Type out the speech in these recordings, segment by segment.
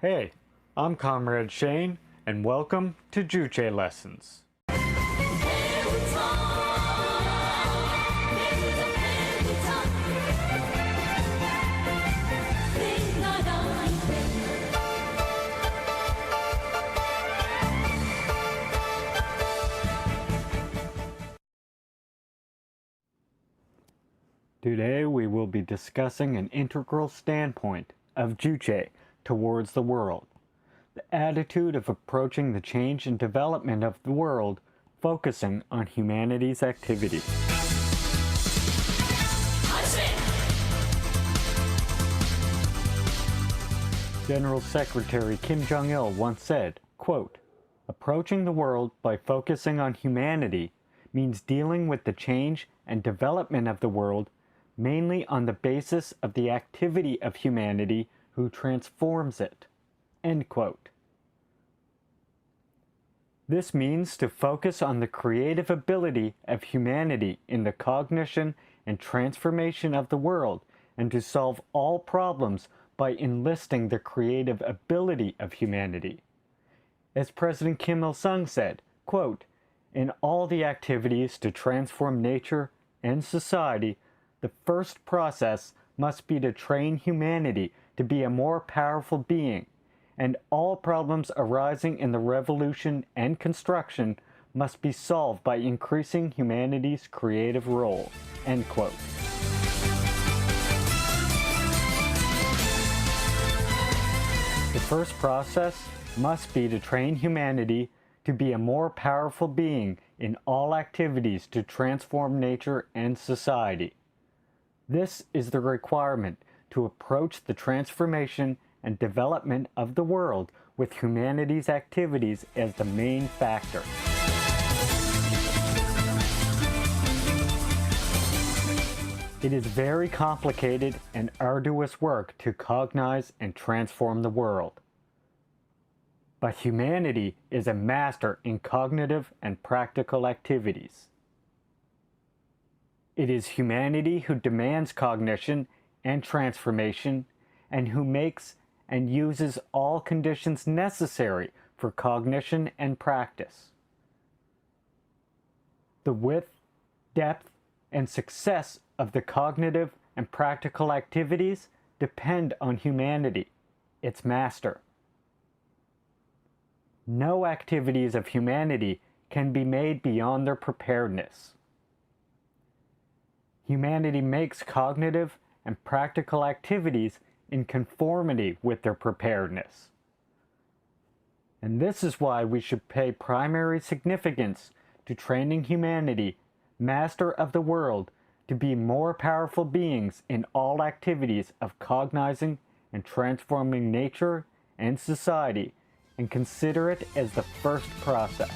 Hey, I'm Comrade Shane, and welcome to Juche Lessons. Today we will be discussing an integral standpoint of Juche towards the world, the attitude of approaching the change and development of the world, focusing on humanity's activities. General Secretary Kim Jong-il once said, quote, "Approaching the world by focusing on humanity means dealing with the change and development of the world mainly on the basis of the activity of humanity who transforms it." End quote. This means to focus on the creative ability of humanity in the cognition and transformation of the world, and to solve all problems by enlisting the creative ability of humanity. As President Kim Il-sung said, quote, "In all the activities to transform nature and society, the first process must be to train humanity to be a more powerful being, and all problems arising in the revolution and construction must be solved by increasing humanity's creative role." End quote. The first process must be to train humanity to be a more powerful being in all activities to transform nature and society. This is the requirement to approach the transformation and development of the world with humanity's activities as the main factor. It is very complicated and arduous work to cognize and transform the world. But humanity is a master in cognitive and practical activities. It is humanity who demands cognition and transformation, and who makes and uses all conditions necessary for cognition and practice. The width, depth, and success of the cognitive and practical activities depend on humanity, its master. No activities of humanity can be made beyond their preparedness. Humanity makes cognitive and practical activities in conformity with their preparedness. And this is why we should pay primary significance to training humanity, master of the world, to be more powerful beings in all activities of cognizing and transforming nature and society, and consider it as the first process.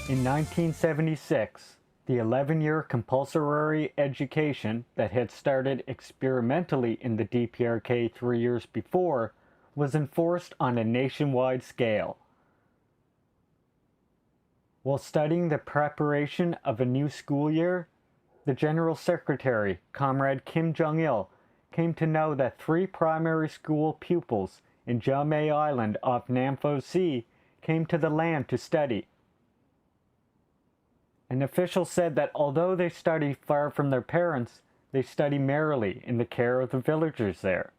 In 1976, the 11-year compulsory education that had started experimentally in the DPRK 3 years before was enforced on a nationwide scale. While studying the preparation of a new school year, the General Secretary, Comrade Kim Jong-il, came to know that 3 primary school pupils in Jame Island off Namfo Sea came to the land to study. An official said that although they study far from their parents, they study merrily in the care of the villagers there.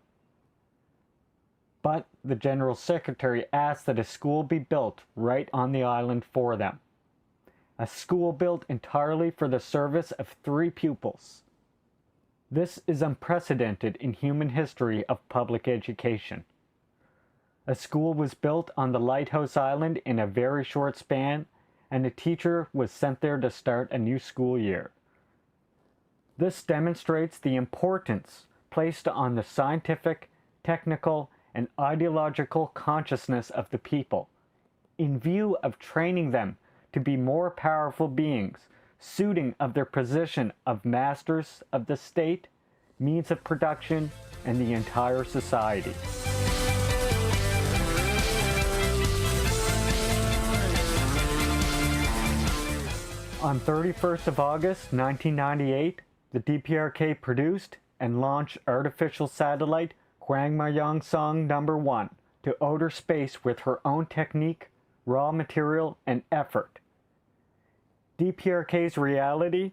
But the General Secretary asked that a school be built right on the island for them. A school built entirely for the service of 3 pupils. This is unprecedented in human history of public education. A school was built on the lighthouse island in a very short span, and a teacher was sent there to start a new school year. This demonstrates the importance placed on the scientific, technical, and ideological consciousness of the people, in view of training them to be more powerful beings, suiting of their position of masters of the state, means of production, and the entire society. On 31st of August 1998, the DPRK produced and launch artificial satellite Hwangmayong number 1 to outer space with her own technique, raw material, and effort. DPRK's reality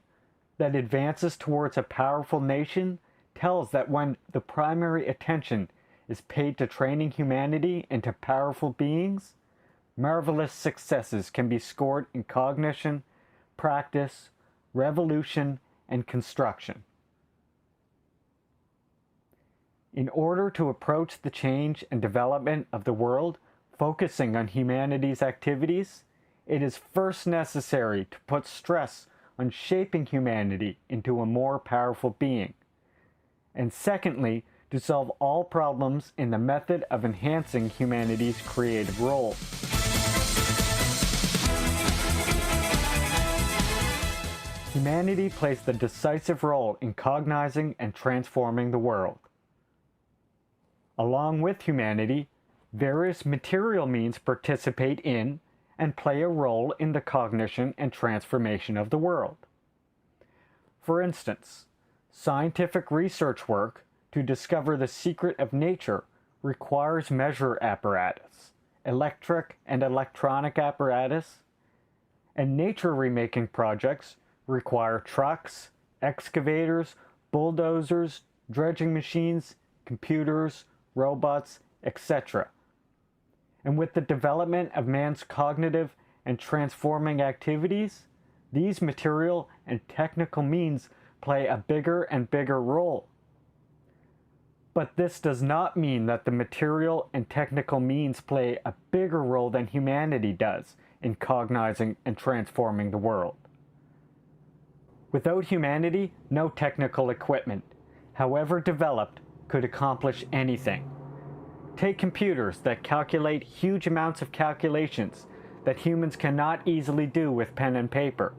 that advances towards a powerful nation tells that when the primary attention is paid to training humanity into powerful beings, marvelous successes can be scored in cognition, practice, revolution, and construction. In order to approach the change and development of the world, focusing on humanity's activities, it is first necessary to put stress on shaping humanity into a more powerful being, and secondly, to solve all problems in the method of enhancing humanity's creative role. Humanity plays the decisive role in cognizing and transforming the world. Along with humanity, various material means participate in and play a role in the cognition and transformation of the world. For instance, scientific research work to discover the secret of nature requires measure apparatus, electric and electronic apparatus, and nature remaking projects require trucks, excavators, bulldozers, dredging machines, computers, robots, etc. And with the development of man's cognitive and transforming activities, these material and technical means play a bigger and bigger role. But this does not mean that the material and technical means play a bigger role than humanity does in cognizing and transforming the world. Without humanity, no technical equipment, however developed, could accomplish anything. Take computers that calculate huge amounts of calculations that humans cannot easily do with pen and paper.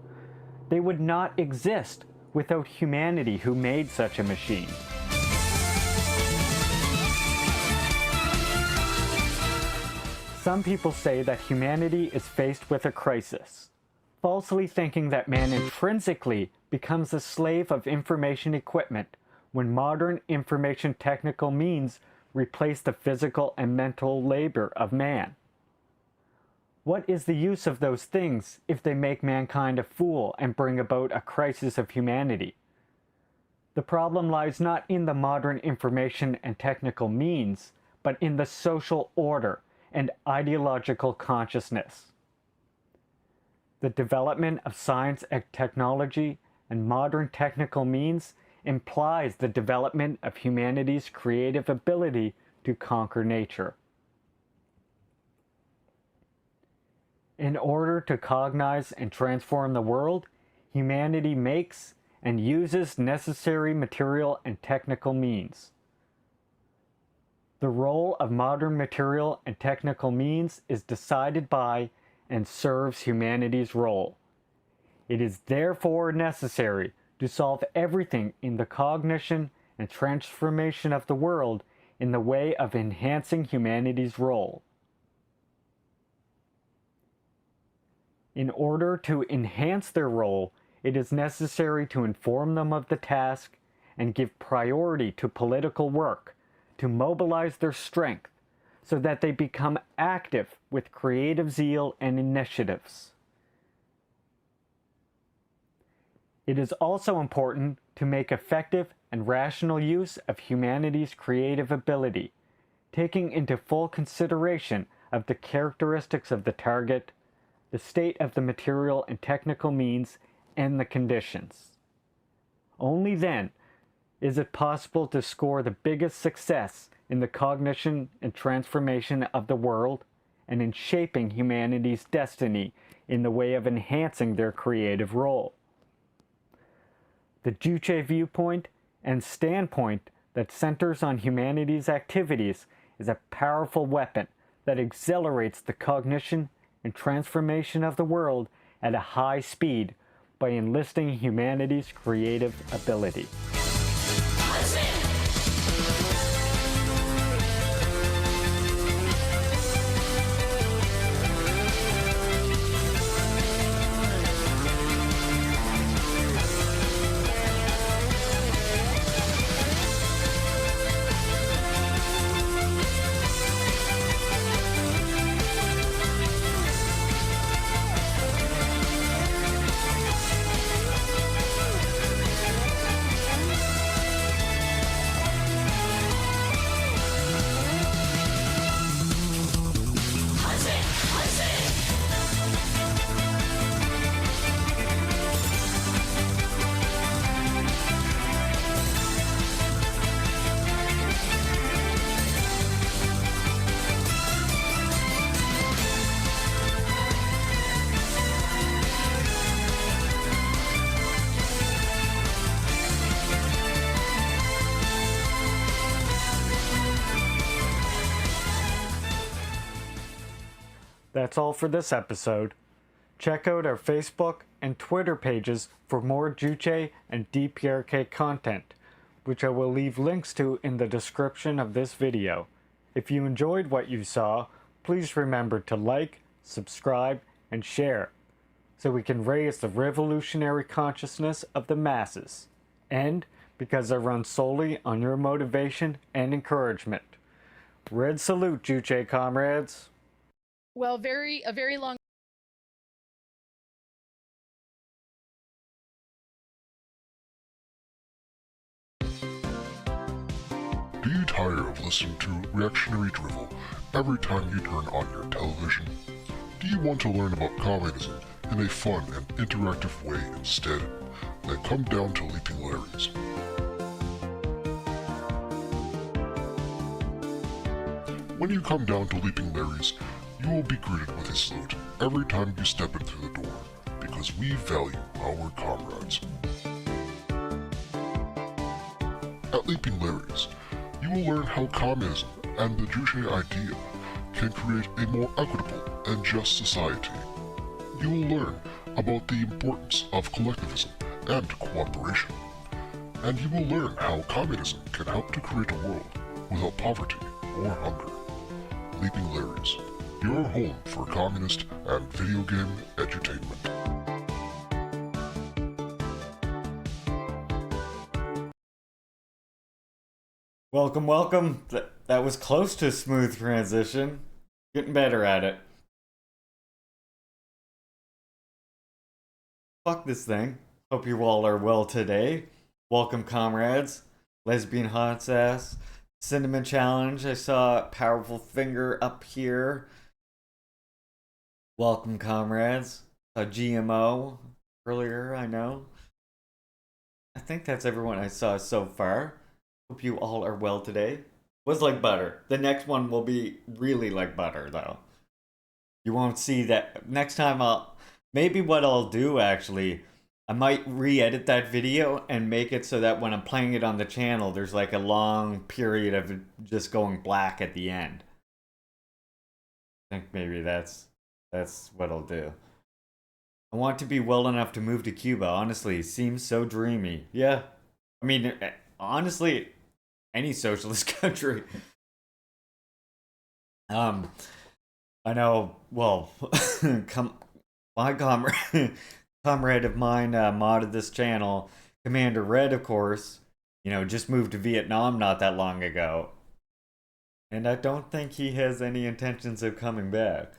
They would not exist without humanity who made such a machine. Some people say that humanity is faced with a crisis, falsely thinking that man intrinsically becomes a slave of information equipment when modern information technical means replace the physical and mental labor of man. What is the use of those things if they make mankind a fool and bring about a crisis of humanity? The problem lies not in the modern information and technical means, but in the social order and ideological consciousness. The development of science and technology and modern technical means implies the development of humanity's creative ability to conquer nature. In order to cognize and transform the world, humanity makes and uses necessary material and technical means. The role of modern material and technical means is decided by and serves humanity's role. It is therefore necessary to solve everything in the cognition and transformation of the world in the way of enhancing humanity's role. In order to enhance their role, it is necessary to inform them of the task and give priority to political work, to mobilize their strength, so that they become active with creative zeal and initiatives. It is also important to make effective and rational use of humanity's creative ability, taking into full consideration of the characteristics of the target, the state of the material and technical means, and the conditions. Only then is it possible to score the biggest success in the cognition and transformation of the world and in shaping humanity's destiny in the way of enhancing their creative role. The Juche viewpoint and standpoint that centers on humanity's activities is a powerful weapon that accelerates the cognition and transformation of the world at a high speed by enlisting humanity's creative ability. That's all for this episode. Check out our Facebook and Twitter pages for more Juche and DPRK content, which I will leave links to in the description of this video. If you enjoyed what you saw, please remember to like, subscribe, and share, so we can raise the revolutionary consciousness of the masses. And because I run solely on your motivation and encouragement. Red salute, Juche comrades. Well, a very long. Do you tire of listening to reactionary drivel every time you turn on your television? Do you want to learn about communism in a fun and interactive way instead? Then come down to Leaping Larry's. When you come down to Leaping Larry's, you will be greeted with a salute every time you step in through the door, because we value our comrades. At Leaping Larry's, you will learn how communism and the Juche idea can create a more equitable and just society. You will learn about the importance of collectivism and cooperation. And you will learn how communism can help to create a world without poverty or hunger. Leaping Larry's, your home for communist and video game edutainment. Welcome, welcome. That was close to a smooth transition. Getting better at it. Fuck this thing. Hope you all are well today. Welcome, comrades. Lesbian hot sass. Cinnamon challenge. I saw a powerful finger up here. Welcome, comrades. A GMO earlier, I know. I think that's everyone I saw so far. Hope you all are well today. Was like butter. The next one will be really like butter, though. You won't see that. Next time maybe what I'll do, actually, I might re-edit that video and make it so that when I'm playing it on the channel, there's like a long period of just going black at the end. I think maybe that's what I'll do. I want to be well enough to move to Cuba. Honestly, it seems so dreamy. Yeah. I mean, honestly, any socialist country. I know, well, my comrade of mine modded this channel, Commander Red, of course, just moved to Vietnam not that long ago. And I don't think he has any intentions of coming back.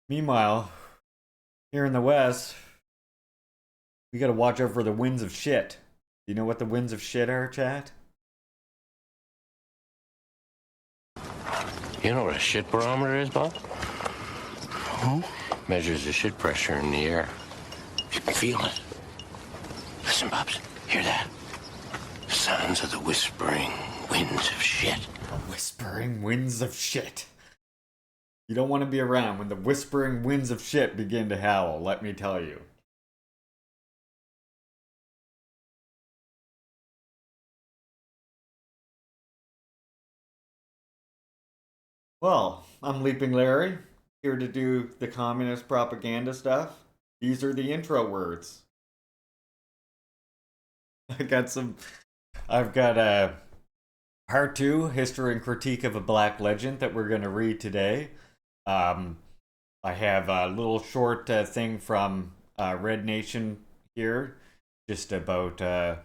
Meanwhile, here in the West, we gotta watch out for the winds of shit. Do you know what the winds of shit are, chat? You know what a shit barometer is, Bob? Measures the shit pressure in the air. You can feel it. Listen, Bobs, hear that? The sounds of the whispering winds of shit. The whispering winds of shit. You don't want to be around when the whispering winds of shit begin to howl, let me tell you. Well, I'm Leaping Larry, here to do the communist propaganda stuff. These are the intro words. I've got a part 2, History and Critique of a Black Legend, that we're going to read today. I have a little short thing from Red Nation here, just about a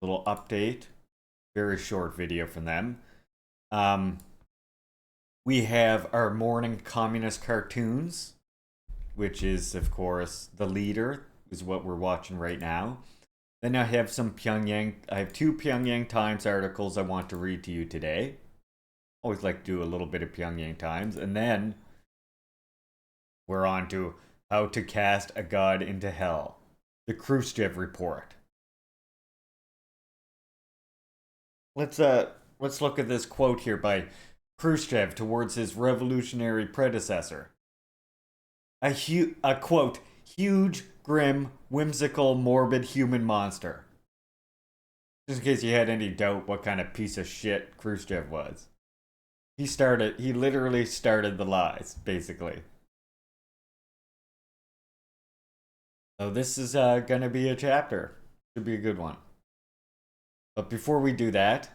little update. Very short video from them. We have our morning communist cartoons, which is, of course, The Leader, is what we're watching right now. Then I have some I have 2 Pyongyang Times articles I want to read to you today. Always like to do a little bit of Pyongyang Times. And then we're on to How to Cast a God into Hell, the Khrushchev Report. Let's look at this quote here by Khrushchev towards his revolutionary predecessor. A quote, huge, grim, whimsical, morbid human monster. Just in case you had any doubt what kind of piece of shit Khrushchev was. He literally started the lies, basically. So this is gonna be a chapter. Should be a good one. But before we do that,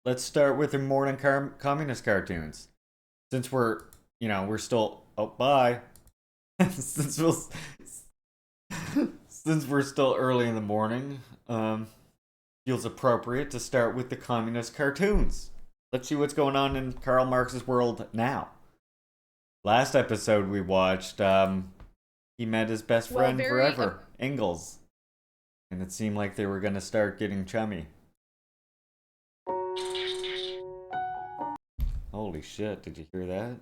let's start with the morning communist cartoons. Since we're still... Oh, bye. since we're still early in the morning, feels appropriate to start with the communist cartoons. Let's see what's going on in Karl Marx's world now. Last episode we watched, he met his best friend forever, Engels. And it seemed like they were going to start getting chummy. Holy shit, did you hear that?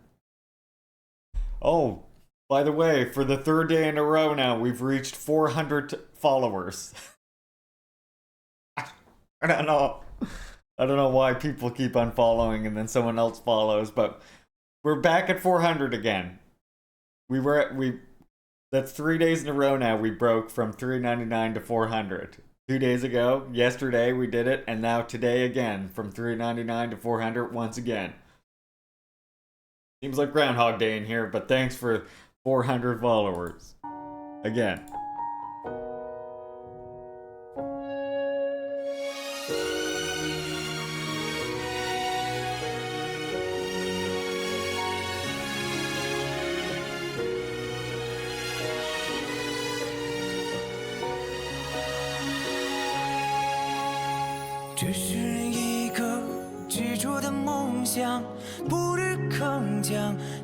Oh, by the way, for the third day in a row now, we've reached 400 followers. I don't know why people keep unfollowing and then someone else follows, but we're back at 400 again. That's 3 days in a row now. We broke from 399 to 400. 2 days ago, yesterday we did it, and now today again, from 399 to 400 once again. Seems like Groundhog Day in here, but thanks for 400 followers. Again.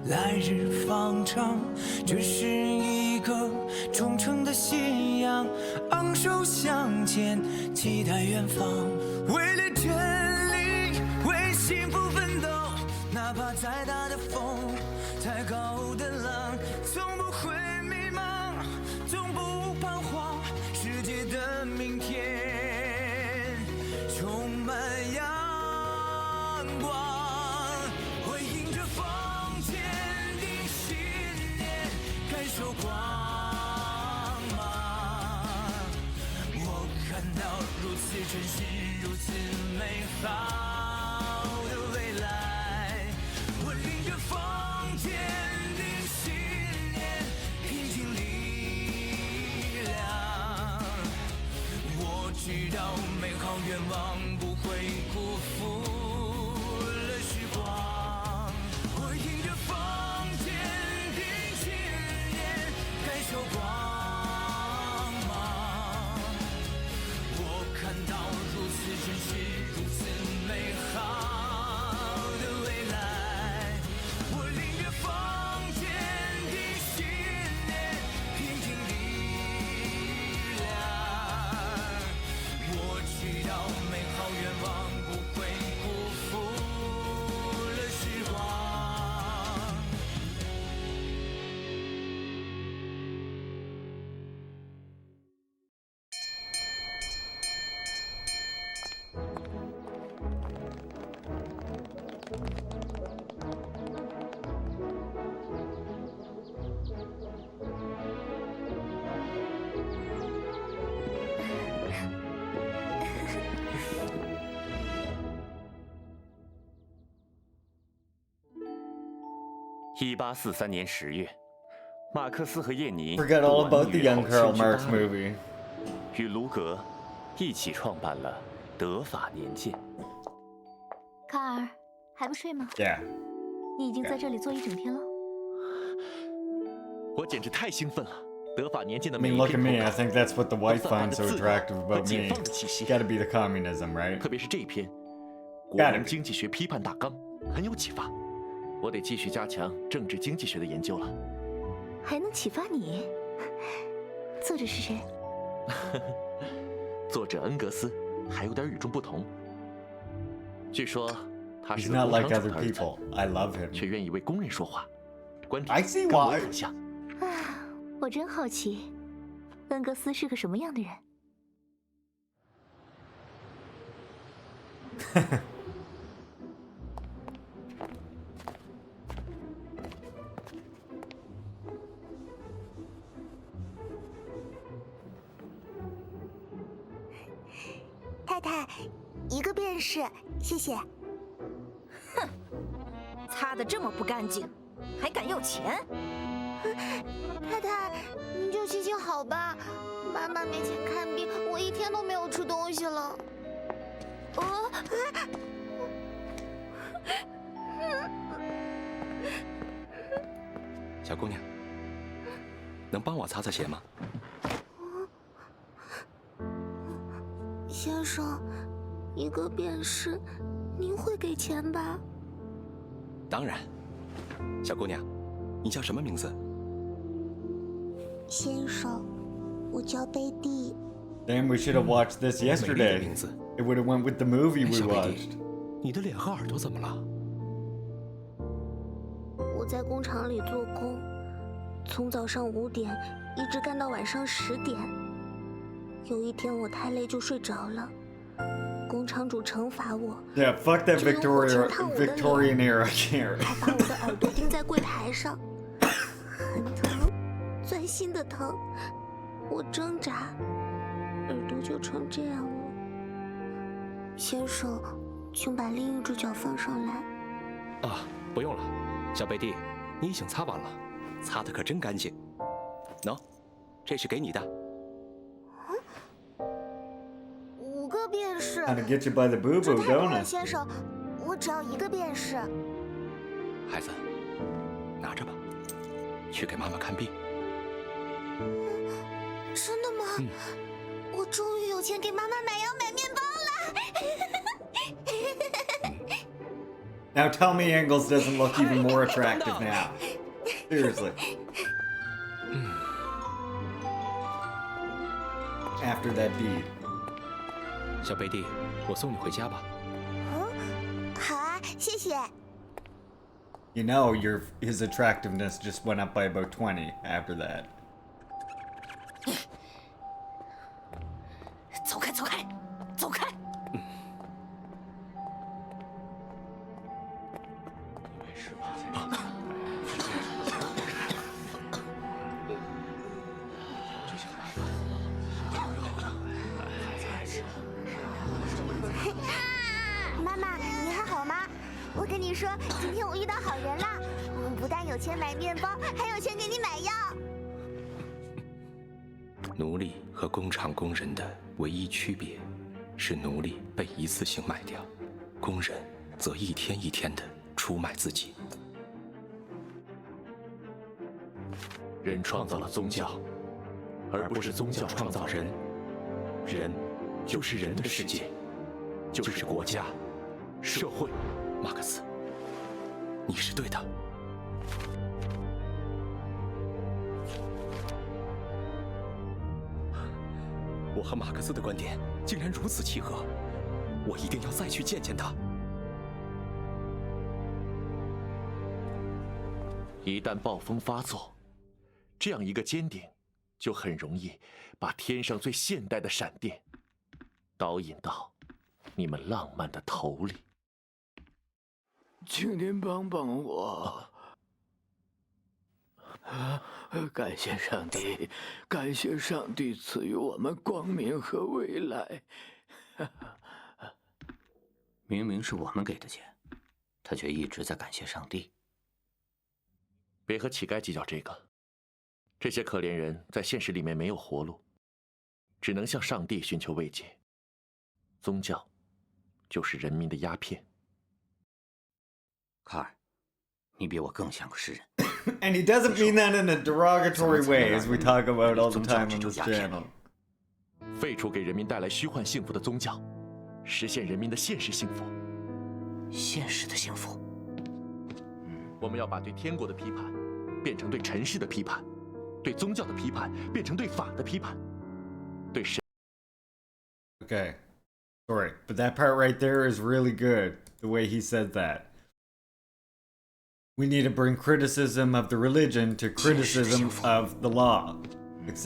来日方长，这是一个忠诚的信仰，昂首向前，期待远方。为了真理，为幸福奋斗，哪怕再大的风，再高的浪，从不会迷茫，从不彷徨。世界的明天充满阳光。手光芒，我看到如此真实、如此美好的未来。我领着风，坚定信念，拼尽力量。我知道美好愿望不会辜负了时光。我迎着风。手光芒，我看到如此真实、如此美好的未来。我领着风，坚定信念，拼尽力量。我知道美好愿望不会辜负了时光。1843年10月，马克思和叶尼 Forget all about the young Karl Marx movie. 与卢格一起创办了德法年鉴。卡尔，还不睡吗？ Yeah. 你已经在这里坐一整天了。我简直太兴奋了！德法年鉴的 I 每 mean, 一 look 篇 at 口 me. 稿 I think that's what the 都 wife 散发 finds 着 so 自豪 attractive 和 about 解 me. 放的气息。 Gotta be the communism, right? 特别是这篇《国 Gotta 民 be. 经济学批判大纲》很有启发。我得继续加强政治经济学的研究了。还能启发你？作者是谁？作者恩格斯还有点与众不同。据说他 He's 是个 not 工 like 厂 other 组的儿子， people. I love him. 却愿意为工人说话，观 I 点 see 跟我 why. 很像。啊，我真好奇，恩格斯是个什么样的人？太太，太，一个便是，谢谢。擦得这么不干净，还敢要钱？太太，您就行行好吧，妈妈没钱看病，我一天都没有吃东西了。小姑娘，能帮我擦擦鞋吗？先生，一个便是，您会给钱吧？当然。小姑娘，你叫什么名字？先生，我叫贝蒂。 Damn, we should have watched this 美丽的 yesterday. 名字。 It would have went with the movie we 小贝 watched. 蒂，你的脸和耳朵怎么了？我在工厂里做工，从早上5点一直干到晚上10点。有一天我太累就睡着了，工厂主惩罚我， Yeah, fuck that 就用火球烫我的脸， Victorian era Karen. 还把我的耳朵钉在柜台上，很疼，钻心的疼。我挣扎，耳朵就成这样了。先生，请把另一只脚放上来。啊，不用了，小贝蒂，你已经擦完了，擦得可真干净。喏，这是给你的。 5个便是。 Kind of get you by the boo 这 boo, 太多 don't 了， it? 先生，我只要1个便是。孩子，拿着吧，去给妈妈看病。真的吗？我终于有钱给妈妈买药买面包了。Now tell me Ingalls doesn't look even more attractive now. Seriously. After that deed. 小贝蒂，我送你回家吧。好啊，谢谢。 You know, his attractiveness just went up by about 20 after that. 走开，走开，走开！妈妈，你还好吗？我跟你说，今天我遇到好人了。我们不但有钱买面包，还有钱给你买药。奴隶和工厂工人的唯一区别，是奴隶被一次性卖掉，工人则一天一天的出卖自己。人创造了宗教，而不是宗教创造人。人就是人的世界，就是国家、社会。马克思，你是对的。我和马克思的观点竟然如此契合，我一定要再去见见他。一旦暴风发作，这样一个尖顶，就很容易把天上最现代的闪电导引到你们浪漫的头里。请您帮帮我！感谢上帝，感谢上帝赐予我们光明和未来。明明是我们给的钱，他却一直在感谢上帝。别和乞丐计较这个，这些可怜人在现实里面没有活路，只能向上帝寻求慰藉。宗教就是人民的鸦片。卡尔，你比我更像个诗人。And he doesn't mean that in a derogatory way, as we talk about all the time on this channel. 废除给人民带来虚幻幸福的宗教，实现人民的现实幸福。现实的幸福。我们要把对天国的批判变成对尘世的批判，对宗教的批判变成对法的批判，对神。 Okay. Sorry, but that part right there is really good, the way he said that. We need to bring criticism of the religion to criticism of the law,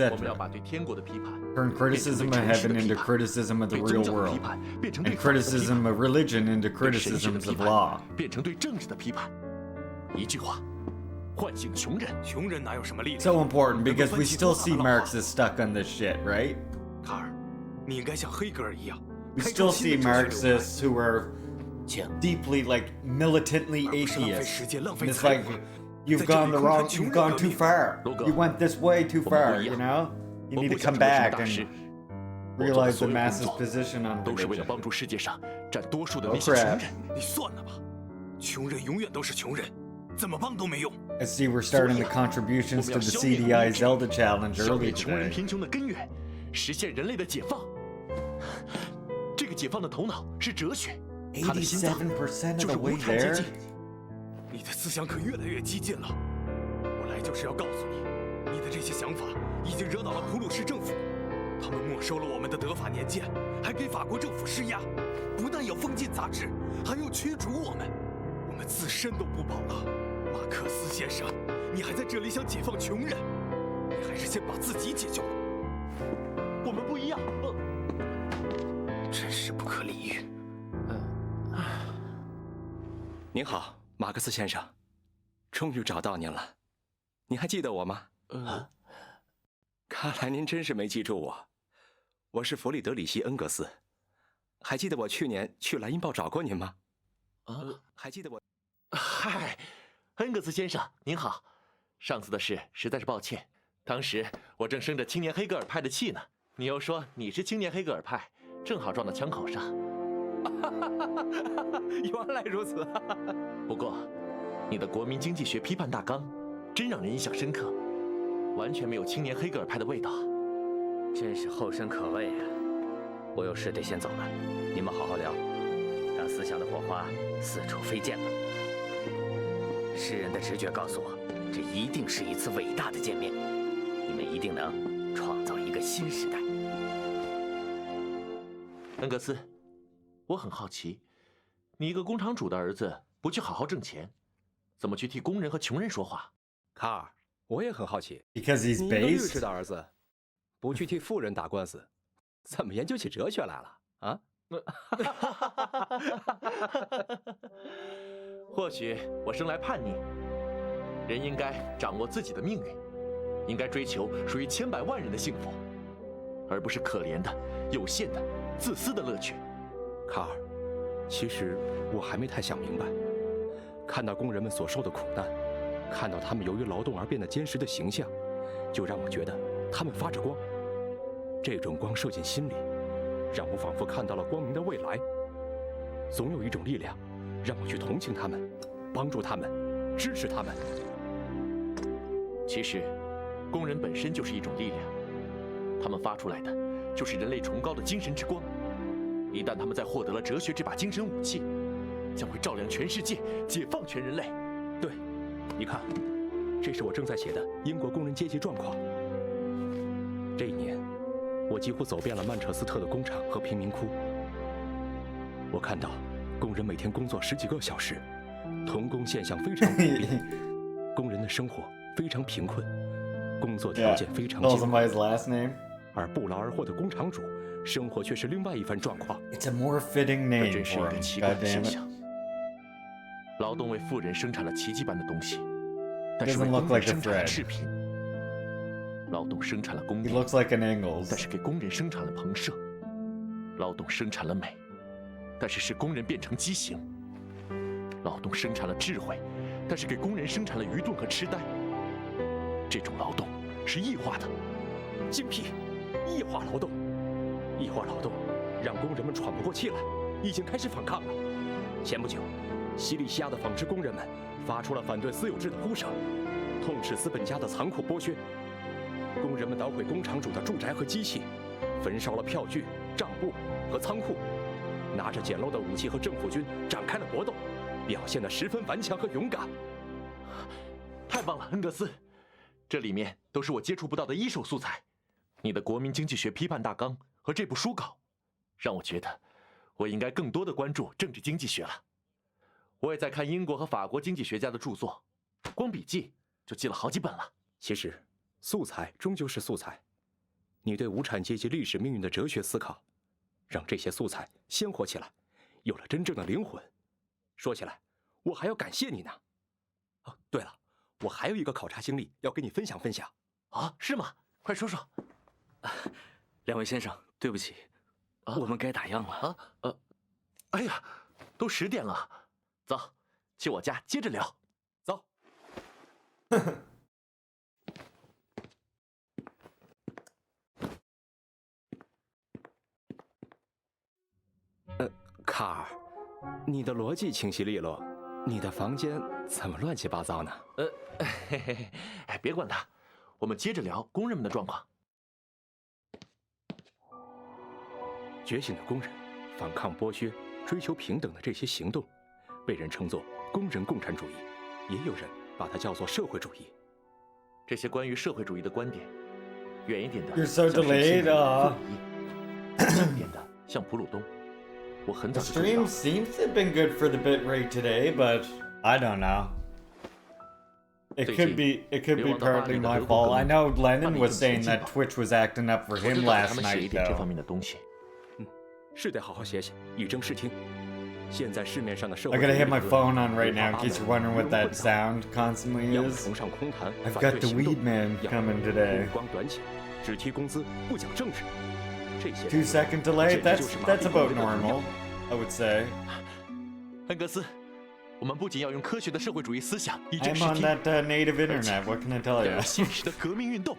我们要 etc. 把对天国的批判 Turn criticism of heaven into criticism of the real world, and criticism of religion into criticisms of law. 变成对政治的批判。一句话，唤醒穷人。穷人哪有什么力量？ So important because we still see Marxists stuck on this shit, right? 卡尔，你应该像黑格尔一样， We still see Marxists who are deeply, like, militantly atheist. And it's like, you've gone too far. You went this way too far, you know? You need to come back and realize the masses' position on religion. Oh crap. I see we're starting the contributions to the CDI Zelda Challenge early today. 87% of the way there? 你的思想可越来越激进了。我来就是要告诉你，你的这些想法已经惹恼了普鲁士政府，他们没收了我们的德法年鉴，还给法国政府施压，不但要封禁杂志，还要驱逐我们，我们自身都不保了。马克思先生，你还在这里想解放穷人？你还是先把自己解救了。我们不一样。真是不可理喻。您好，马克思先生，终于找到您了。你还记得我吗？看来您真是没记住我。我是弗里德里希·恩格斯。还记得我去年去莱茵报找过您吗？还记得我？嗨，恩格斯先生您好。上次的事实在是抱歉，当时我正生着青年黑格尔派的气呢。你又说你是青年黑格尔派，正好撞到枪口上。原来如此。不过，你的国民经济学批判大纲真让人印象深刻，完全没有青年黑格尔派的味道。真是后生可畏啊！我有事得先走了，你们好好聊，让思想的火花四处飞溅吧。诗人的直觉告诉我，这一定是一次伟大的见面，你们一定能创造一个新时代。恩格斯，我很好奇，你一个工厂主的儿子不去好好挣钱，怎么去替工人和穷人说话？卡尔，我也很好奇。 Because he's 你一个律师 based. 的儿子，不去替富人打官司，怎么研究起哲学来了啊？或许我生来叛逆，人应该掌握自己的命运，应该追求属于千百万人的幸福，而不是可怜的、有限的、自私的乐趣。卡尔，其实我还没太想明白，看到工人们所受的苦难，看到他们由于劳动而变得坚实的形象，就让我觉得他们发着光。这种光射进心里，让我仿佛看到了光明的未来。总有一种力量，让我去同情他们，帮助他们，支持他们。其实，工人本身就是一种力量，他们发出来的就是人类崇高的精神之光。一旦他们在获得了哲学这把精神武器，将会照亮全世界，解放全人类。对，你看，这是我正在写的英国工人阶级状况。这一年，我几乎走遍了曼彻斯特的工厂和贫民窟。我看到工人每天工作10几个小时，童工现象非常普遍，工人的生活非常贫困，工作条件非常艰苦。而不劳而获的工厂主，生活却是另外一番状况。It's a more fitting name 这真是一 for 个 him. 奇怪 God 的现 damn 象 it.。劳动为富人生产了奇迹般的东西，但是为 Doesn't 工 look 人 like a 生产了 thread. 赤贫。劳动生产了宫 He 殿， looks like an Ingalls. 但是给工人生产了棚舍。劳动生产了美，但是使工人变成畸形。劳动生产了智慧，但是给工人生产了愚钝和痴呆。这种劳动是异化的，精辟，异化劳动，异化劳动让工人们喘不过气来，已经开始反抗了。前不久，西里西亚的纺织工人们发出了反对私有制的呼声，痛斥资本家的残酷剥削。工人们捣毁工厂主的住宅和机器，焚烧了票据、账簿和仓库，拿着简陋的武器和政府军展开了搏斗，表现得十分顽强和勇敢。太棒了，恩格斯！这里面都是我接触不到的一手素材。你的《国民经济学批判大纲》和这部书稿，让我觉得我应该更多的关注政治经济学了。我也在看英国和法国经济学家的著作，光笔记就记了好几本了。其实，素材终究是素材。你对无产阶级历史命运的哲学思考，让这些素材鲜活起来，有了真正的灵魂。说起来，我还要感谢你呢。哦，对了，我还有一个考察经历要跟你分享分享。啊，是吗？快说说。两位先生，对不起，我们该打烊了。哎呀，都10点了，走，去我家接着聊。走。卡尔，你的逻辑清晰利落，你的房间怎么乱七八糟呢？哎，别管他，我们接着聊工人们的状况。觉醒的工人，反抗剥削、追求平等的这些行动，被人称作工人共产主义，也有人把它叫做社会主义。这些关于社会主义的观点，远一点的 You're so delayed. 近一点的像普鲁东。我很 The 早就注意到 stream seems to have been good for the bitrate today, but I don't know. It could be partly my fault. I know Lennon was saying that Twitch was acting up for him last night, though. 是得好好写写，以正视听。现在市面上的社 I 会 gotta hit my phone on right now in case you're wondering what that sound constantly 要么 is. 崇尚空谈， I've 反 got 对 the 行 weed 动， man 要么 coming today. 目光短浅，只提工资，不讲政治。这些 2-second delay? That's about normal, I would say. 恩格斯，我们不仅要用科学的社会主义思想以正 I'm 视 on 听， that native internet. What can I tell 要 you? 有现实的革命运动。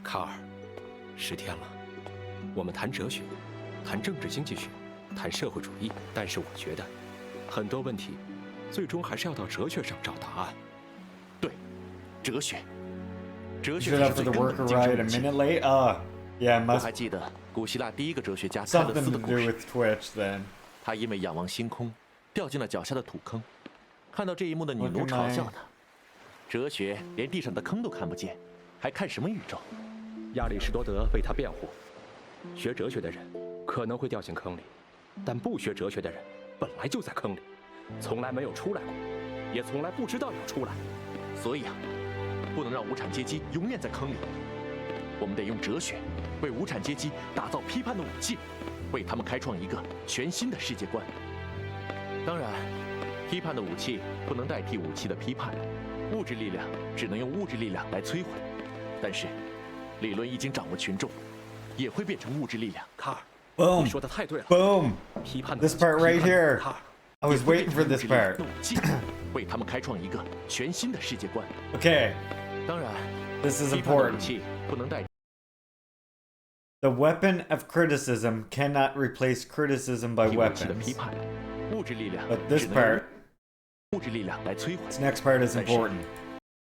卡尔，10天了，我们谈哲学，谈政治经济学，谈社会主义，但是我觉得，很多问题，最终还是要到哲学上找答案。对，哲学，哲学 Shut 才 up 是 for 最 the 根本的 worker 精神 right 武 a 器。 minute late? Yeah, 我 must 还记得古希腊第一个哲学家泰勒 something 斯 to 的 do 故事。 with Twitch then. 他因为仰望星空，掉进了脚下的土坑。看到这一幕的女奴 Look at 嘲 my- 笑他：“哲学连地上的坑都看不见，还看什么宇宙？”亚里士多德为他辩护，学哲学的人可能会掉进坑里，但不学哲学的人本来就在坑里，从来没有出来过，也从来不知道要出来。所以啊，不能让无产阶级永远在坑里。我们得用哲学为无产阶级打造批判的武器，为他们开创一个全新的世界观。当然，批判的武器不能代替武器的批判，物质力量只能用物质力量来摧毁。但是，理论一经掌握群众，也会变成物质力量。卡尔， Boom. 你说的太对了。 Boom. 批判的 This part right here. 卡尔， I was waiting for this part. 武器，为他们开创一个全新的世界观。 Okay, 当然， this is 批判的武 important. 器不能代替。 The weapon of criticism cannot replace criticism by 武器的批 weapons. 判，物质力量 But this 只能用 part, 物质力量来摧毁。 this next part is important.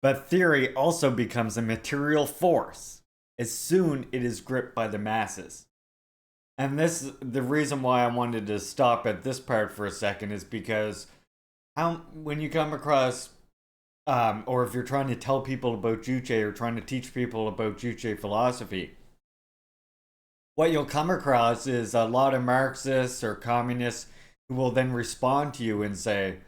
But theory also becomes a material force as soon it is gripped by the masses. And the reason why I wanted to stop at this part for a second is because when you come across, or if you're trying to tell people about Juche or trying to teach people about Juche philosophy, what you'll come across is a lot of Marxists or communists who will then respond to you and say,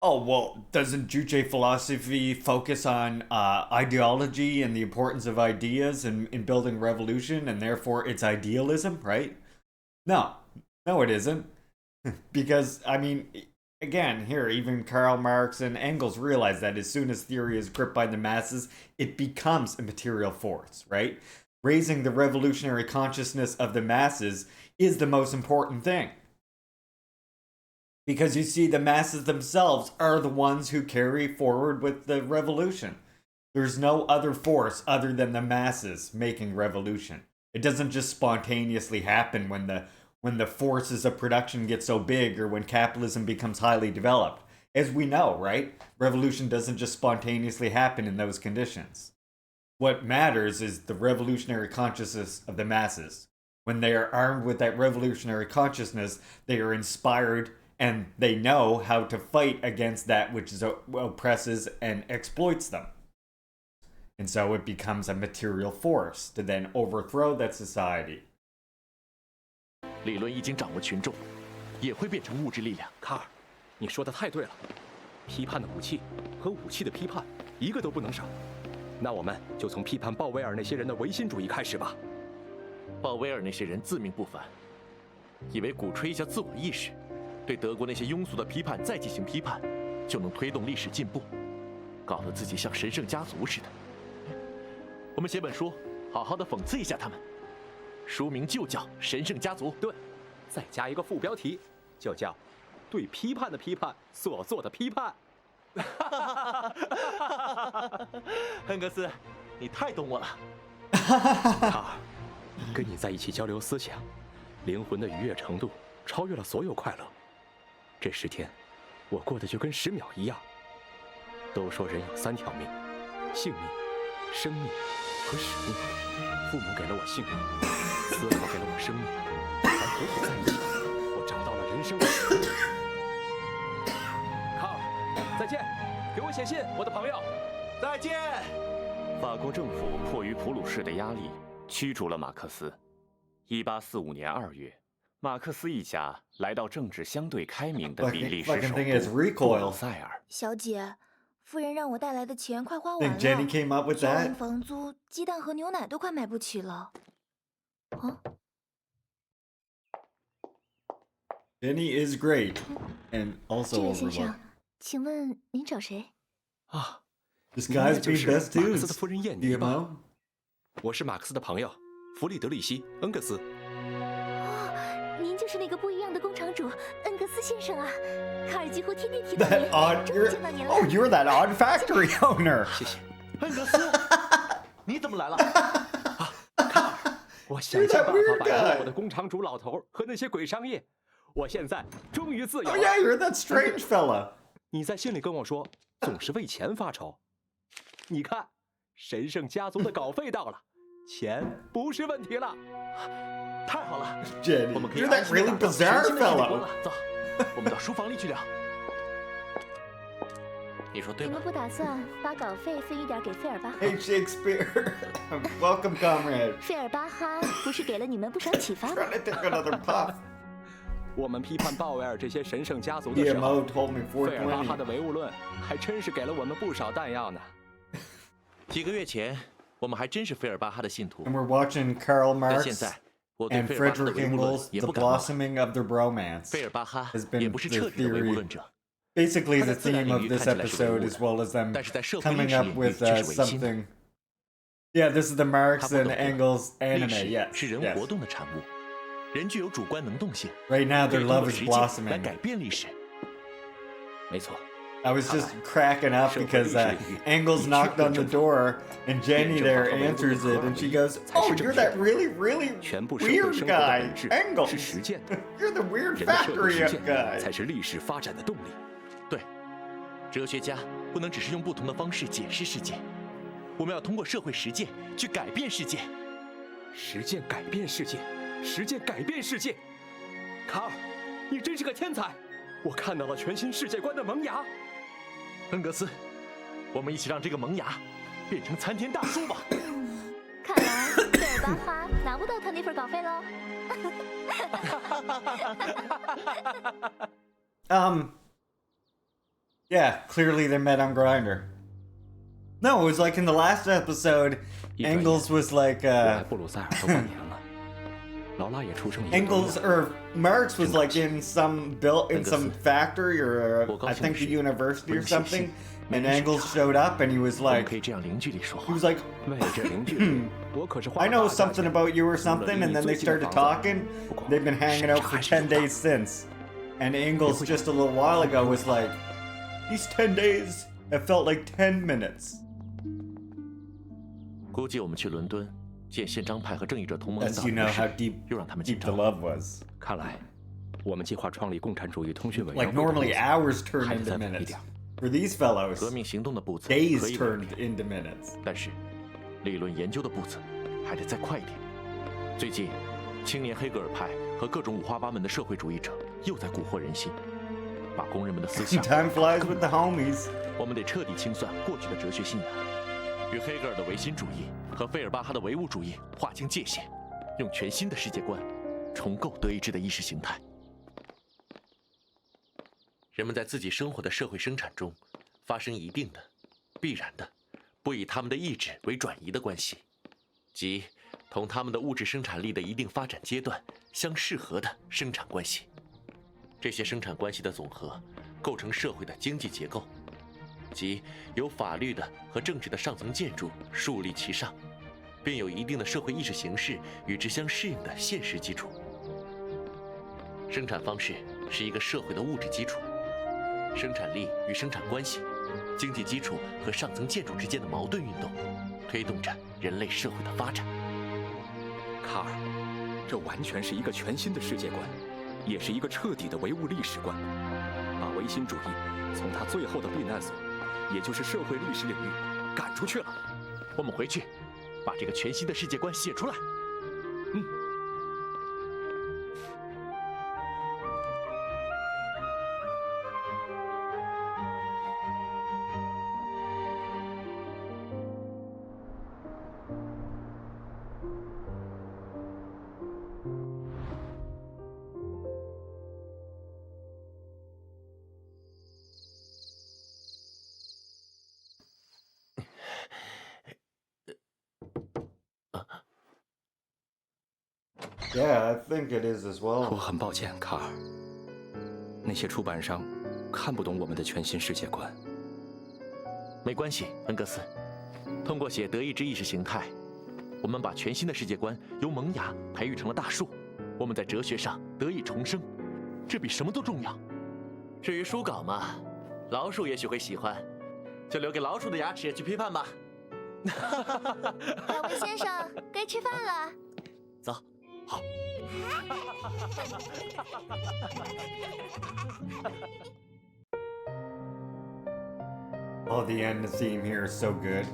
oh, well, doesn't Juche philosophy focus on ideology and the importance of ideas in building revolution, and therefore it's idealism, right? No, it isn't. Because, I mean, again, here, even Karl Marx and Engels realize that as soon as theory is gripped by the masses, it becomes a material force, right? Raising the revolutionary consciousness of the masses is the most important thing. Because you see, the masses themselves are the ones who carry forward with the revolution. There's no other force other than the masses making revolution. It doesn't just spontaneously happen when the forces of production get so big or when capitalism becomes highly developed. As we know, right? Revolution doesn't just spontaneously happen in those conditions. What matters is the revolutionary consciousness of the masses. When they are armed with that revolutionary consciousness, they are inspired and they know how to fight against that which oppresses and exploits them. And so it becomes a material force to then overthrow that society. 理论一经掌握群众，也会变成物质力量。卡尔，你说的太对了，批判的武器和武器的批判一个都不能少。那我们就从批判鲍威尔那些人的唯心主义开始吧。鲍威尔那些人自命不凡，以为鼓吹一下自我意识，对德国那些庸俗的批判再进行批判，就能推动历史进步，搞得自己像神圣家族似的。我们写本书，好好的讽刺一下他们。书名就叫《神圣家族》。对，再加一个副标题，就叫“对批判的批判所做的批判”。恩格斯，你太懂我了。卡尔，跟你在一起交流思想，灵魂的愉悦程度超越了所有快乐。这10天，我过得就跟10秒一样。都说人有3条命：性命、生命和使命。父母给了我性命，思考给了我生命，咱合伙在一起，我找到了人生的使命。卡尔，再见，给我写信，我的朋友。再见。法国政府迫于普鲁士的压力，驱逐了马克思。1845年2月，马克思一家来到政治相对开明的比利时首都布鲁塞尔。小姐，夫人让我带来的钱快花完了， Jenny came up with that. 房租、鸡蛋和牛奶都快买不起了。啊 Jenny is great, and 这 also 位先 overlooked. 生，请问您找谁？啊， This guy's 就 being 是 best 马克思 dudes. 的夫人燕 Do 妮 you 吧？ know? 我是马克思的朋友，弗里德里希·恩格斯。哦，您就是那个不一样的工厂主恩格斯先生啊！卡尔几乎天天提到 That 您， odd. 终于见到您了。 Oh, you're that odd factory owner. 谢谢。恩格斯，你怎么来了？我想尽办法摆脱我的工厂主老头和那些鬼商业。我现在终于自由 Oh 了。 yeah, you're that strange fella. 你在信里跟我说，总是为钱发愁。你看，神圣家族的稿费到了，钱不是问题了。太好了， Jenny, 我们可以 you're that 安心地 really 打造 bizarre 全新的世界观 fellow. 了。走，我们到书房里去聊。你说对吗？你们不打算把稿费分一点给费尔巴哈？ Hey Shakespeare, welcome, comrade. 费尔巴哈不是给了你们不少启发吗？ Trying to take another puff. 我们批判鲍威尔这些神圣家族的时 DMO 候，told me 费尔巴哈 420. 的唯物论还真是给了我们不少弹药呢。几个月前，我们还真是费尔巴哈的信徒。 And we're watching Karl 但现 Marx 在，我对 and 费尔巴哈的 Friedrich 唯物论 Engels, 也 the 不感冒了。 blossoming of their bromance. 费尔巴哈 has been 也不是 their 彻底的唯物 theory. 论者。 Basically, 他 the 在自然 theme 领 of 域 this 看起来是唯物 episode, 论 as well as them 但是在社会历 coming 史 up 领域 with 却是唯心的。 something. Yeah, this is the Marx 他不 and 懂得 Engels 历 anime. 史 Yes, 是人 yes. 活动的产物，人具有主观能动性， Right now, 可 their 以通 love 过 is 实践来 blossoming. 改变历史。没错， I was just cracking up because Engels knocked on the door and Jenny there answers it and she goes, "Oh, you're that really, really 全部社会 weird 生活的 guy, 本质 Engels. 是实践的， You're the weird 人的社会 factory 实践 guy." 才是历史发展的动力。对，哲学家不能只是用不同的方式解释世界，我们要通过社会实践去改变世界。实践改变世界，实践改变世界。卡尔，你真是个天才！我看到了全新世界观的萌芽。恩格斯，我们一起让这个萌芽变成参天大树吧。看来费尔巴哈拿不到他那份稿费喽。 Yeah, clearly they met on Grindr. No, it was like in the last episode, Engels was like, 我来布鲁塞尔都半年了，劳拉也出生一个多 Engels 月 or Marx was like in some factory or I think the university or something, and Engels showed up and he was 我们 like, 可以这样零距离说 he 话。 was like, 为这零距离，我可是花 I 了 know 大价 something 钱 about you or 租了 something, 离 and 你 then 最 they 近的 started 房子。 talking. 不过 They've been hanging out for 10 days since. And Engels just a little while ago was like, these 10 days have felt like 10 minutes. 估计我们去伦敦见宪章派和正义者同盟领 Thus 导 you 人 know 的事 how deep 又让他们紧 the 张。 love was. 看来，我们计划创立共产主义通讯委员 Like 会的 normally 日子 hours turn 还得 into 再晚一 minutes. 点。 For these fellows, 革命行动的步子 days 可以稳 turned 定， into minutes. 但是理论研究的步子还得再快一点。最近，青年黑格尔派和各种五花八门的社会主义者又在蛊惑人心，把工人们的思想 Time flies with the homies. 我们得彻底清算过去的哲学信仰，与黑格尔的唯心主义和费尔巴哈的唯物主义划清界限，用全新的世界观重构德意志的意识形态。人们在自己生活的社会生产中发生一定的、必然的、不以他们的意志为转移的关系，即同他们的物质生产力的一定发展阶段相适合的生产关系。这些生产关系的总和构成社会的经济结构，即由法律的和政治的上层建筑树立其上，并有一定的社会意识形式与之相适应的现实基础。生产方式是一个社会的物质基础，生产力与生产关系、经济基础和上层建筑之间的矛盾运动，推动着人类社会的发展。卡尔，这完全是一个全新的世界观，也是一个彻底的唯物历史观，把唯心主义从它最后的避难所，也就是社会历史领域赶出去了。我们回去，把这个全新的世界观写出来。嗯。Yeah, I think it is as well. 我很抱歉，卡尔。那些出版商看不懂我们的全新世界观。没关系，恩格斯。通过写德意志意识形态，我们把全新的世界观由萌芽培育成了大树。我们在哲学上得以重生，这比什么都重要。至于书稿嘛，老鼠也许会喜欢，就留给老鼠的牙齿去批判吧。两位先生，该吃饭了。走。好。Oh, the end theme here is so good.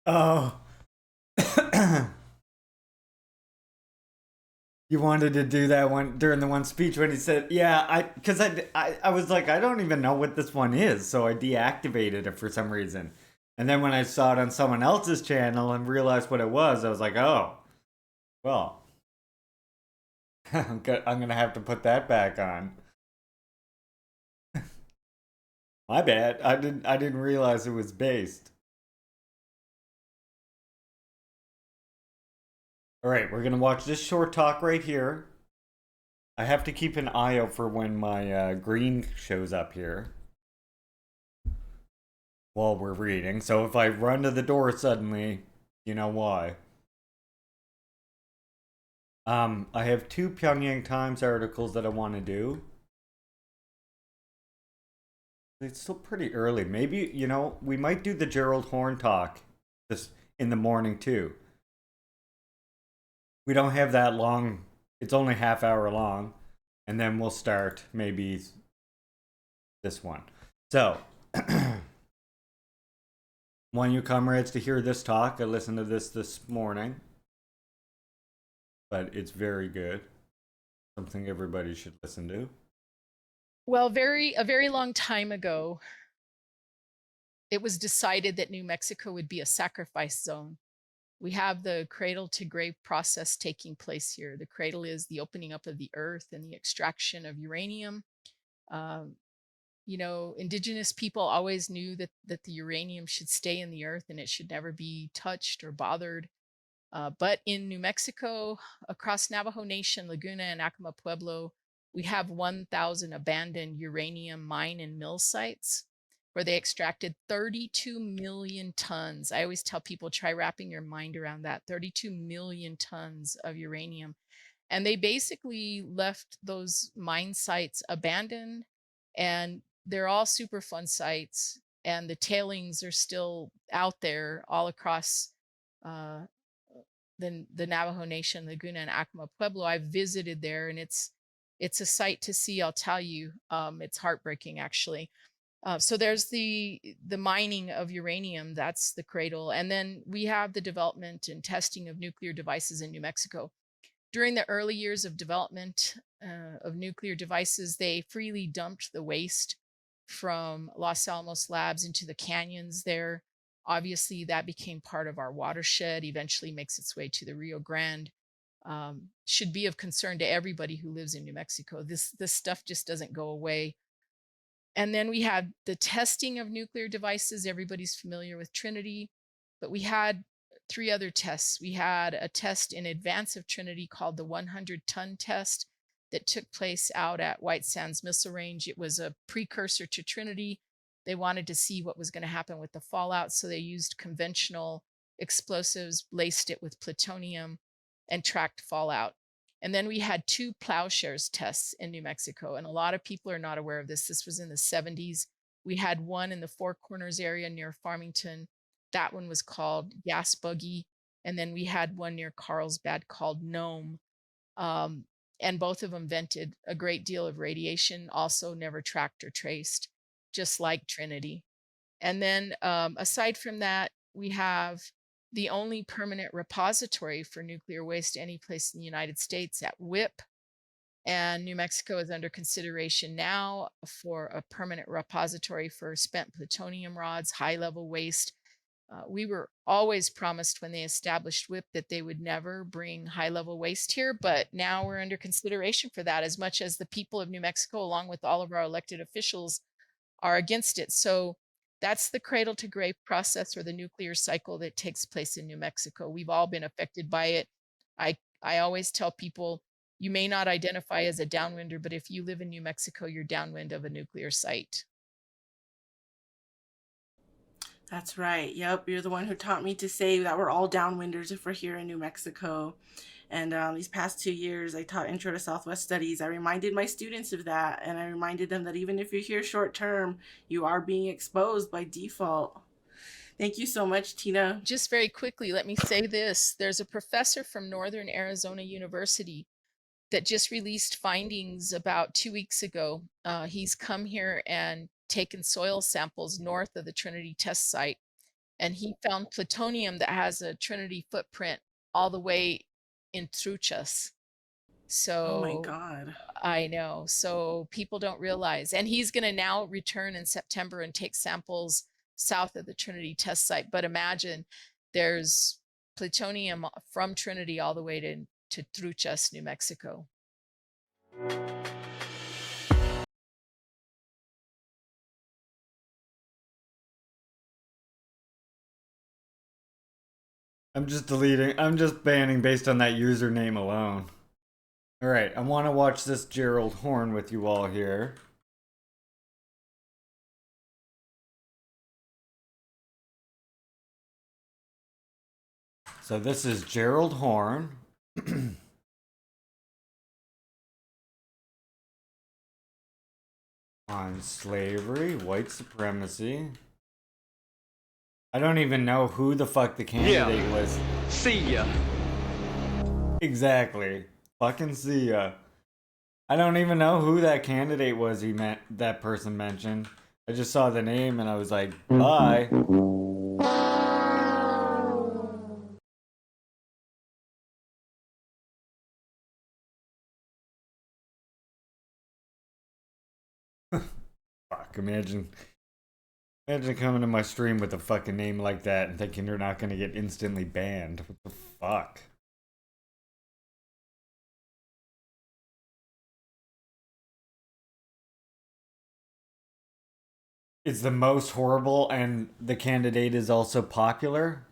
Oh. you wanted to do that one during the one speech when he said, yeah, because I was like, I don't even know what this one is, so I deactivated it for some reason. And then when I saw it on someone else's channel and realized what it was, I was like, oh, well, I'm gonna have to put that back on. My bad. I didn't realize it was based. All right, we're gonna watch this short talk right here. I have to keep an eye out for when my green shows up here while we're reading. So if I run to the door suddenly, you know why. I have 2 Pyongyang Times articles that I want to do. It's still pretty early. Maybe, you know, we might do the Gerald Horn talk this in the morning too. We don't have that long. It's only half hour long. And then we'll start maybe this one. So, want you comrades to hear this talk? I listened to this morning. But it's very good. Something everybody should listen to. Well, a very long time ago, it was decided that New Mexico would be a sacrifice zone. We have the cradle to grave process taking place here. The cradle is the opening up of the earth and the extraction of uranium. You know, indigenous people always knew that the uranium should stay in the earth and it should never be touched or bothered. But in New Mexico, across Navajo Nation, Laguna, and Acoma Pueblo, we have 1,000 abandoned uranium mine and mill sites where they extracted 32 million tons. I always tell people, try wrapping your mind around that, 32 million tons of uranium. And they basically left those mine sites abandoned, and they're all Superfund sites, and the tailings are still out there all across the Navajo Nation, Laguna, and Acoma Pueblo. I've visited there, and it's a sight to see. I'll tell you, it's heartbreaking actually. So there's the mining of uranium. That's the cradle, and then we have the development and testing of nuclear devices in New Mexico. During the early years of development of nuclear devices, they freely dumped the waste from Los Alamos labs into the canyons there. Obviously, that became part of our watershed, eventually makes its way to the Rio Grande. Should be of concern to everybody who lives in New Mexico. This stuff just doesn't go away. And then we had the testing of nuclear devices. Everybody's familiar with Trinity, but we had 3 other tests. We had a test in advance of Trinity called the 100-ton test that took place out at White Sands Missile Range. It was a precursor to Trinity. They wanted to see what was going to happen with the fallout, so they used conventional explosives, laced it with plutonium, and tracked fallout. And then we had 2 plowshares tests in New Mexico, and a lot of people are not aware of this. This was in the 70s. We had one in the Four Corners area near Farmington. That one was called Gas Buggy. And then we had one near Carlsbad called Gnome. And both of them vented a great deal of radiation, also never tracked or traced, just like Trinity. And then aside from that, we have the only permanent repository for nuclear waste any place in the United States at WIP. And New Mexico is under consideration now for a permanent repository for spent plutonium rods, high-level waste. We were always promised when they established WIP that they would never bring high-level waste here, but now we're under consideration for that, as much as the people of New Mexico, along with all of our elected officials, are against it. So that's the cradle to grave process, or the nuclear cycle that takes place in New Mexico. We've all been affected by it. I always tell people, you may not identify as a downwinder, but if you live in New Mexico, you're downwind of a nuclear site. That's right. Yep. You're the one who taught me to say that we're all downwinders if we're here in New Mexico. And these past 2 years, I taught Intro to Southwest Studies. I reminded my students of that. And I reminded them that even if you're here short term, you are being exposed by default. Thank you so much, Tina. Just very quickly, let me say this. There's a professor from Northern Arizona University that just released findings about 2 weeks ago. He's come here and taken soil samples north of the Trinity test site, and he found plutonium that has a Trinity footprint all the way in Truchas. Oh my So God. I know. So people don't realize. And he's going to now return in September and take samples south of the Trinity test site. But imagine there's plutonium from Trinity all the way to Truchas, New Mexico. I'm just banning based on that username alone. Alright, I want to watch this Gerald Horn with you all here. So this is Gerald Horn. On slavery, white supremacy. I don't even know who the fuck the candidate was. See ya. Exactly. Fucking see ya. I don't even know who that candidate was that person mentioned. I just saw the name and I was like, bye. Fuck, imagine coming to my stream with a fucking name like that and thinking you're not gonna get instantly banned. What the fuck? It's the most horrible and the candidate is also popular?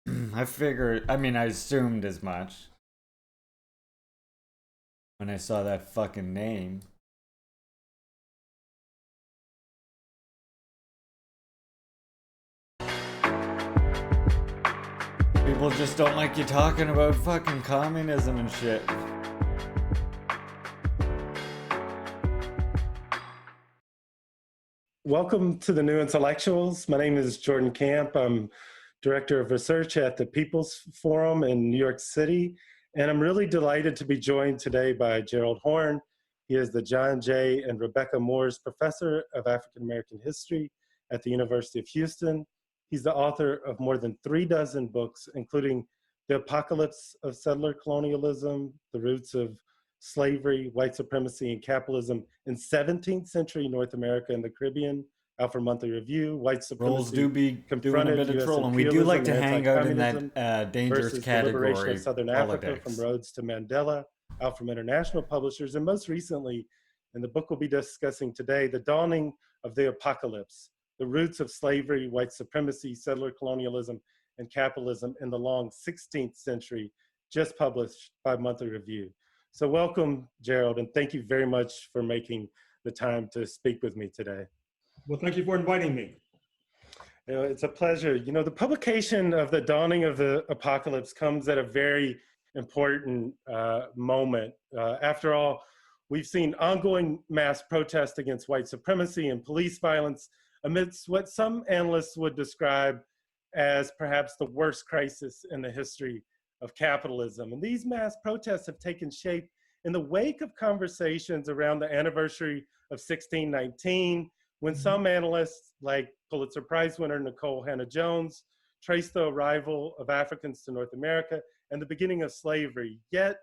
I assumed as much when I saw that fucking name. People just don't like you talking about fucking communism and shit. Welcome to the New Intellectuals. My name is Jordan Camp. I'm Director of Research at the People's Forum in New York City. And I'm really delighted to be joined today by Gerald Horn. He is the John J. and Rebecca Moores Professor of African American History at the University of Houston. He's the author of more than 36 books, including The Apocalypse of Settler Colonialism, The Roots of Slavery, White Supremacy, and Capitalism in 17th Century North America and the Caribbean, Alfred Monthly Review, White Supremacy. Trolls do be doing a bit of trolling. We do like to hang out in that dangerous category. The Liberation of Southern Africa, From Rhodes to Mandela, out from international publishers, and most recently, and the book we'll be discussing today, The Dawning of the Apocalypse, The Roots of Slavery, White Supremacy, Settler Colonialism, and Capitalism in the Long 16th Century, just published by Monthly Review. So welcome, Gerald, and thank you very much for making the time to speak with me today. Well, thank you for inviting me. You know, it's a pleasure. You know, the publication of The Dawning of the Apocalypse comes at a very important moment. After all, we've seen ongoing mass protests against white supremacy and police violence amidst what some analysts would describe as perhaps the worst crisis in the history of capitalism. And these mass protests have taken shape in the wake of conversations around the anniversary of 1619, when some analysts, like Pulitzer Prize winner Nicole Hannah-Jones, traced the arrival of Africans to North America and the beginning of slavery. Yet,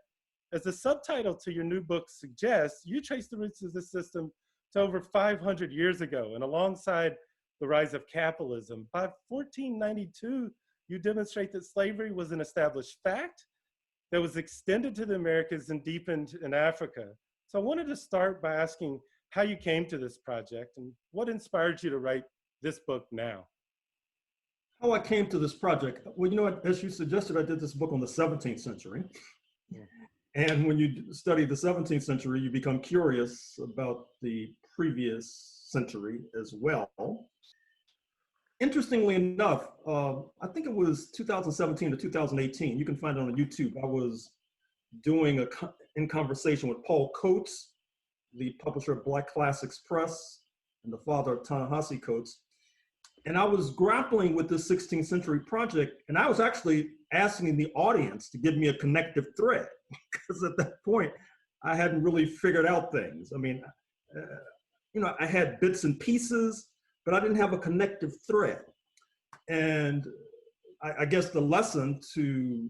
as the subtitle to your new book suggests, you trace the roots of this system to over 500 years ago, and alongside the rise of capitalism. By 1492, you demonstrate that slavery was an established fact that was extended to the Americas and deepened in Africa. So I wanted to start by asking how you came to this project and what inspired you to write this book now? How I came to this project? Well, you know what, as you suggested, I did this book on the 17th century. Yeah. And when you study the 17th century, you become curious about the previous century as well. Interestingly enough, I think it was 2017 to 2018, you can find it on YouTube, I was doing in conversation with Paul Coates, the publisher of Black Classics Press and the father of Ta-Nehisi Coates. And I was grappling with this 16th century project, and I was actually asking the audience to give me a connective thread, because at that point, I hadn't really figured out things. I mean, you know, I had bits and pieces, but I didn't have a connective thread. And I guess the lesson to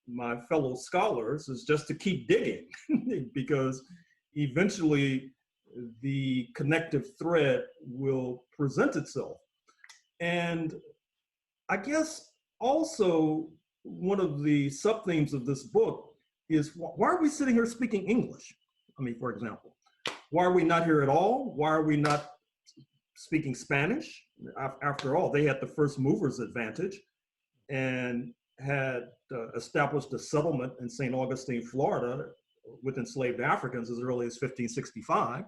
my fellow scholars is just to keep digging because eventually the connective thread will present itself. And I guess also one of the sub-themes of this book is why are we sitting here speaking English? I mean, for example, why are we not here at all? Why are we not speaking Spanish? After all, they had the first movers advantage and had established a settlement in St. Augustine, Florida, with enslaved Africans as early as 1565.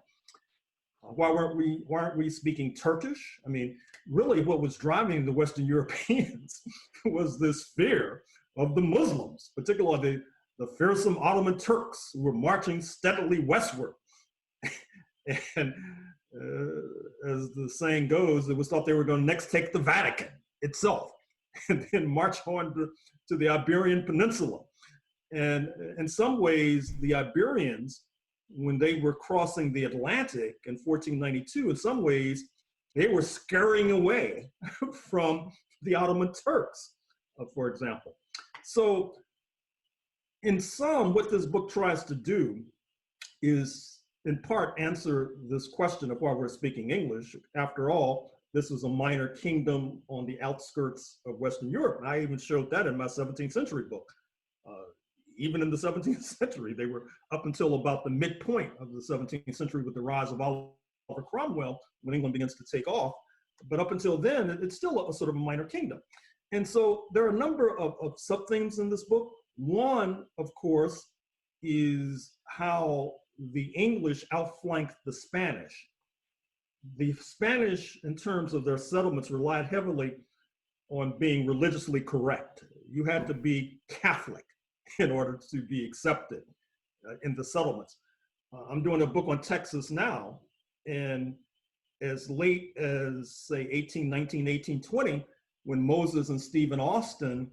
Why aren't we speaking Turkish? I mean, really what was driving the Western Europeans was this fear of the Muslims, particularly the fearsome Ottoman Turks who were marching steadily westward. And as the saying goes, it was thought they were going to next take the Vatican itself and then march on to the Iberian Peninsula. And in some ways, the Iberians, when they were crossing the Atlantic in 1492, in some ways, they were scurrying away from the Ottoman Turks, for example. So in sum, what this book tries to do is in part answer this question of why we're speaking English. After all, this was a minor kingdom on the outskirts of Western Europe. And I even showed that in my 17th century book. Even in the 17th century, they were up until about the midpoint of the 17th century with the rise of Oliver Cromwell, when England begins to take off. But up until then, it's still a sort of a minor kingdom. And so there are a number of sub-themes in this book. One, of course, is how the English outflanked the Spanish. The Spanish, in terms of their settlements, relied heavily on being religiously correct. You had to be Catholic in order to be accepted in the settlements. I'm doing a book on Texas now, and as late as, say, 1819, 1820, when Moses and Stephen Austin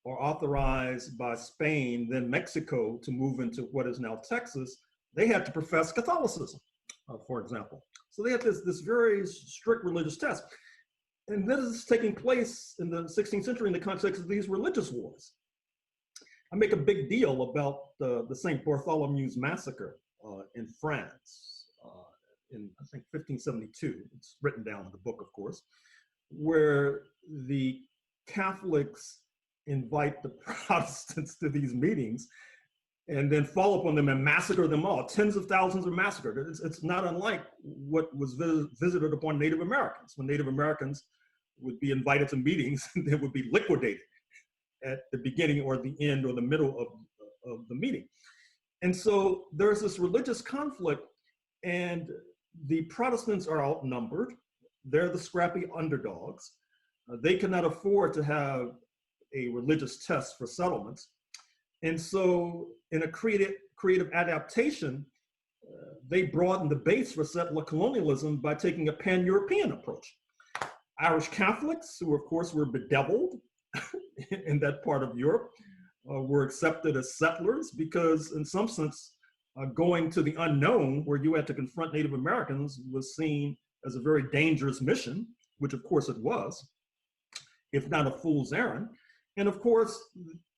are authorized by Spain, then Mexico, to move into what is now Texas, they had to profess Catholicism, for example. So they had this very strict religious test. And this is taking place in the 16th century in the context of these religious wars. I make a big deal about the St. Bartholomew's massacre in France in, I think, 1572. It's written down in the book, of course, where the Catholics invite the Protestants to these meetings and then fall upon them and massacre them all. Tens of thousands are massacred. It's not unlike what was visited upon Native Americans, when Native Americans would be invited to meetings and they would be liquidated at the beginning or the end or the middle of the meeting. And so there's this religious conflict, and the Protestants are outnumbered. They're the scrappy underdogs. They cannot afford to have a religious test for settlements. And so in a creative adaptation, they broadened the base for settler colonialism by taking a pan-European approach. Irish Catholics, who of course were bedeviled in that part of Europe, were accepted as settlers because in some sense, going to the unknown where you had to confront Native Americans was seen as a very dangerous mission, which of course it was, if not a fool's errand. And of course,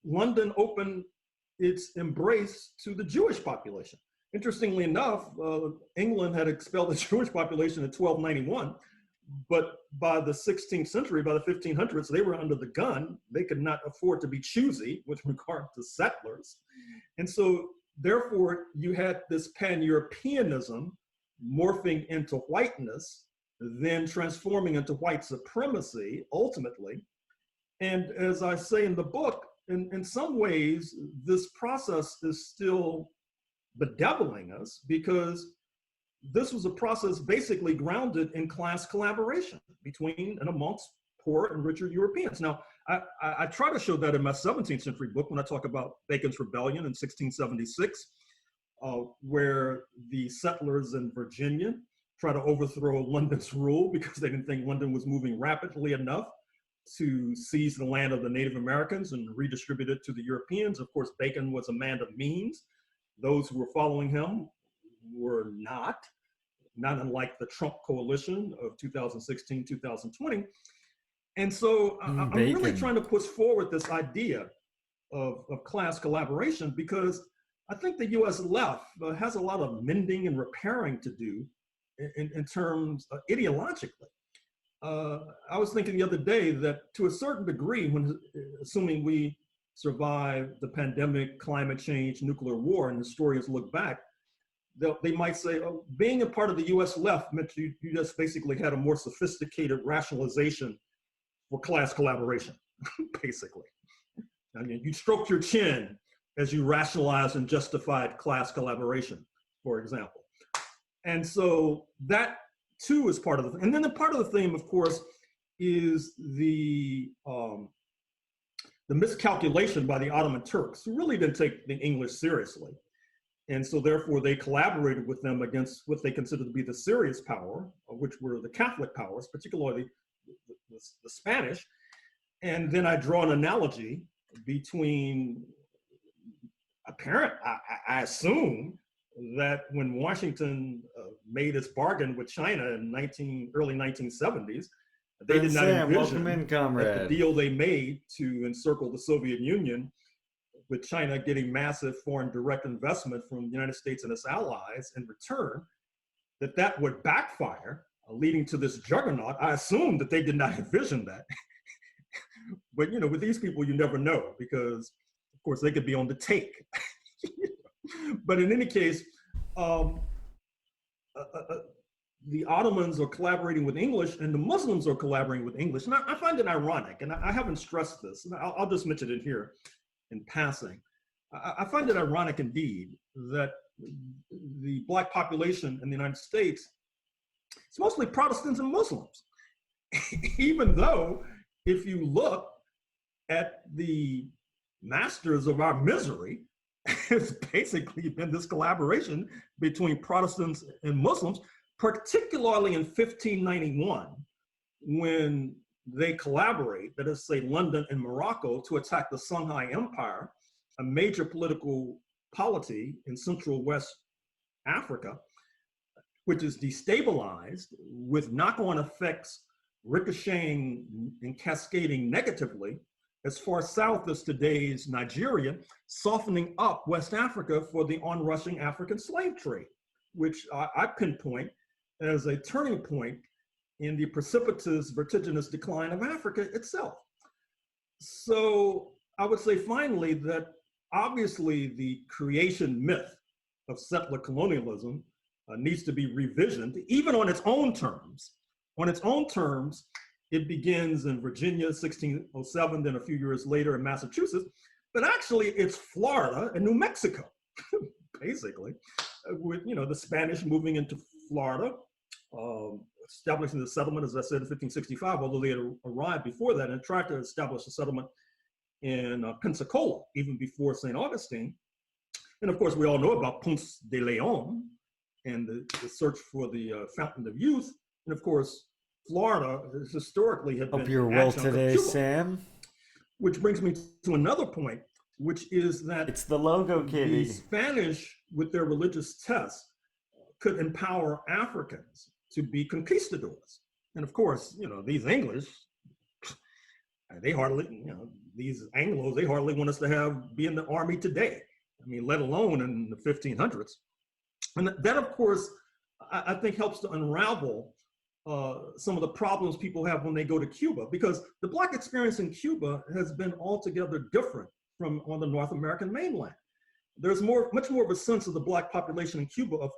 London opened its embrace to the Jewish population. Interestingly enough, England had expelled the Jewish population in 1291, but by the 16th century, by the 1500s, they were under the gun. They could not afford to be choosy with regard to settlers. And so therefore, you had this pan-Europeanism morphing into whiteness, then transforming into white supremacy, ultimately. And as I say in the book, in some ways, this process is still bedeviling us because this was a process basically grounded in class collaboration between and amongst poor and richer Europeans. Now, I try to show that in my 17th century book when I talk about Bacon's Rebellion in 1676, where the settlers in Virginia try to overthrow London's rule because they didn't think London was moving rapidly enough to seize the land of the Native Americans and redistribute it to the Europeans. Of course, Bacon was a man of means. Those who were following him were not unlike the Trump coalition of 2016, 2020. And so I'm really trying to push forward this idea of class collaboration, because I think the US left has a lot of mending and repairing to do in terms ideologically. I was thinking the other day that to a certain degree, when assuming we survive the pandemic, climate change, nuclear war, and historians look back, they might say, oh, being a part of the US left meant you just basically had a more sophisticated rationalization for class collaboration, basically. I mean, you stroked your chin as you rationalized and justified class collaboration, for example. And so that too is part of the, and then the part of the theme, of course, is the miscalculation by the Ottoman Turks, who really didn't take the English seriously. And so therefore they collaborated with them against what they considered to be the serious power, which were the Catholic powers, particularly the Spanish. And then I draw an analogy between I assume that when Washington made its bargain with China in early 1970s, they did not envision that the deal they made to encircle the Soviet Union, with China getting massive foreign direct investment from the United States and its allies in return, that would backfire, leading to this juggernaut. I assume that they did not envision that. But you know, with these people, you never know, because of course they could be on the take. But in any case, the Ottomans are collaborating with English and the Muslims are collaborating with English. And I find it ironic, and I haven't stressed this, and I'll just mention it here in passing. I find it ironic indeed that the Black population in the United States, it's mostly Protestants and Muslims. Even though if you look at the masters of our misery, it's basically been this collaboration between Protestants and Muslims, particularly in 1591, when they collaborate, that is, say, London and Morocco, to attack the Songhai Empire, a major political polity in Central West Africa, which is destabilized with knock-on effects ricocheting and cascading negatively as far south as today's Nigeria, softening up West Africa for the onrushing African slave trade, which I pinpoint as a turning point in the precipitous, vertiginous decline of Africa itself. So I would say finally that obviously the creation myth of settler colonialism needs to be revisioned, even on its own terms. On its own terms, it begins in Virginia, 1607, then a few years later in Massachusetts, but actually it's Florida and New Mexico, basically, with the Spanish moving into Florida, establishing the settlement, as I said, in 1565, although they had arrived before that and tried to establish a settlement in Pensacola, even before St. Augustine. And of course, we all know about Ponce de Leon and the search for the Fountain of Youth. And of course, Florida historically had been. Hope you're well today, Sam. Which brings me to another point, which is that it's the logo kitty. The Spanish, with their religious tests, could empower Africans to be conquistadors. And of course, these English, they hardly, these Anglos, they hardly want us to be in the army today. I mean, let alone in the 1500s. And that, of course, I think helps to unravel some of the problems people have when they go to Cuba, because the Black experience in Cuba has been altogether different from on the North American mainland. There's much more of a sense of the Black population in Cuba of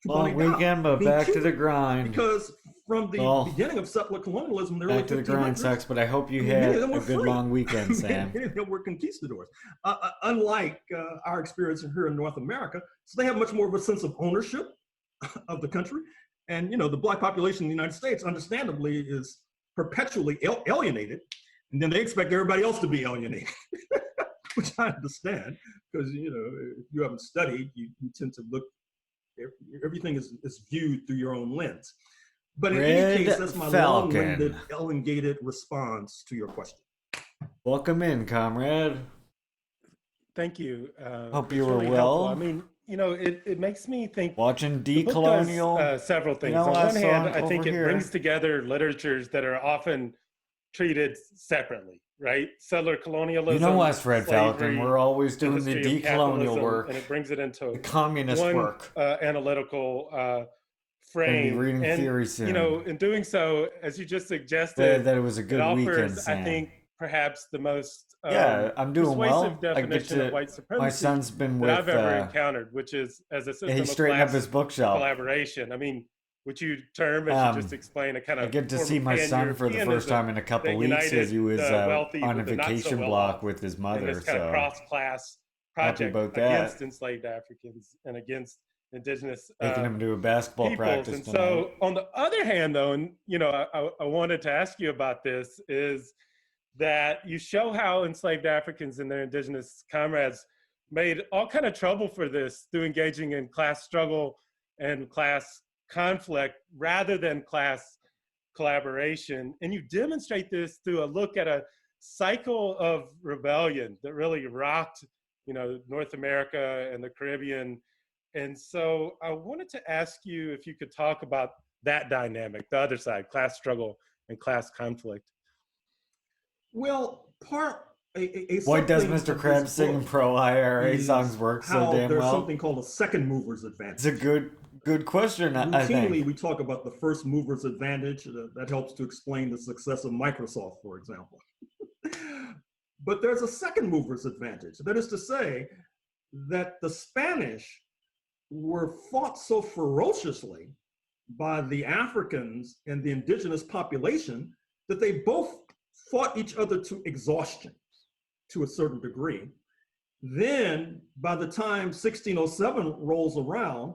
long weekend, but back to the grind. Because from the beginning of settler colonialism, there back to the grind sucks. But I hope you had a good long weekend, Sam. Many of them were conquistadors, unlike our experience here in North America. So they have much more of a sense of ownership of the country. And the Black population in the United States, understandably, is perpetually alienated, and then they expect everybody else to be alienated, which I understand, because if you haven't studied, you tend to look. Everything is viewed through your own lens. But in any case, that's my long-winded, elongated response to your question. Welcome in, comrade. Thank you. Hope you were well. Helpful. I mean, it makes me think. Watching decolonial. Several things. On one hand, I think it brings together literatures that are often treated separately, right? Settler colonialism. You know us, Fred Falcon. slavery, We're always doing the history of decolonial capitalism, work, and it brings it into the communist one work. Analytical Gonna frame. be reading And theory soon. you know, in doing so, as you just suggested, That it was a good it offers, weekend, I Sam. think, perhaps the most Yeah, I'm doing persuasive well. I get definition of to. white supremacy My son's been that with. I've ever encountered, which is as a system He of straightened up class his bookshelf. collaboration. I mean, which you term, as you just explained, a kind of I get to form see of my son for the first time in a couple that weeks as he was united the wealthy on a with the not so vacation well block off with his in mother. this kind of So cross-class happy project about against that. enslaved Africans and against indigenous Taking him to a basketball peoples. practice And tonight. so, on the other hand, though, and you know, I wanted to ask you about this, is that you show how enslaved Africans and their indigenous comrades made all kind of trouble for this through engaging in class struggle and class conflict rather than class collaboration. And you demonstrate this through a look at a cycle of rebellion that really rocked, you know, North America and the Caribbean. And so I wanted to ask you if you could talk about that dynamic, the other side, class struggle and class conflict. Well, why does Mr. Krabs sing pro IRA songs work so damn there's well? something called a second mover's advantage. It's a good question. I think. Routinely, we talk about the first mover's advantage. That helps to explain the success of Microsoft, for example. But there's a second mover's advantage. That is to say that the Spanish were fought so ferociously by the Africans and the indigenous population that they both fought each other to exhaustion to a certain degree. Then, by the time 1607 rolls around,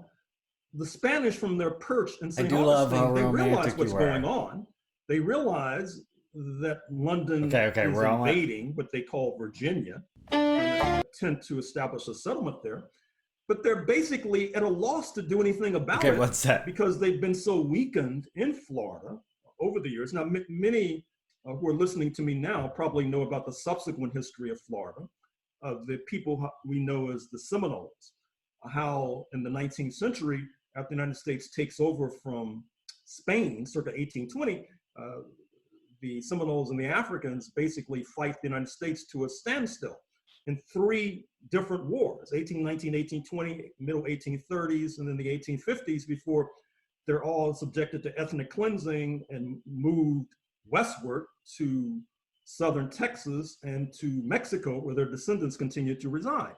the Spanish from their perch in St. Augustine, they realize what's going on. They realize that London is invading what they call Virginia, and attempt to establish a settlement there. But they're basically at a loss to do anything about it. What's that? Because they've been so weakened in Florida over the years. Now, many who are listening to me now probably know about the subsequent history of Florida, the people we know as the Seminoles, how in the 19th century, after the United States takes over from Spain, circa 1820, the Seminoles and the Africans basically fight the United States to a standstill in 3 different wars, 1819, 1820, middle 1830s, and then the 1850s, before they're all subjected to ethnic cleansing and moved westward to southern Texas and to Mexico, where their descendants continue to reside.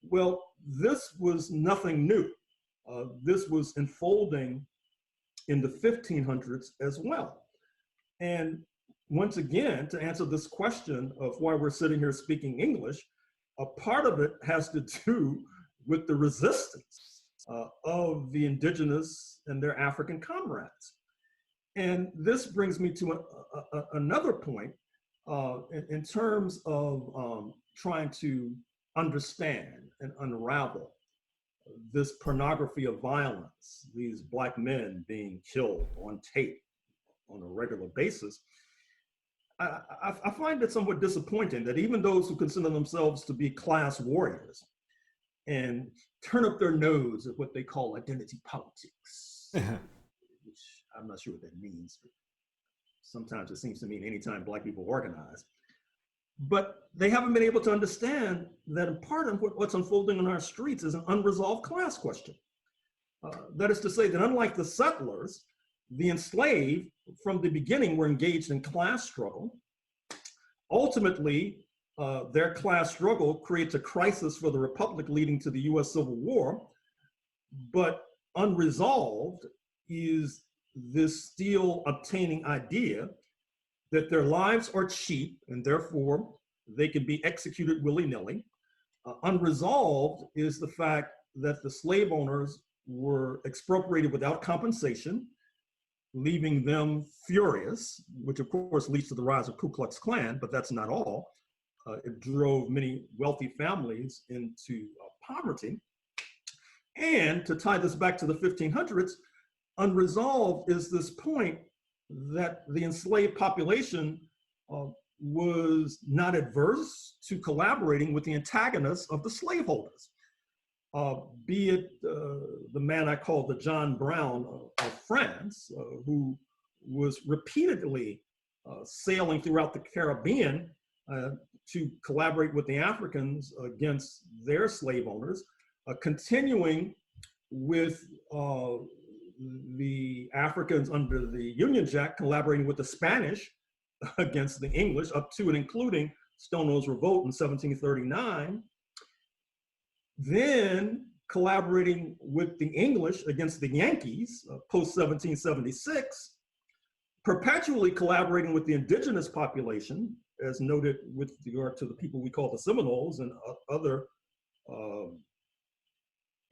Well, this was nothing new. This was unfolding in the 1500s as well. And once again, to answer this question of why we're sitting here speaking English, a part of it has to do with the resistance of the indigenous and their African comrades. And this brings me to another point in terms of trying to understand and unravel this pornography of violence, these Black men being killed on tape on a regular basis. I find it somewhat disappointing that even those who consider themselves to be class warriors and turn up their nose at what they call identity politics, which I'm not sure what that means, but sometimes it seems to mean anytime Black people organize. But they haven't been able to understand that a part of what's unfolding in our streets is an unresolved class question. That is to say that unlike the settlers, the enslaved from the beginning were engaged in class struggle. Ultimately, their class struggle creates a crisis for the Republic leading to the US Civil War, but unresolved is this still obtaining idea that their lives are cheap and therefore they can be executed willy-nilly. Unresolved is the fact that the slave owners were expropriated without compensation, leaving them furious, which of course leads to the rise of Ku Klux Klan, but that's not all. It drove many wealthy families into poverty. And to tie this back to the 1500s, unresolved is this point that the enslaved population was not adverse to collaborating with the antagonists of the slaveholders, be it the man I call the John Brown of France, who was repeatedly sailing throughout the Caribbean to collaborate with the Africans against their slave owners, continuing with the Africans under the Union Jack collaborating with the Spanish against the English, up to and including Stonewall's Revolt in 1739, then collaborating with the English against the Yankees post 1776, perpetually collaborating with the indigenous population, as noted with regard to the people we call the Seminoles and other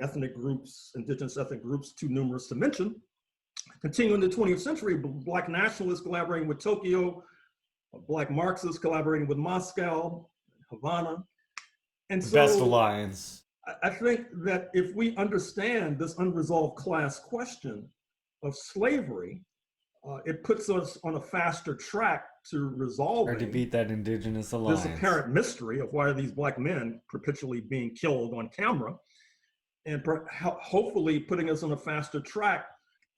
ethnic groups, indigenous ethnic groups, too numerous to mention. Continuing the 20th century, Black nationalists collaborating with Tokyo, Black Marxists collaborating with Moscow, Havana. And so Best alliance. I think that if we understand this unresolved class question of slavery, it puts us on a faster track to resolving or to beat that indigenous alliance. This apparent mystery of why are these Black men perpetually being killed on camera, and hopefully putting us on a faster track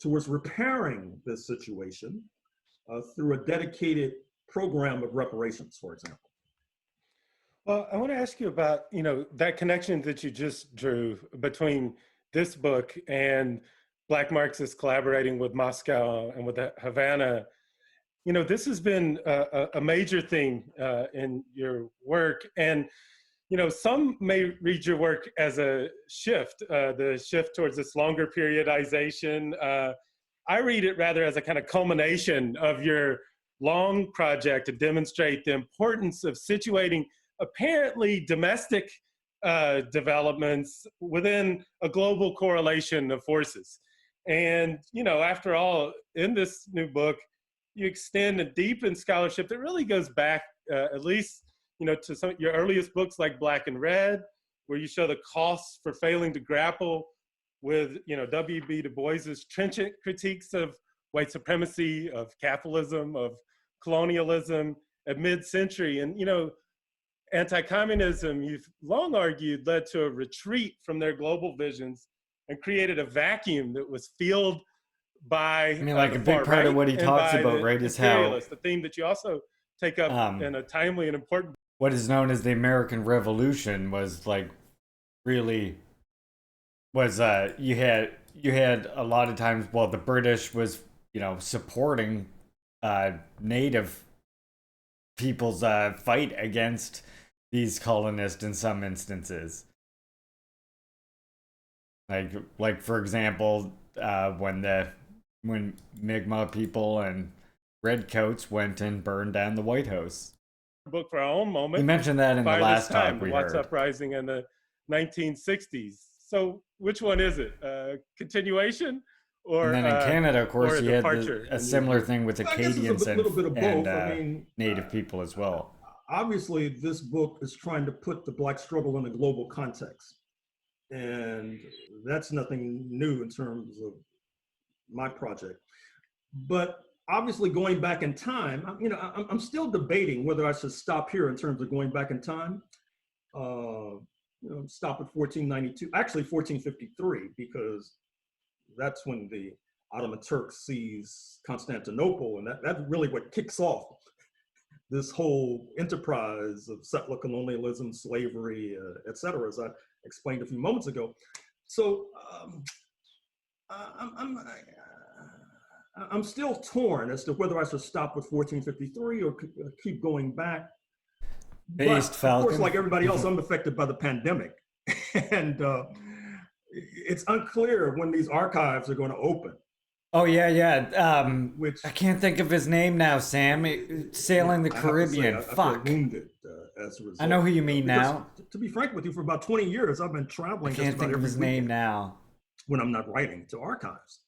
towards repairing this situation through a dedicated program of reparations, for example. Well, I want to ask you about, that connection that you just drew between this book and Black Marxists collaborating with Moscow and with Havana. This has been a major theme in your work. And, some may read your work as a shift, the shift towards this longer periodization. I read it rather as a kind of culmination of your long project to demonstrate the importance of situating apparently domestic developments within a global correlation of forces. And, after all, in this new book, you extend a deepened scholarship that really goes back at least, to some of your earliest books like Black and Red, where you show the costs for failing to grapple with, W.B. Du Bois's trenchant critiques of white supremacy, of capitalism, of colonialism at mid-century. And, anti-communism, you've long argued, led to a retreat from their global visions and created a vacuum that was filled by like a big part of what he talks about, right, is how the theme that you also take up in a timely and important. What is known as the American Revolution was you had a lot of times, well, the British was supporting native people's fight against these colonists in some instances. Like for example, when Mi'kmaq people and redcoats went and burned down the White House. Book for our own moment. You mentioned that in the last talk we Watts heard. Uprising in the 1960s. So which one is it? Continuation? Or, and then in Canada, of course, you had a similar thing with Acadians and Native people as well. Obviously, this book is trying to put the Black struggle in a global context. And that's nothing new in terms of my project. But obviously going back in time, I'm still debating whether I should stop here in terms of going back in time. Stop at 1492, actually 1453, because that's when the Ottoman Turks seize Constantinople, and that's really what kicks off this whole enterprise of settler colonialism, slavery, et cetera, as I explained a few moments ago. So I'm still torn as to whether I should stop with 1453 or keep going back. But of course, like everybody else, I'm affected by the pandemic. And it's unclear when these archives are going to open. Oh, yeah. Which I can't think of his name now, Sam. Sailing the Caribbean. Fuck. Wounded, as a result. I know who you mean now. To be frank with you, for about 20 years, I've been traveling. I can't think of his name now. When I'm not writing to archives.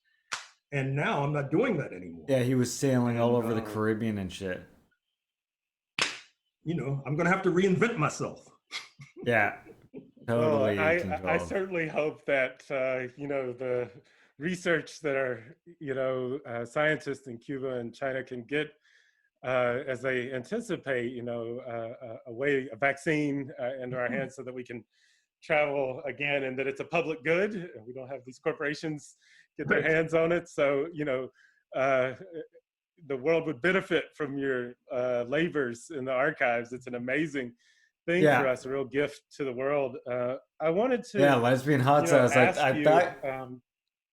And now I'm not doing that anymore. Yeah, he was sailing all over the Caribbean and shit. I'm going to have to reinvent myself. Yeah, totally. Well, I certainly hope that, the research that our scientists in Cuba and China can get as they anticipate, a vaccine into our hands so that we can travel again, and that it's a public good. We don't have these corporations get their hands on it. So, the world would benefit from your labors in the archives. It's an amazing thing for us, a real gift to the world. I wanted to lesbian hot sauce. ask I you thought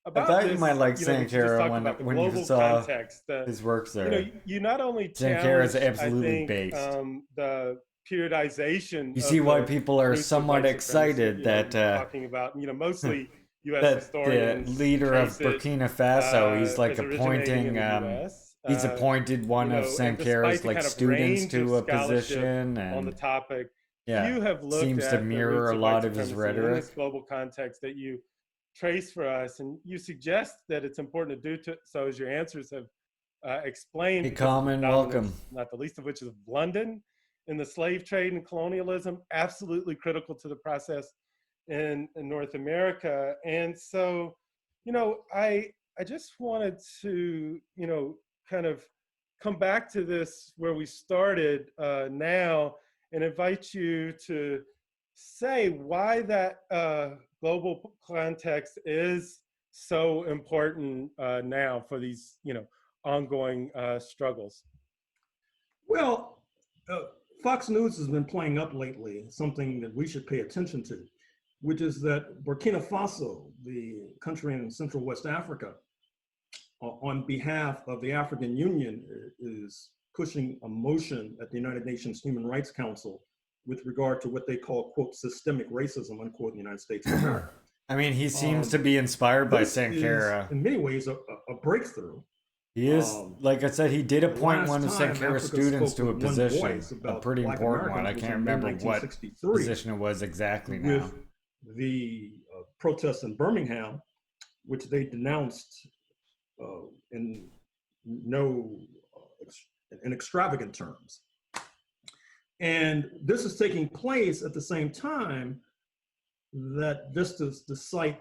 about this, you might like Sankara when you saw context, his works there. You not only Sankara is challenge, absolutely I think, based. The periodization. You see why people are somewhat excited that talking about mostly U.S. that historians. the leader of trace it, Burkina Faso, he's like as originating in appointing. the US. He's appointed one of Sankara's like students to a position, and on the topic. Yeah, You have looked seems at to the mirror roots a of lot white of his supremacy in rhetoric. this global context that you trace for us, and you suggest that it's important to do so, as your answers have explained. Hey, because of the Common, dominance, welcome. Not the least of which is of London in the slave trade and colonialism, absolutely critical to the process in North America. And so, I just wanted to, kind of come back to this where we started now, and invite you to say why that global context is so important now for these, ongoing struggles. Well, Fox News has been playing up lately something that we should pay attention to, which is that Burkina Faso, the country in Central West Africa, on behalf of the African Union, is pushing a motion at the United Nations Human Rights Council with regard to what they call, quote, systemic racism, unquote, in the United States of America. I mean, he seems to be inspired by This Sankara. is, in many ways, a breakthrough. He is, like I said, he did appoint one of Sankara's students to a position, a pretty important one. I can't remember what position it was exactly now. With the protests in Birmingham, which they denounced in extravagant terms. And this is taking place at the same time that, just to cite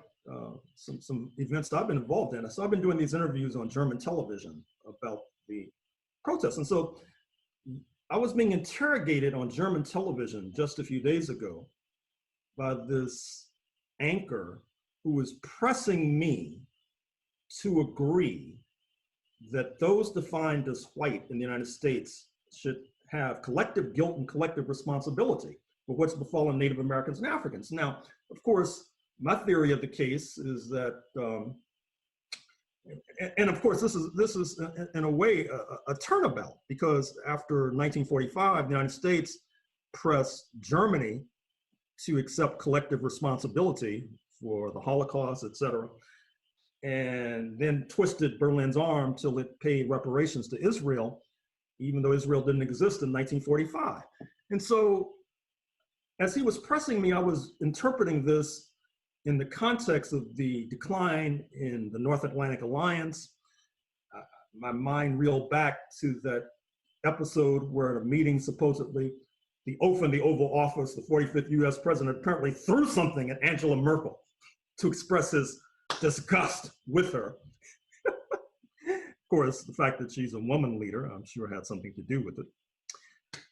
some events that I've been involved in. So I've been doing these interviews on German television about the protests. And so I was being interrogated on German television just a few days ago by this anchor who was pressing me to agree that those defined as white in the United States should have collective guilt and collective responsibility for what's befallen Native Americans and Africans. Now, of course, my theory of the case is that, and of course, this is in a way a turnabout, because after 1945, the United States pressed Germany to accept collective responsibility for the Holocaust, et cetera, and then twisted Berlin's arm till it paid reparations to Israel, even though Israel didn't exist in 1945. And so, as he was pressing me, I was interpreting this in the context of the decline in the North Atlantic Alliance. My mind reeled back to that episode where at a meeting, supposedly, the oath in the Oval Office, the 45th US president apparently threw something at Angela Merkel to express his disgust with her. Of course, the fact that she's a woman leader, I'm sure had something to do with it.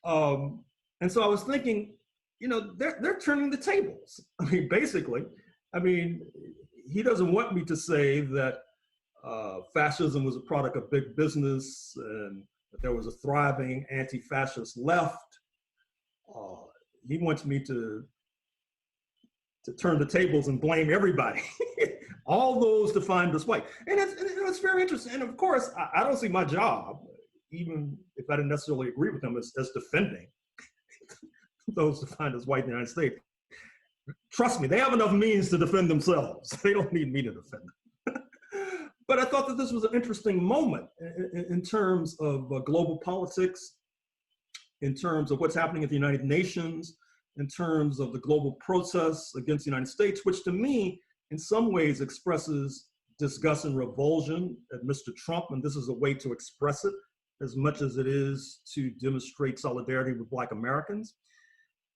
And so I was thinking, they're turning the tables. I mean, basically, he doesn't want me to say that fascism was a product of big business and that there was a thriving anti-fascist left. He wants me to turn the tables and blame everybody. All those defined as white. And it's very interesting. And of course, I don't see my job, even if I didn't necessarily agree with them, as defending those defined as white in the United States. Trust me, they have enough means to defend themselves. They don't need me to defend them. But I thought that this was an interesting moment in terms of global politics, in terms of what's happening at the United Nations, in terms of the global protests against the United States, which to me, in some ways expresses disgust and revulsion at Mr. Trump, and this is a way to express it as much as it is to demonstrate solidarity with Black Americans.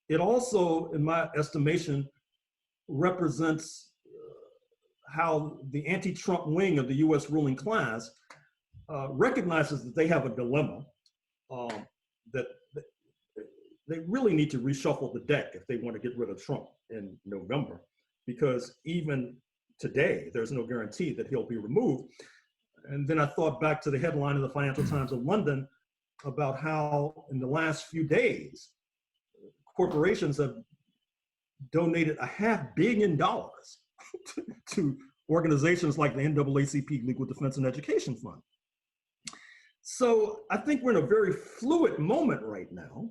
It also, in my estimation, represents how the anti-Trump wing of the US ruling class recognizes that they have a dilemma, that they really need to reshuffle the deck if they want to get rid of Trump in November, because even today, there's no guarantee that he'll be removed. And then I thought back to the headline of the Financial Times of London about how in the last few days, corporations have donated $500 million to organizations like the NAACP Legal Defense and Education Fund. So I think we're in a very fluid moment right now.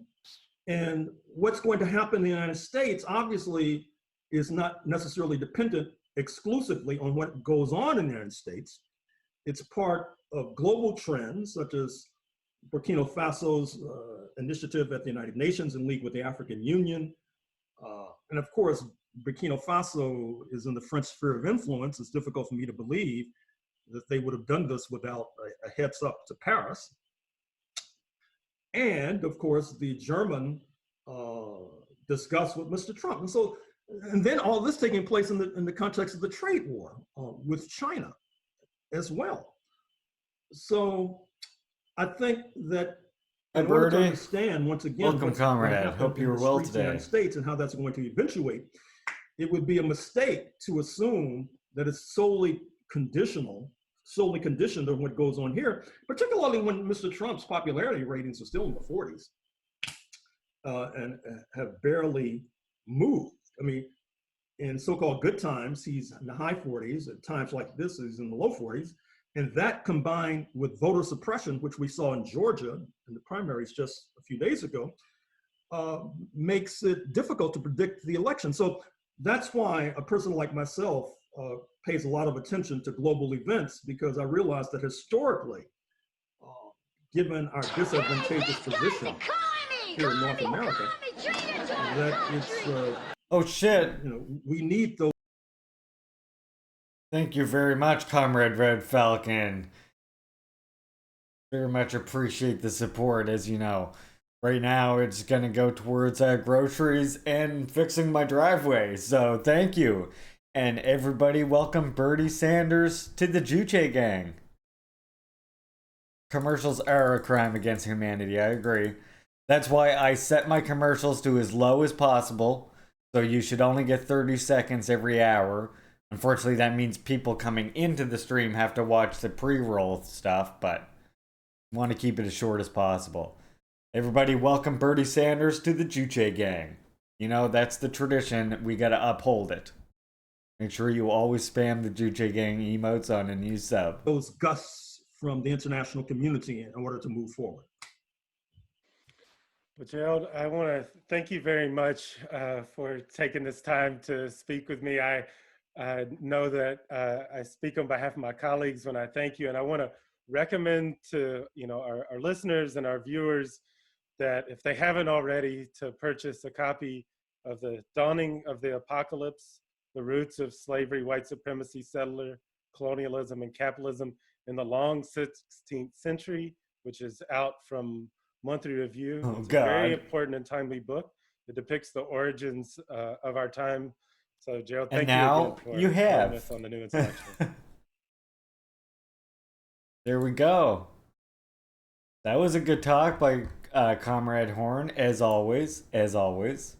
And what's going to happen in the United States obviously is not necessarily dependent exclusively on what goes on in the United States. It's part of global trends such as Burkina Faso's initiative at the United Nations in league with the African Union. And of course, Burkina Faso is in the French sphere of influence. It's difficult for me to believe that they would have done this without a heads up to Paris. And of course, the German discussed with Mr. Trump. And so, and then all this taking place in the context of the trade war with China as well. So I think that in order to understand, once again, welcome, comrade. Hope you're well today. In the United States and how that's going to eventuate, it would be a mistake to assume that it's solely conditioned on what goes on here, particularly when Mr. Trump's popularity ratings are still in the 40s and have barely moved. I mean, in so-called good times, he's in the high 40s. At times like this, he's in the low 40s. And that combined with voter suppression, which we saw in Georgia in the primaries just a few days ago, makes it difficult to predict the election. So that's why a person like myself pays a lot of attention to global events, because I realize that historically, given our disadvantageous position here in North America, that it's oh shit! You know, we need those. Thank you very much, Comrade Red Falcon. Very much appreciate the support. As you know, right now it's gonna go towards groceries and fixing my driveway. So thank you. And everybody, welcome Bertie Sanders to the Juche gang. Commercials are a crime against humanity, I agree. That's why I set my commercials to as low as possible. So you should only get 30 seconds every hour. Unfortunately, that means people coming into the stream have to watch the pre-roll stuff, but I want to keep it as short as possible. Everybody, welcome Bertie Sanders to the Juche gang. You know, that's the tradition. We got to uphold it. Make sure you always spam the Juche gang emotes on a new sub. Those gusts from the international community in order to move forward. Well, Gerald, I want to thank you very much for taking this time to speak with me. I know that I speak on behalf of my colleagues when I thank you, and I want to recommend to our listeners and our viewers that if they haven't already, to purchase a copy of The Dawning of the Apocalypse: The Roots of Slavery, White Supremacy, Settler Colonialism, and Capitalism in the Long 16th Century, which is out from Monthly Review. Oh, it's God. a very important and timely book. It depicts the origins of our time. So, Gerald, thank you again for joining us on the new introduction. There we go. That was a good talk by Comrade Horn, as always. As always.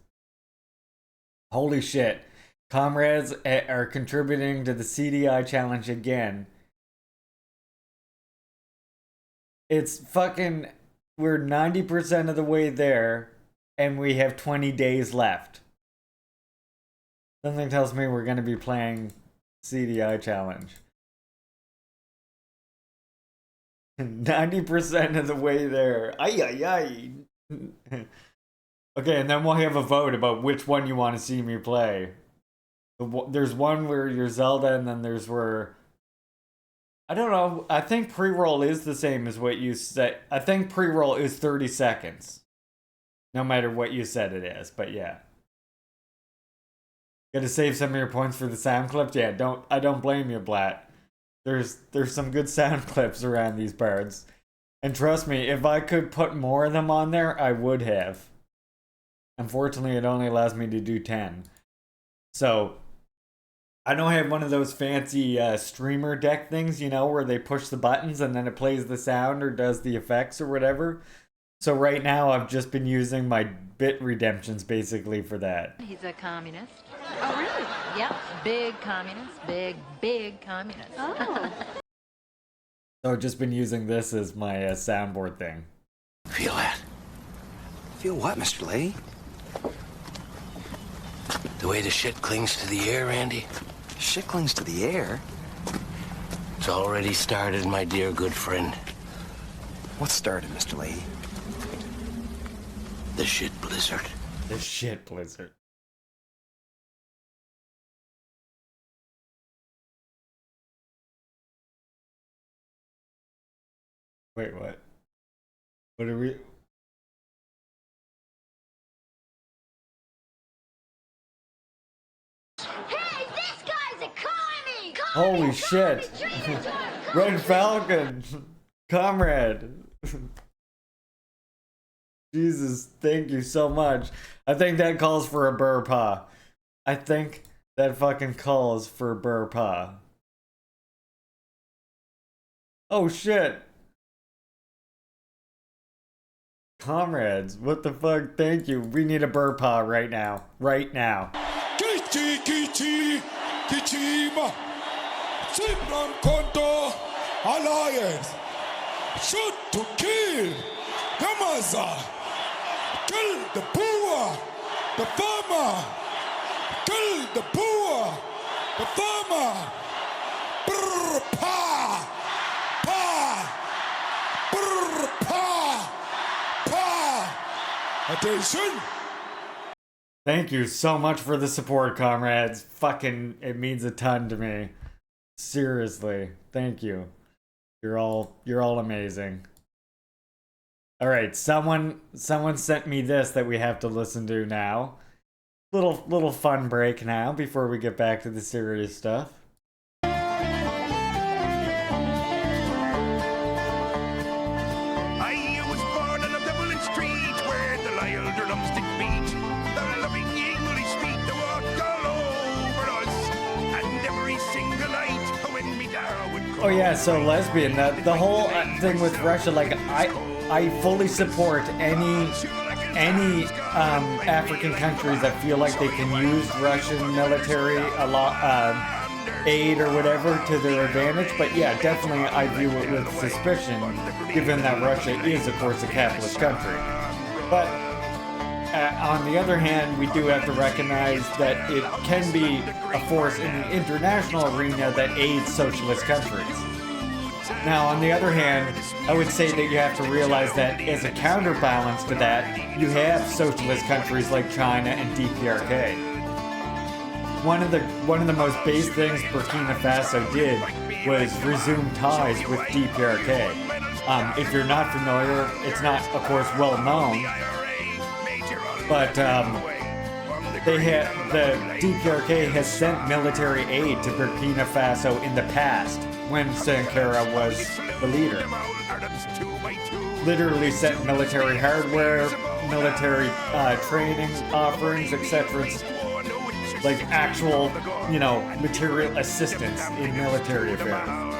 Holy shit. Comrades are contributing to the CDI challenge again. It's fucking... We're 90% of the way there, and we have 20 days left. Something tells me we're going to be playing CDI challenge. 90% of the way there. Ay, ay, ay. Okay, and then we'll have a vote about which one you want to see me play. There's one where you're Zelda, and then there's where... I don't know. I think pre-roll is the same as what you said. I think pre-roll is 30 seconds. No matter what you said it is, but yeah. Gotta save some of your points for the sound clips? Yeah, I don't blame you, Blatt. There's some good sound clips around these parts. And trust me, if I could put more of them on there, I would have. Unfortunately, it only allows me to do 10. So... I don't have one of those fancy streamer deck things, you know, where they push the buttons and then it plays the sound or does the effects or whatever. So right now I've just been using my bit redemptions basically for that. He's a communist. Oh, really? Yep, big communist, big communist. Oh. So I've just been using this as my soundboard thing. Feel that? Feel what, Mr. Lee? The way the shit clings to the air, Randy? Shit clings to the air? It's already started, my dear good friend. What started, Mr. Lee? The shit blizzard. The shit blizzard. Wait, what? What are we... Hey, this guy's a commie! Holy shit! Red Falcon! Comrade! Jesus, thank you so much. I think that calls for a burpa. I think that fucking calls for a burpa. Oh shit! Comrades, what the fuck? Thank you. We need a burpa right now. Right now. Alliance. Shoot to kill. Yamaza. Kill the poor. The farmer. Kill the poor. The farmer. Brr, pa. Pa. Brr, pa. Pa. Attention. Thank you so much for the support, comrades. Fucking, it means a ton to me. Seriously, thank you. You're all amazing. All right, someone sent me this that we have to listen to now. Little fun break now before we get back to the serious stuff. I was born on a Dublin street where the Lyle drumstick beat. The loving English feet to walk all over us, and every single night when me dara would come. Oh yeah, so lesbian. The whole thing with Russia, like I fully support any African countries that feel like they can use Russian military aid or whatever to their advantage. But yeah, definitely I view it with suspicion, given that Russia is, of course, a capitalist country. But on the other hand, we do have to recognize that it can be a force in the international arena that aids socialist countries. Now, on the other hand, I would say that you have to realize that as a counterbalance to that, you have socialist countries like China and DPRK. One of the most base things Burkina Faso did was resume ties with DPRK. If you're not familiar, it's not, of course, well known, but the DPRK has sent military aid to Burkina Faso in the past when Sankara was the leader. Literally sent military hardware, military training offerings, etc. Like actual, material assistance in military affairs.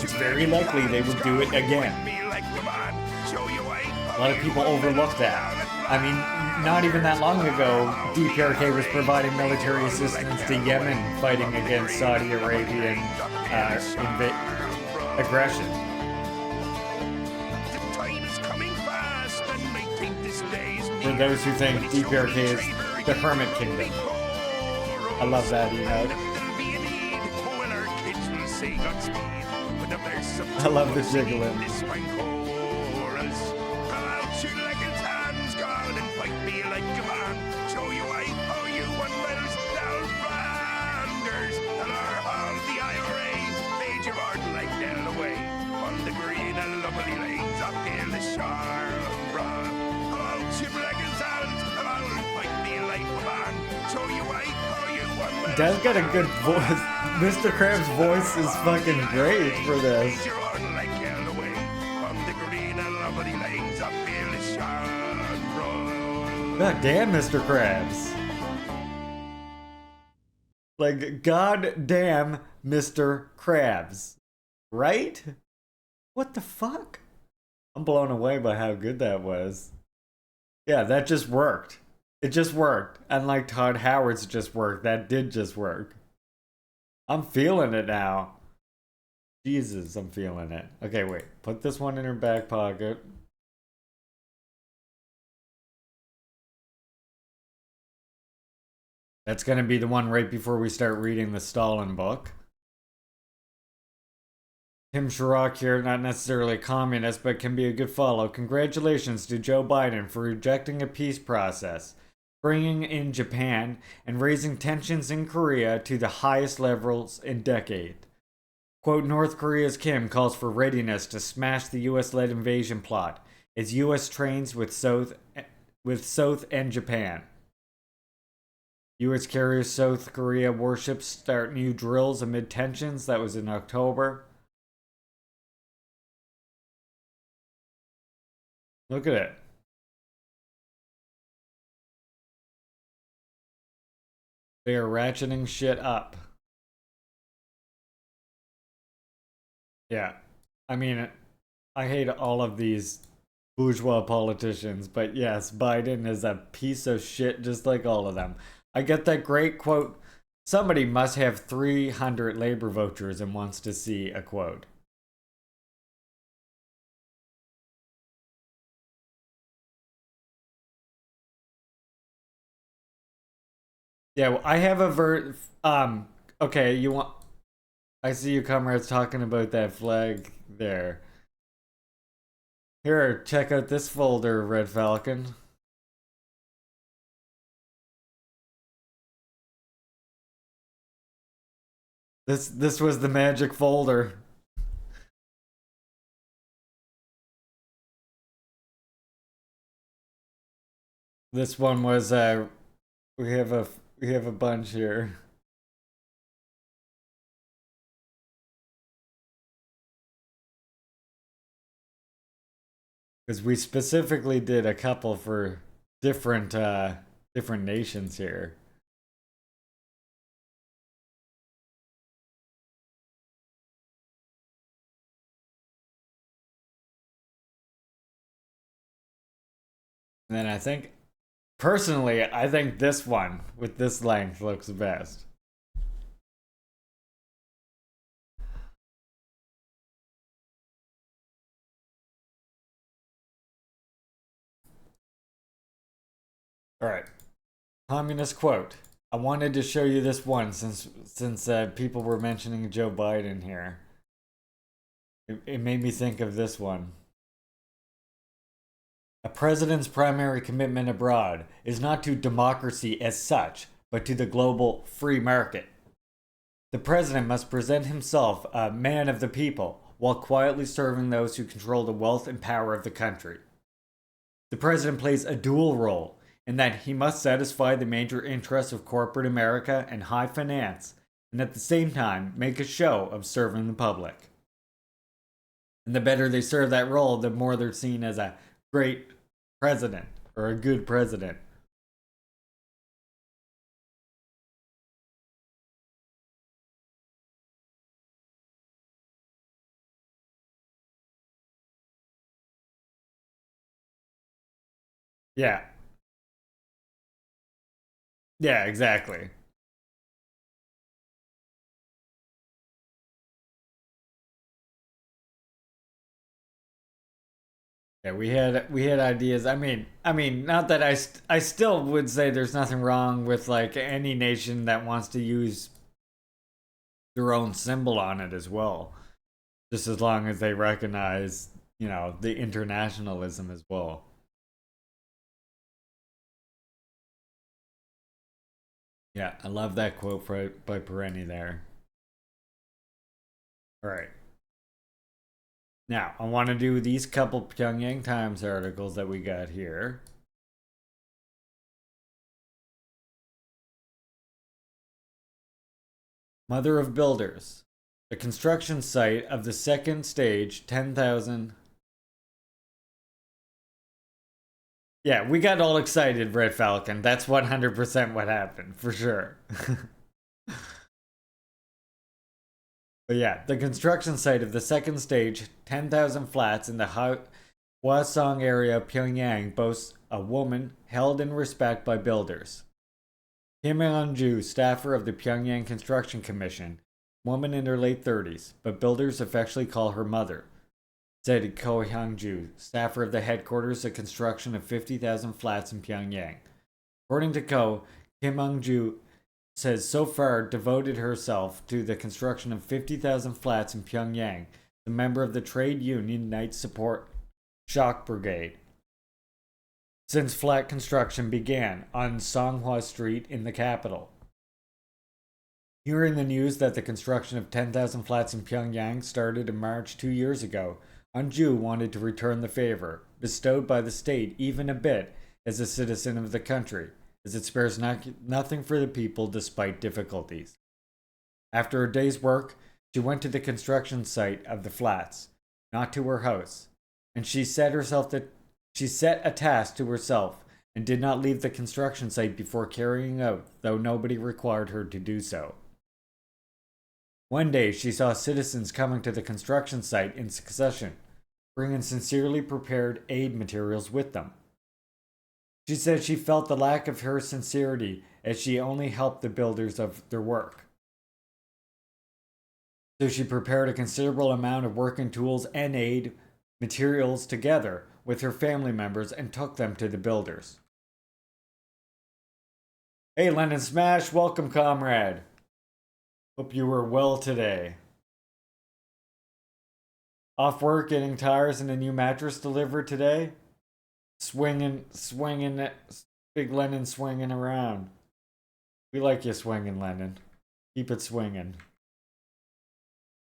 It's very likely they would do it again. A lot of people overlook that. I mean, not even that long ago, DPRK was providing military assistance to Yemen fighting against Saudi Arabian aggression. For those who think DPRK is the Hermit Kingdom. I love that emote. I love the jiggling. Dad's got a good voice. Mr. Krabs' voice is fucking great for this. God damn, Mr. Krabs. Like, god damn, Mr. Krabs. Right? What the fuck? I'm blown away by how good that was. Yeah, that just worked. It just worked. Unlike Todd Howard's just worked, that did just work. I'm feeling it now. Jesus, I'm feeling it. Okay, wait. Put this one in her back pocket. That's going to be the one right before we start reading the Stalin book. Tim Chirac here, not necessarily a communist, but can be a good follow. Congratulations to Joe Biden for rejecting a peace process, bringing in Japan, and raising tensions in Korea to the highest levels in decades. Quote, North Korea's Kim calls for readiness to smash the US-led invasion plot as US trains with South and Japan. US carriers South Korea warships start new drills amid tensions. That was in October. Look at it. They are ratcheting shit up. Yeah. I mean, I hate all of these bourgeois politicians, but yes, Biden is a piece of shit just like all of them. I get that great quote. Somebody must have 300 labor vouchers and wants to see a quote. Yeah, well, I have a okay, you want I see you comrades talking about that flag there. Here, check out this folder, Red Falcon. This was the magic folder. This one was we have a bunch here. Because we specifically did a couple for different different nations here. And then I think, personally, I think this one with this length looks best. All right. Communist quote. I wanted to show you this one since people were mentioning Joe Biden here. It made me think of this one. A president's primary commitment abroad is not to democracy as such, but to the global free market. The president must present himself a man of the people, while quietly serving those who control the wealth and power of the country. The president plays a dual role in that he must satisfy the major interests of corporate America and high finance, and at the same time make a show of serving the public. And the better they serve that role, the more they're seen as a great president or a good president. Yeah. Yeah, exactly. Yeah, we had ideas. I mean, not that I still would say there's nothing wrong with like any nation that wants to use their own symbol on it as well, just as long as they recognize, you know, the internationalism as well. Yeah, I love that quote by Perenni there. All right. Now, I want to do these couple Pyongyang Times articles that we got here. Mother of Builders. The construction site of the second stage, 10,000. Yeah, we got all excited, Red Falcon. That's 100% what happened, for sure. But yeah, the construction site of the second stage, 10,000 flats in the Hwasong area of Pyongyang, boasts a woman held in respect by builders. Kim Yeon-ju, staffer of the Pyongyang Construction Commission, woman in her late 30s, but builders affectionately call her mother, said Ko Hyung-ju, staffer of the headquarters of construction of 50,000 flats in Pyongyang. According to Ko, Kim Hyung-ju says so far devoted herself to the construction of 50,000 flats in Pyongyang, a member of the trade union Night Support Shock Brigade, since flat construction began on Songhua Street in the capital. Hearing the news that the construction of 10,000 flats in Pyongyang started in March 2 years ago, Hyung-ju wanted to return the favor, bestowed by the state even a bit as a citizen of the country, as it spares nothing for the people despite difficulties. After a day's work, she went to the construction site of the flats, not to her house, and she set a task to herself and did not leave the construction site before carrying out, though nobody required her to do so. One day, she saw citizens coming to the construction site in succession, bringing sincerely prepared aid materials with them. She said she felt the lack of her sincerity as she only helped the builders of their work. So she prepared a considerable amount of working tools and aid materials together with her family members and took them to the builders. Hey, Lennon Smash, welcome, comrade. Hope you were well today. Off work, getting tires and a new mattress delivered today. Swinging, Big Lennon swinging around. We like you swinging, Lennon. Keep it swinging.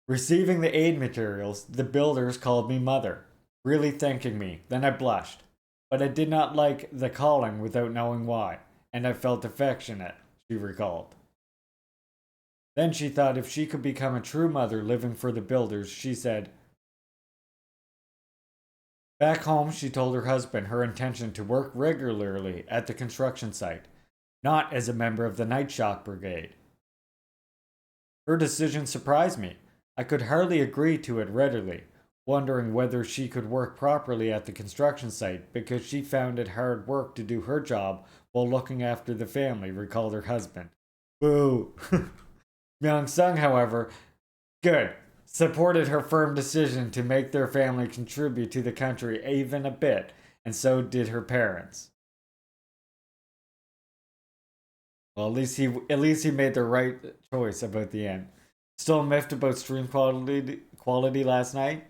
Receiving the aid materials, the builders called me mother, really thanking me. Then I blushed. But I did not like the calling without knowing why, and I felt affectionate, she recalled. Then she thought if she could become a true mother living for the builders, she said. Back home, she told her husband her intention to work regularly at the construction site, not as a member of the Night Shock Brigade. Her decision surprised me. I could hardly agree to it readily, wondering whether she could work properly at the construction site because she found it hard work to do her job while looking after the family, recalled her husband. Boo! Myung-sung, however, supported her firm decision to make their family contribute to the country even a bit, and so did her parents. Well, at least he made the right choice about the end. Still miffed about stream quality last night?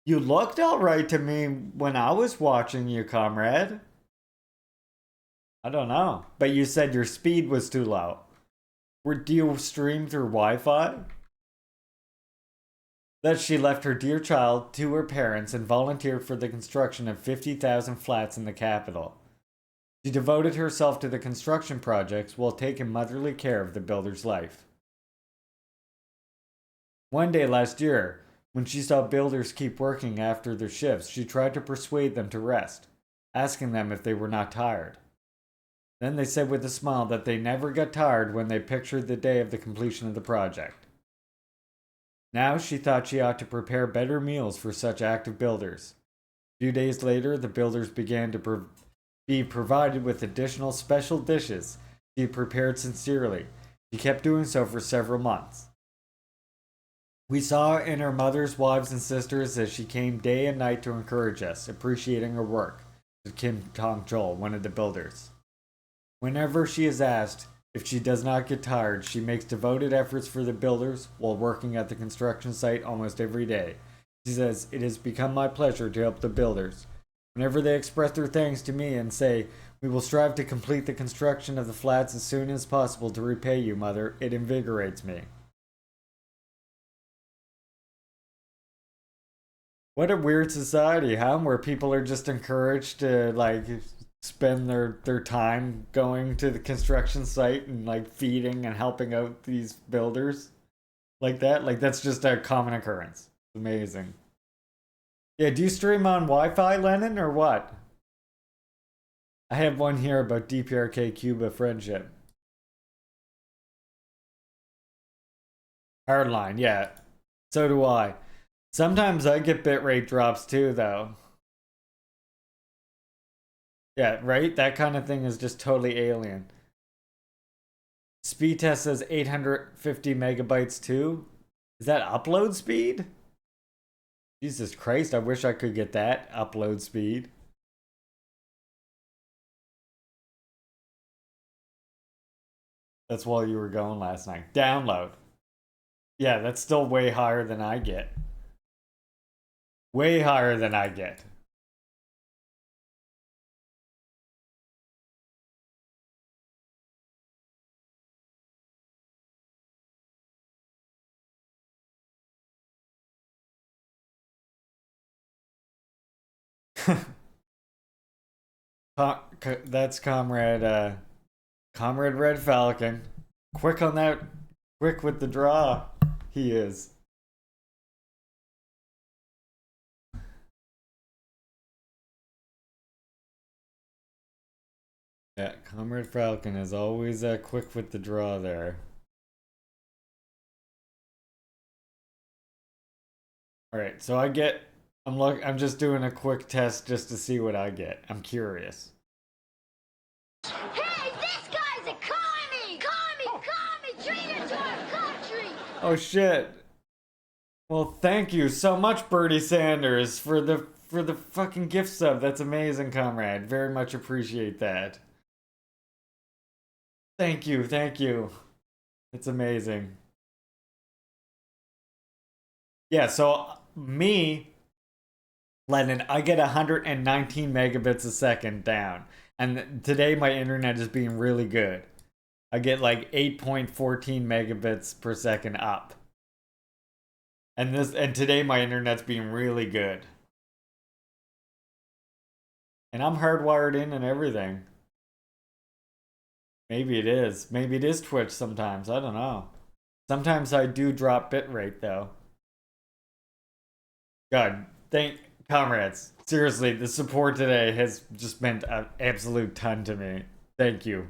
You looked alright to me when I was watching you, comrade. I don't know, but you said your speed was too low. Do you stream through Wi-Fi? That she left her dear child to her parents and volunteered for the construction of 50,000 flats in the capital. She devoted herself to the construction projects while taking motherly care of the builder's life. One day last year, when she saw builders keep working after their shifts, she tried to persuade them to rest, asking them if they were not tired. Then they said with a smile that they never got tired when they pictured the day of the completion of the project. Now she thought she ought to prepare better meals for such active builders. A few days later, the builders began to be provided with additional special dishes she prepared sincerely. She kept doing so for several months. We saw in her mother's wives and sisters as she came day and night to encourage us, appreciating her work, said Kim Tong-chol, one of the builders. Whenever she is asked if she does not get tired, she makes devoted efforts for the builders while working at the construction site almost every day. She says, "It has become my pleasure to help the builders. Whenever they express their thanks to me and say, 'We will strive to complete the construction of the flats as soon as possible to repay you, Mother,' it invigorates me." What a weird society, huh? Where people are just encouraged to, like, spend their time going to the construction site and, like, feeding and helping out these builders like that. Like, that's just a common occurrence. Amazing. Yeah, do you stream on Wi-Fi, Lennon, or what? I have one here about DPRK Cuba friendship. Hardline, yeah. So do I. Sometimes I get bitrate drops too, though. Yeah, right? That kind of thing is just totally alien. Speed test says 850 megabytes too. Is that upload speed? Jesus Christ, I wish I could get that upload speed. That's while you were going last night. Download. Yeah, that's still way higher than I get. Way higher than I get. That's Comrade Red Falcon. Quick on that. Quick with the draw. He is. Yeah, Comrade Falcon is always quick with the draw there. Alright, so I'm just doing a quick test just to see what I get. I'm curious. Hey, this guy's a commie! Commie! Traitor to our country! Oh shit. Well, thank you so much, Bertie Sanders, for the fucking gift sub. That's amazing, comrade. Very much appreciate that. Thank you, thank you. It's amazing. Yeah, so me, Lennon, I get 119 megabits a second down. And today my internet is being really good. I get like 8.14 megabits per second up. And today my internet's being really good. And I'm hardwired in and everything. Maybe it is. Maybe it is Twitch sometimes. I don't know. Sometimes I do drop bitrate though. God, comrades. Seriously, the support today has just meant an absolute ton to me. Thank you.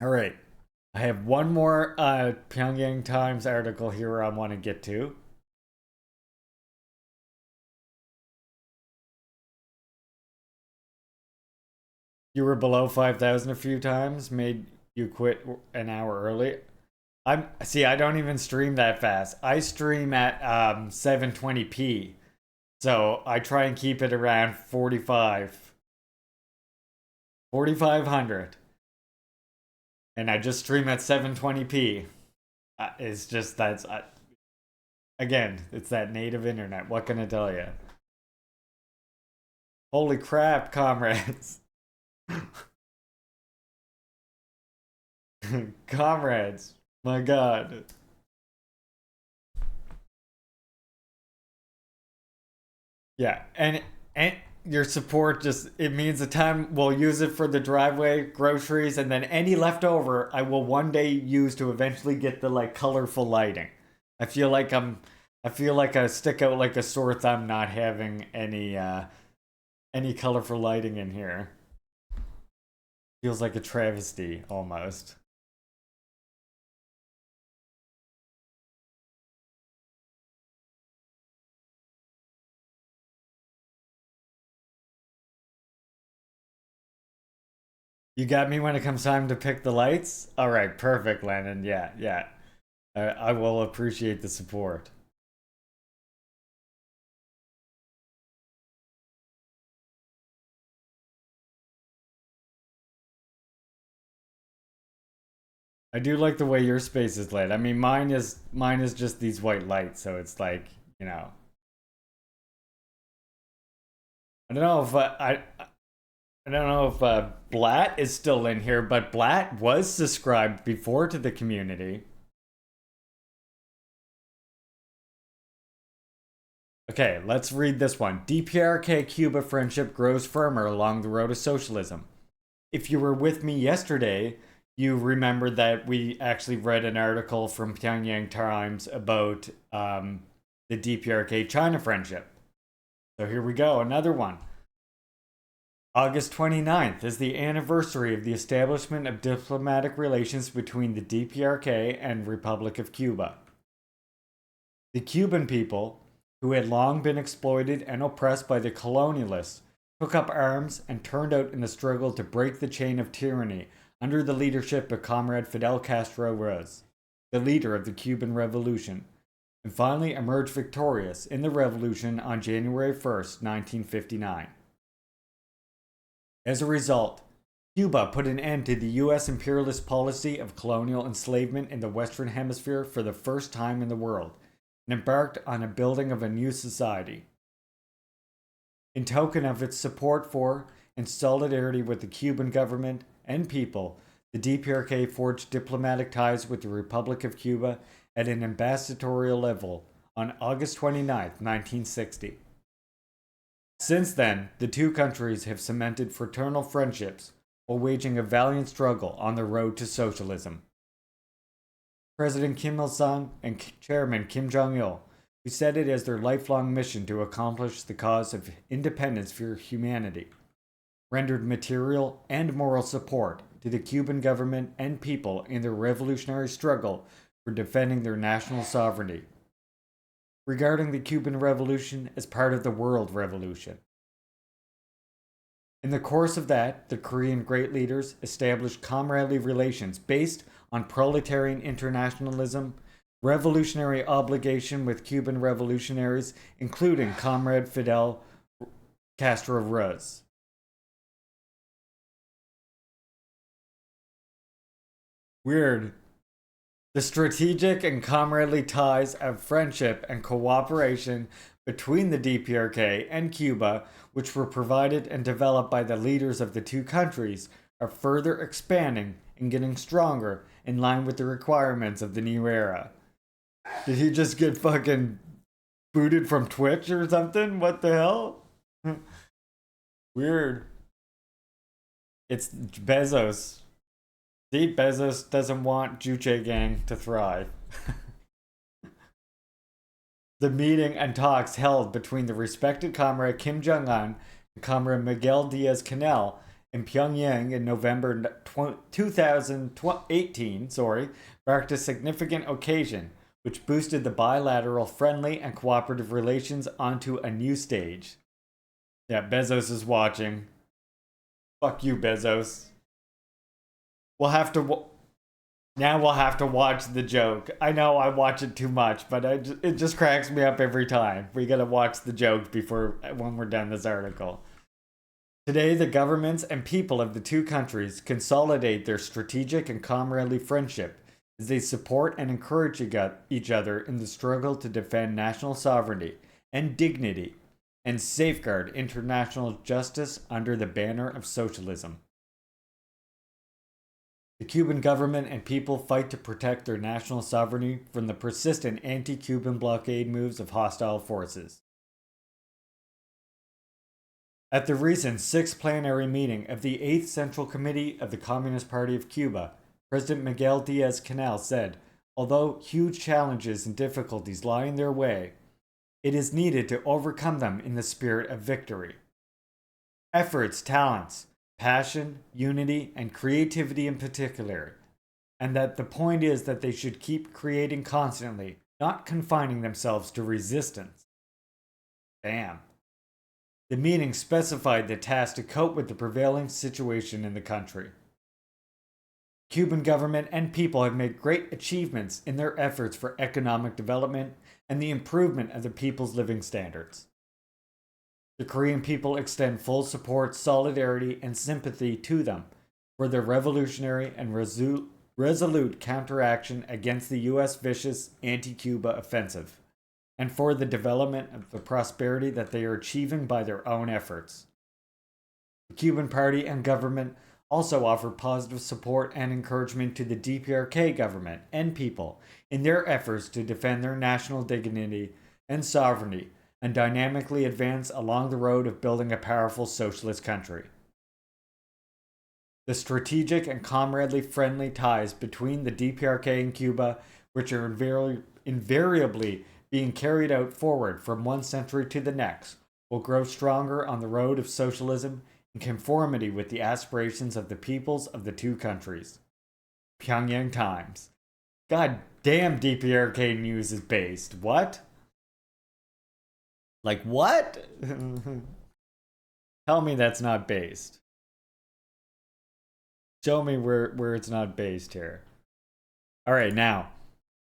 All right. I have one more Pyongyang Times article here I want to get to. You were below 5,000 a few times, made you quit an hour early. I don't even stream that fast. I stream at 720p. So I try and keep it around 4,500. And I just stream at 720p. It's just again, it's that native internet. What can I tell you? Holy crap, comrades. Comrades, my god. Yeah, and your support it means the time we'll use it for the driveway, groceries, and then any leftover I will one day use to eventually get the like colorful lighting. I feel like I stick out like a sore thumb not having any colorful lighting in here. Feels like a travesty almost. You got me when it comes time to pick the lights? Alright, perfect, Lennon. Yeah. I will appreciate the support. I do like the way your space is lit. I mean, mine is just these white lights, so it's like, you know. I don't know if I don't know if Blatt is still in here, but Blatt was subscribed before to the community. Okay, let's read this one. DPRK-Cuba friendship grows firmer along the road to socialism. If you were with me yesterday, you remember that we actually read an article from Pyongyang Times about the DPRK-China friendship. So here we go, another one. August 29th is the anniversary of the establishment of diplomatic relations between the DPRK and Republic of Cuba. The Cuban people, who had long been exploited and oppressed by the colonialists, took up arms and turned out in the struggle to break the chain of tyranny under the leadership of Comrade Fidel Castro Ruz, the leader of the Cuban Revolution, and finally emerged victorious in the revolution on January 1st, 1959. As a result, Cuba put an end to the U.S. imperialist policy of colonial enslavement in the Western Hemisphere for the first time in the world, and embarked on a building of a new society. In token of its support for and solidarity with the Cuban government and people, the DPRK forged diplomatic ties with the Republic of Cuba at an ambassadorial level on August 29, 1960. Since then, the two countries have cemented fraternal friendships while waging a valiant struggle on the road to socialism. President Kim Il-sung and Chairman Kim Jong-il, who set it as their lifelong mission to accomplish the cause of independence for humanity, rendered material and moral support to the Cuban government and people in their revolutionary struggle for defending their national sovereignty, regarding the Cuban Revolution as part of the World Revolution. In the course of that, the Korean great leaders established comradely relations based on proletarian internationalism, revolutionary obligation with Cuban revolutionaries, including Comrade Fidel Castro Ruz. Weird. The strategic and comradely ties of friendship and cooperation between the DPRK and Cuba, which were provided and developed by the leaders of the two countries, are further expanding and getting stronger in line with the requirements of the new era. Did he just get fucking booted from Twitch or something? What the hell? Weird. It's Bezos. See, Bezos doesn't want Juche Gang to thrive. The meeting and talks held between the respected Comrade Kim Jong-un and Comrade Miguel Diaz-Canel in Pyongyang in November 2018 marked a significant occasion, which boosted the bilateral friendly and cooperative relations onto a new stage. Yeah, Bezos is watching. Fuck you, Bezos. We'll have to watch the joke. I know I watch it too much, but it just cracks me up every time. We gotta watch the joke when we're done this article. Today, the governments and people of the two countries consolidate their strategic and comradely friendship as they support and encourage each other in the struggle to defend national sovereignty and dignity and safeguard international justice under the banner of socialism. The Cuban government and people fight to protect their national sovereignty from the persistent anti-Cuban blockade moves of hostile forces. At the recent 6th plenary meeting of the 8th Central Committee of the Communist Party of Cuba, President Miguel Diaz-Canel said, although huge challenges and difficulties lie in their way, it is needed to overcome them in the spirit of victory. Efforts, talents, passion, unity, and creativity in particular, and that the point is that they should keep creating constantly, not confining themselves to resistance. Damn. The meeting specified the task to cope with the prevailing situation in the country. Cuban government and people have made great achievements in their efforts for economic development and the improvement of the people's living standards. The Korean people extend full support, solidarity, and sympathy to them for their revolutionary and resolute counteraction against the U.S. vicious anti-Cuba offensive, and for the development of the prosperity that they are achieving by their own efforts. The Cuban party and government also offer positive support and encouragement to the DPRK government and people in their efforts to defend their national dignity and sovereignty and dynamically advance along the road of building a powerful socialist country. The strategic and comradely friendly ties between the DPRK and Cuba, which are invariably being carried out forward from one century to the next, will grow stronger on the road of socialism in conformity with the aspirations of the peoples of the two countries. Pyongyang Times. God damn, DPRK news is based. What? Like what? Tell me that's not based. Show me where it's not based here. Alright, now.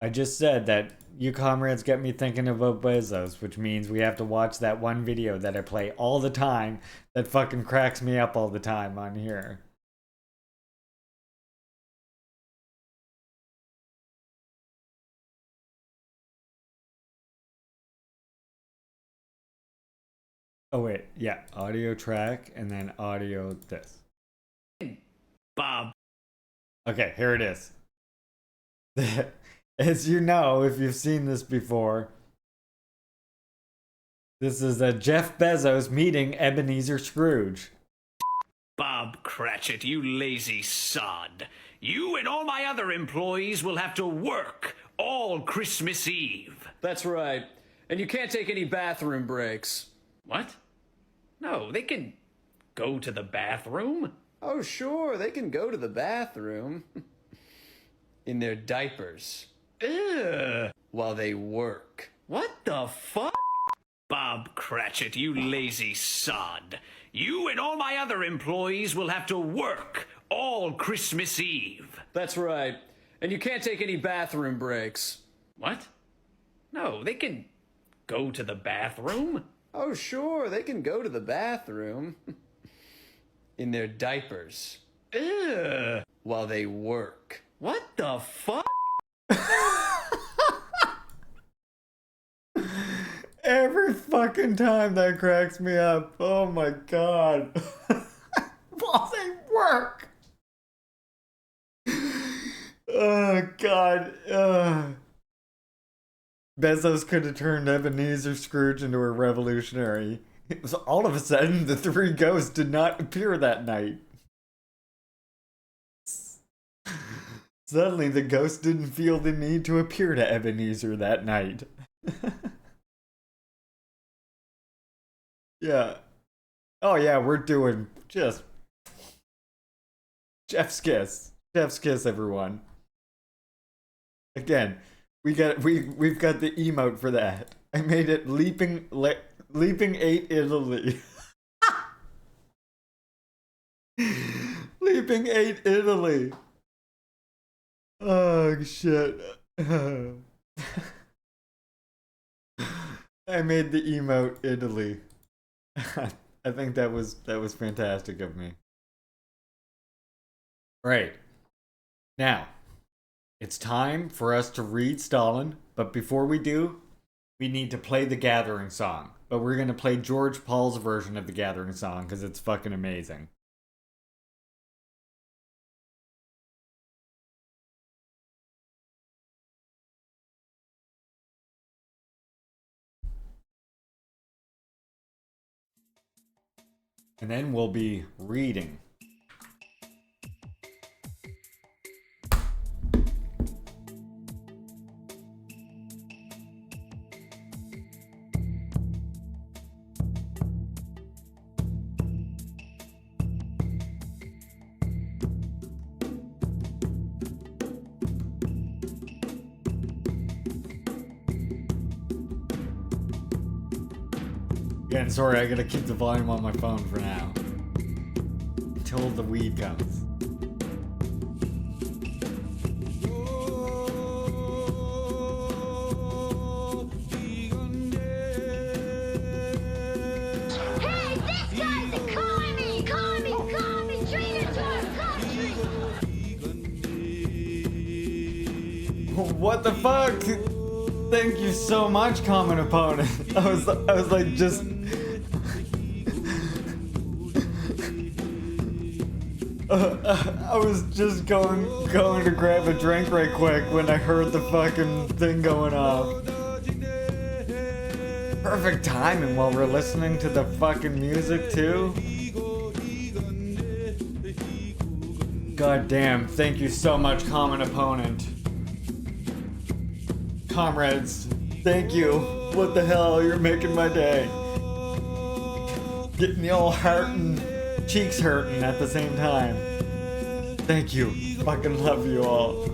I just said that you comrades get me thinking about Bezos, which means we have to watch that one video that I play all the time that fucking cracks me up all the time on here. Oh wait, yeah, audio track and then audio this. Bob. Okay, here it is. As you know, if you've seen this before, this is Jeff Bezos meeting Ebenezer Scrooge. Bob Cratchit, you lazy sod. You and all my other employees will have to work all Christmas Eve. That's right. And you can't take any bathroom breaks. What? No, they can go to the bathroom. Oh, sure, they can go to the bathroom. In their diapers. Ugh. While they work. What the fuck? Bob Cratchit, you lazy sod. You and all my other employees will have to work all Christmas Eve. That's right. And you can't take any bathroom breaks. What? No, they can go to the bathroom. Oh, sure, they can go to the bathroom. In their diapers. Ugh. While they work. What the fuck? Every fucking time that cracks me up. Oh my god. While they work. Oh god. Bezos could have turned Ebenezer Scrooge into a revolutionary. It was all of a sudden the three ghosts did not appear that night. Suddenly the ghost didn't feel the need to appear to Ebenezer that night. Yeah. Oh yeah, we're doing just Chef's kiss. Chef's kiss, everyone. Again, we've got the emote for that. I made it leaping 8 Italy. Leaping 8 Italy. Oh shit. I made the emote Italy. I think that was fantastic of me. Right. Now, it's time for us to read Stalin, but before we do, we need to play the Gathering song. But we're going to play George Paul's version of the Gathering song because it's fucking amazing. And then we'll be reading. Again, sorry, I gotta keep the volume on my phone for now. Until the weed comes. Hey, this guy's a commie! Commie! Traitor to our country! What the fuck? Thank you so much, common opponent. I was like just I was just going to grab a drink right quick when I heard the fucking thing going off. Perfect timing while we're listening to the fucking music too. God damn, thank you so much, common opponent. Comrades, thank you. What the hell, you're making my day. Getting the old heart and cheeks hurting at the same time. Thank you. Fucking love you all.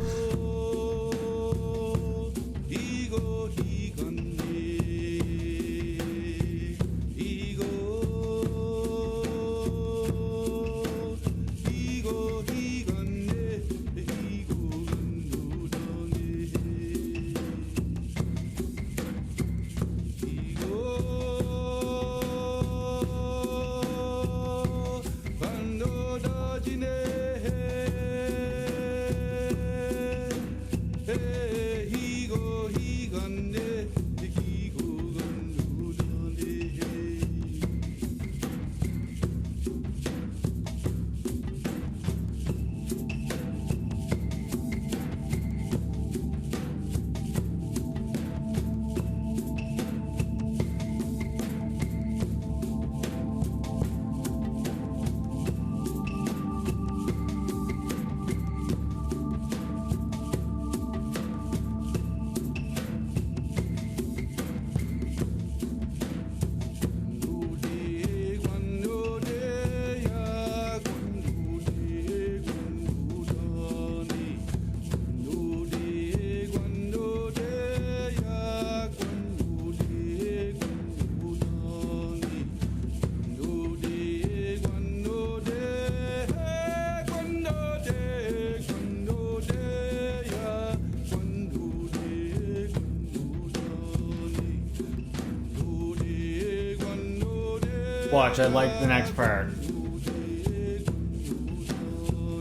Watch, I like the next part.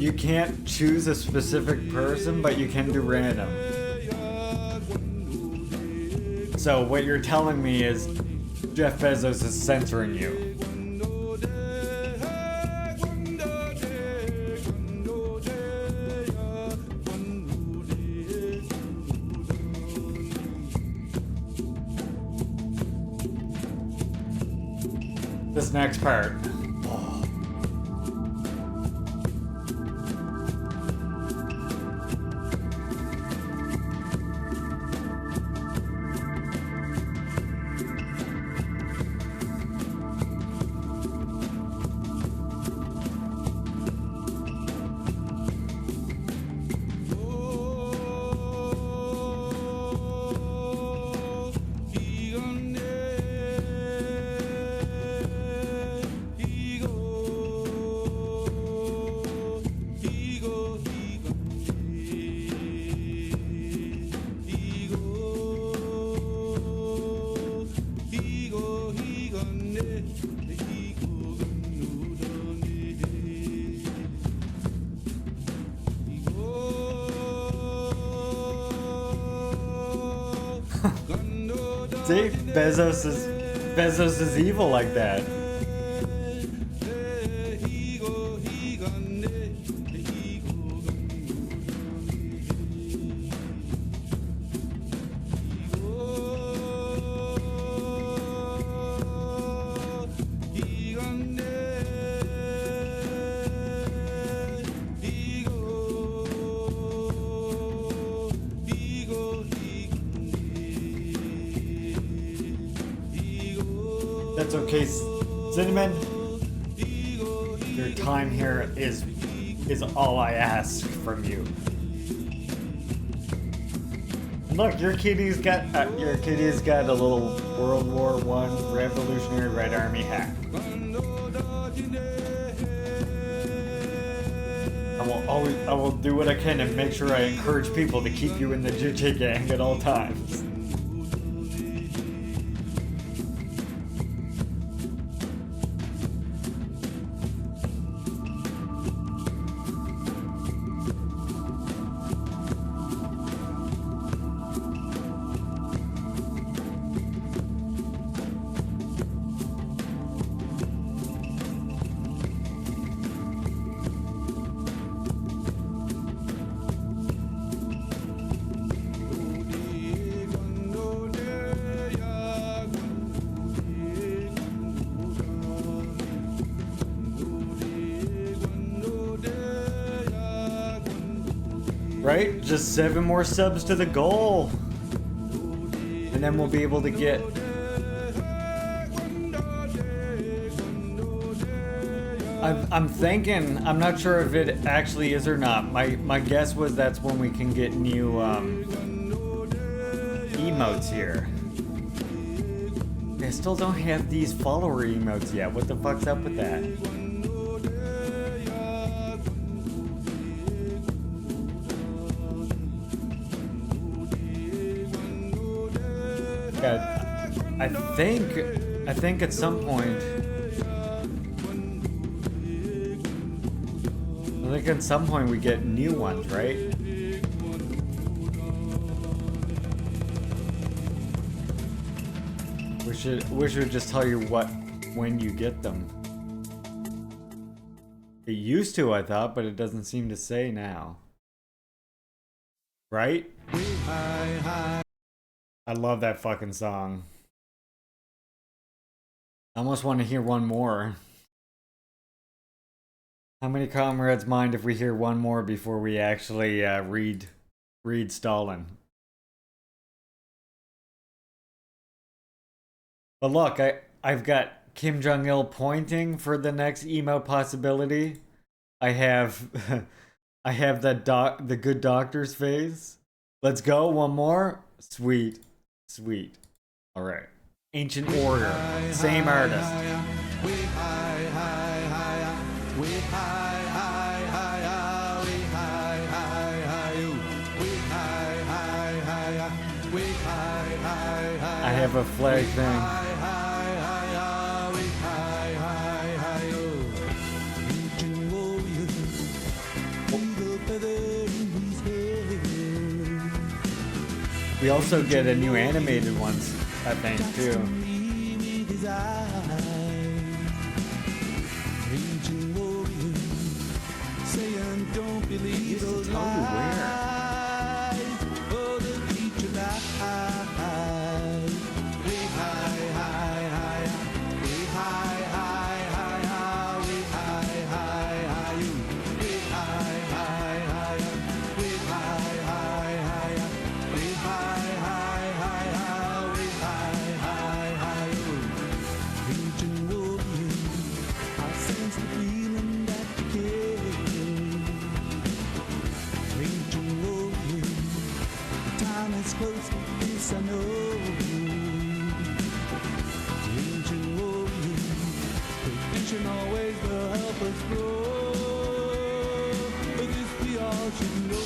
You can't choose a specific person, but you can do random. So what you're telling me is Jeff Bezos is censoring you. This next part. See, Bezos is evil like that. That's okay, Cinnamon. Your time here is all I ask from you. Look, your kitty's got a little World War I Revolutionary Red Army hat. I will do what I can to make sure I encourage people to keep you in the JJ gang at all times. Right? Just 7 more subs to the goal. And then we'll be able to get... I'm thinking, I'm not sure if it actually is or not. My guess was that's when we can get new emotes here. I still don't have these follower emotes yet. What the fuck's up with that? I think at some point, we get new ones, right? We should just tell you when you get them. It used to, I thought, but it doesn't seem to say now. Right? I love that fucking song. I almost want to hear one more. How many comrades mind if we hear one more before we actually read Stalin? But look, I've got Kim Jong-il pointing for the next emo possibility. I have the good doctor's face. Let's go, one more. Sweet. All right. Ancient Order, same artist. I have a flag thing. We also get a new animated ones, I think, too. You don't tell me where. I know ancient warrior, tradition always will help us grow. But this we all should know.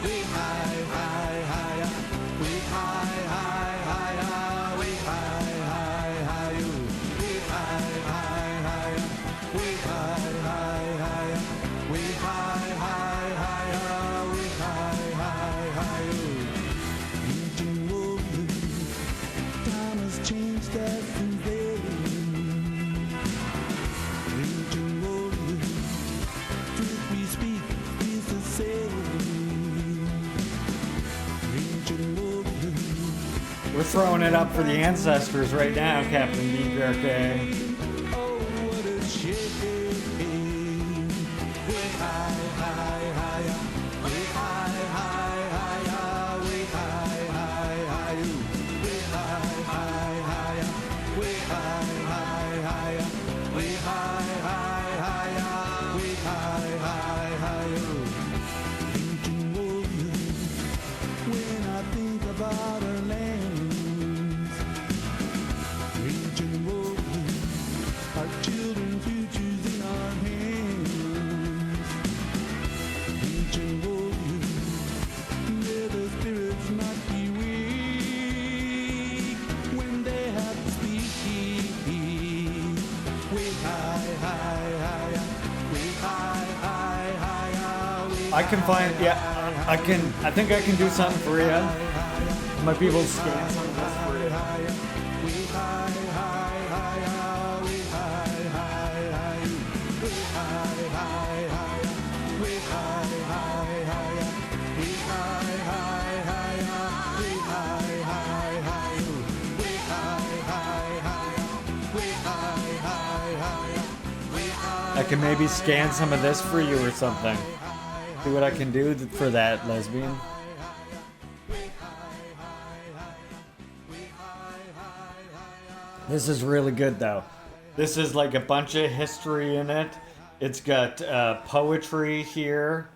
Way high, high, higher. Way high, high, higher. Way high, high, higher. Way high, high, higher. Way high, high, higher. Way high, high, higher. Way high, high, higher. Ancient warrior, time has changed us since then. Ancient warrior, truth we speak is the same. Ancient warrior. We're throwing it up for the ancestors right now, Captain BPRK. Oh, what a shame. Way high, high, higher. Way high, high, higher. Way high, high, higher. Way high, high, higher. Way high, high, higher. Way high, high, higher. Way high, high, higher. Ancient warrior, when I think about our lands. Ancient warrior, our children's futures in our hands. Ancient warrior, may the spirits not be weak when they have to speak. Way high, high, higher. Way high, high, higher. Way I can find, yeah, I think I can do something for you. Might be able to scan some of this for you. I can maybe scan some of this for you or something. See what I can do for that, lesbian. This is really good though. This is like a bunch of history in it. It's got poetry here.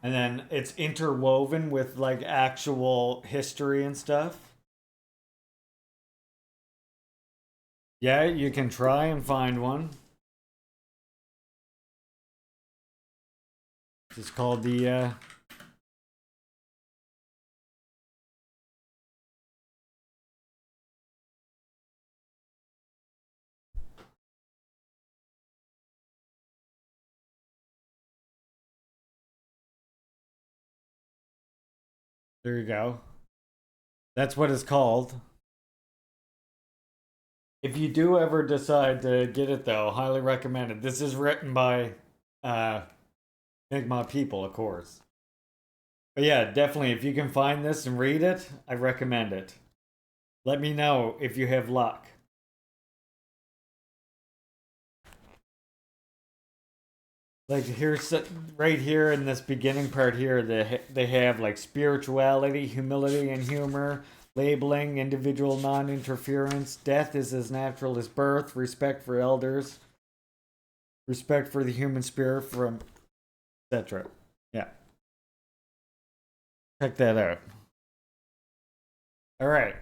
And then it's interwoven with like actual history and stuff. Yeah, you can try and find one. It's called the there you go. That's what it's called. If you do ever decide to get it though, highly recommend it. This is written by Mi'kmaq people, of course. But yeah, definitely, if you can find this and read it, I recommend it. Let me know if you have luck. Like here's right here in this beginning part here, they have like spirituality, humility, and humor, labeling, individual non-interference, death is as natural as birth, respect for elders, respect for the human spirit, from etc. Yeah. Check that out. All right.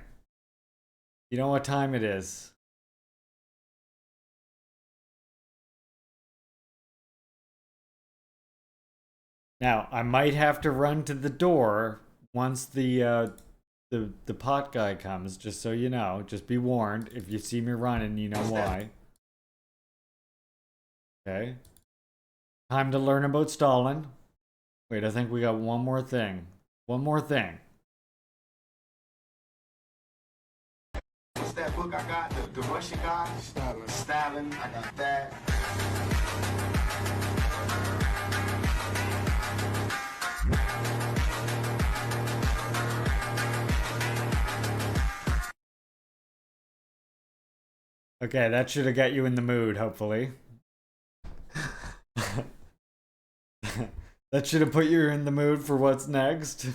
You know what time it is. Now, I might have to run to the door once the pot guy comes, just so you know. Just be warned. If you see me running, you know why. Okay. Time to learn about Stalin. Wait, I think we got one more thing. One more thing. What's that book I got? The Russian guy? Stalin. I got that. Okay, that should have got you in the mood, hopefully. That should have put you in the mood for what's next.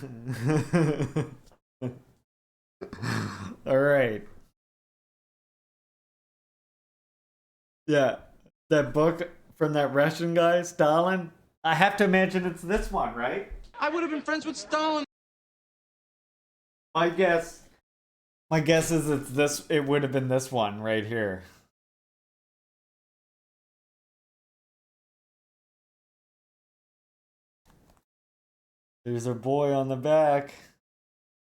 All right. Yeah, that book from that Russian guy, Stalin. I have to imagine it's this one, right? I would have been friends with Stalin. My guess is it's this. It would have been this one right here. There's our boy on the back.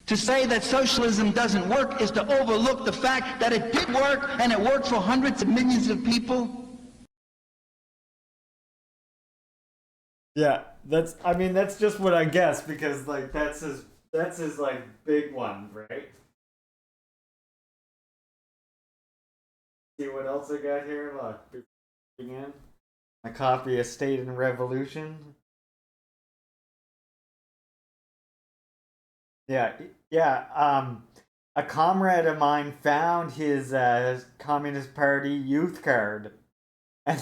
To say that socialism doesn't work is to overlook the fact that it did work, and it worked for hundreds of millions of people. Yeah, that's. I mean, that's just what I guess because like that's his like big one, right? See what else I got here? Look, again, a copy of State and Revolution. Yeah, yeah. A comrade of mine found his Communist Party youth card, and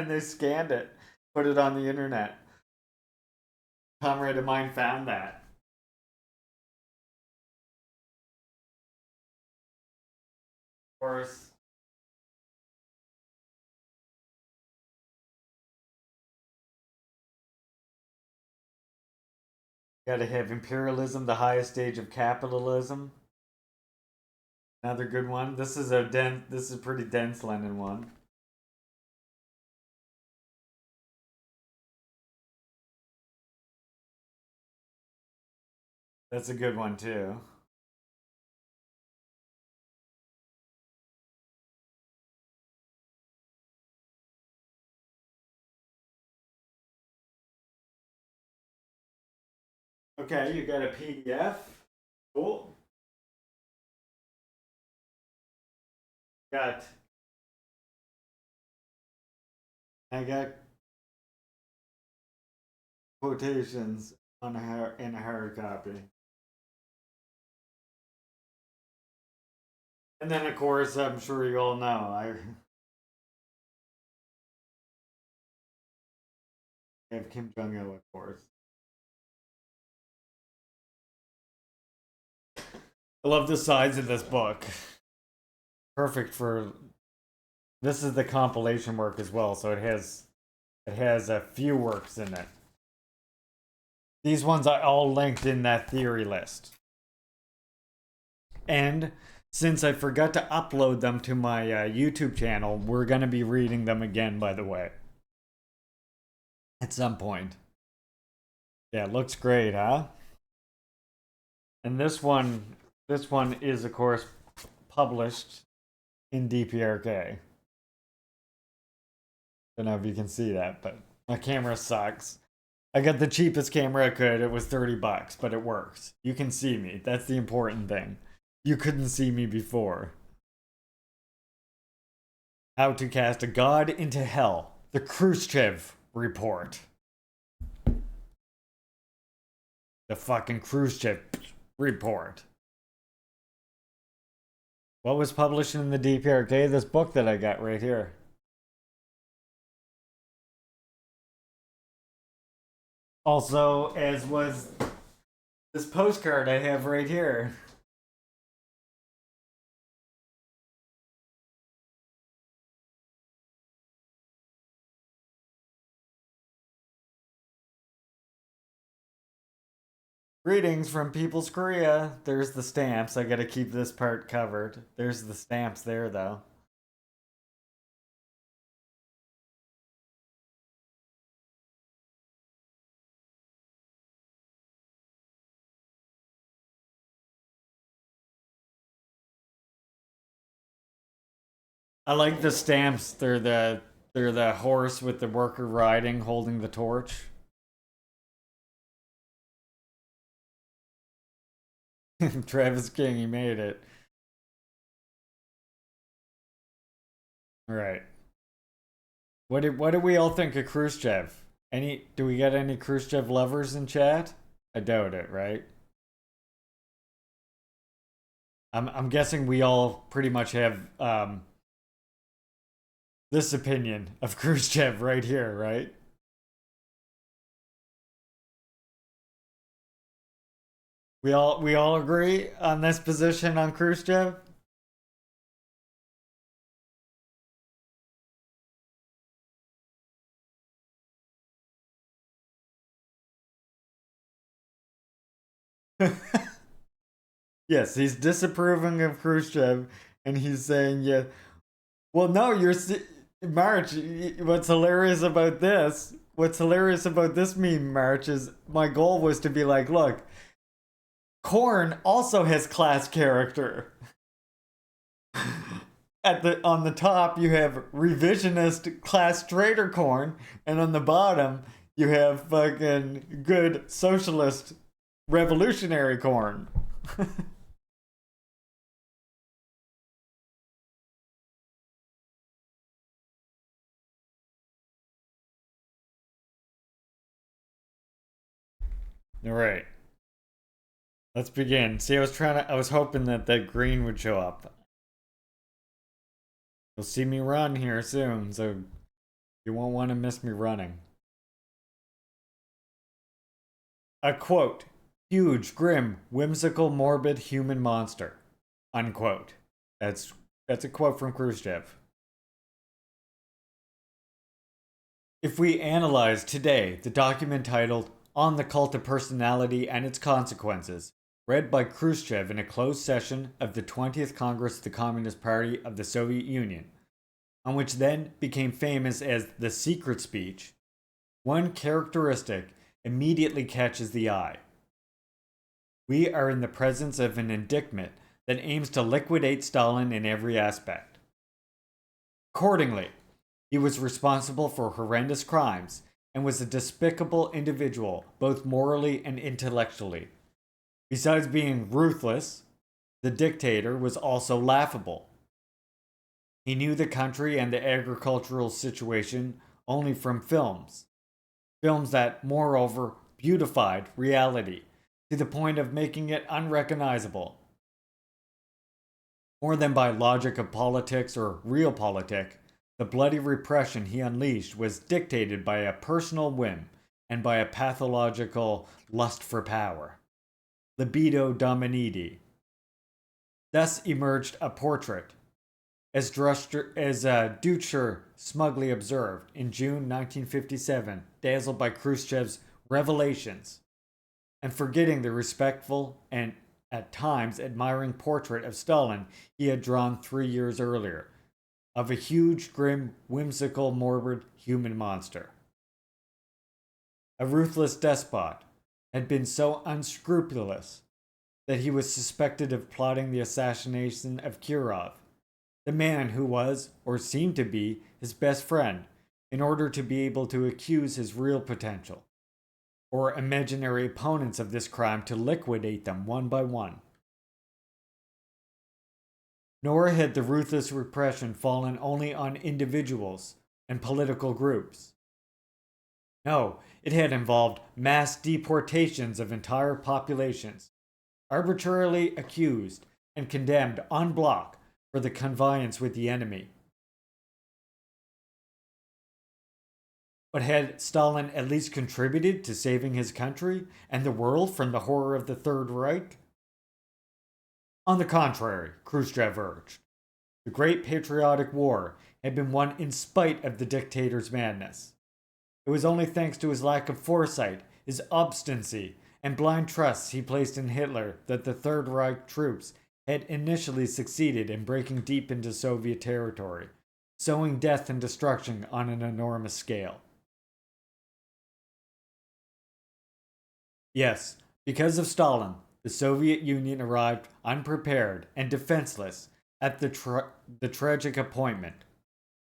they scanned it, put it on the internet. Comrade of mine found that. Of course. Gotta have imperialism, the highest stage of capitalism. Another good one. This is a pretty dense Lenin one. That's a good one too. Okay, you got a PDF. Cool. I got quotations in a hard copy. And then of course, I'm sure you all know, I have Kim Jong-il, of course. I love the size of this book. Perfect for. This is the compilation work as well, so it has a few works in it. These ones I all linked in that theory list. And since I forgot to upload them to my YouTube channel, we're going to be reading them again, by the way. At some point. Yeah, it looks great, huh? And this one is, of course, published in DPRK. Don't know if you can see that, but my camera sucks. I got the cheapest camera I could. It was $30, but it works. You can see me. That's the important thing. You couldn't see me before. How to Cast a God into Hell. The Khrushchev Report. The fucking Khrushchev Report. What was published in the DPRK? This book that I got right here. Also, as was this postcard I have right here. Greetings from People's Korea. There's the stamps. I gotta keep this part covered. There's the stamps there, though. I like the stamps. They're the horse with the worker riding, holding the torch. Travis King, he made it. All right. What do we all think of Khrushchev? Do we get any Khrushchev lovers in chat? I doubt it, right? I'm guessing we all pretty much have this opinion of Khrushchev right here, right? We all agree on this position on Khrushchev? Yes, he's disapproving of Khrushchev, and he's saying, "Yeah, well, no, March. What's hilarious about this? What's hilarious about this meme, March, is my goal was to be like, look, corn also has class character. On the top, you have revisionist class traitor corn, and on the bottom, you have fucking good socialist revolutionary corn." All right. Let's begin. See, I was hoping that green would show up. You'll see me run here soon, so you won't want to miss me running. A quote, huge, grim, whimsical, morbid human monster. Unquote. That's a quote from Khrushchev. If we analyze today the document titled On the Cult of Personality and Its Consequences, read by Khrushchev in a closed session of the 20th Congress of the Communist Party of the Soviet Union, on which then became famous as the Secret Speech, one characteristic immediately catches the eye. We are in the presence of an indictment that aims to liquidate Stalin in every aspect. Accordingly, he was responsible for horrendous crimes and was a despicable individual, both morally and intellectually. Besides being ruthless, the dictator was also laughable. He knew the country and the agricultural situation only from films. Films that, moreover, beautified reality to the point of making it unrecognizable. More than by logic of politics or realpolitik, the bloody repression he unleashed was dictated by a personal whim and by a pathological lust for power. Libido dominidi. Thus emerged a portrait, as Ducher smugly observed in June 1957, dazzled by Khrushchev's revelations, and forgetting the respectful and at times admiring portrait of Stalin he had drawn 3 years earlier, of a huge, grim, whimsical, morbid human monster. A ruthless despot had been so unscrupulous that he was suspected of plotting the assassination of Kirov, the man who was, or seemed to be, his best friend, in order to be able to accuse his real potential, or imaginary opponents of this crime to liquidate them one by one. Nor had the ruthless repression fallen only on individuals and political groups. No, it had involved mass deportations of entire populations, arbitrarily accused and condemned en bloc for the connivance with the enemy. But had Stalin at least contributed to saving his country and the world from the horror of the Third Reich? On the contrary, Khrushchev urged, the Great Patriotic War had been won in spite of the dictator's madness. It was only thanks to his lack of foresight, his obstinacy, and blind trust he placed in Hitler that the Third Reich troops had initially succeeded in breaking deep into Soviet territory, sowing death and destruction on an enormous scale. Yes, because of Stalin, the Soviet Union arrived unprepared and defenseless at the tragic appointment.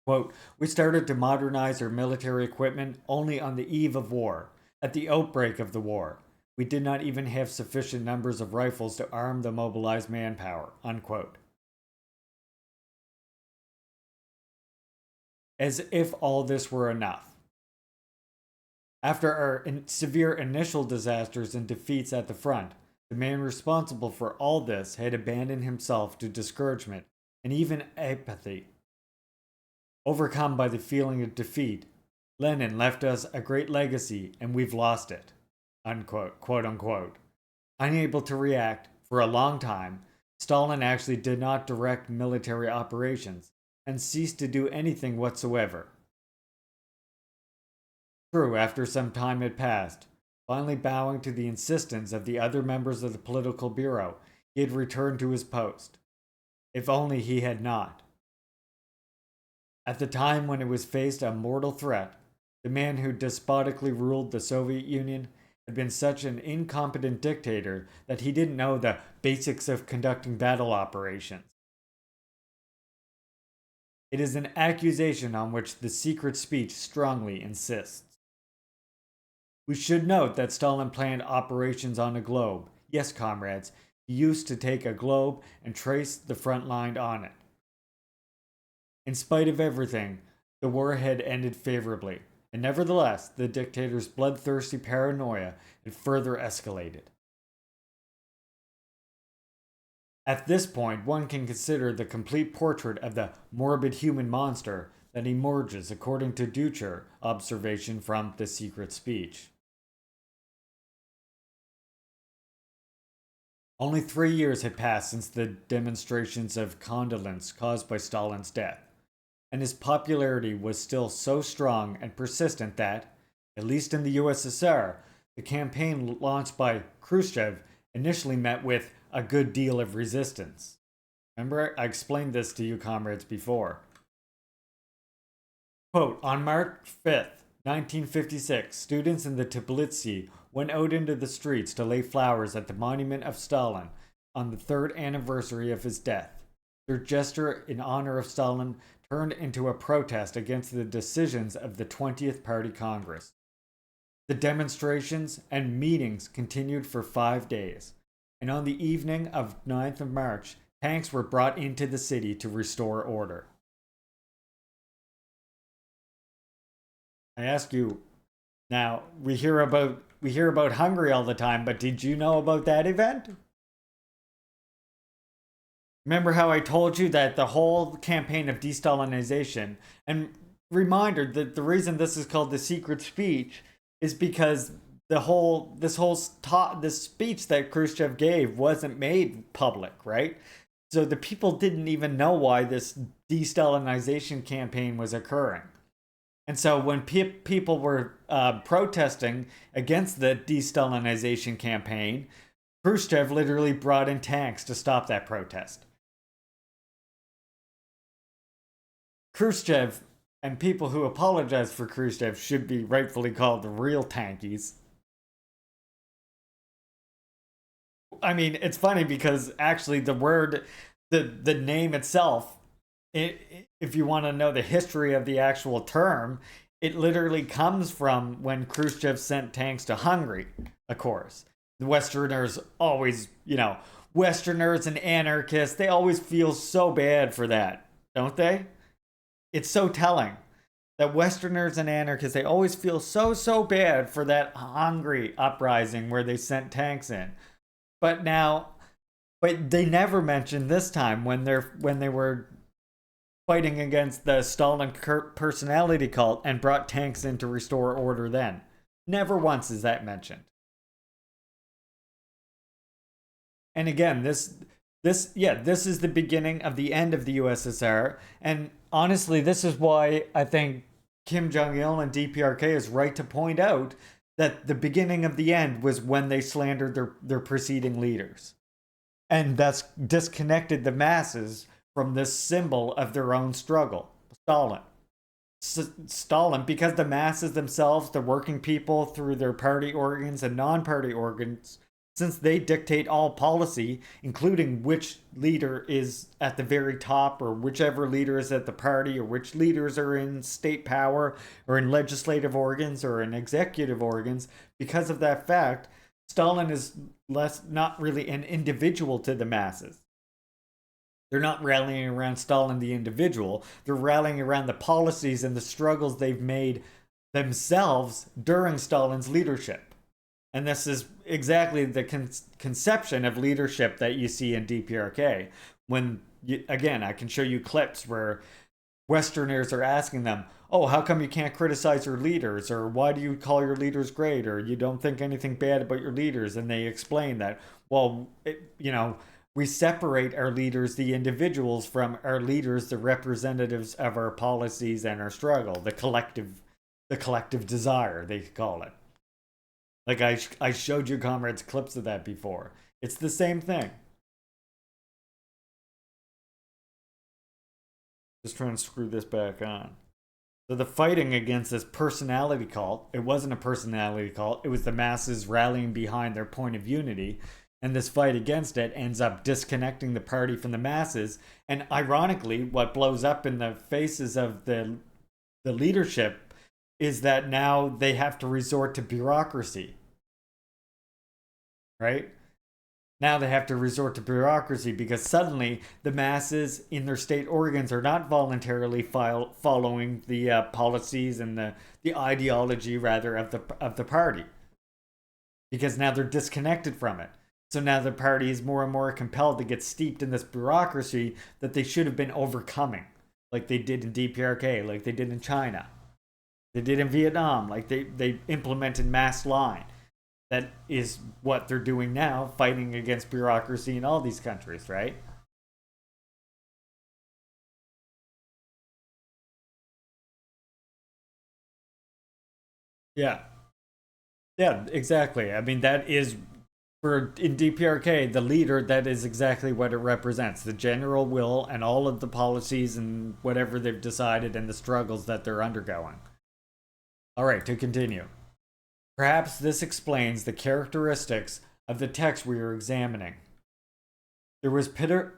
Quote, we started to modernize our military equipment only on the eve of war, at the outbreak of the war, We did not even have sufficient numbers of rifles to arm the mobilized manpower, unquote. As if all this were enough. After our severe initial disasters and defeats at the front, the man responsible for all this had abandoned himself to discouragement and even apathy. Overcome by the feeling of defeat, Lenin left us a great legacy and we've lost it, unquote, quote unquote. Unable to react for a long time, Stalin actually did not direct military operations and ceased to do anything whatsoever. True, after some time had passed, finally bowing to the insistence of the other members of the political bureau, he had returned to his post. If only he had not. At the time when it was faced a mortal threat, the man who despotically ruled the Soviet Union had been such an incompetent dictator that he didn't know the basics of conducting battle operations. It is an accusation on which the secret speech strongly insists. We should note that Stalin planned operations on a globe. Yes, comrades, he used to take a globe and trace the front line on it. In spite of everything, the war had ended favorably, and nevertheless, the dictator's bloodthirsty paranoia had further escalated. At this point, one can consider the complete portrait of the morbid human monster that emerges according to Ducher observation from the secret speech. Only 3 years had passed since the demonstrations of condolence caused by Stalin's death, and his popularity was still so strong and persistent that, at least in the USSR, the campaign launched by Khrushchev initially met with a good deal of resistance. Remember, I explained this to you comrades before. Quote, on March 5th, 1956, students in the Tbilisi went out into the streets to lay flowers at the monument of Stalin on the 3rd anniversary of his death. Their gesture in honor of Stalin turned into a protest against the decisions of the 20th Party Congress. The demonstrations and meetings continued for 5 days, and on the evening of 9th of March, tanks were brought into the city to restore order. I ask you, now, we hear about Hungary all the time, but did you know about that event? Remember how I told you that the whole campaign of de-Stalinization, and reminder that the reason this is called the secret speech is because this speech that Khrushchev gave wasn't made public, right? So the people didn't even know why this de-Stalinization campaign was occurring. And so when people were protesting against the de-Stalinization campaign, Khrushchev literally brought in tanks to stop that protest. Khrushchev and people who apologize for Khrushchev should be rightfully called the real tankies. I mean, it's funny because actually the word, the name itself, if you want to know the history of the actual term, it literally comes from when Khrushchev sent tanks to Hungary, of course. The Westerners always, Westerners and anarchists, they always feel so bad for that, don't they? It's so telling that Westerners and anarchists, they always feel so bad for that Hungary uprising where they sent tanks in. But they never mentioned this time when they were fighting against the Stalin personality cult and brought tanks in to restore order then. Never once is that mentioned. And again, this is the beginning of the end of the USSR. And honestly, this is why I think Kim Jong-il and DPRK is right to point out that the beginning of the end was when they slandered their preceding leaders. And thus disconnected the masses from this symbol of their own struggle, Stalin. Stalin, because the masses themselves, the working people through their party organs and non-party organs, since they dictate all policy, including which leader is at the very top or whichever leader is at the party or which leaders are in state power or in legislative organs or in executive organs, because of that fact, Stalin is not really an individual to the masses. They're not rallying around Stalin the individual. They're rallying around the policies and the struggles they've made themselves during Stalin's leadership. And this is exactly the conception of leadership that you see in DPRK. When, again, I can show you clips where Westerners are asking them, oh, how come you can't criticize your leaders? Or why do you call your leaders great? Or you don't think anything bad about your leaders? And they explain that, well, we separate our leaders, the individuals, from our leaders, the representatives of our policies and our struggle, the collective desire, they call it. Like I showed you, comrades, clips of that before. It's the same thing. Just trying to screw this back on. So the fighting against this personality cult, it wasn't a personality cult, it was the masses rallying behind their point of unity. And this fight against it ends up disconnecting the party from the masses. And ironically, what blows up in the faces of the leadership is that now they have to resort to bureaucracy. Right? Now they have to resort to bureaucracy because suddenly the masses in their state organs are not voluntarily following the policies and the ideology, rather, of the party. Because now they're disconnected from it. So now the party is more and more compelled to get steeped in this bureaucracy that they should have been overcoming. Like they did in DPRK, like they did in China. They did in Vietnam, like they implemented mass line. That is what they're doing now, fighting against bureaucracy in all these countries, right? Yeah. Yeah, exactly. I mean, that is, in DPRK, the leader, that is exactly what it represents. The general will and all of the policies and whatever they've decided and the struggles that they're undergoing. All right, to continue. Perhaps this explains the characteristics of the text we are examining. There was bitter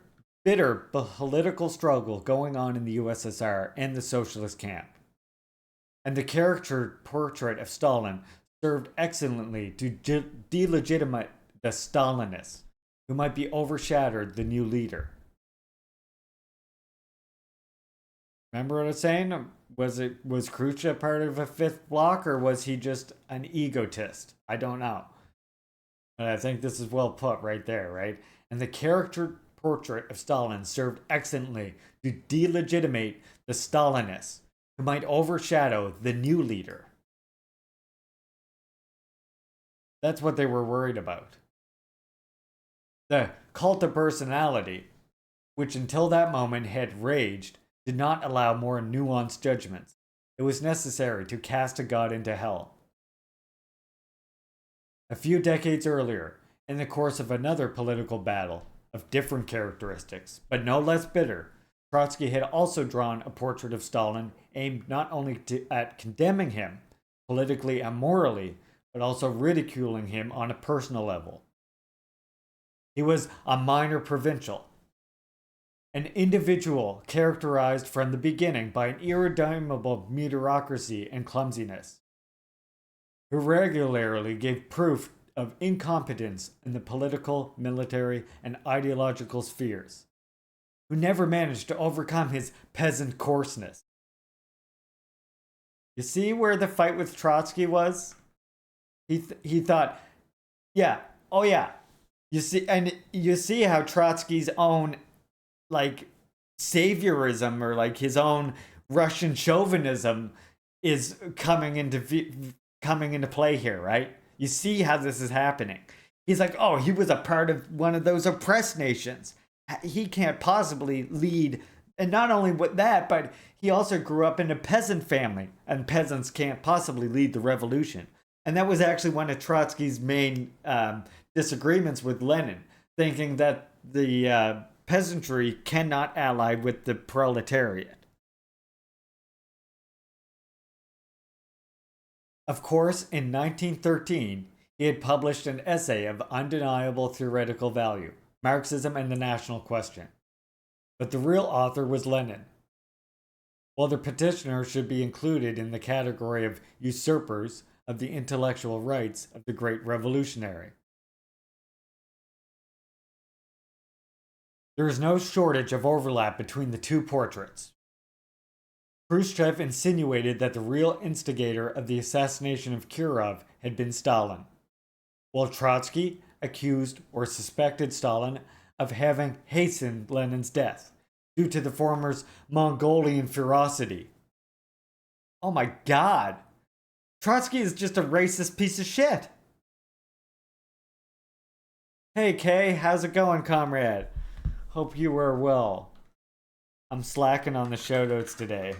political struggle going on in the USSR and the socialist camp. And the caricature portrait of Stalin served excellently to delegitimate the Stalinists, who might be overshadowed the new leader. Remember what I was saying? Was Khrushchev part of a fifth bloc, or was he just an egotist? I don't know. But I think this is well put right there, right? And the character portrait of Stalin served excellently to delegitimate the Stalinists, who might overshadow the new leader. That's what they were worried about. The cult of personality, which until that moment had raged, did not allow more nuanced judgments. It was necessary to cast a god into hell. A few decades earlier, in the course of another political battle of different characteristics, but no less bitter, Trotsky had also drawn a portrait of Stalin aimed not only at condemning him politically and morally, but also ridiculing him on a personal level. He was a minor provincial, an individual characterized from the beginning by an irredeemable mediocrity and clumsiness, who regularly gave proof of incompetence in the political, military, and ideological spheres, who never managed to overcome his peasant coarseness. You see where the fight with Trotsky was? He thought, yeah, oh yeah. You see how Trotsky's own like saviorism or like his own Russian chauvinism is coming into play here, right? You see how this is happening. He's like, oh, he was a part of one of those oppressed nations. He can't possibly lead. And not only with that, but he also grew up in a peasant family, and peasants can't possibly lead the revolution. And that was actually one of Trotsky's main disagreements with Lenin, thinking that the peasantry cannot ally with the proletariat. Of course, in 1913, he had published an essay of undeniable theoretical value, Marxism and the National Question. But the real author was Lenin. While the petitioner should be included in the category of usurpers of the intellectual rights of the great revolutionary, There is no shortage of overlap between the two portraits. Khrushchev insinuated that the real instigator of the assassination of Kirov had been Stalin, while Trotsky accused or suspected Stalin of having hastened Lenin's death due to the former's Mongolian ferocity. Oh my god! Trotsky is just a racist piece of shit! Hey Kay, how's it going, comrade? Hope you are well. I'm slacking on the show notes today.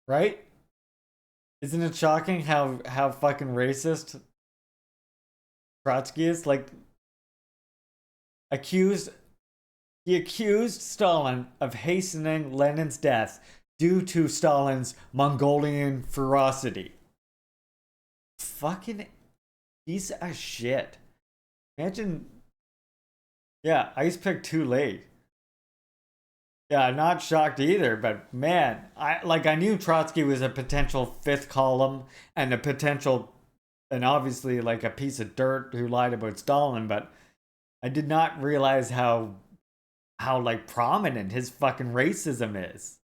Right? Isn't it shocking how fucking racist Trotsky is? Like, he accused Stalin of hastening Lenin's death due to Stalin's Mongolian ferocity. Fucking piece of shit. Imagine. Yeah, ice pick too late. Yeah, not shocked either, but man, I knew Trotsky was a potential fifth column and a potential, and obviously like a piece of dirt who lied about Stalin, but I did not realize how like prominent his fucking racism is.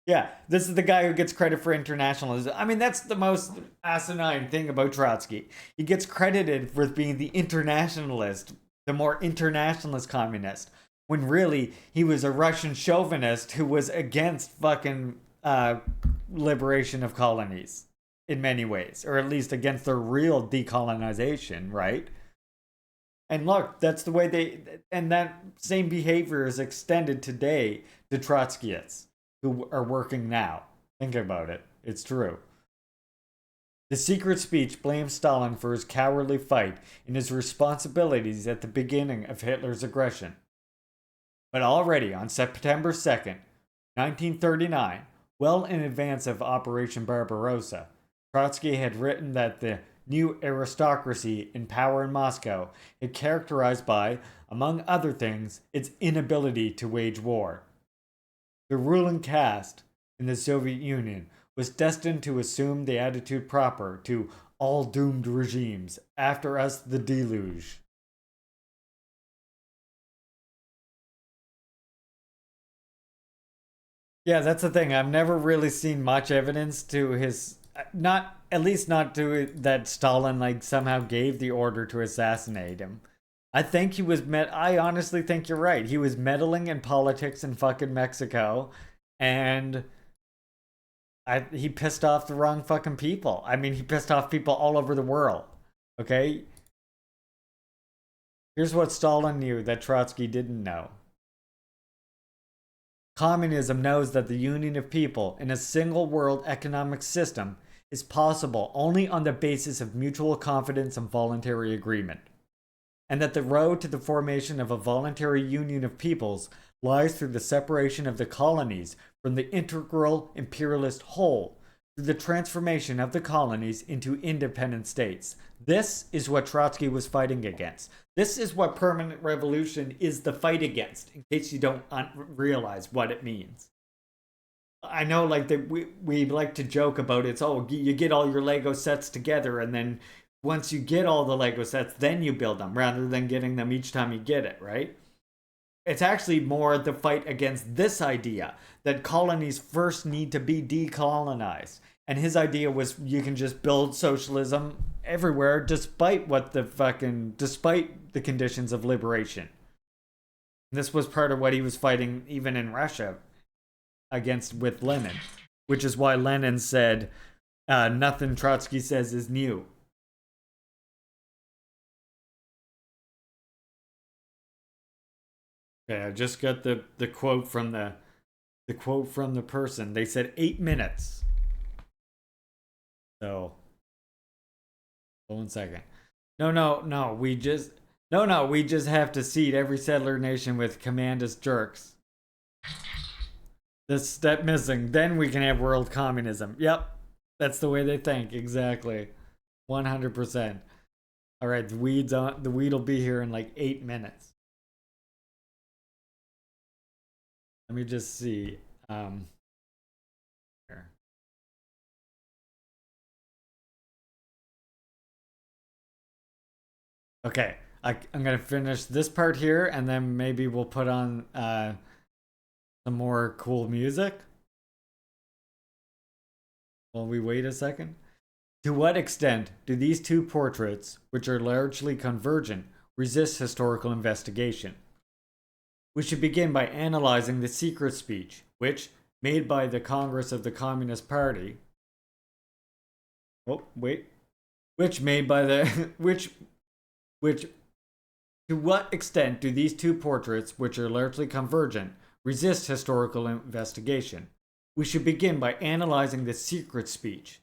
Yeah, this is the guy who gets credit for internationalism. I mean, that's the most asinine thing about Trotsky. He gets credited for being the internationalist, the more internationalist communist, when really he was a Russian chauvinist who was against fucking liberation of colonies in many ways, or at least against their real decolonization, right? And look, that's the way and that same behavior is extended today to Trotskyists who are working now. Think about it. It's true. The secret speech blames Stalin for his cowardly fight and his responsibilities at the beginning of Hitler's aggression. But already on September 2nd, 1939, well in advance of Operation Barbarossa, Trotsky had written that the new aristocracy in power in Moscow is characterized by, among other things, its inability to wage war. The ruling caste in the Soviet Union was destined to assume the attitude proper to all doomed regimes, after us the deluge. Yeah, that's the thing. I've never really seen much evidence to his not at least not to that Stalin like somehow gave the order to assassinate him. I think he was I honestly think you're right. He was meddling in politics in fucking Mexico, and he pissed off the wrong fucking people. I mean, he pissed off people all over the world. Okay? Here's what Stalin knew that Trotsky didn't know. Communism knows that the union of people in a single world economic system is possible only on the basis of mutual confidence and voluntary agreement, and that the road to the formation of a voluntary union of peoples lies through the separation of the colonies from the integral imperialist whole, through the transformation of the colonies into independent states. This is what Trotsky was fighting against. This is what permanent revolution is the fight against, in case you don't realize what it means. I know like that we like to joke about it's, oh, you get all your Lego sets together and then once you get all the Lego sets, then you build them rather than getting them each time you get it, right? It's actually more the fight against this idea that colonies first need to be decolonized. And his idea was you can just build socialism everywhere despite despite the conditions of liberation. And this was part of what he was fighting even in Russia against with Lenin, which is why Lenin said, nothing Trotsky says is new. Okay, I just got the quote from the quote from the person. They said 8 minutes. So, 1 second. No. We just have to seed every settler nation with commandist jerks. This step missing. Then we can have world communism. Yep, that's the way they think. Exactly, 100%. All right, the weed will be here in like 8 minutes. Let me just see. Here. Okay, I'm gonna finish this part here, and then maybe we'll put on some more cool music while we wait a second. To what extent do these two portraits, which are largely convergent, resist historical investigation? We should begin by analyzing the secret speech, which, made by the Congress of the Communist Party, to what extent do these two portraits, which are largely convergent, resist historical investigation? We should begin by analyzing the secret speech,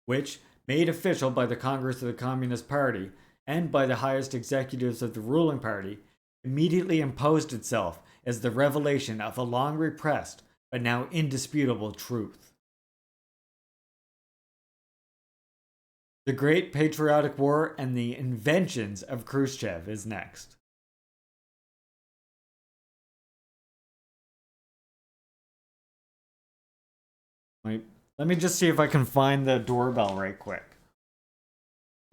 which, made official by the Congress of the Communist Party and by the highest executives of the ruling party, immediately imposed itself as the revelation of a long repressed but now indisputable truth. The Great Patriotic War and the Inventions of Khrushchev is next. Wait, let me just see if I can find the doorbell right quick.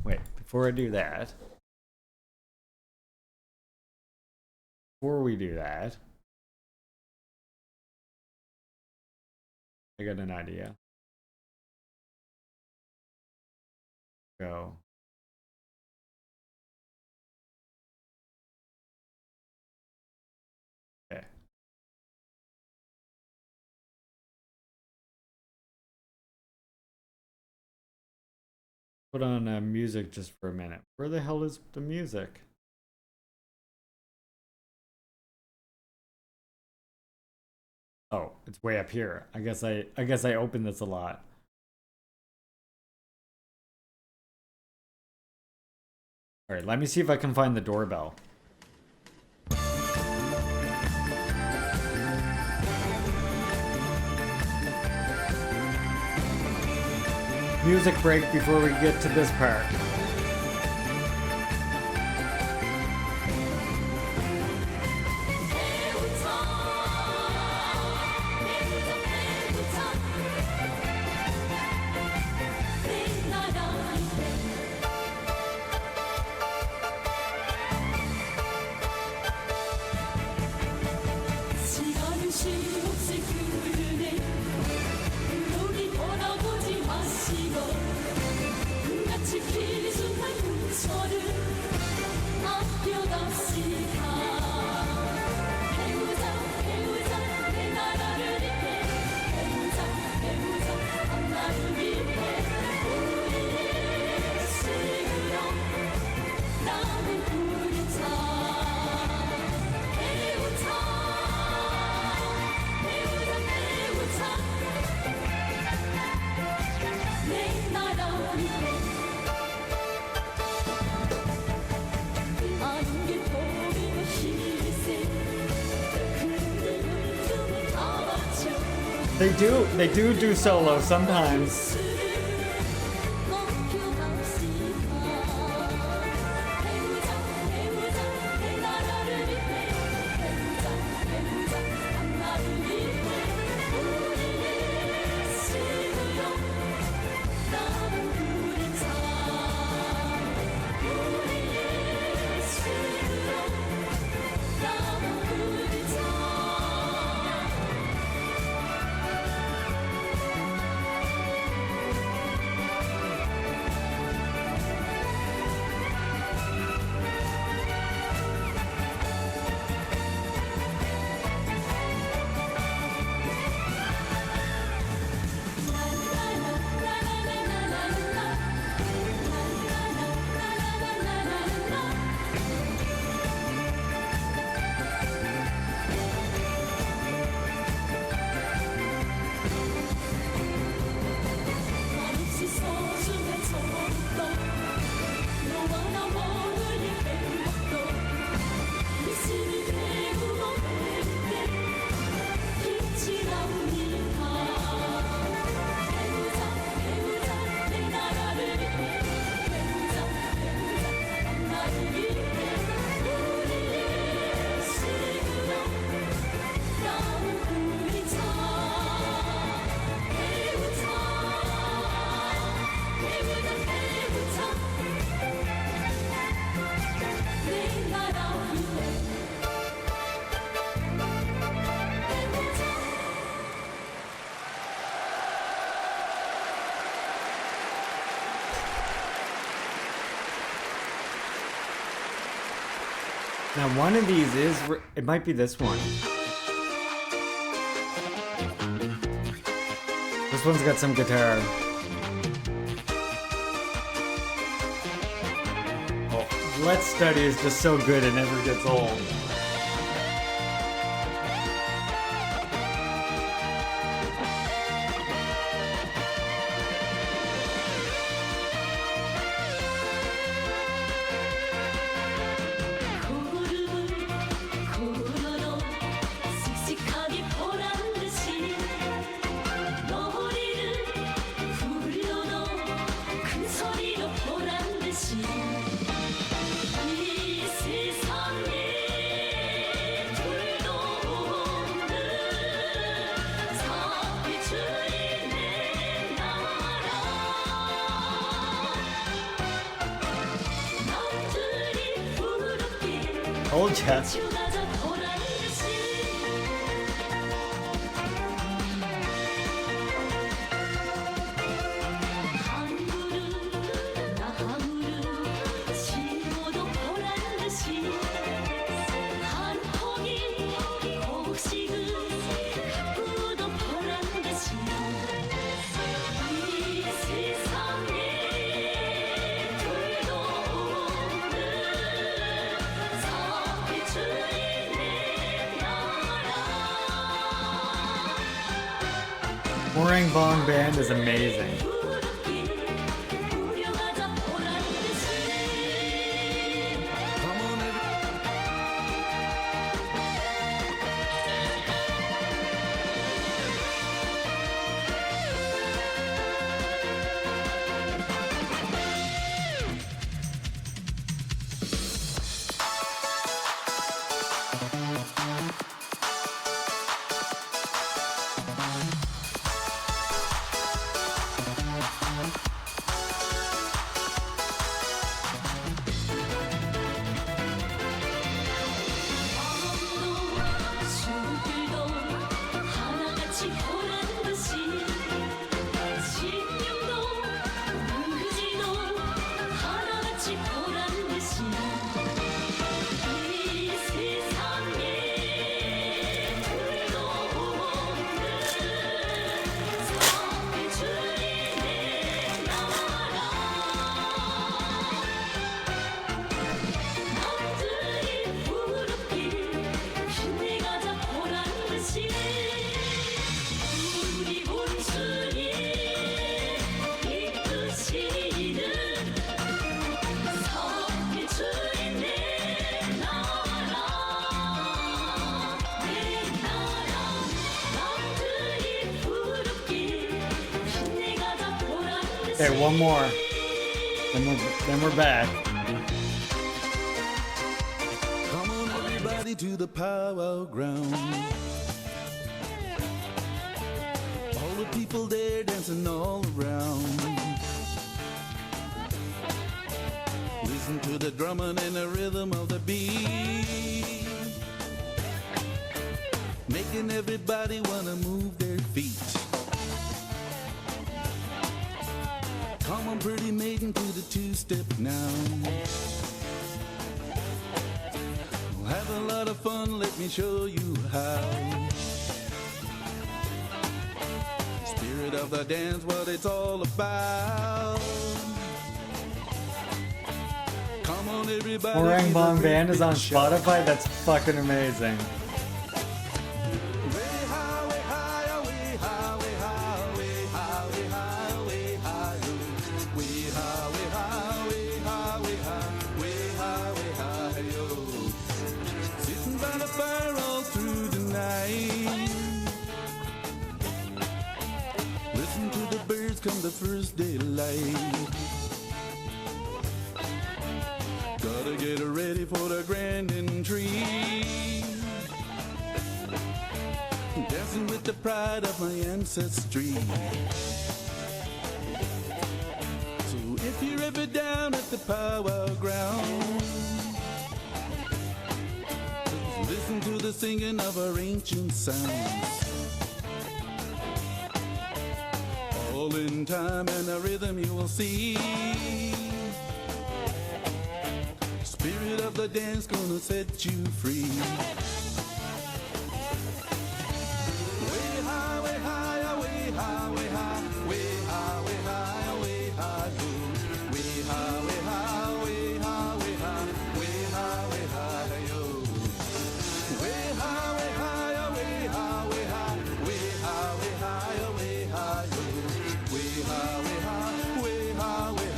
Wait, before I do that. Before we do that, I got an idea. Go. Okay. Put on music just for a minute. Where the hell is the music? Oh, it's way up here. I guess I opened this a lot. All right, let me see if I can find the doorbell. Music break before we get to this part. They do solo sometimes. Now one of these is, it might be this one. This one's got some guitar. Oh, Let's Study is just so good it never gets old. Old chest. Orang Bong Band is amazing. Okay, one more. Then we're back. Come on, everybody, to the powwow ground. All the people there dancing all around. Listen to the drumming and the rhythm of the beat, making everybody wanna move their feet. Come on, pretty maiden, to the two-step now. We'll have a lot of fun, let me show you how. Spirit of the dance, what it's all about. Come on, everybody. Orang Bong Band is on Spotify. That's fucking amazing. Sitting by the fire all through the night. Listen to the birds come the first daylight. Gotta get ready for the grand entry. Dancing with the pride of my ancestry. So if you're ever down at the powwow ground, listen to the singing of our ancient sounds. All in time and a rhythm you will see. Spirit of the dance gonna set you free. Way high, way high, way high, way high, way high, way high, way high, way high, way high, way high, way high, way high, way high, yo. Way high, way high, way high, way high, way high, way high, way high, yo. Way high, way high, way high, way high, way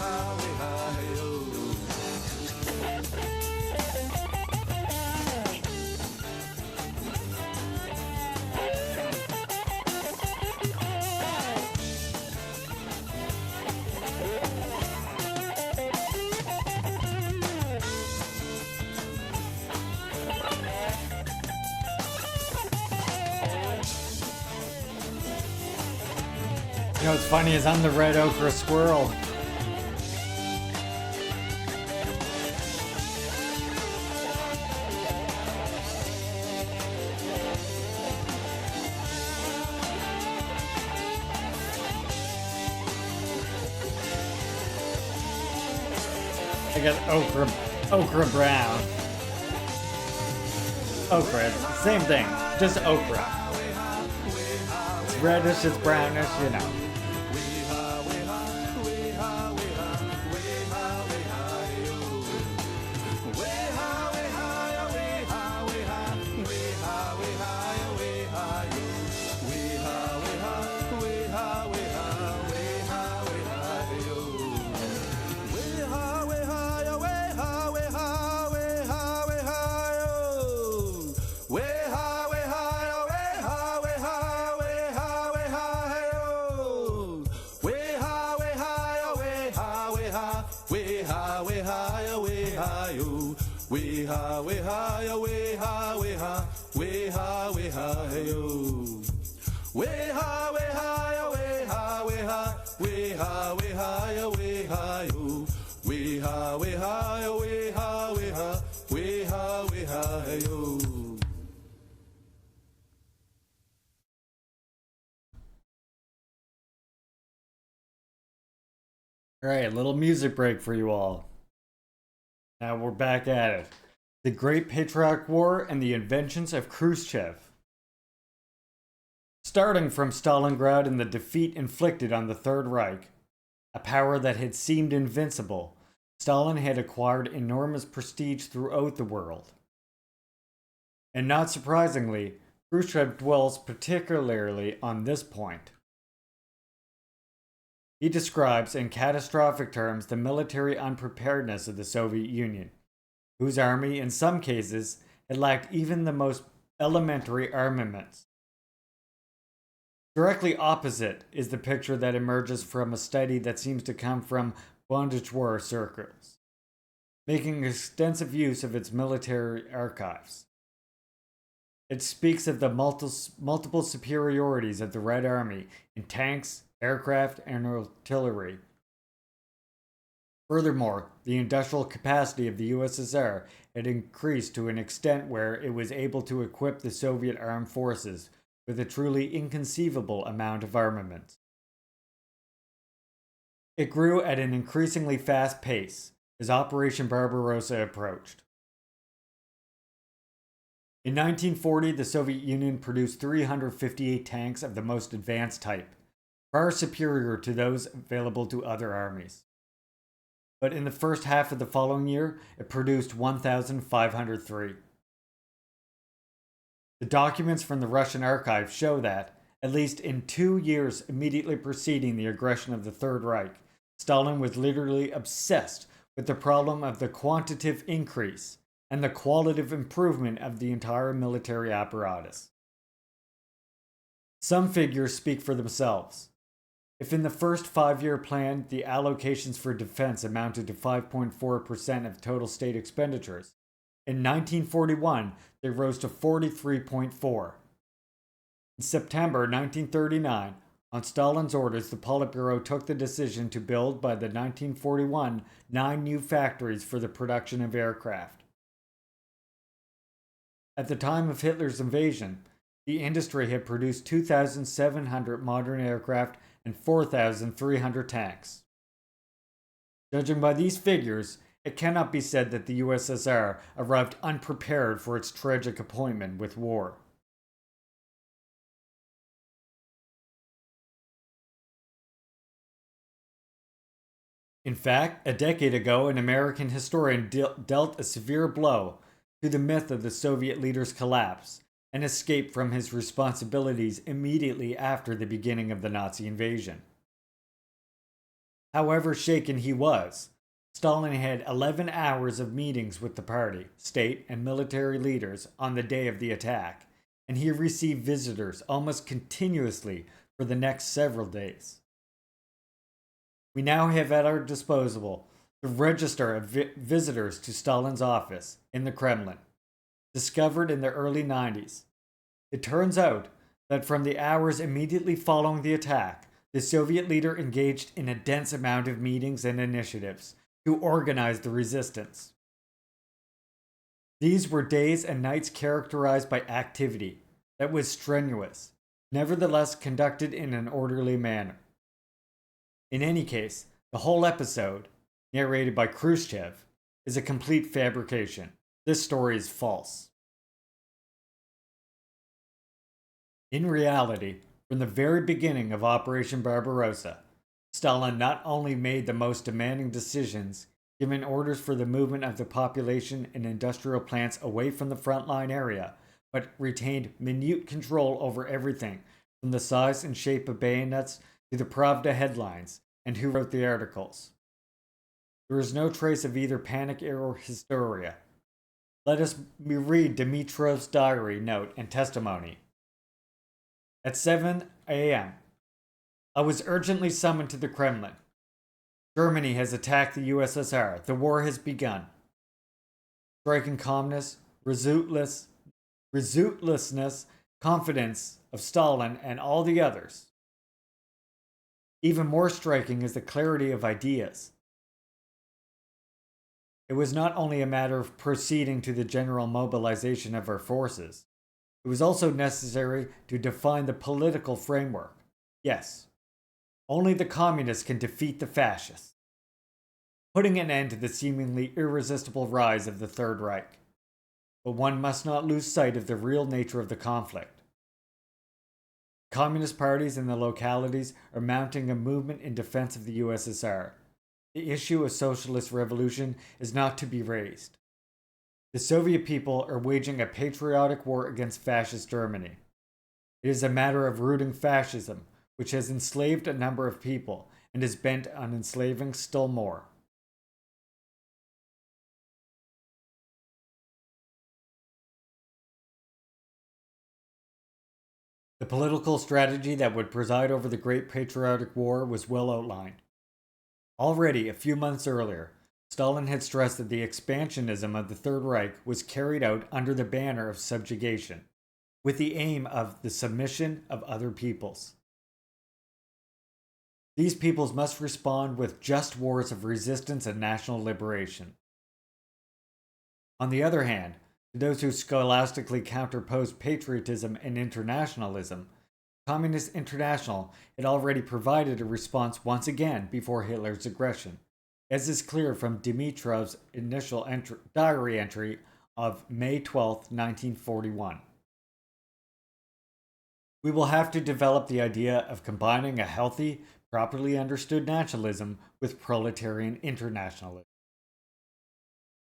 high, way high, yo. You know what's funny is I'm the red ochre squirrel. I got ochre brown. Ochre, same thing, just okra. It's reddish, it's brownish, you know. Way high, way high, way high, way high, way high, way high, yo. Way high, way high, way high, way high, way high, way high, way high, yo. Way high, way high, way high, way high, way high, way high, yo. All right, little music break for you all. Now we're back at it. The Great Patriotic War and the inventions of Khrushchev. Starting from Stalingrad and the defeat inflicted on the Third Reich, a power that had seemed invincible, Stalin had acquired enormous prestige throughout the world. And not surprisingly, Khrushchev dwells particularly on this point. He describes in catastrophic terms the military unpreparedness of the Soviet Union, whose army in some cases had lacked even the most elementary armaments. Directly opposite is the picture that emerges from a study that seems to come from Bondage-war circles, making extensive use of its military archives. It speaks of the multiple superiorities of the Red Army in tanks, aircraft, and artillery. Furthermore, the industrial capacity of the USSR had increased to an extent where it was able to equip the Soviet armed forces with a truly inconceivable amount of armament. It grew at an increasingly fast pace as Operation Barbarossa approached. In 1940, the Soviet Union produced 358 tanks of the most advanced type, far superior to those available to other armies. But in the first half of the following year, it produced 1,503. The documents from the Russian archives show that, at least in 2 years immediately preceding the aggression of the Third Reich, Stalin was literally obsessed with the problem of the quantitative increase and the qualitative improvement of the entire military apparatus. Some figures speak for themselves. If in the first 5-year plan the allocations for defense amounted to 5.4% of total state expenditures, in 1941 they rose to 43.4%. In September 1939, on Stalin's orders, the Politburo took the decision to build by the 1941 9 new factories for the production of aircraft. At the time of Hitler's invasion, the industry had produced 2,700 modern aircraft and 4,300 tanks. Judging by these figures, it cannot be said that the USSR arrived unprepared for its tragic appointment with war. In fact, a decade ago, an American historian dealt a severe blow to the myth of the Soviet leader's collapse and escape from his responsibilities immediately after the beginning of the Nazi invasion. However shaken he was, Stalin had 11 hours of meetings with the party, state, and military leaders on the day of the attack, and he received visitors almost continuously for the next several days. We now have at our disposal the register of visitors to Stalin's office in the Kremlin, discovered in the early 90s. It turns out that from the hours immediately following the attack, the Soviet leader engaged in a dense amount of meetings and initiatives to organize the resistance. These were days and nights characterized by activity that was strenuous, nevertheless conducted in an orderly manner. In any case, the whole episode, narrated by Khrushchev, is a complete fabrication. This story is false. In reality, from the very beginning of Operation Barbarossa, Stalin not only made the most demanding decisions, giving orders for the movement of the population and industrial plants away from the frontline area, but retained minute control over everything, from the size and shape of bayonets to the Pravda headlines, and who wrote the articles. There is no trace of either panic or hysteria. Let us read Dimitrov's diary note and testimony. At 7 a.m., I was urgently summoned to the Kremlin. Germany has attacked the USSR. The war has begun. Striking calmness, resoluteness, confidence of Stalin and all the others. Even more striking is the clarity of ideas. It was not only a matter of proceeding to the general mobilization of our forces. It was also necessary to define the political framework. Yes, only the communists can defeat the fascists, putting an end to the seemingly irresistible rise of the Third Reich. But one must not lose sight of the real nature of the conflict. Communist parties in the localities are mounting a movement in defense of the USSR. The issue of socialist revolution is not to be raised. The Soviet people are waging a patriotic war against fascist Germany. It is a matter of rooting fascism, which has enslaved a number of people and is bent on enslaving still more. The political strategy that would preside over the Great Patriotic War was well outlined. Already a few months earlier, Stalin had stressed that the expansionism of the Third Reich was carried out under the banner of subjugation, with the aim of the submission of other peoples. These peoples must respond with just wars of resistance and national liberation. On the other hand, to those who scholastically counterposed patriotism and internationalism, Communist International had already provided a response once again before Hitler's aggression, as is clear from Dimitrov's initial diary entry of May 12, 1941. We will have to develop the idea of combining a healthy, properly understood nationalism with proletarian internationalism.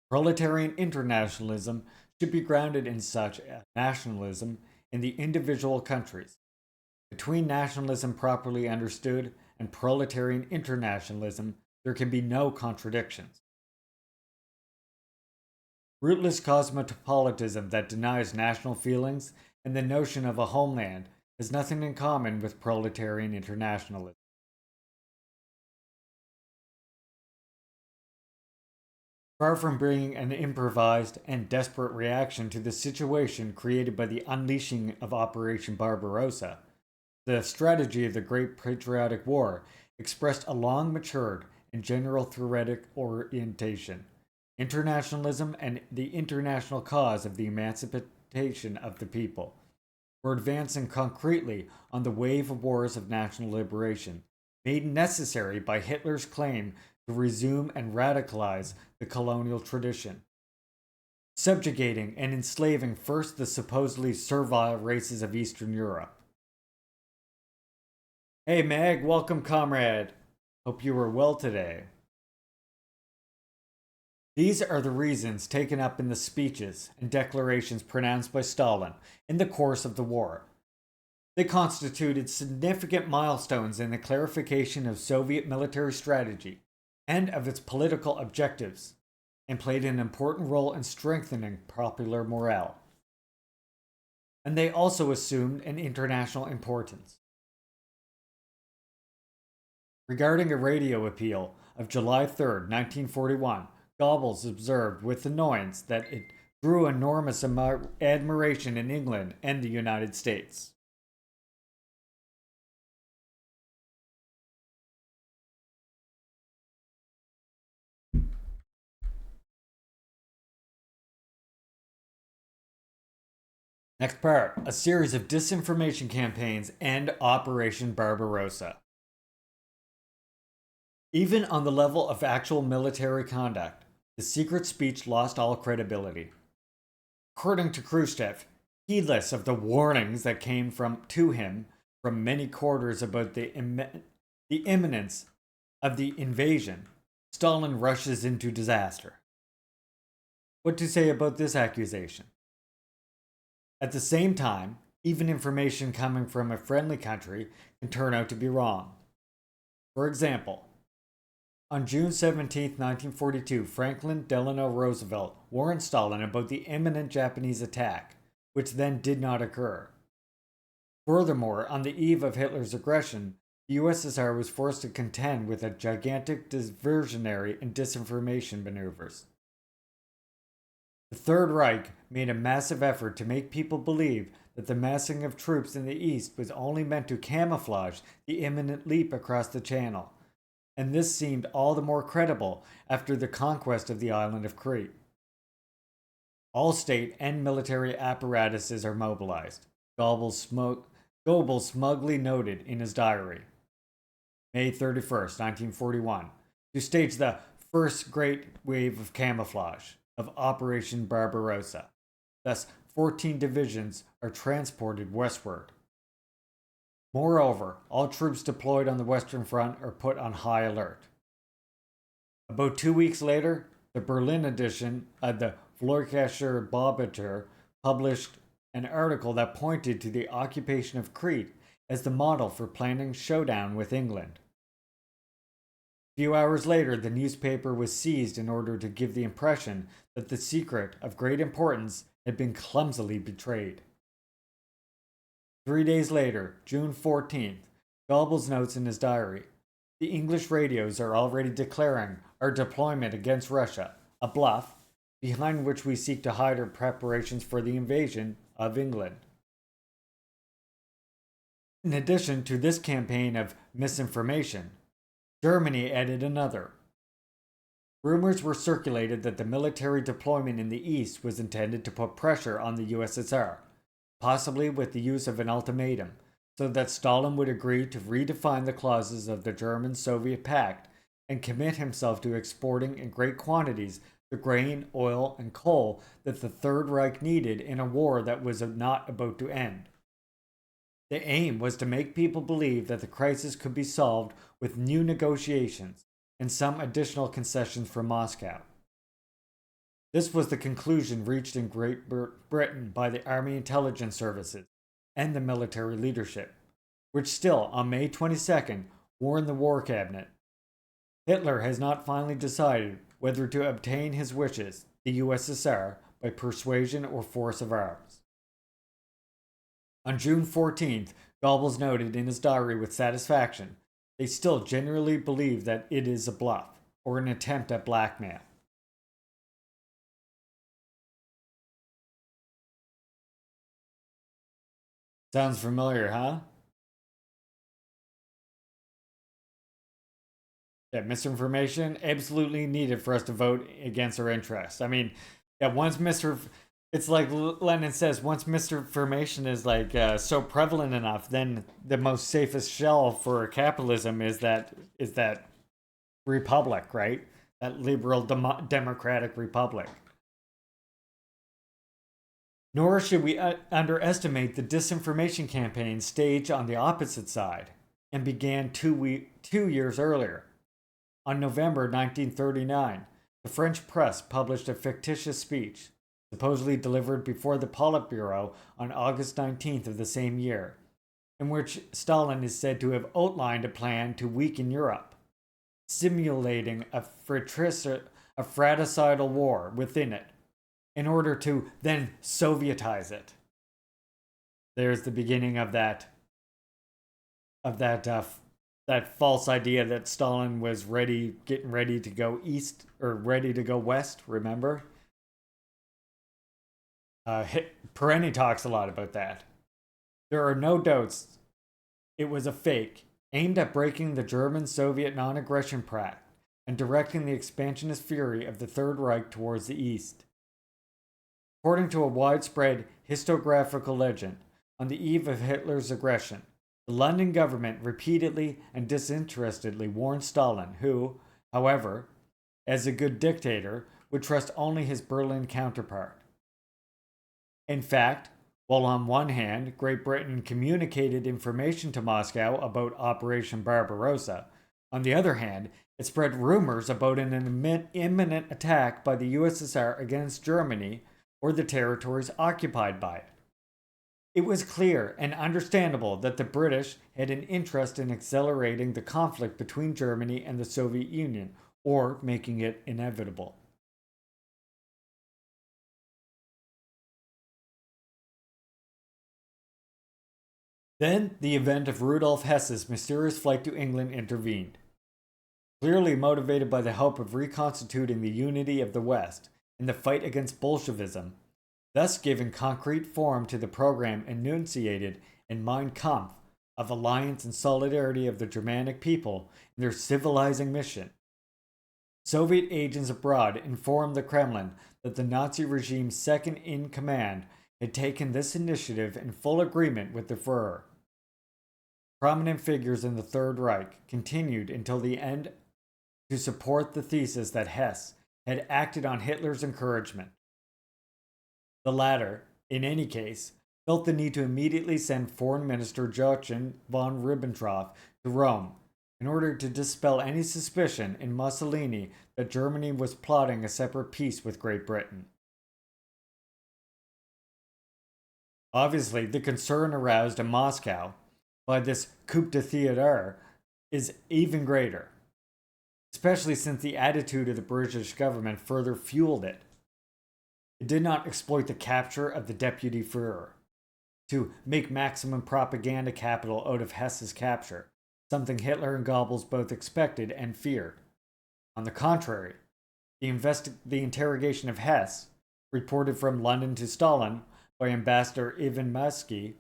Proletarian internationalism should be grounded in such nationalism in the individual countries. Between nationalism properly understood and proletarian internationalism, there can be no contradictions. Rootless cosmopolitanism that denies national feelings and the notion of a homeland has nothing in common with proletarian internationalism. Far from being an improvised and desperate reaction to the situation created by the unleashing of Operation Barbarossa, the strategy of the Great Patriotic War expressed a long-matured and general theoretic orientation, internationalism and the international cause of the emancipation of the people, were advancing concretely on the wave of wars of national liberation, made necessary by Hitler's claim to resume and radicalize the colonial tradition, subjugating and enslaving first the supposedly servile races of Eastern Europe. Hey Meg, welcome comrade. Hope you were well today. These are the reasons taken up in the speeches and declarations pronounced by Stalin in the course of the war. They constituted significant milestones in the clarification of Soviet military strategy and of its political objectives, and played an important role in strengthening popular morale. And they also assumed an international importance. Regarding a radio appeal of July 3, 1941, Goebbels observed with annoyance that it drew enormous admiration in England and the United States. Next part, a series of disinformation campaigns and Operation Barbarossa. Even on the level of actual military conduct, the secret speech lost all credibility. According to Khrushchev, heedless of the warnings that came to him from many quarters about the imminence of the invasion, Stalin rushes into disaster. What to say about this accusation? At the same time, even information coming from a friendly country can turn out to be wrong. For example, on June 17, 1942, Franklin Delano Roosevelt warned Stalin about the imminent Japanese attack, which then did not occur. Furthermore, on the eve of Hitler's aggression, the USSR was forced to contend with a gigantic diversionary and disinformation maneuvers. The Third Reich made a massive effort to make people believe that the massing of troops in the East was only meant to camouflage the imminent leap across the Channel, and this seemed all the more credible after the conquest of the island of Crete. All state and military apparatuses are mobilized, Goebbels smugly noted in his diary. May 31st, 1941, to stage the first great wave of camouflage of Operation Barbarossa. Thus, 14 divisions are transported westward. Moreover, all troops deployed on the Western Front are put on high alert. About 2 weeks later, the Berlin edition of the Völkischer Beobachter published an article that pointed to the occupation of Crete as the model for planning showdown with England. A few hours later, the newspaper was seized in order to give the impression that the secret of great importance had been clumsily betrayed. 3 days later, June 14th, Goebbels notes in his diary, "The English radios are already declaring our deployment against Russia a bluff, behind which we seek to hide our preparations for the invasion of England." In addition to this campaign of misinformation, Germany added another. Rumors were circulated that the military deployment in the East was intended to put pressure on the USSR, possibly with the use of an ultimatum, so that Stalin would agree to redefine the clauses of the German-Soviet Pact and commit himself to exporting in great quantities the grain, oil, and coal that the Third Reich needed in a war that was not about to end. The aim was to make people believe that the crisis could be solved with new negotiations and some additional concessions from Moscow. This was the conclusion reached in Great Britain by the Army Intelligence Services and the military leadership, which still, on May 22nd, warned the War Cabinet. Hitler has not finally decided whether to obtain his wishes, the USSR, by persuasion or force of arms. On June 14th, Goebbels noted in his diary with satisfaction, they still genuinely believe that it is a bluff, or an attempt at blackmail. Sounds familiar, huh? Yeah, misinformation, absolutely needed for us to vote against our interests. I mean, yeah, it's like Lenin says, once misinformation is like so prevalent enough, then the most safest shell for capitalism is that republic, right? That liberal democratic republic. Nor should we underestimate the disinformation campaign staged on the opposite side and began 2 years earlier. On November 1939, the French press published a fictitious speech, supposedly delivered before the Politburo on August 19th of the same year, in which Stalin is said to have outlined a plan to weaken Europe, simulating a fratricidal war within it, in order to then Sovietize it. There's the beginning of that false idea that Stalin was getting ready to go east or ready to go west. Remember? Perenni talks a lot about that. There are no doubts it was a fake aimed at breaking the German-Soviet non-aggression pact and directing the expansionist fury of the Third Reich towards the east. According to a widespread historiographical legend, on the eve of Hitler's aggression, the London government repeatedly and disinterestedly warned Stalin, who, however, as a good dictator, would trust only his Berlin counterpart. In fact, while on one hand, Great Britain communicated information to Moscow about Operation Barbarossa, on the other hand, it spread rumors about an imminent attack by the USSR against Germany or the territories occupied by it. It was clear and understandable that the British had an interest in accelerating the conflict between Germany and the Soviet Union, or making it inevitable. Then, the event of Rudolf Hess's mysterious flight to England intervened. Clearly motivated by the hope of reconstituting the unity of the West in the fight against Bolshevism, thus giving concrete form to the program enunciated in Mein Kampf of alliance and solidarity of the Germanic people in their civilizing mission. Soviet agents abroad informed the Kremlin that the Nazi regime's second in command had taken this initiative in full agreement with the Führer. Prominent figures in the Third Reich continued until the end to support the thesis that Hess had acted on Hitler's encouragement. The latter, in any case, felt the need to immediately send Foreign Minister Joachim von Ribbentrop to Rome in order to dispel any suspicion in Mussolini that Germany was plotting a separate peace with Great Britain. Obviously, the concern aroused in Moscow by this coup d'etat is even greater, especially since the attitude of the British government further fueled it. It did not exploit the capture of the Deputy Führer to make maximum propaganda capital out of Hess's capture, something Hitler and Goebbels both expected and feared. On the contrary, the interrogation of Hess, reported from London to Stalin by Ambassador Ivan Musky,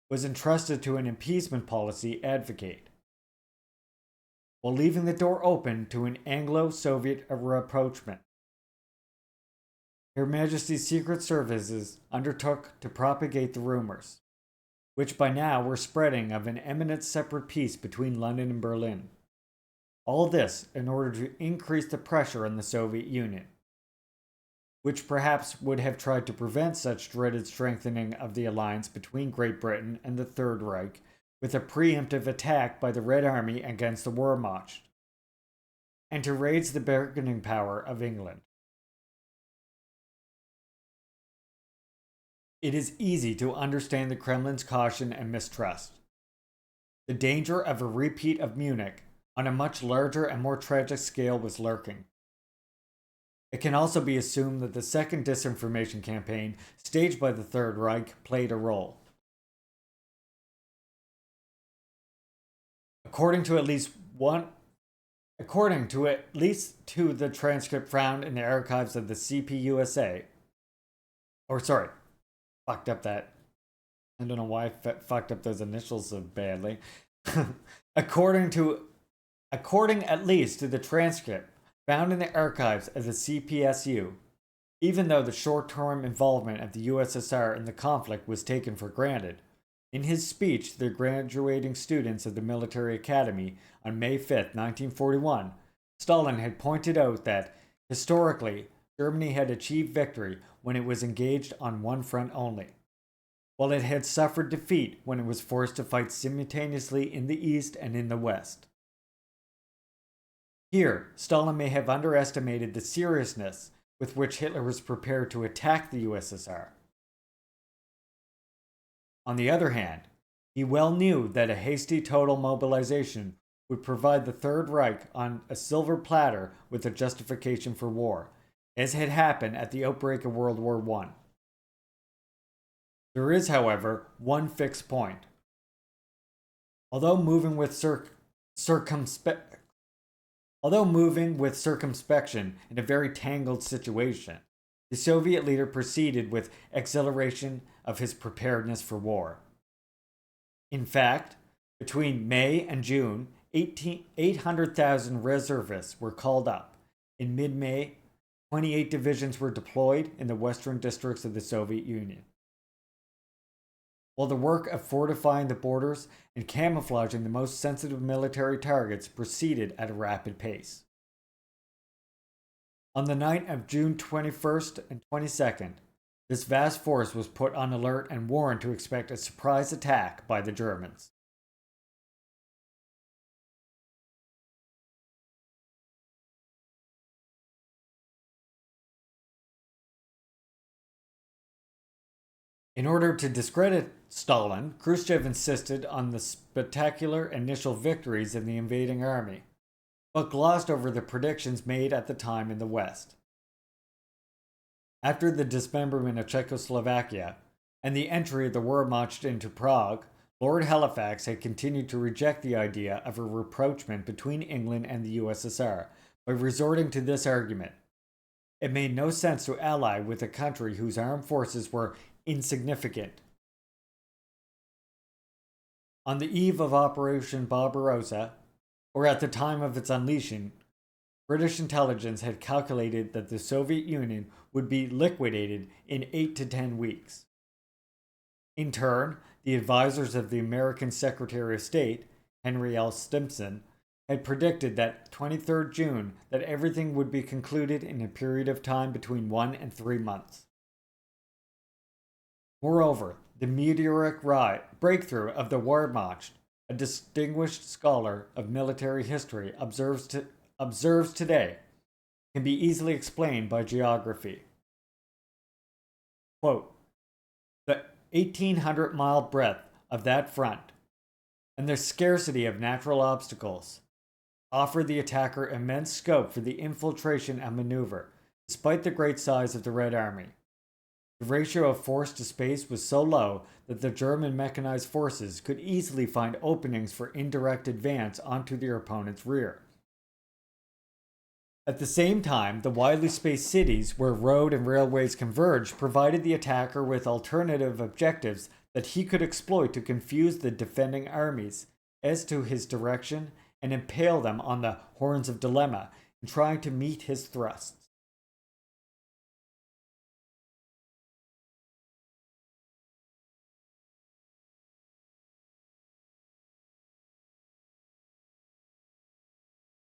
was entrusted to an appeasement policy advocate, while leaving the door open to an Anglo-Soviet rapprochement. Her Majesty's Secret Services undertook to propagate the rumors, which by now were spreading of an imminent separate peace between London and Berlin. All this in order to increase the pressure on the Soviet Union, which perhaps would have tried to prevent such dreaded strengthening of the alliance between Great Britain and the Third Reich with a preemptive attack by the Red Army against the Wehrmacht, and to raise the bargaining power of England. It is easy to understand the Kremlin's caution and mistrust. The danger of a repeat of Munich on a much larger and more tragic scale was lurking. It can also be assumed that the second disinformation campaign staged by the Third Reich played a role. According to at least the transcript found in the archives of the CPUSA, fucked up that. I don't know why I fucked up those initials so badly. According at least to the transcript found in the archives of the CPSU, even though the short-term involvement of the USSR in the conflict was taken for granted, in his speech to the graduating students of the military academy on May 5, 1941, Stalin had pointed out that, historically, Germany had achieved victory when it was engaged on one front only, while it had suffered defeat when it was forced to fight simultaneously in the East and in the West. Here, Stalin may have underestimated the seriousness with which Hitler was prepared to attack the USSR. On the other hand, he well knew that a hasty total mobilization would provide the Third Reich on a silver platter with a justification for war, as had happened at the outbreak of World War I. There is, however, one fixed point. Although moving with circumspection in a very tangled situation, the Soviet leader proceeded with exhilaration of his preparedness for war. In fact, between May and June, 800,000 reservists were called up. In mid-May, 28 divisions were deployed in the western districts of the Soviet Union. While the work of fortifying the borders and camouflaging the most sensitive military targets proceeded at a rapid pace. On the night of June 21st and 22nd, this vast force was put on alert and warned to expect a surprise attack by the Germans. In order to discredit Stalin, Khrushchev insisted on the spectacular initial victories in the invading army, but glossed over the predictions made at the time in the West. After the dismemberment of Czechoslovakia and the entry of the Wehrmacht into Prague, Lord Halifax had continued to reject the idea of a rapprochement between England and the USSR by resorting to this argument. It made no sense to ally with a country whose armed forces were insignificant. On the eve of Operation Barbarossa, or at the time of its unleashing, British intelligence had calculated that the Soviet Union would be liquidated in 8 to 10 weeks. In turn, the advisors of the American Secretary of State, Henry L. Stimson, had predicted that 23rd June that everything would be concluded in a period of time between 1 and 3 months. Moreover, the meteoric breakthrough of the Wehrmacht, a distinguished scholar of military history, observes today, can be easily explained by geography. Quote, the 1,800-mile breadth of that front and the scarcity of natural obstacles offered the attacker immense scope for the infiltration and maneuver, despite the great size of the Red Army. The ratio of force to space was so low that the German mechanized forces could easily find openings for indirect advance onto their opponent's rear. At the same time, the widely spaced cities where road and railways converged provided the attacker with alternative objectives that he could exploit to confuse the defending armies as to his direction and impale them on the horns of dilemma in trying to meet his thrusts.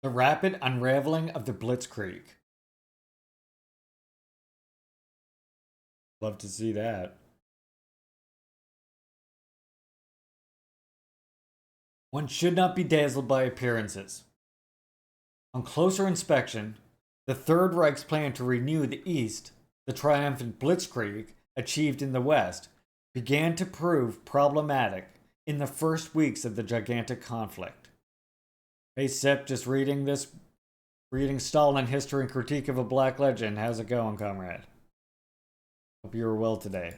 The rapid unraveling of the Blitzkrieg. Love to see that. One should not be dazzled by appearances. On closer inspection, the Third Reich's plan to renew the East, the triumphant Blitzkrieg achieved in the West, began to prove problematic in the first weeks of the gigantic conflict. Hey Sip, just reading Stalin, History and Critique of a Black Legend. How's it going, comrade? Hope you are well today.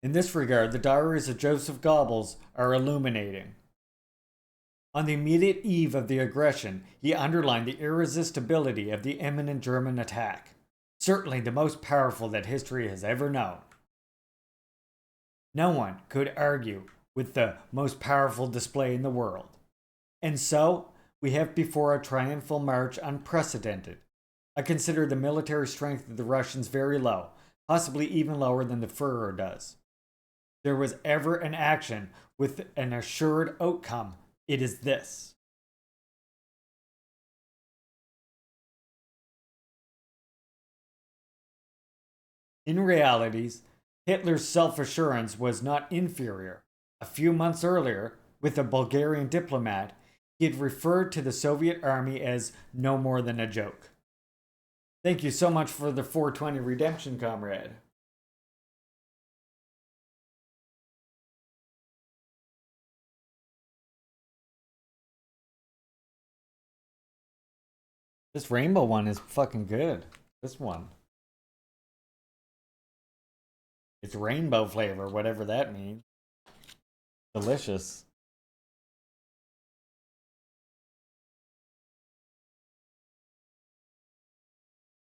In this regard, the diaries of Joseph Goebbels are illuminating. On the immediate eve of the aggression, he underlined the irresistibility of the imminent German attack, certainly the most powerful that history has ever known. No one could argue with the most powerful display in the world. And so, we have before a triumphal march unprecedented. I consider the military strength of the Russians very low, possibly even lower than the Führer does. If there was ever an action with an assured outcome, it is this. In realities, Hitler's self-assurance was not inferior. A few months earlier, with a Bulgarian diplomat, he had referred to the Soviet army as no more than a joke. Thank you so much for the 420 redemption, comrade. This rainbow one is fucking good. This one. It's rainbow flavor, whatever that means. Delicious.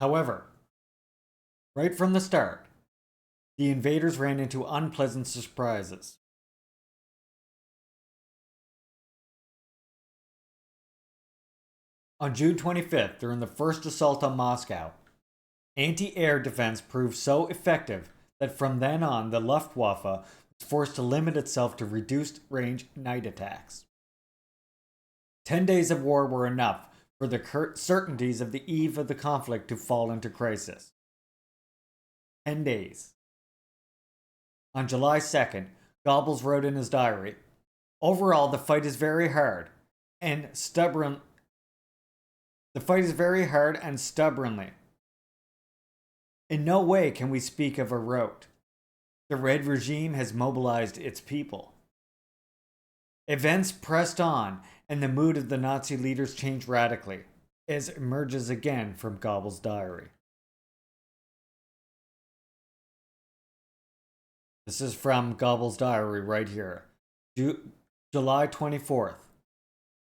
However, right from the start, the invaders ran into unpleasant surprises. On June 25th, during the first assault on Moscow, anti-air defense proved so effective that from then on the Luftwaffe was forced to limit itself to reduced-range night attacks. 10 days of war were enough for the certainties of the eve of the conflict to fall into crisis. 10 days. On July 2nd, Goebbels wrote in his diary, "Overall, the fight is very hard and stubbornly. In no way can we speak of a rout. The Red regime has mobilized its people." Events pressed on, and the mood of the Nazi leaders changed radically, as emerges again from Goebbels' diary. This is from Goebbels' diary right here. July 24th.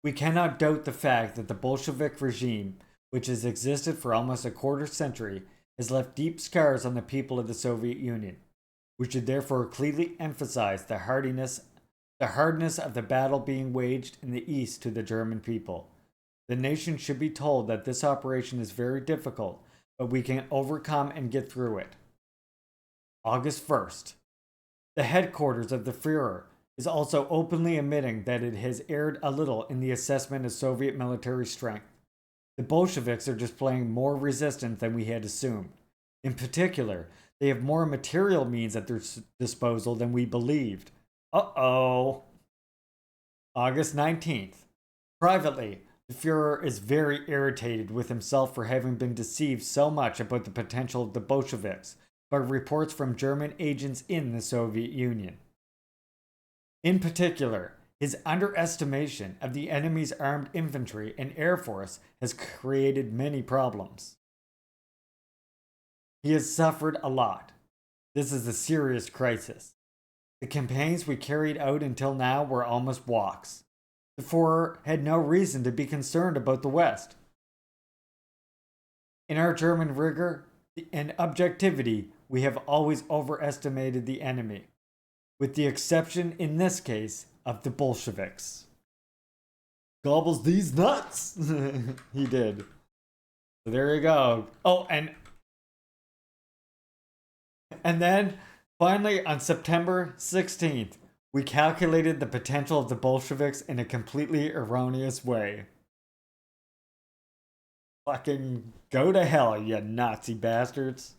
We cannot doubt the fact that the Bolshevik regime, which has existed for almost a quarter century, has left deep scars on the people of the Soviet Union. We should therefore clearly emphasize the hardness of the battle being waged in the East to the German people. The nation should be told that this operation is very difficult, but we can overcome and get through it. August 1st. The headquarters of the Führer is also openly admitting that it has erred a little in the assessment of Soviet military strength. The Bolsheviks are displaying more resistance than we had assumed. In particular, they have more material means at their disposal than we believed. Uh-oh. August 19th. Privately, the Führer is very irritated with himself for having been deceived so much about the potential of the Bolsheviks by reports from German agents in the Soviet Union. In particular, his underestimation of the enemy's armed infantry and air force has created many problems. He has suffered a lot. This is a serious crisis. The campaigns we carried out until now were almost walks. The Führer had no reason to be concerned about the West. In our German rigor and objectivity, we have always overestimated the enemy, with the exception in this case of the Bolsheviks. Gobbles these nuts! He did. So there you go. Oh, and then finally on September 16th, we calculated the potential of the Bolsheviks in a completely erroneous way. Fucking go to hell, you Nazi bastards.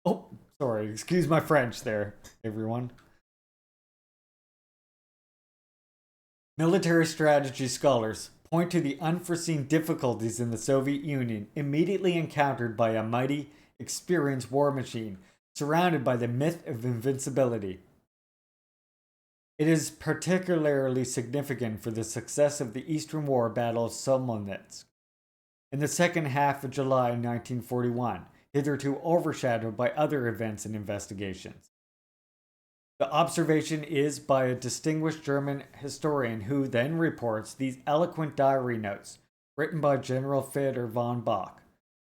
Oh, sorry, excuse my French there, everyone. Military strategy scholars point to the unforeseen difficulties in the Soviet Union immediately encountered by a mighty, experienced war machine surrounded by the myth of invincibility. It is particularly significant for the success of the Eastern War Battle of Smolensk in the second half of July 1941, hitherto overshadowed by other events and investigations. The observation is by a distinguished German historian who then reports these eloquent diary notes written by General Theodor von Bock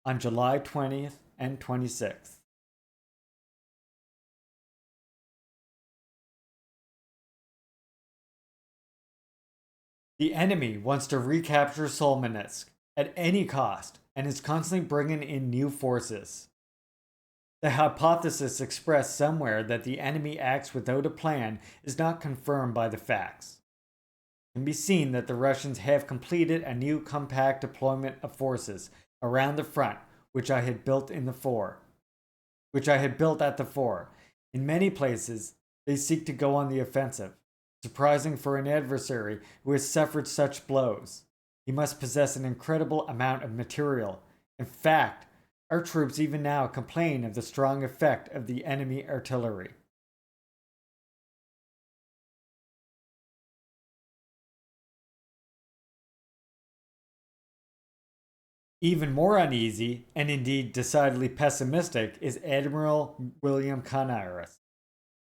on July 20th and 26th. The enemy wants to recapture Smolensk at any cost and is constantly bringing in new forces. The hypothesis expressed somewhere that the enemy acts without a plan is not confirmed by the facts. It can be seen that the Russians have completed a new compact deployment of forces around the front, which I had built in the fore. which I had built at the fore. In many places, they seek to go on the offensive. Surprising for an adversary who has suffered such blows. He must possess an incredible amount of material. In fact, our troops even now complain of the strong effect of the enemy artillery. Even more uneasy, and indeed decidedly pessimistic, is Admiral William Canaris,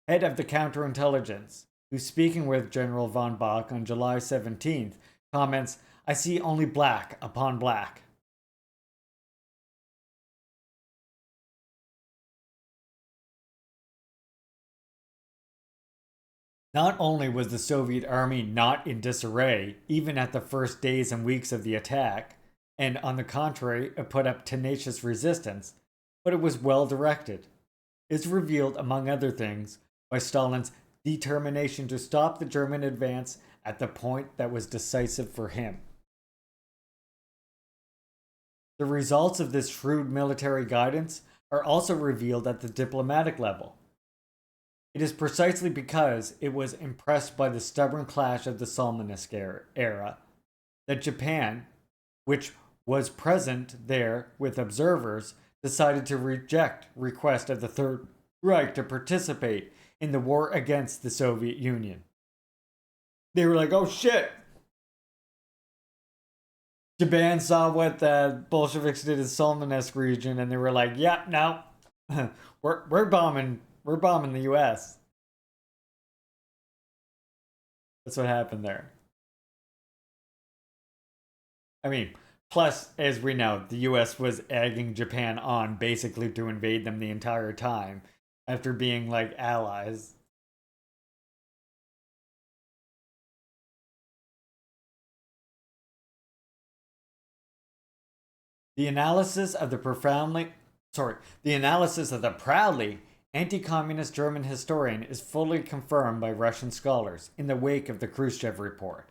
head of the counterintelligence, who, speaking with General von Bock on July 17th, comments, "I see only black upon black." Not only was the Soviet army not in disarray, even at the first days and weeks of the attack, and on the contrary, it put up tenacious resistance, but it was well directed. It's revealed, among other things, by Stalin's determination to stop the German advance at the point that was decisive for him. The results of this shrewd military guidance are also revealed at the diplomatic level. It is precisely because it was impressed by the stubborn clash of the Stalinist era that Japan, which was present there with observers, decided to reject request of the Third Reich to participate in the war against the Soviet Union. They were like, oh shit! Japan saw what the Bolsheviks did in Stalinist region, and they were like, yeah, no, we're bombing the US. That's what happened there. I mean, plus, as we know, the US was egging Japan on basically to invade them the entire time after being like allies. The analysis of the proudly anti-communist German historian is fully confirmed by Russian scholars in the wake of the Khrushchev report,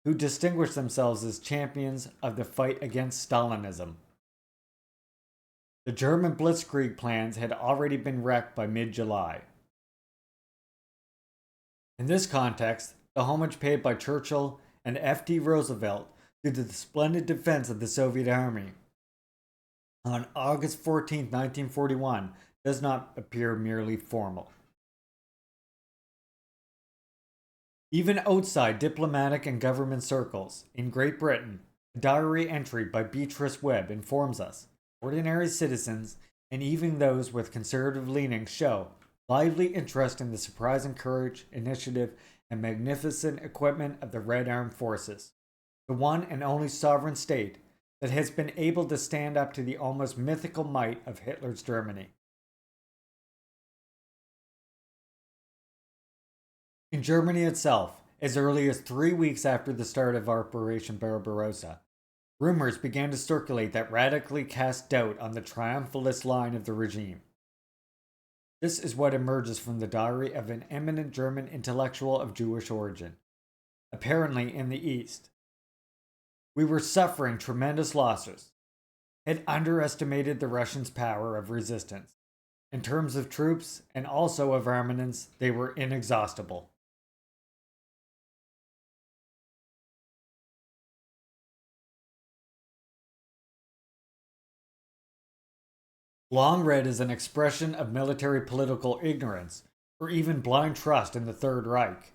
who distinguished themselves as champions of the fight against Stalinism. The German blitzkrieg plans had already been wrecked by mid-July. In this context, the homage paid by Churchill and F.D. Roosevelt to the splendid defense of the Soviet army on August 14, 1941, does not appear merely formal. Even outside diplomatic and government circles, in Great Britain, a diary entry by Beatrice Webb informs us ordinary citizens, and even those with conservative leanings, show lively interest in the surprising courage, initiative, and magnificent equipment of the Red Armed Forces, the one and only sovereign state that has been able to stand up to the almost mythical might of Hitler's Germany. In Germany itself, as early as 3 weeks after the start of Operation Barbarossa, rumors began to circulate that radically cast doubt on the triumphalist line of the regime. This is what emerges from the diary of an eminent German intellectual of Jewish origin, apparently in the East. We were suffering tremendous losses, had underestimated the Russians' power of resistance. In terms of troops and also of armaments, they were inexhaustible. Long read as an expression of military political ignorance, or even blind trust in the Third Reich,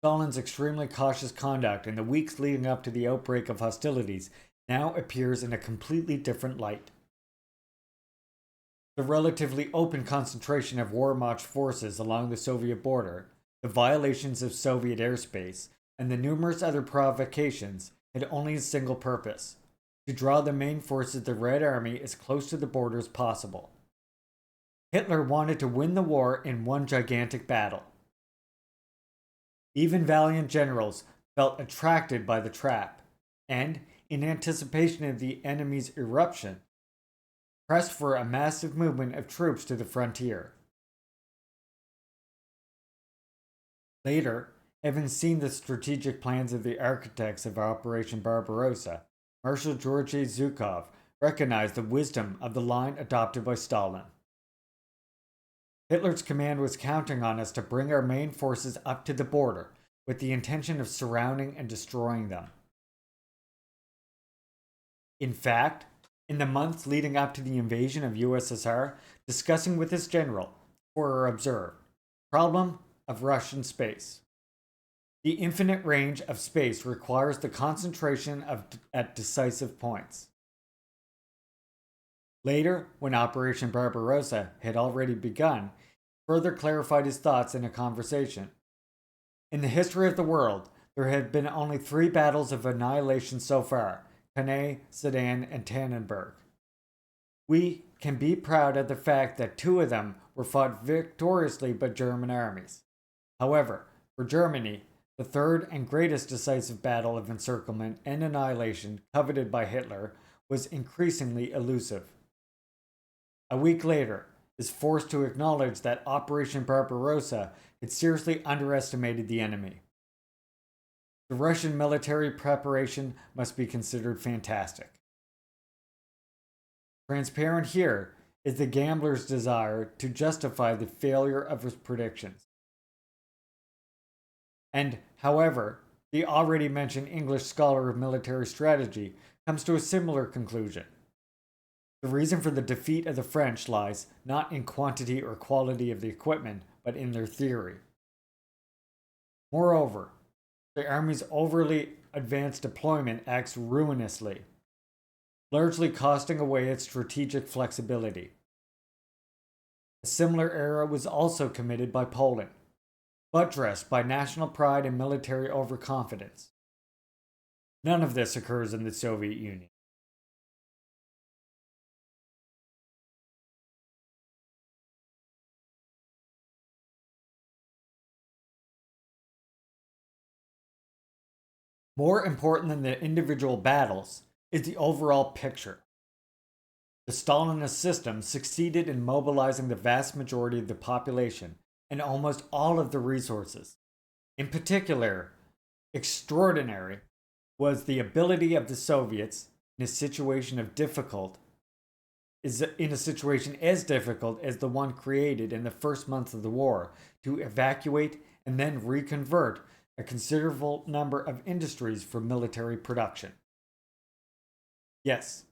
Stalin's extremely cautious conduct in the weeks leading up to the outbreak of hostilities now appears in a completely different light. The relatively open concentration of Wehrmacht forces along the Soviet border, the violations of Soviet airspace, and the numerous other provocations had only a single purpose: to draw the main forces of the Red Army as close to the border as possible. Hitler wanted to win the war in one gigantic battle. Even valiant generals felt attracted by the trap, and, in anticipation of the enemy's eruption, pressed for a massive movement of troops to the frontier. Later, having seen the strategic plans of the architects of Operation Barbarossa, Marshal Georgy Zhukov recognized the wisdom of the line adopted by Stalin. Hitler's command was counting on us to bring our main forces up to the border with the intention of surrounding and destroying them. In fact, in the months leading up to the invasion of USSR, discussing with his general, Führer observed, problem of Russian space. The infinite range of space requires the concentration at decisive points. Later, when Operation Barbarossa had already begun, further clarified his thoughts in a conversation. In the history of the world, there have been only 3 battles of annihilation so far, Cannae, Sedan, and Tannenberg. We can be proud of the fact that 2 of them were fought victoriously by German armies. However, for Germany, the third and greatest decisive battle of encirclement and annihilation coveted by Hitler was increasingly elusive. A week later, is forced to acknowledge that Operation Barbarossa had seriously underestimated the enemy. The Russian military preparation must be considered fantastic. Transparent here is the gambler's desire to justify the failure of his predictions. And, however, the already mentioned English scholar of military strategy comes to a similar conclusion. The reason for the defeat of the French lies not in quantity or quality of the equipment, but in their theory. Moreover, the army's overly advanced deployment acts ruinously, largely costing away its strategic flexibility. A similar error was also committed by Poland, buttressed by national pride and military overconfidence. None of this occurs in the Soviet Union. More important than the individual battles is the overall picture. The Stalinist system succeeded in mobilizing the vast majority of the population and almost all of the resources. In particular, extraordinary was the ability of the Soviets in a situation as difficult as the one created in the first months of the war to evacuate and then reconvert a considerable number of industries for military production. Yes,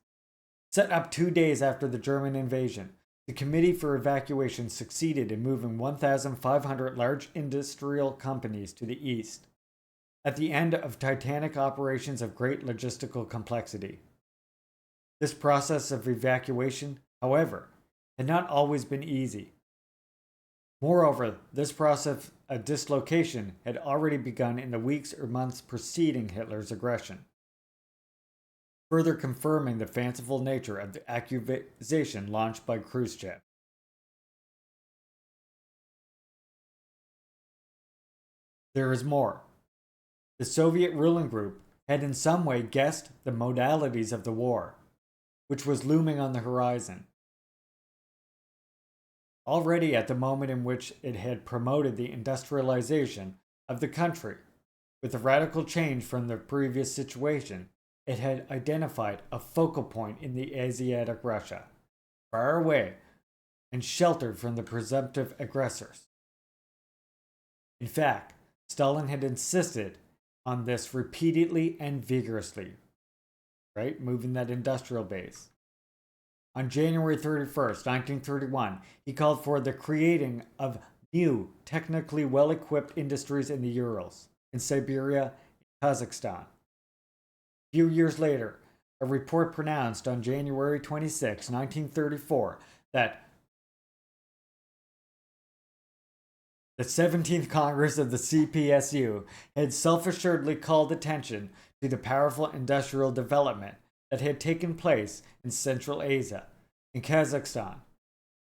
set up 2 days after the German invasion, the Committee for Evacuation succeeded in moving 1,500 large industrial companies to the east, at the end of titanic operations of great logistical complexity. This process of evacuation, however, had not always been easy. Moreover, this process of dislocation had already begun in the weeks or months preceding Hitler's aggression, further confirming the fanciful nature of the accusation launched by Khrushchev. There is more. The Soviet ruling group had in some way guessed the modalities of the war, which was looming on the horizon. Already at the moment in which it had promoted the industrialization of the country, with a radical change from the previous situation, it had identified a focal point in the Asiatic Russia, far away and sheltered from the presumptive aggressors. In fact, Stalin had insisted on this repeatedly and vigorously, right? Moving that industrial base. On January 31st, 1931, he called for the creating of new, technically well-equipped industries in the Urals, in Siberia, and Kazakhstan. A few years later, a report pronounced on January 26, 1934, that the 17th Congress of the CPSU had self-assuredly called attention to the powerful industrial development that had taken place in Central Asia, in Kazakhstan,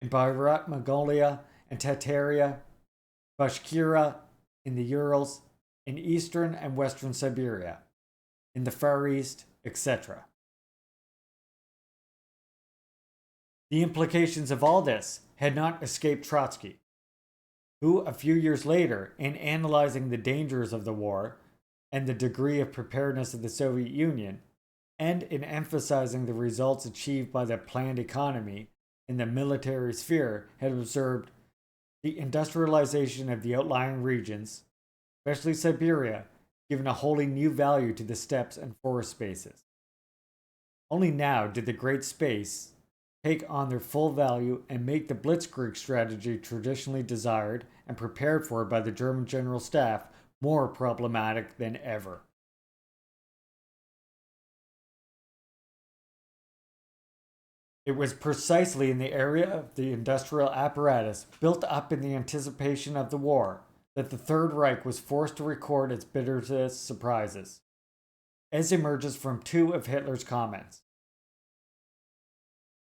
in Bairat, Mongolia, and Tataria, Bashkira, in the Urals, in eastern and western Siberia, in the Far East, etc. The implications of all this had not escaped Trotsky, who, a few years later, in analyzing the dangers of the war and the degree of preparedness of the Soviet Union, and in emphasizing the results achieved by the planned economy in the military sphere, had observed, the industrialization of the outlying regions, especially Siberia, given a wholly new value to the steppes and forest spaces. Only now did the Great Space take on their full value and make the Blitzkrieg strategy traditionally desired and prepared for by the German General Staff more problematic than ever. It was precisely in the area of the industrial apparatus built up in the anticipation of the war that the Third Reich was forced to record its bitterest surprises, as emerges from two of Hitler's comments.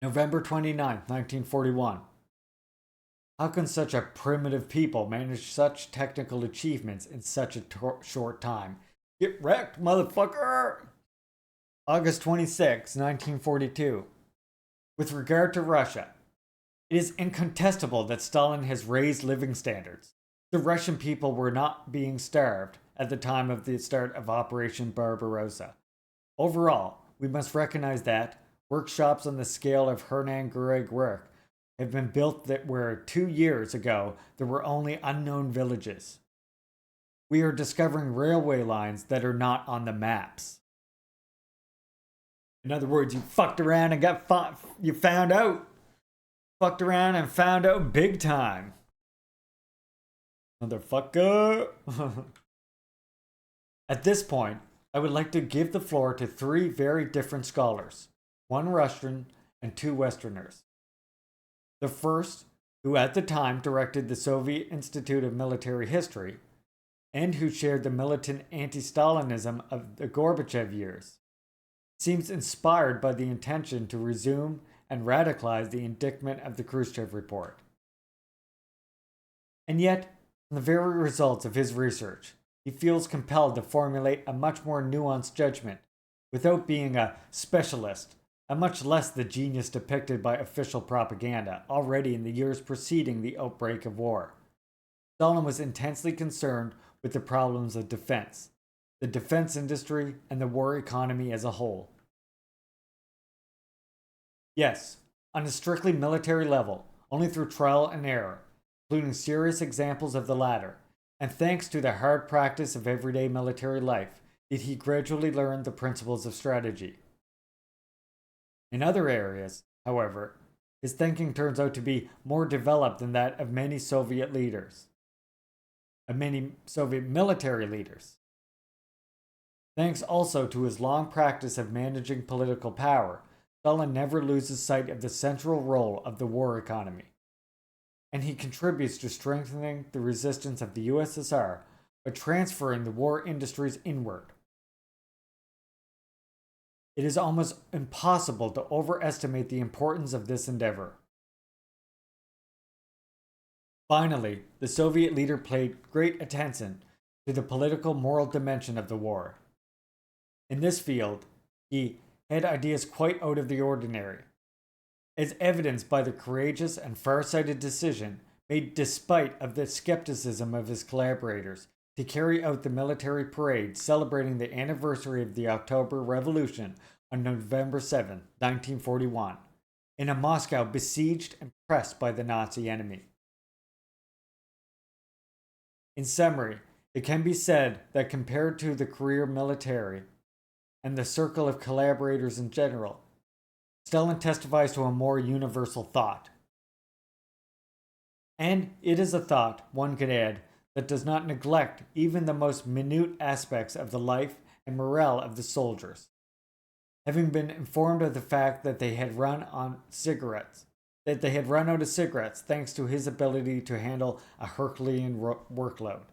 November 29, 1941. How can such a primitive people manage such technical achievements in such a short time? Get wrecked, motherfucker! August 26, 1942. With regard to Russia, it is incontestable that Stalin has raised living standards. The Russian people were not being starved at the time of the start of Operation Barbarossa. Overall, we must recognize that workshops on the scale of Hermann Goering work have been built that where 2 years ago there were only unknown villages. We are discovering railway lines that are not on the maps. In other words, you fucked around and you found out. Fucked around and found out big time. Motherfucker. At this point, I would like to give the floor to three very different scholars, one Russian and two Westerners. The first, who at the time directed the Soviet Institute of Military History, and who shared the militant anti-Stalinism of the Gorbachev years, seems inspired by the intention to resume and radicalize the indictment of the Khrushchev report. And yet, from the very results of his research, he feels compelled to formulate a much more nuanced judgment, without being a specialist, and much less the genius depicted by official propaganda already in the years preceding the outbreak of war. Stalin was intensely concerned with the problems of defense, the defense industry, and the war economy as a whole. Yes, on a strictly military level, only through trial and error, including serious examples of the latter, and thanks to the hard practice of everyday military life, did he gradually learn the principles of strategy. In other areas, however, his thinking turns out to be more developed than that of many Soviet leaders, of many Soviet military leaders. Thanks also to his long practice of managing political power, Stalin never loses sight of the central role of the war economy, and he contributes to strengthening the resistance of the USSR by transferring the war industries inward. It is almost impossible to overestimate the importance of this endeavor. Finally, the Soviet leader paid great attention to the political moral dimension of the war. In this field, he had ideas quite out of the ordinary, as evidenced by the courageous and far-sighted decision made despite of the skepticism of his collaborators to carry out the military parade celebrating the anniversary of the October Revolution on November 7, 1941, in a Moscow besieged and pressed by the Nazi enemy. In summary, it can be said that compared to the career military and the circle of collaborators in general, Stalin testifies to a more universal thought. And it is a thought, one could add, that does not neglect even the most minute aspects of the life and morale of the soldiers. Having been informed of the fact that they had run out of cigarettes thanks to his ability to handle a Herculean workload.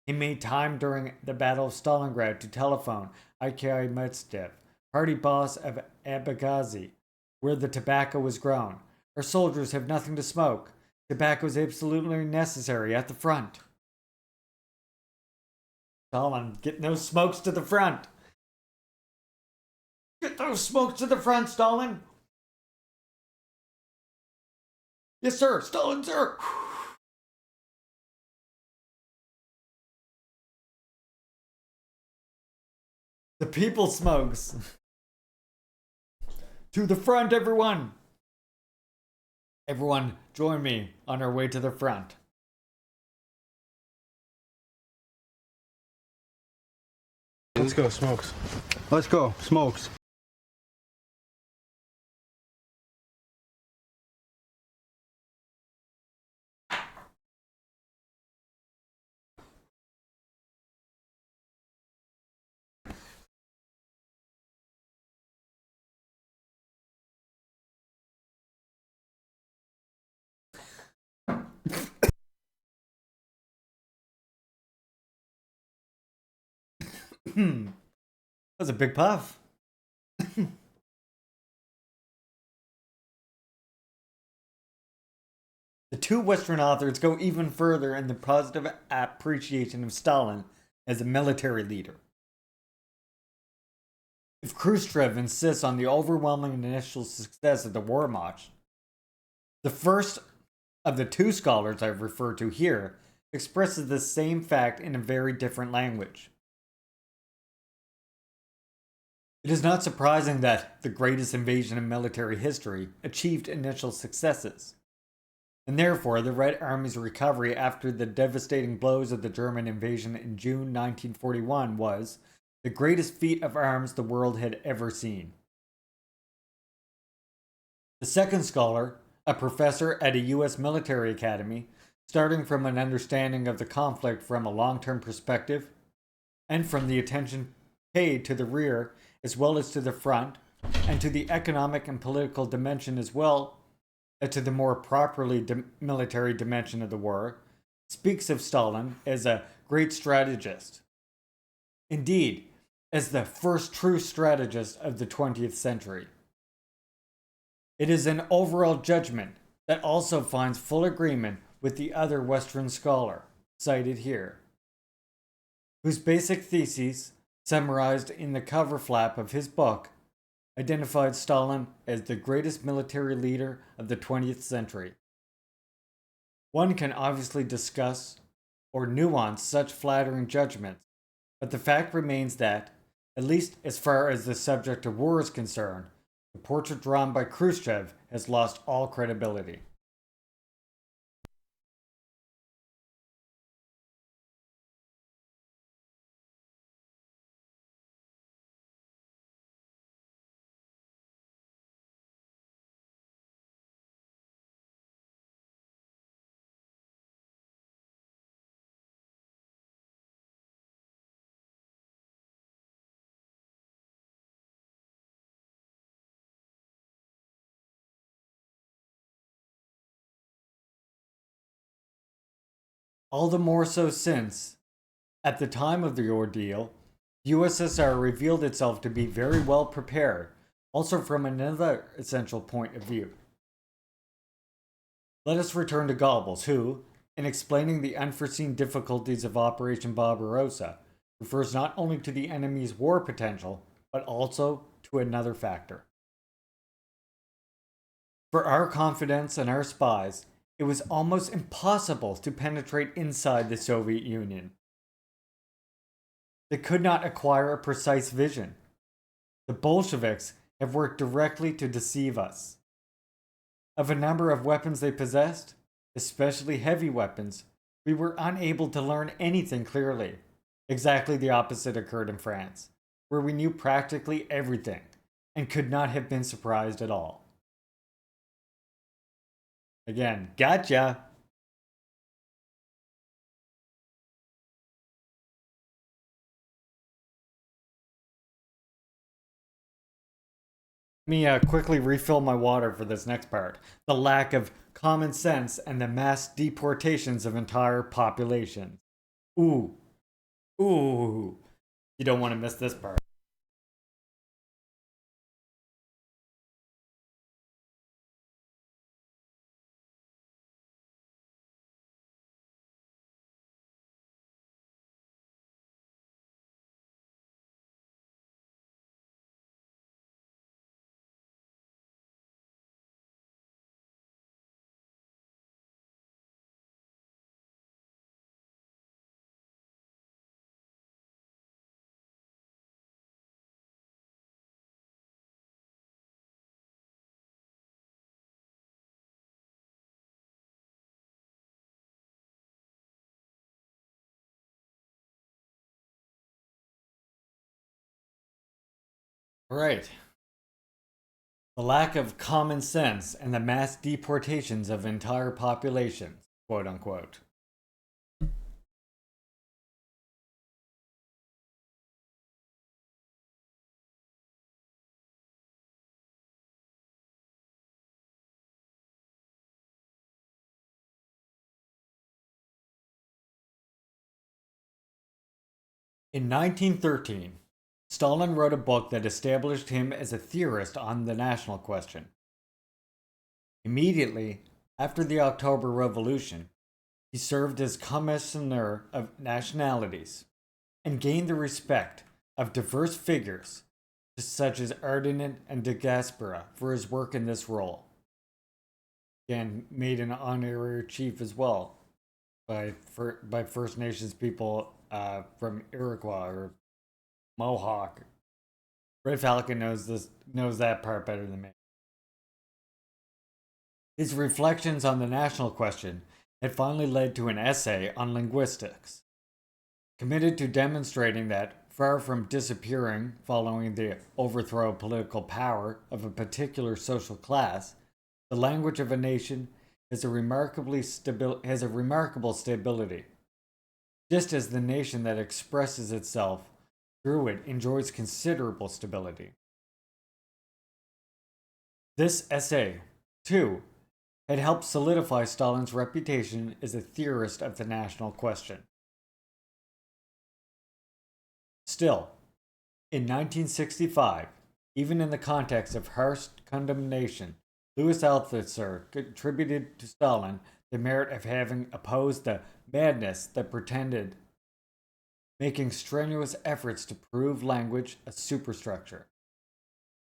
He made time during the Battle of Stalingrad to telephone Ikai Medvedev, party boss of Abkhazia, where the tobacco was grown. Our soldiers have nothing to smoke. Tobacco is absolutely necessary at the front. Stalin, get those smokes to the front. Get those smokes to the front, Stalin. Yes, sir. Stalin, sir. The people smokes. To the front, everyone. Everyone, join me on our way to the front. Let's go, Smokes. Let's go, Smokes. That was a big puff. The two Western authors go even further in the positive appreciation of Stalin as a military leader. If Khrushchev insists on the overwhelming initial success of the war march, the first of the two scholars I've referred to here expresses the same fact in a very different language. It is not surprising that the greatest invasion in military history achieved initial successes, and therefore the Red Army's recovery after the devastating blows of the German invasion in June 1941 was the greatest feat of arms the world had ever seen. The second scholar, a professor at a US military academy, starting from an understanding of the conflict from a long-term perspective, and from the attention paid to the rear as well as to the front, and to the economic and political dimension as well as to the more properly military dimension of the war, speaks of Stalin as a great strategist. Indeed, as the first true strategist of the 20th century. It is an overall judgment that also finds full agreement with the other Western scholar, cited here, whose basic theses, summarized in the cover flap of his book, identified Stalin as the greatest military leader of the 20th century. One can obviously discuss or nuance such flattering judgments, but the fact remains that, at least as far as the subject of war is concerned, the portrait drawn by Khrushchev has lost all credibility. All the more so since, at the time of the ordeal, the USSR revealed itself to be very well prepared, also from another essential point of view. Let us return to Goebbels, who, in explaining the unforeseen difficulties of Operation Barbarossa, refers not only to the enemy's war potential, but also to another factor. For our confidence and our spies, it was almost impossible to penetrate inside the Soviet Union. They could not acquire a precise vision. The Bolsheviks have worked directly to deceive us. Of a number of weapons they possessed, especially heavy weapons, we were unable to learn anything clearly. Exactly the opposite occurred in France, where we knew practically everything and could not have been surprised at all. Again, gotcha! Let me quickly refill my water for this next part. The lack of common sense and the mass deportations of entire populations. Ooh. Ooh. You don't want to miss this part. Right. The lack of common sense and the mass deportations of entire populations, quote unquote. In 1913, Stalin wrote a book that established him as a theorist on the national question. Immediately after the October Revolution, he served as Commissioner of Nationalities and gained the respect of diverse figures such as Ferdinand and de Gasperi for his work in this role. Again, made an honorary chief as well by First Nations people from Iroquois or Mohawk. Red Falcon knows that part better than me. His reflections on the national question had finally led to an essay on linguistics, committed to demonstrating that, far from disappearing following the overthrow of political power of a particular social class, the language of a nation has a remarkable stability. Just as the nation that expresses itself through it enjoys considerable stability. This essay, too, had helped solidify Stalin's reputation as a theorist of the national question. Still, in 1965, even in the context of harsh condemnation, Louis Althusser attributed to Stalin the merit of having opposed the madness that pretended, making strenuous efforts to prove language a superstructure.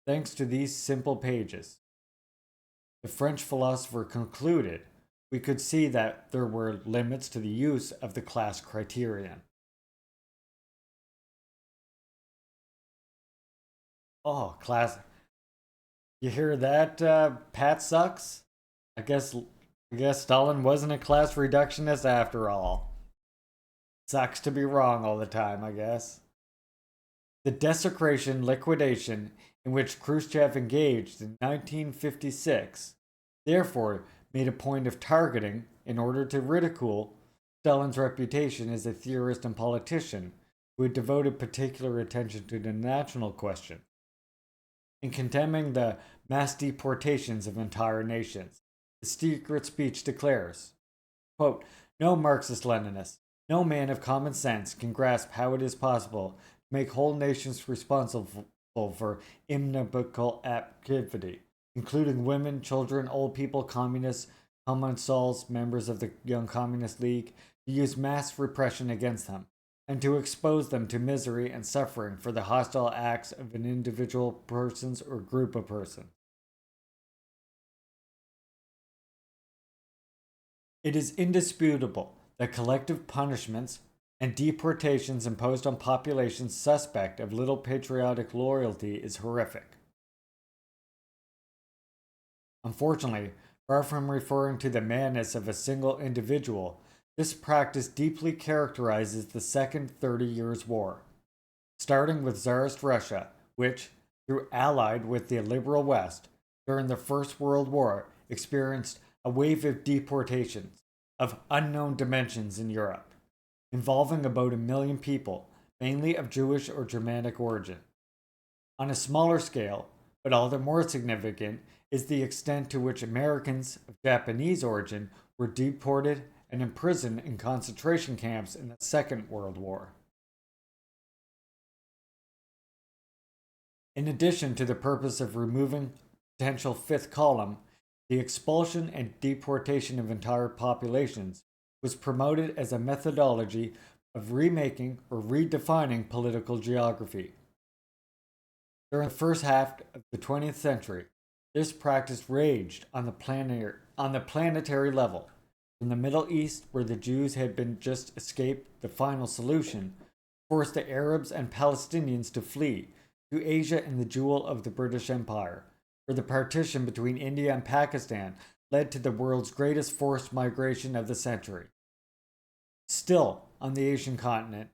Thanks to these simple pages, the French philosopher concluded we could see that there were limits to the use of the class criterion. Oh, class. You hear that, Pat sucks? I guess Stalin wasn't a class reductionist after all. Sucks to be wrong all the time, I guess. The desecration liquidation in which Khrushchev engaged in 1956 therefore made a point of targeting, in order to ridicule, Stalin's reputation as a theorist and politician who had devoted particular attention to the national question. In condemning the mass deportations of entire nations, the secret speech declares, quote, "No Marxist-Leninist, no man of common sense can grasp how it is possible to make whole nations responsible for inimical activity, including women, children, old people, communists, Commensals, members of the Young Communist League, to use mass repression against them, and to expose them to misery and suffering for the hostile acts of an individual persons or group of persons. It is indisputable that collective punishments and deportations imposed on populations suspect of little patriotic loyalty is horrific. Unfortunately, far from referring to the madness of a single individual, this practice deeply characterizes the Second 30 Years' War, starting with Tsarist Russia, which, through allied with the liberal West, during the First World War, experienced a wave of deportations of unknown dimensions in Europe, involving about 1 million people, mainly of Jewish or Germanic origin. On a smaller scale, but all the more significant, is the extent to which Americans of Japanese origin were deported and imprisoned in concentration camps in the Second World War. In addition to the purpose of removing potential fifth column, the expulsion and deportation of entire populations was promoted as a methodology of remaking or redefining political geography. During the first half of the 20th century, this practice raged on the planetary level. From the Middle East, where the Jews had been just escaped the final solution, forced the Arabs and Palestinians to flee to Asia and the jewel of the British Empire, where the partition between India and Pakistan led to the world's greatest forced migration of the century. Still, on the Asian continent,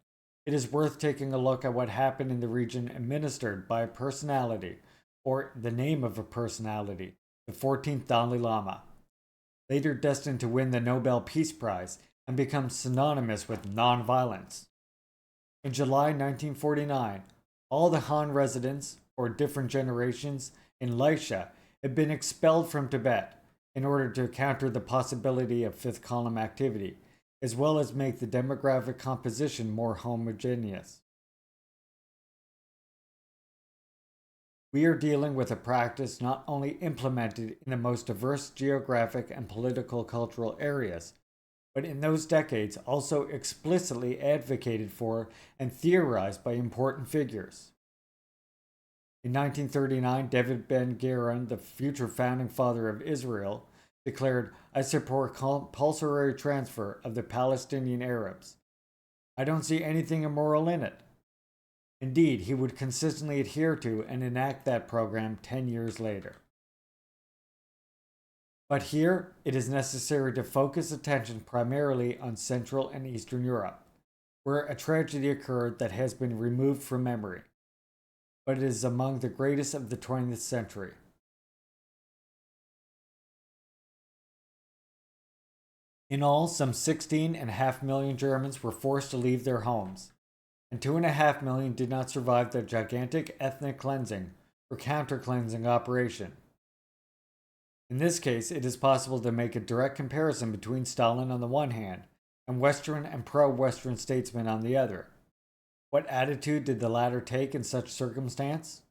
it is worth taking a look at what happened in the region administered by a personality, or the name of a personality, the 14th Dalai Lama, later destined to win the Nobel Peace Prize and become synonymous with nonviolence. In July 1949, all the Han residents, or different generations, in Laisha had been expelled from Tibet in order to counter the possibility of fifth column activity, as well as make the demographic composition more homogeneous. We are dealing with a practice not only implemented in the most diverse geographic and political cultural areas, but in those decades also explicitly advocated for and theorized by important figures. In 1939, David Ben-Gurion, the future founding father of Israel, declared, "I support compulsory transfer of the Palestinian Arabs. I don't see anything immoral in it." Indeed, he would consistently adhere to and enact that program 10 years later. But here, it is necessary to focus attention primarily on Central and Eastern Europe, where a tragedy occurred that has been removed from memory, but it is among the greatest of the 20th century. In all, some 16.5 million Germans were forced to leave their homes, and 2.5 million did not survive the gigantic ethnic cleansing or counter-cleansing operation. In this case, it is possible to make a direct comparison between Stalin on the one hand and Western and pro-Western statesmen on the other. What attitude did the latter take in such circumstance?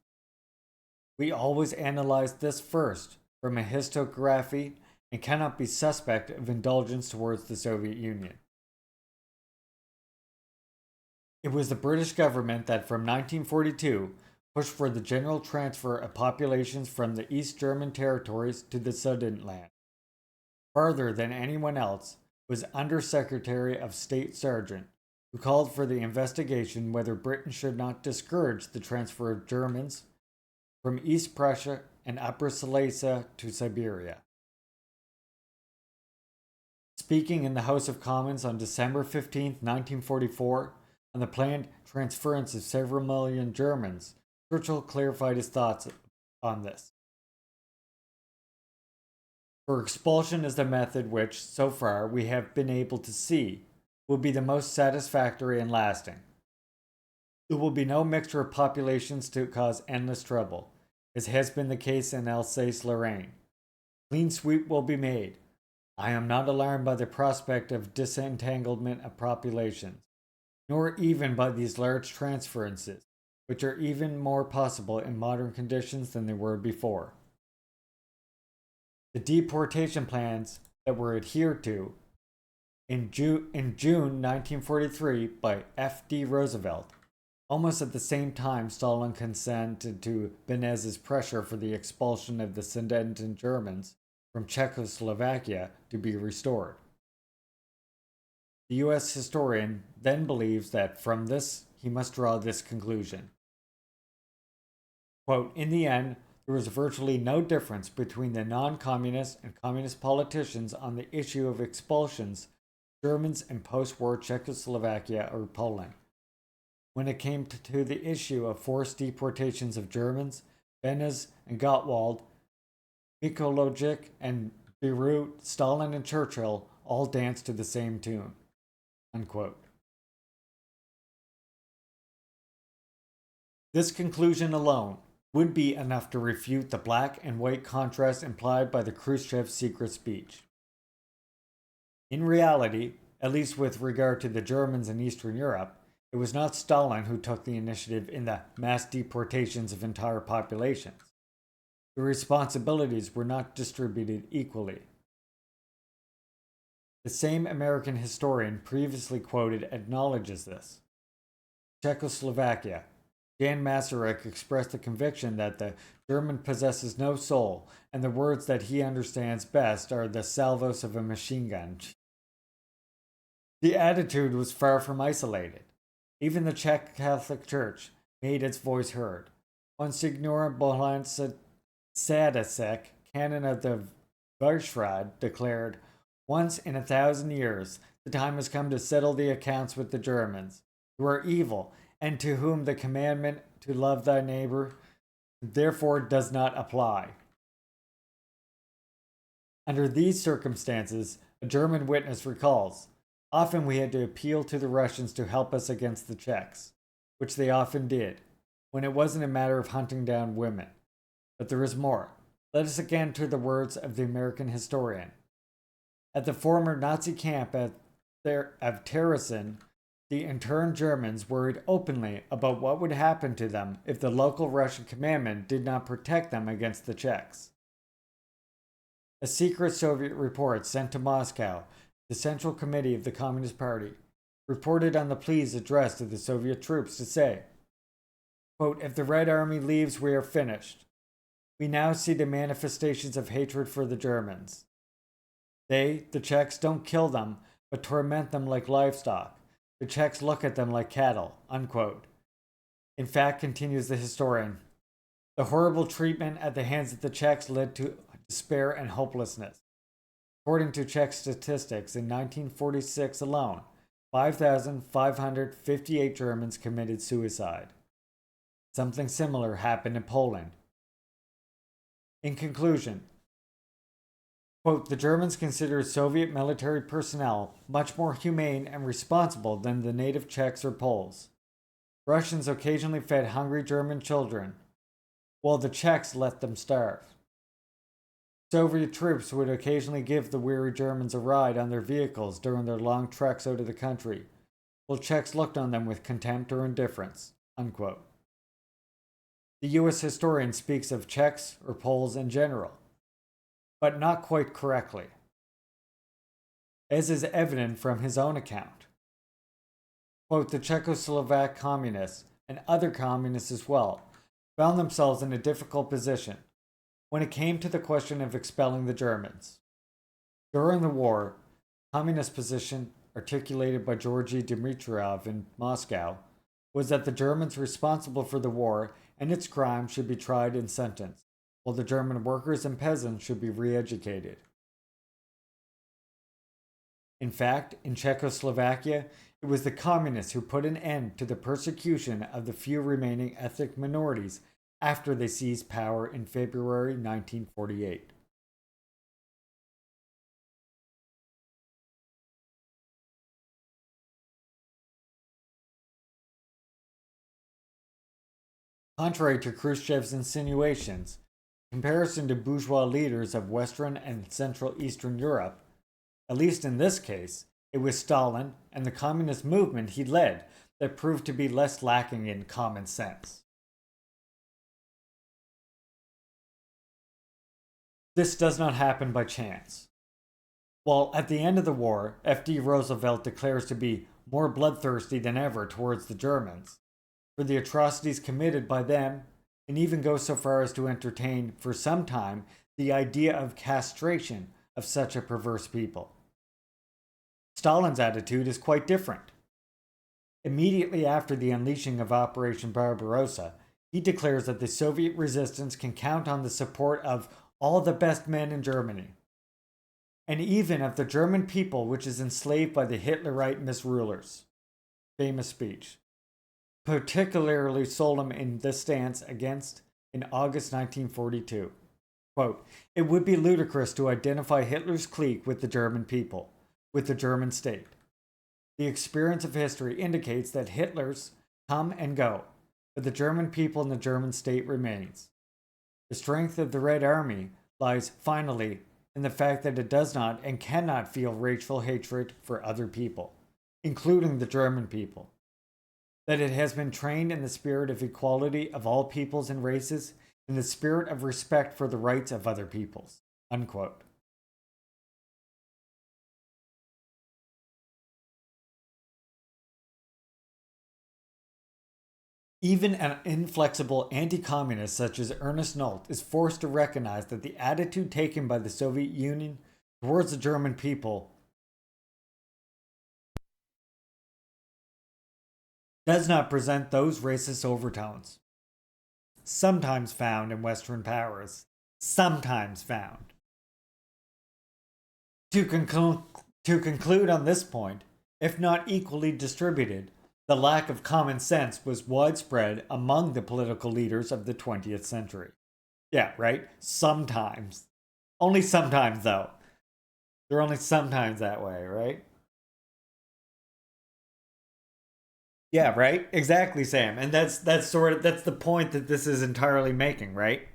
We always analyze this first from a historiography and cannot be suspect of indulgence towards the Soviet Union. It was the British government that from 1942 pushed for the general transfer of populations from the East German territories to the Sudetenland. Farther than anyone else was Under-Secretary of State Sargent, who called for the investigation whether Britain should not discourage the transfer of Germans from East Prussia and Upper Silesia to Siberia. Speaking in the House of Commons on December 15, 1944, on the planned transference of several million Germans, Churchill clarified his thoughts on this. For expulsion is the method which, so far, we have been able to see, will be the most satisfactory and lasting. There will be no mixture of populations to cause endless trouble, as has been the case in Alsace-Lorraine. Clean sweep will be made. I am not alarmed by the prospect of disentanglement of populations, nor even by these large transferences, which are even more possible in modern conditions than they were before. The deportation plans that were adhered to in June 1943 by F.D. Roosevelt, almost at the same time Stalin consented to Benez's pressure for the expulsion of the Sudeten Germans from Czechoslovakia to be restored. The U.S. historian then believes that from this he must draw this conclusion. Quote, "In the end, there was virtually no difference between the non-communist and communist politicians on the issue of expulsions, Germans in post-war Czechoslovakia or Poland. When it came to the issue of forced deportations of Germans, Benez and Gottwald, Mikolojic and Beirut, Stalin and Churchill all danced to the same tune." Unquote. This conclusion alone would be enough to refute the black and white contrast implied by the Khrushchev secret speech. In reality, at least with regard to the Germans in Eastern Europe, it was not Stalin who took the initiative in the mass deportations of entire populations. The responsibilities were not distributed equally. The same American historian previously quoted acknowledges this. Czechoslovakia. Jan Masaryk expressed the conviction that the German possesses no soul, and the words that he understands best are the salvos of a machine gun. The attitude was far from isolated. Even the Czech Catholic Church made its voice heard. Monsignor Bohdan Sadasek, canon of the Varshrad, declared, "Once in 1,000 years, the time has come to settle the accounts with the Germans. who are evil, and to whom the commandment to love thy neighbor therefore does not apply. Under these circumstances, a German witness recalls, often we had to appeal to the Russians to help us against the Czechs, which they often did, when it wasn't a matter of hunting down women. But there is more. Let us again to the words of the American historian. At the former Nazi camp of Terezin, the interned Germans worried openly about what would happen to them if the local Russian commandment did not protect them against the Czechs. A secret Soviet report sent to Moscow, the Central Committee of the Communist Party, reported on the pleas addressed to the Soviet troops to say, quote, if the Red Army leaves, we are finished. We now see the manifestations of hatred for the Germans. They, the Czechs, don't kill them, but torment them like livestock. The Czechs look at them like cattle, unquote. In fact, continues the historian, the horrible treatment at the hands of the Czechs led to despair and hopelessness. According to Czech statistics, in 1946 alone, 5,558 Germans committed suicide. Something similar happened in Poland. In conclusion, quote, the Germans considered Soviet military personnel much more humane and responsible than the native Czechs or Poles. Russians occasionally fed hungry German children, while the Czechs let them starve. Soviet troops would occasionally give the weary Germans a ride on their vehicles during their long treks out of the country, while Czechs looked on them with contempt or indifference, unquote. The US historian speaks of Czechs or Poles in general, but not quite correctly, as is evident from his own account. Quote, the Czechoslovak communists, and other communists as well, found themselves in a difficult position when it came to the question of expelling the Germans. During the war, communist position articulated by Georgy Dmitriev in Moscow was that the Germans responsible for the war and its crimes should be tried and sentenced, while the German workers and peasants should be re-educated. In fact, in Czechoslovakia, it was the communists who put an end to the persecution of the few remaining ethnic minorities after they seized power in February 1948. Contrary to Khrushchev's insinuations, in comparison to bourgeois leaders of Western and Central Eastern Europe, at least in this case, it was Stalin and the communist movement he led that proved to be less lacking in common sense. This does not happen by chance. While at the end of the war, F.D. Roosevelt declares to be more bloodthirsty than ever towards the Germans for the atrocities committed by them, and even goes so far as to entertain, for some time, the idea of castration of such a perverse people. Stalin's attitude is quite different. Immediately after the unleashing of Operation Barbarossa, he declares that the Soviet resistance can count on the support of all the best men in Germany, and even of the German people which is enslaved by the Hitlerite misrulers. Famous speech. Particularly solemn in this stance against in August 1942. Quote, it would be ludicrous to identify Hitler's clique with the German people, with the German state. The experience of history indicates that Hitler's come and go, but the German people and the German state remains. The strength of the Red Army lies, finally, in the fact that it does not and cannot feel racial hatred for other people, including the German people. That it has been trained in the spirit of equality of all peoples and races, in the spirit of respect for the rights of other peoples. Unquote. Even an inflexible anti-communist such as Ernest Nolte is forced to recognize that the attitude taken by the Soviet Union towards the German people does not present those racist overtones, sometimes found in Western powers, sometimes found. To conclude on this point, if not equally distributed, the lack of common sense was widespread among the political leaders of the 20th century. Yeah, right? Sometimes. Only sometimes, though. They're only sometimes that way, right? Yeah, right? Exactly, Sam. And that's the point that this is entirely making, right?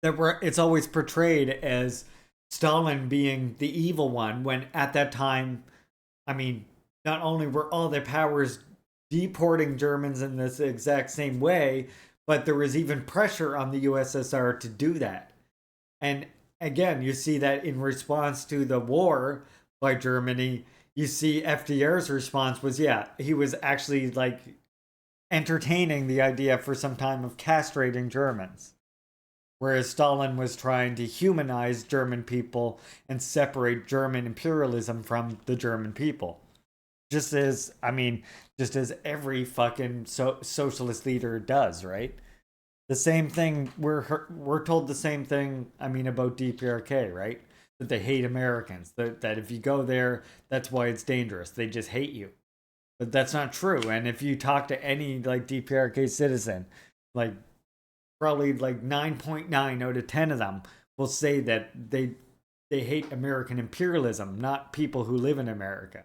It's always portrayed as Stalin being the evil one, when at that time, I mean, not only were all the powers deporting Germans in this exact same way, but there was even pressure on the USSR to do that. And again, you see that in response to the war by Germany, you see FDR's response was, yeah, he was actually like entertaining the idea for some time of castrating Germans. Whereas Stalin was trying to humanize German people and separate German imperialism from the German people. Just as every fucking socialist leader does, right? The same thing, we're told the same thing, about DPRK, right? That they hate Americans. That if you go there, that's why it's dangerous. They just hate you. But that's not true. And if you talk to any like DPRK citizen, like probably like 9.9 out of 10 of them will say that they hate American imperialism, not people who live in America.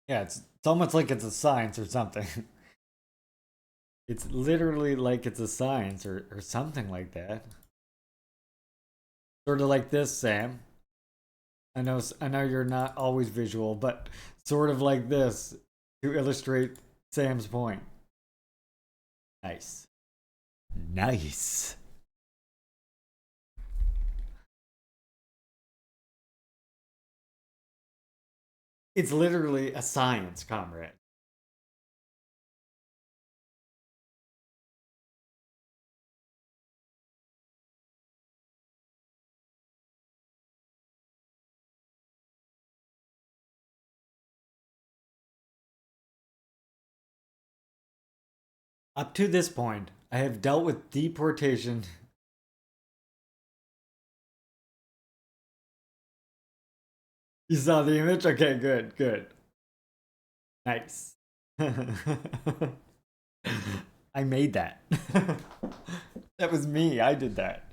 Yeah, it's almost like it's a science or something. It's literally like it's a science or something like that. Sort of like this, Sam. I know you're not always visual, but sort of like this to illustrate Sam's point. Nice. Nice. It's literally a science, comrade. Up to this point, I have dealt with deportation. You saw the image? Okay, good, good. Nice. I made that. That was me. I did that.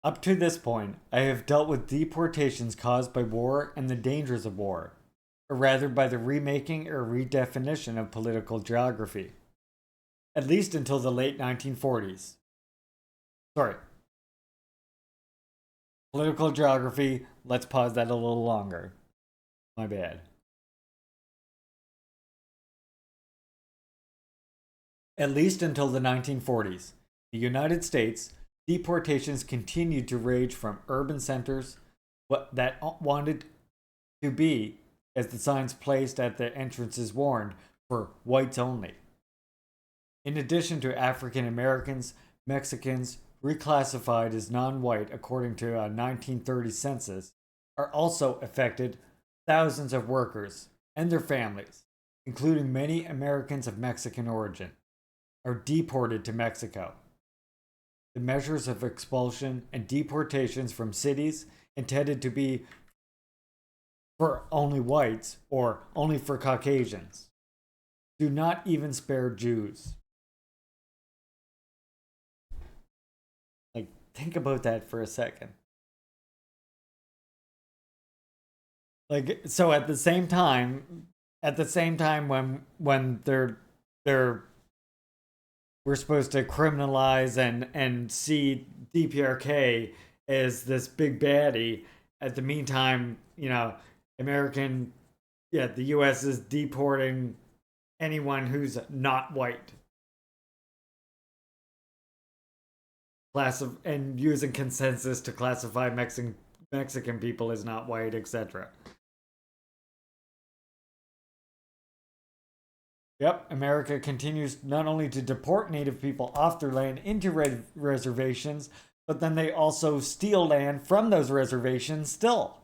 Up to this point, I have dealt with deportations caused by war and the dangers of war, or rather by the remaking or redefinition of political geography. At least until the late 1940s. Sorry. Political geography, let's pause that a little longer. My bad. At least until the 1940s, the United States, deportations continued to rage from urban centers that wanted to be, as the signs placed at the entrances warned, for whites only. In addition to African Americans, Mexicans, reclassified as non-white according to a 1930 census, are also affected. Thousands of workers and their families, including many Americans of Mexican origin, are deported to Mexico. The measures of expulsion and deportations from cities intended to be for only whites or only for Caucasians do not even spare Jews. Like, think about that for a second. Like, so at the same time when we're supposed to criminalize and see DPRK as this big baddie, at the meantime, the US is deporting anyone who's not white. And using consensus to classify Mexican people as not white, etc. Yep, America continues not only to deport native people off their land into reservations, but then they also steal land from those reservations still.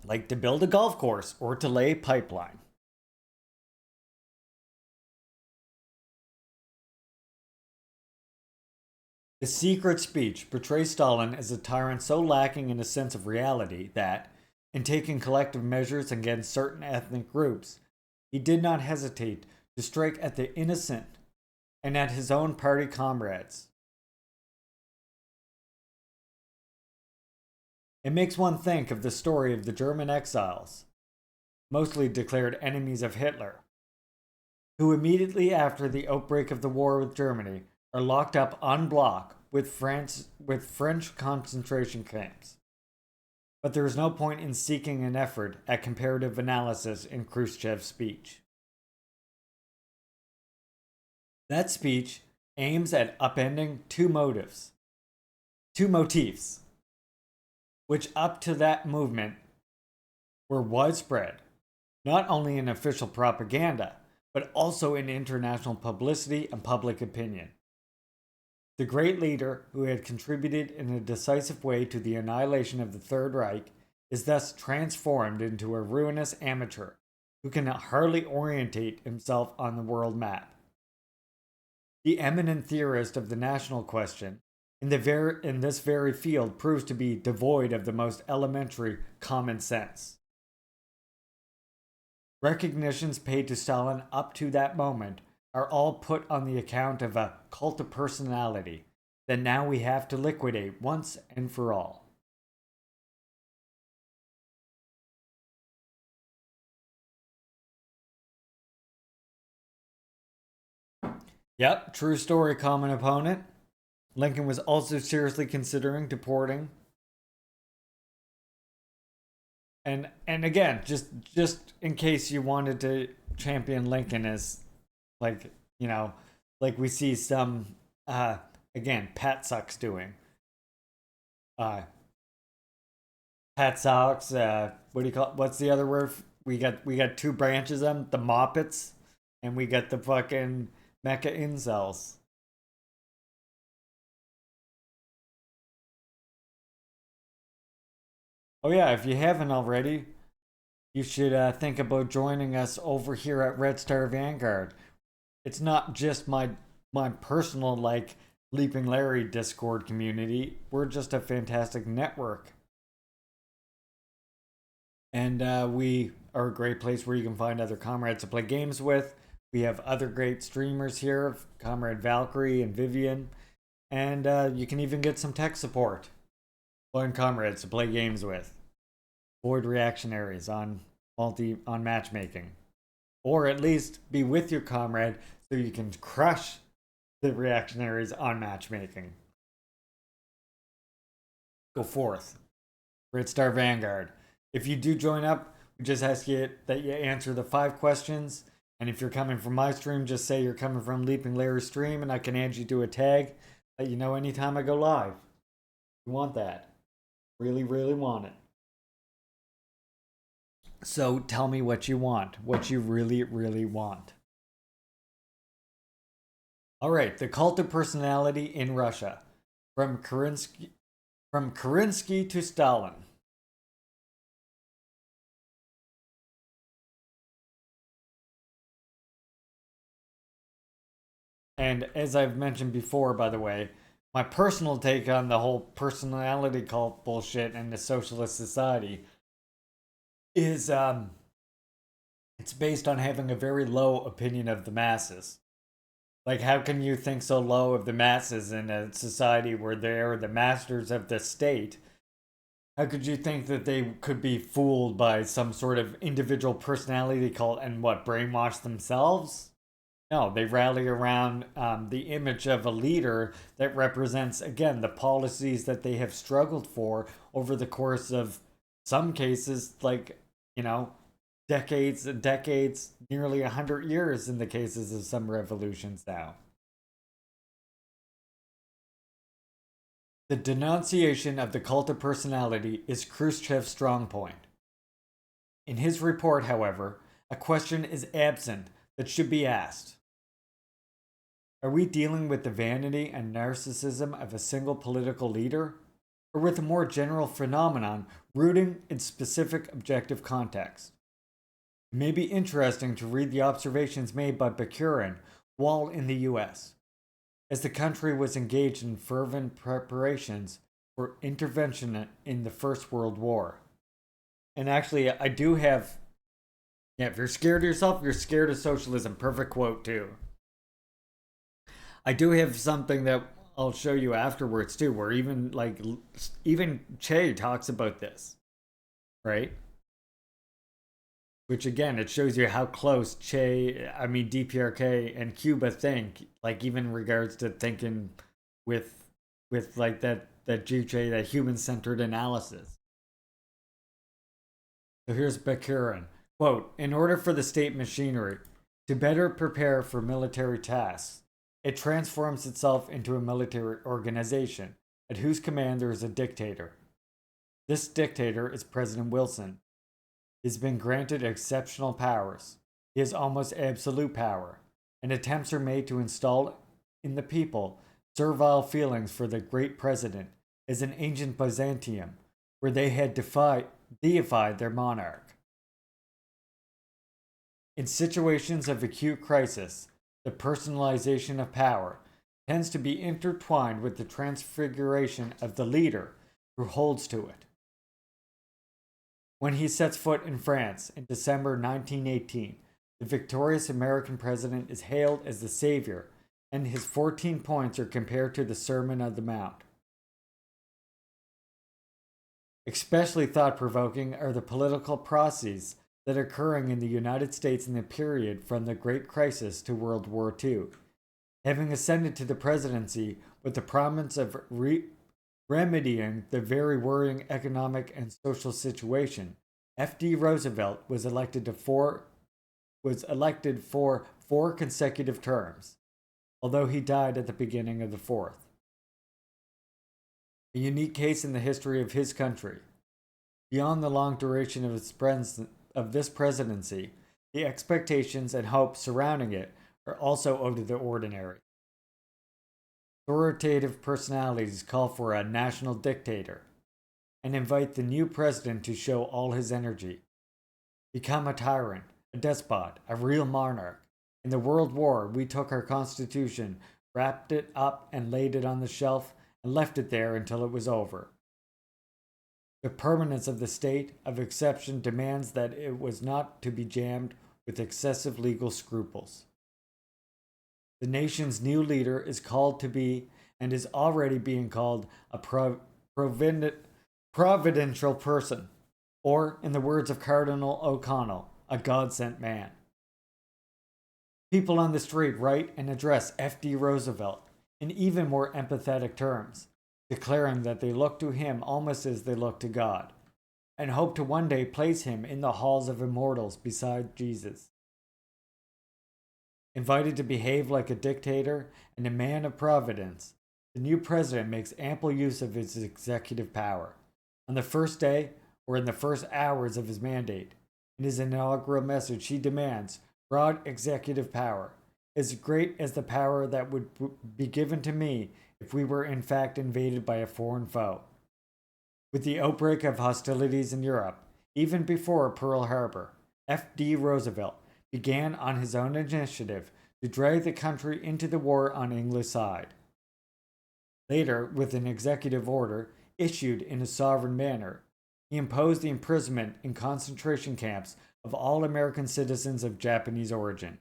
Like to build a golf course or to lay a pipeline. The secret speech portrays Stalin as a tyrant so lacking in a sense of reality that, in taking collective measures against certain ethnic groups, he did not hesitate to strike at the innocent and at his own party comrades. It makes one think of the story of the German exiles, mostly declared enemies of Hitler, who immediately after the outbreak of the war with Germany are locked up en bloc with French concentration camps. But there is no point in seeking an effort at comparative analysis in Khrushchev's speech. That speech aims at upending two motifs, which up to that movement were widespread, not only in official propaganda, but also in international publicity and public opinion. The great leader, who had contributed in a decisive way to the annihilation of the Third Reich, is thus transformed into a ruinous amateur who can hardly orientate himself on the world map. The eminent theorist of the national question in this very field proves to be devoid of the most elementary common sense. Recognitions paid to Stalin up to that moment are all put on the account of a cult of personality that now we have to liquidate once and for all. Yep, true story, common opponent. Lincoln was also seriously considering deporting. And again, just in case you wanted to champion Lincoln as, like, you know, like we see some again, Pat Sucks doing. Pat Sucks, what do you call, what's the other word? We got two branches of them, the Moppets, and we got the fucking mecha incels. Oh yeah, if you haven't already, you should think about joining us over here at Red Star Vanguard. It's not just my personal, like, Leaping Larry Discord community. We're just a fantastic network. And we are a great place where you can find other comrades to play games with. We have other great streamers here, Comrade Valkyrie and Vivian. And you can even get some tech support. Find comrades to play games with. Avoid reactionaries on matchmaking. Or at least be with your comrade so you can crush the reactionaries on matchmaking. Go forth. Red Star Vanguard. If you do join up, we just ask you that you answer the 5 questions. And if you're coming from my stream, just say you're coming from Leaping Larry's stream and I can add you to a tag. Let you know anytime I go live. You want that. Really, really want it. So tell me what you want. What you really, really want. Alright, the cult of personality in Russia. From Kerensky to Stalin. And as I've mentioned before, by the way, my personal take on the whole personality cult bullshit in the socialist society is it's based on having a very low opinion of the masses. Like, how can you think so low of the masses in a society where they're the masters of the state? How could you think that they could be fooled by some sort of individual personality cult and brainwash themselves? No, they rally around the image of a leader that represents, again, the policies that they have struggled for over the course of some cases, like, you know, decades and decades, nearly 100 years in the cases of some revolutions now. The denunciation of the cult of personality is Khrushchev's strong point. In his report, however, a question is absent that should be asked. Are we dealing with the vanity and narcissism of a single political leader, or with a more general phenomenon rooting in specific objective context? It may be interesting to read the observations made by Bakurin while in the US. as the country was engaged in fervent preparations for intervention in the First World War. And actually, I do have, yeah, if you're scared of yourself, you're scared of socialism. Perfect quote, too. I do have something that I'll show you afterwards, too, where even Che talks about this, right? Which again, it shows you how close DPRK and Cuba think, like even in regards to thinking with like that Juche, that human-centered analysis. So here's Bakurin. Quote, in order for the state machinery to better prepare for military tasks, it transforms itself into a military organization, at whose command there is a dictator. This dictator is President Wilson. He has been granted exceptional powers. He has almost absolute power, and attempts are made to install in the people servile feelings for the great president as in ancient Byzantium, where they had deified their monarch. In situations of acute crisis, the personalization of power tends to be intertwined with the transfiguration of the leader who holds to it. When he sets foot in France in December 1918, the victorious American president is hailed as the savior, and his 14 points are compared to the Sermon on the Mount. Especially thought-provoking are the political processes that are occurring in the United States in the period from the Great Crisis to World War II. Having ascended to the presidency with the promise of remedying the very worrying economic and social situation, F.D. Roosevelt was elected for 4 consecutive terms, although he died at the beginning of the 4th. A unique case in the history of his country. Beyond the long duration of this presidency, the expectations and hopes surrounding it are also out of the ordinary. Authoritative personalities call for a national dictator and invite the new president to show all his energy. Become a tyrant, a despot, a real monarch. In the World War, we took our Constitution, wrapped it up and laid it on the shelf and left it there until it was over. The permanence of the state of exception demands that it was not to be jammed with excessive legal scruples. The nation's new leader is called to be, and is already being called, a providential person, or, in the words of Cardinal O'Connell, a God-sent man. People on the street write and address F.D. Roosevelt in even more empathetic terms, declaring that they look to him almost as they look to God, and hope to one day place him in the halls of immortals beside Jesus. Invited to behave like a dictator and a man of providence, the new president makes ample use of his executive power. On the first day, or in the first hours of his mandate, in his inaugural message, he demands broad executive power, as great as the power that would be given to me if we were in fact invaded by a foreign foe. With the outbreak of hostilities in Europe, even before Pearl Harbor, F.D. Roosevelt began on his own initiative to drag the country into the war on English side. Later, with an executive order issued in a sovereign manner, he imposed the imprisonment in concentration camps of all American citizens of Japanese origin,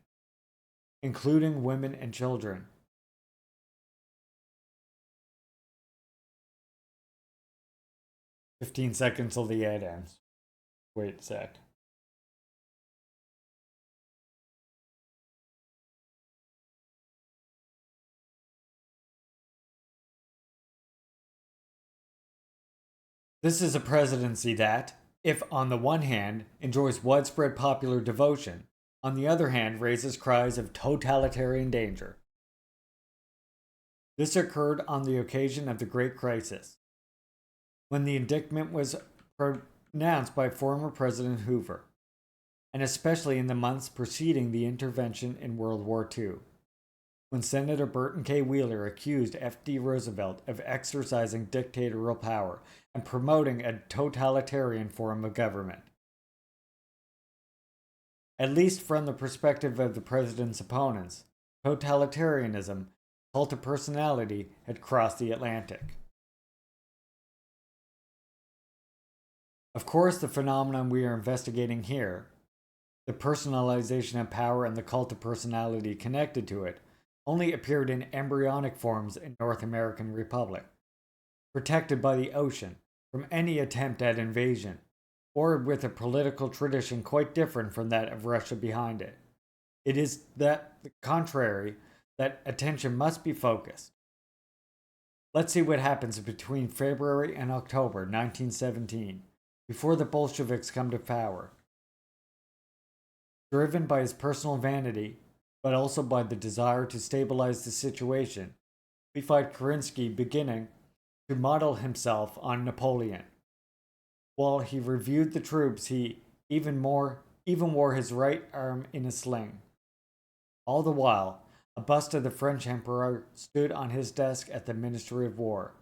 including women and children. "15 seconds till the ad ends. Wait a sec. This is a presidency that, if on the one hand enjoys widespread popular devotion, on the other hand raises cries of totalitarian danger. This occurred on the occasion of the Great Crisis, when the indictment was pronounced by former President Hoover, and especially in the months preceding the intervention in World War II, when Senator Burton K. Wheeler accused F.D. Roosevelt of exercising dictatorial power and promoting a totalitarian form of government. At least from the perspective of the president's opponents, totalitarianism cult of personality had crossed the Atlantic. Of course, the phenomenon we are investigating here, the personalization of power and the cult of personality connected to it, only appeared in embryonic forms in North American Republic, protected by the ocean from any attempt at invasion, or with a political tradition quite different from that of Russia behind it. It is that the contrary that attention must be focused. Let's see what happens between February and October 1917, before the Bolsheviks come to power. Driven by his personal vanity, but also by the desire to stabilize the situation, we find Kerensky beginning to model himself on Napoleon. While he reviewed the troops, he even wore his right arm in a sling. All the while, a bust of the French Emperor stood on his desk at the Ministry of War.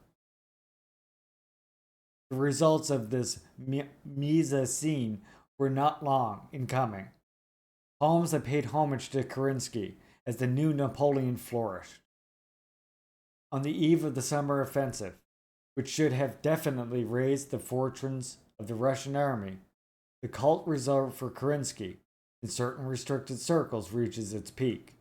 The results of this mise-en-scene were not long in coming. Poems that paid homage to Kerensky as the new Napoleon flourished. On the eve of the summer offensive, which should have definitely raised the fortunes of the Russian army, the cult reserved for Kerensky in certain restricted circles reaches its peak.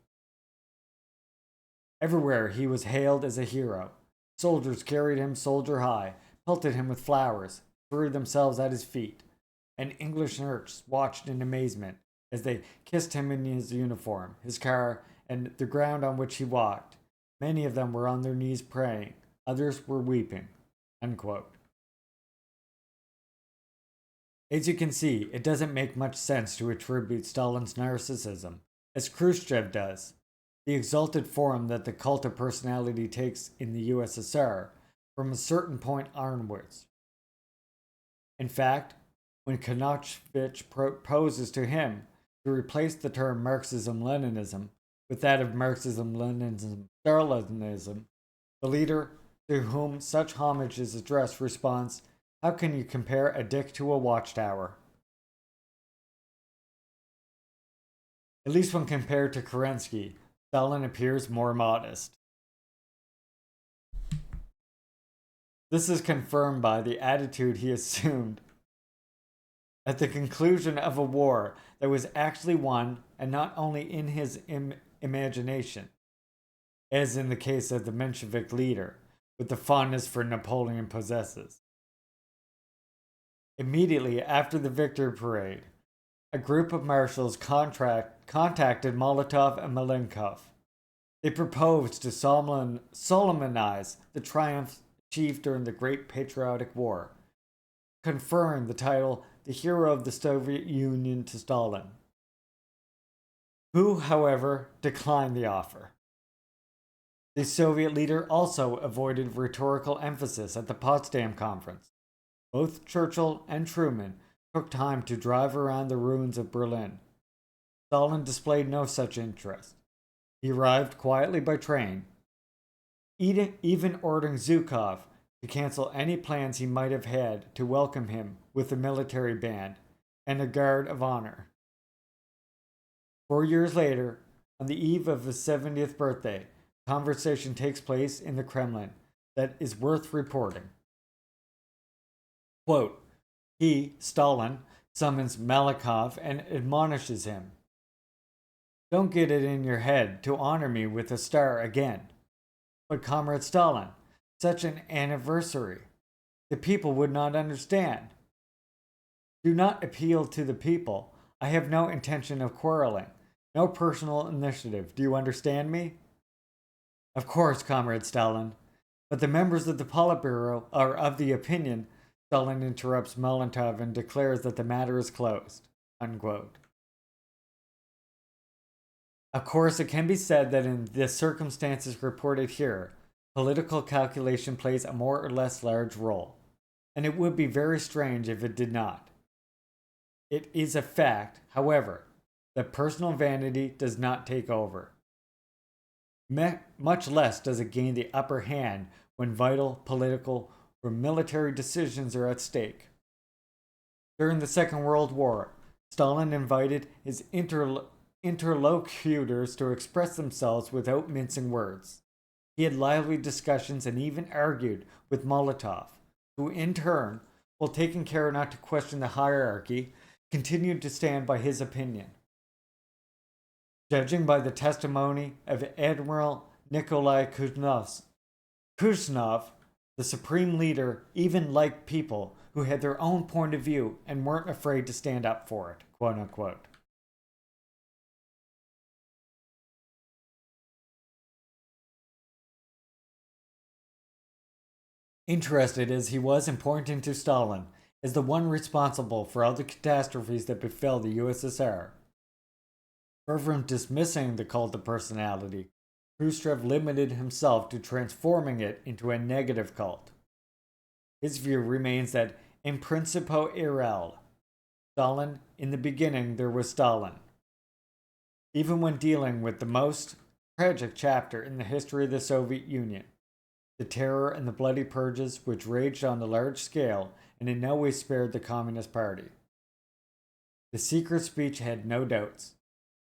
Everywhere he was hailed as a hero. Soldiers carried him soldier high, pelted him with flowers, threw themselves at his feet, and English nurses watched in amazement as they kissed him in his uniform, his car, and the ground on which he walked. Many of them were on their knees praying, others were weeping." Unquote. As you can see, it doesn't make much sense to attribute Stalin's narcissism, as Khrushchev does, the exalted form that the cult of personality takes in the USSR, from a certain point onwards. In fact, when Konovich proposes to him to replace the term Marxism-Leninism with that of Marxism-Leninism-Stalinism, the leader to whom such homage is addressed responds, "How can you compare a dick to a watchtower?" At least when compared to Kerensky, Stalin appears more modest. This is confirmed by the attitude he assumed at the conclusion of a war that was actually won, and not only in his imagination, as in the case of the Menshevik leader, with the fondness for Napoleon possesses. Immediately after the victory parade, a group of marshals contacted Molotov and Malenkov. They proposed to solemnize the triumphs achieved during the Great Patriotic War, conferring the title the Hero of the Soviet Union to Stalin, who, however, declined the offer. The Soviet leader also avoided rhetorical emphasis at the Potsdam Conference. Both Churchill and Truman took time to drive around the ruins of Berlin. Stalin displayed no such interest. He arrived quietly by train, even ordering Zhukov to cancel any plans he might have had to welcome him with a military band and a guard of honor. 4 years later, on the eve of his 70th birthday, a conversation takes place in the Kremlin that is worth reporting. Quote, he, Stalin, summons Malikov and admonishes him. "Don't get it in your head to honor me with a star again." "But Comrade Stalin, such an anniversary. The people would not understand." "Do not appeal to the people. I have no intention of quarreling. No personal initiative. Do you understand me?" "Of course, Comrade Stalin. But the members of the Politburo are of the opinion," Stalin interrupts Molotov and declares that the matter is closed. Unquote. Of course, it can be said that in the circumstances reported here, political calculation plays a more or less large role, and it would be very strange if it did not. It is a fact, however, that personal vanity does not take over. Much less does it gain the upper hand when vital political or military decisions are at stake. During the Second World War, Stalin invited his interlocutors to express themselves without mincing words. He had lively discussions and even argued with Molotov, who in turn, while taking care not to question the hierarchy, continued to stand by his opinion. Judging by the testimony of Admiral Nikolai Kuzhnov, the supreme leader even liked people who had their own point of view and weren't afraid to stand up for it, quote unquote. Interested as he was in pointing to Stalin as the one responsible for all the catastrophes that befell the USSR. Far from dismissing the cult of personality, Khrushchev limited himself to transforming it into a negative cult. His view remains that in principio irel, Stalin, in the beginning there was Stalin. Even when dealing with the most tragic chapter in the history of the Soviet Union, the terror and the bloody purges which raged on a large scale and in no way spared the Communist Party. The secret speech had no doubts.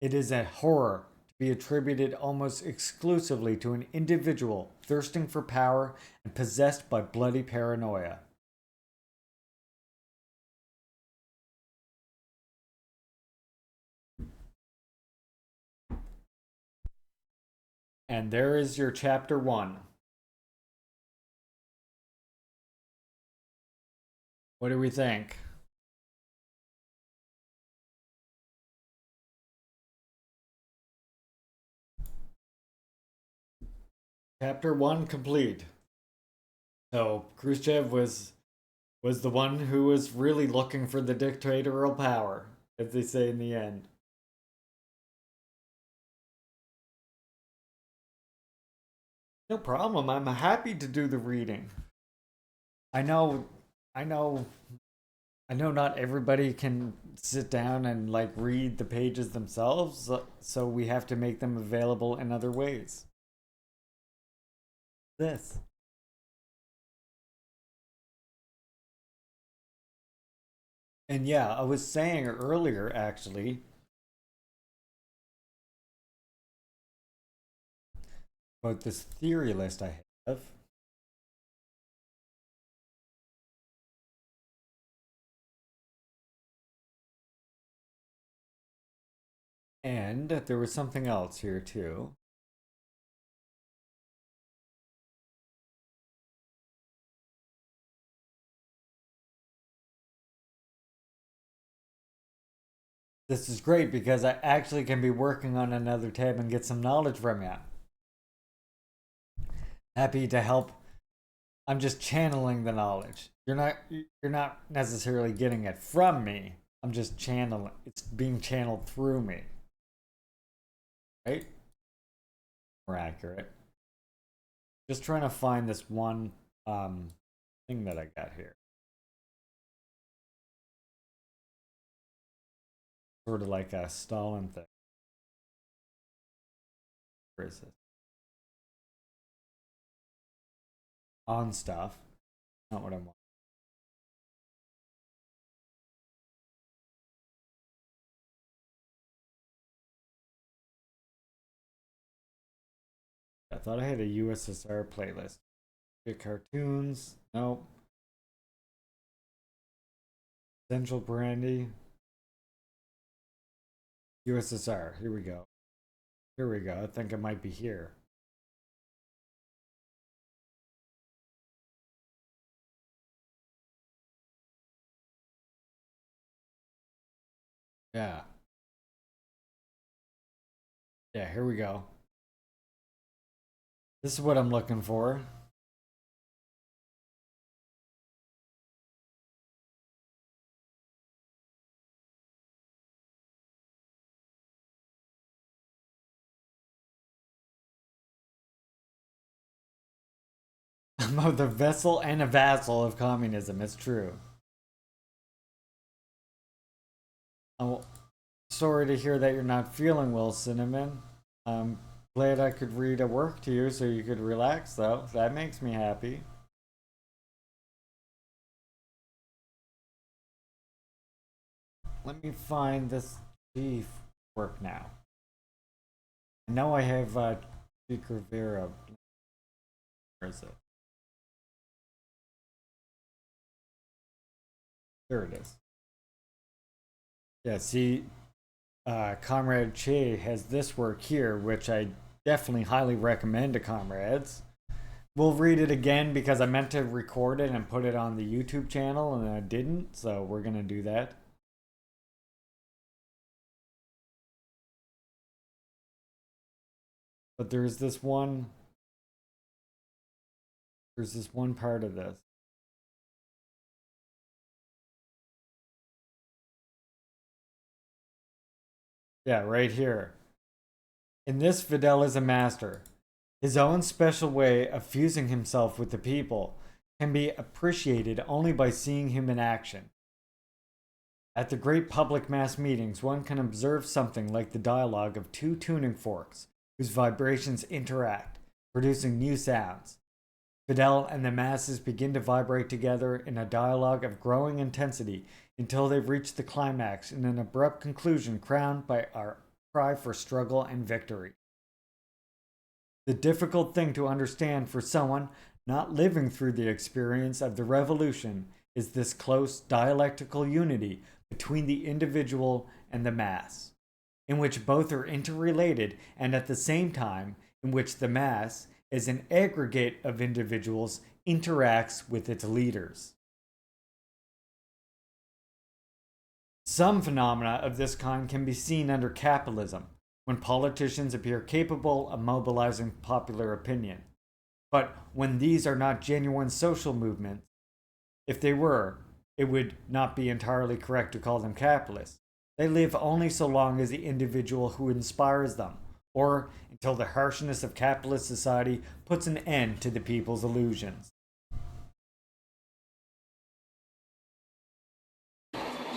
It is a horror to be attributed almost exclusively to an individual thirsting for power and possessed by bloody paranoia. And there is your chapter 1. What do we think? Chapter 1 complete. So Khrushchev was the one who was really looking for the dictatorial power, as they say in the end. No problem. I'm happy to do the reading. I know not everybody can sit down and like read the pages themselves, so we have to make them available in other ways. This. And yeah, I was saying earlier actually about this theory list I have. And there was something else here too. This is great because I actually can be working on another tab and get some knowledge from you. Happy to help. I'm just channeling the knowledge. You're not necessarily getting it from me. I'm just channeling. It's being channeled through me. Right? More accurate. Just trying to find this one thing that I got here. Sort of like a Stalin thing. Where is it? On stuff. Not what I want. I thought I had a USSR playlist. Good cartoons. Nope. Essential Brandy. USSR. Here we go. Here we go. I think it might be here. Yeah. Yeah, here we go. This is what I'm looking for. I'm both a vessel and a vassal of communism. It's true. I'm sorry to hear that you're not feeling well, Cinnamon. I'm glad I could read a work to you so you could relax, though. That makes me happy. Let me find this chief work now. I know I have Chief Rivera. Where is it? There it is. Yeah, see, Comrade Che has this work here, which I definitely highly recommend to comrades. We'll read it again because I meant to record it and put it on the YouTube channel and I didn't, so we're gonna do that. But there's this one part of this. Yeah, right here. In this, Fidel is a master. His own special way of fusing himself with the people can be appreciated only by seeing him in action. At the great public mass meetings, one can observe something like the dialogue of two tuning forks whose vibrations interact, producing new sounds. Fidel and the masses begin to vibrate together in a dialogue of growing intensity until they've reached the climax in an abrupt conclusion crowned by our cry for struggle and victory. The difficult thing to understand for someone not living through the experience of the revolution is this close dialectical unity between the individual and the mass, in which both are interrelated and at the same time in which the mass, as an aggregate of individuals, interacts with its leaders. Some phenomena of this kind can be seen under capitalism, when politicians appear capable of mobilizing popular opinion. But when these are not genuine social movements, if they were, it would not be entirely correct to call them capitalist. They live only so long as the individual who inspires them, or until the harshness of capitalist society puts an end to the people's illusions.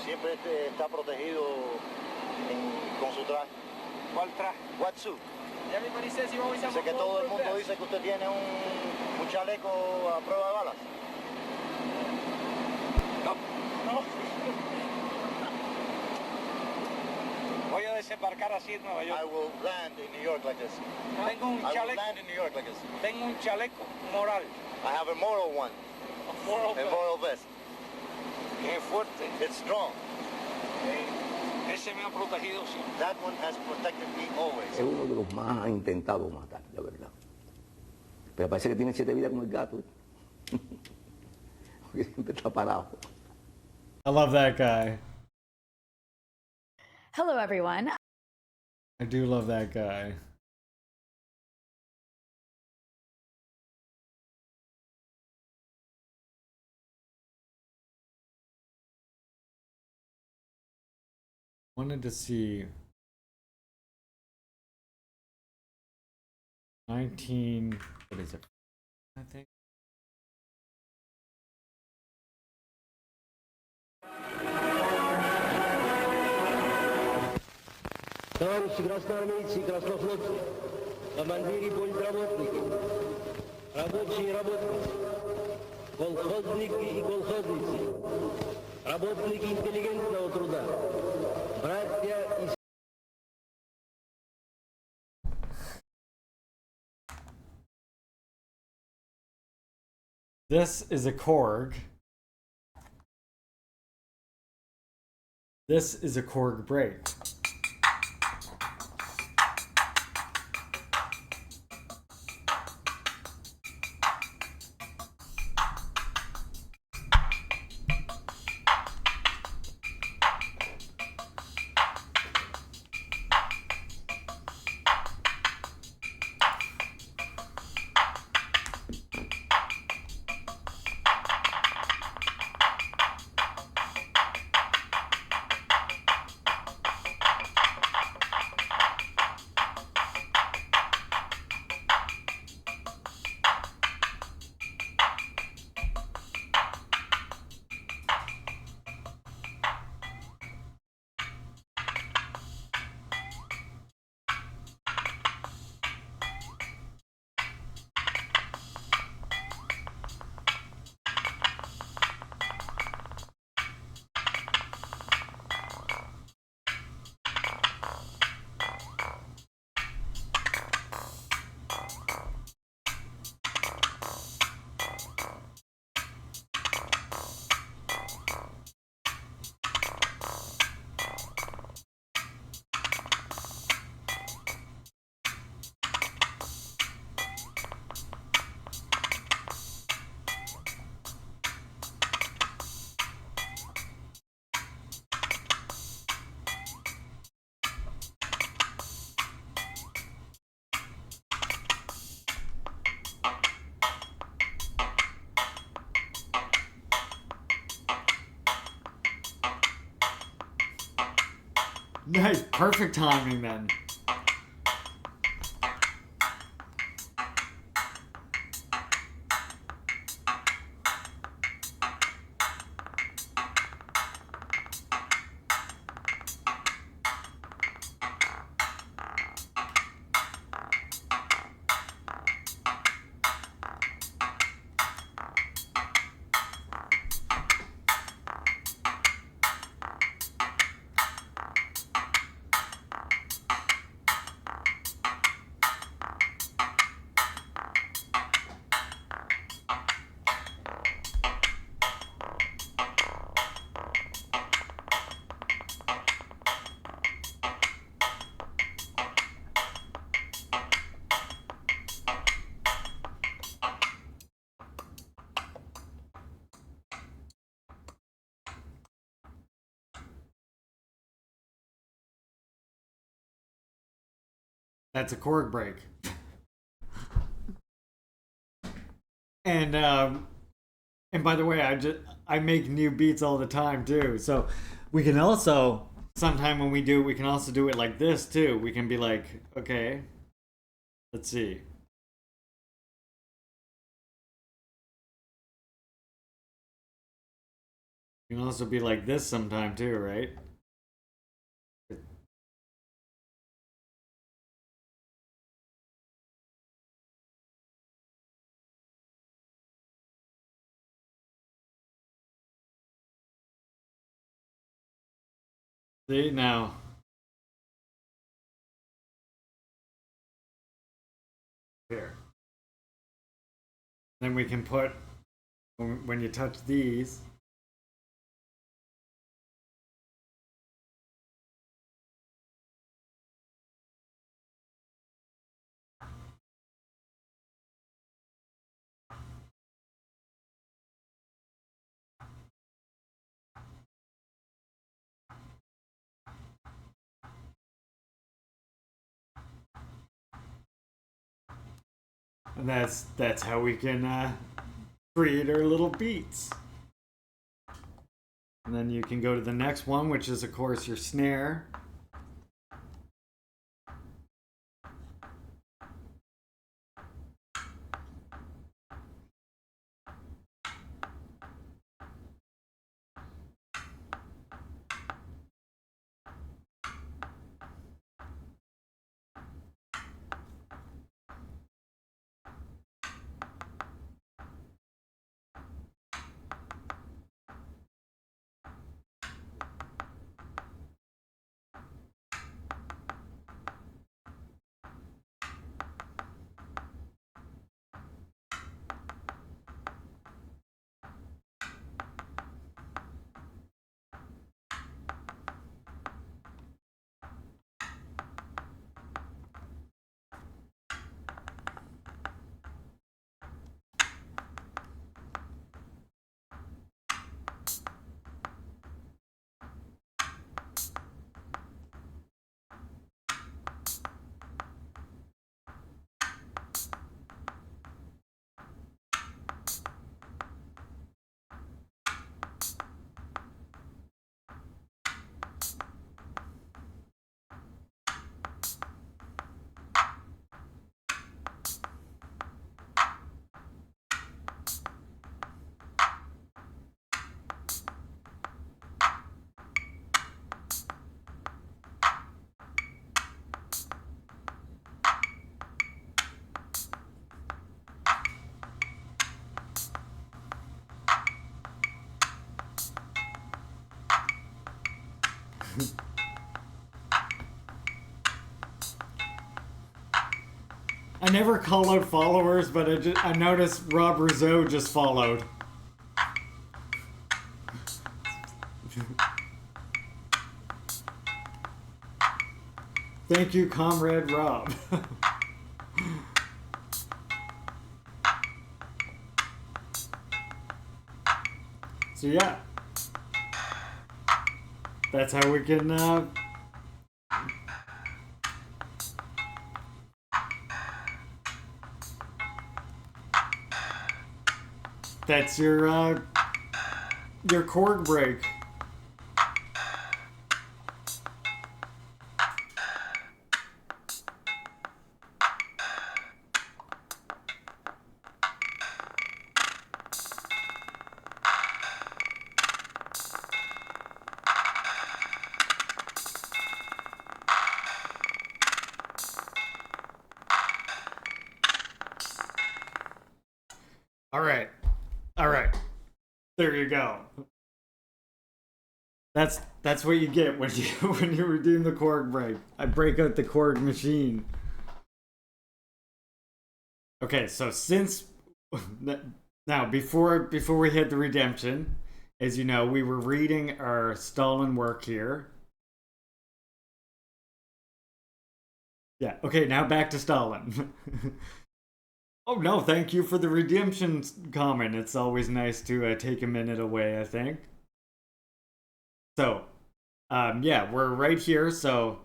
Siempre está protegido con su traje. ¿Cuál traje? What suit? Dice que todo el mundo dice que usted tiene un chaleco a prueba de balas. No. No. Voy a desembarcar así en Nueva York. I will land in New York like this. Tengo un chaleco. I will land in New York like this. Tengo un chaleco moral. I have a moral one. A moral vest. Qué fuerte. It's strong. Ese me ha protegido siempre. That one has protected me always. Es uno de los más ha intentado matar, la verdad. Pero parece que tiene 7 vidas como el gato. Porque siempre está parado. I love that guy. Hello, everyone. I do love that guy. Wanted to see 19, what is it? I think. Товарищи красноармейцы и краснофлотцы, командиры и политработники, рабочие и работницы, колхозники и колхозницы, работники интеллигентного труда, братья и This is a Korg. This is a Korg break. Nice, perfect timing then. That's a chord break. And by the way, I make new beats all the time too. So we can also sometime when we do, we can also do it like this too. We can be like, okay, let's see. You can also be like this sometime too, right? See now. Here. Then we can put, when you touch these, and that's how we can create our little beats. And then you can go to the next one, which is of course your snare. I never call out followers, but I noticed Rob Rizzo just followed. Thank you, Comrade Rob. So yeah, that's how we can that's your chord break. All right. There you go. That's what you get when you redeem the Korg break. I break out the Korg machine. Okay, so since now before we hit the redemption, as you know, we were reading our Stalin work here. Yeah. Okay, now back to Stalin. Oh no, thank you for the redemption comment. It's always nice to take a minute away, I think. So, yeah, we're right here. So,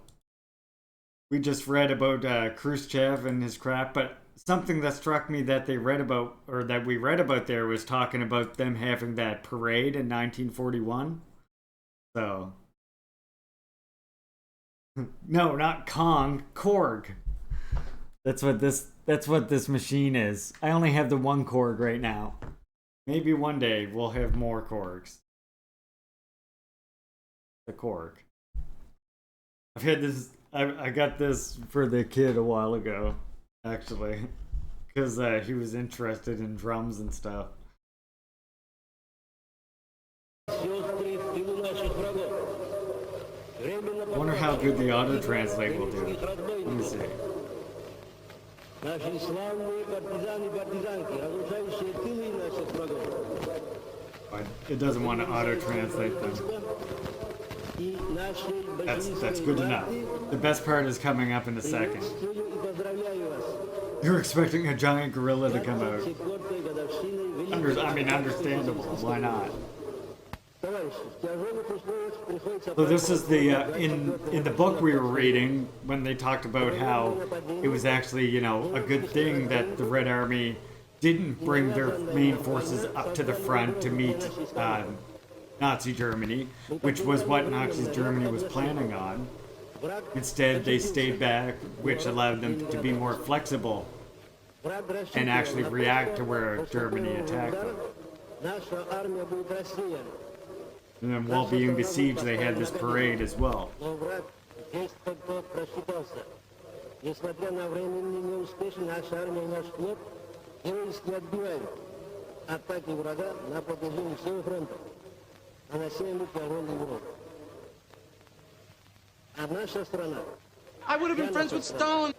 we just read about Khrushchev and his crap, but something that struck me that they read about, or that we read about there, was talking about them having that parade in 1941. So, no, not Kong, Korg. That's what this machine is. I only have the one Korg right now. Maybe one day we'll have more Korgs. The Korg. I've had this. I got this for the kid a while ago, actually, because he was interested in drums and stuff. I wonder how good the auto translate will do. Let me see. Наши славные партизаны и партизанки, разрушающие тылы наших врагов. It doesn't want to auto translate them. That's good enough. The best part is coming up in a second. You're expecting a giant gorilla to come out. Understandable. Why not? So this is the in the book we were reading when they talked about how it was actually, you know, a good thing that the Red Army didn't bring their main forces up to the front to meet Nazi Germany, which was what Nazi Germany was planning on. Instead, they stayed back, which allowed them to be more flexible and actually react to where Germany attacked them. And then while being besieged, they had this parade as well. I would have been friends with Stalin.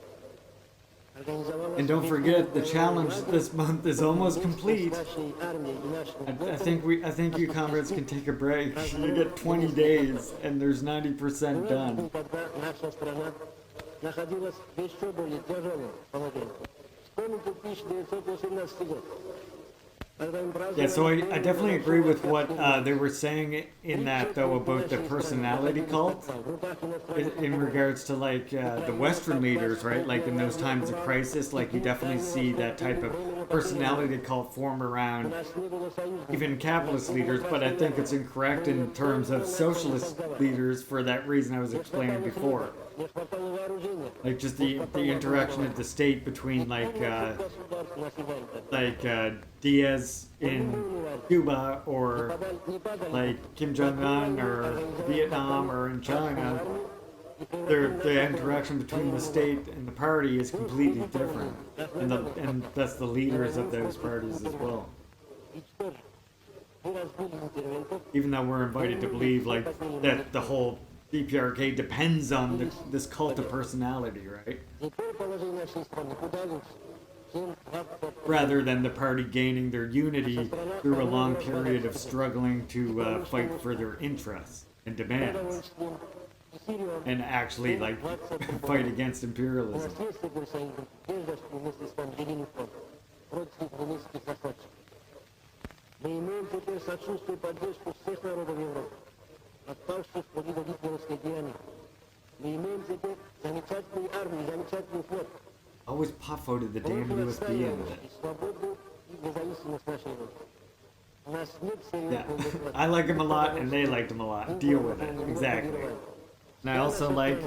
And don't forget, the challenge this month is almost complete. I think you comrades can take a break. You get 20 days, and there's 90% done. Yeah, so I definitely agree with what they were saying in that, though, about the personality cult in regards to, like, the Western leaders, right? Like, in those times of crisis, like, you definitely see that type of personality cult form around even capitalist leaders, but I think it's incorrect in terms of socialist leaders for that reason I was explaining before. Like, just the interaction of the state between, like Diaz in Cuba, or like Kim Jong-un or Vietnam or in China. The interaction between the state and the party is completely different, and that's the leaders of those parties as well. Even though we're invited to believe like that the whole DPRK depends on this cult of personality, right? Rather than the party gaining their unity through a long period of struggling to fight for their interests and demands, and actually like fight against imperialism. Always pop-voted the damn USB into it. Yeah, I like him a lot, and they liked him a lot. Deal with it, exactly. And I also like...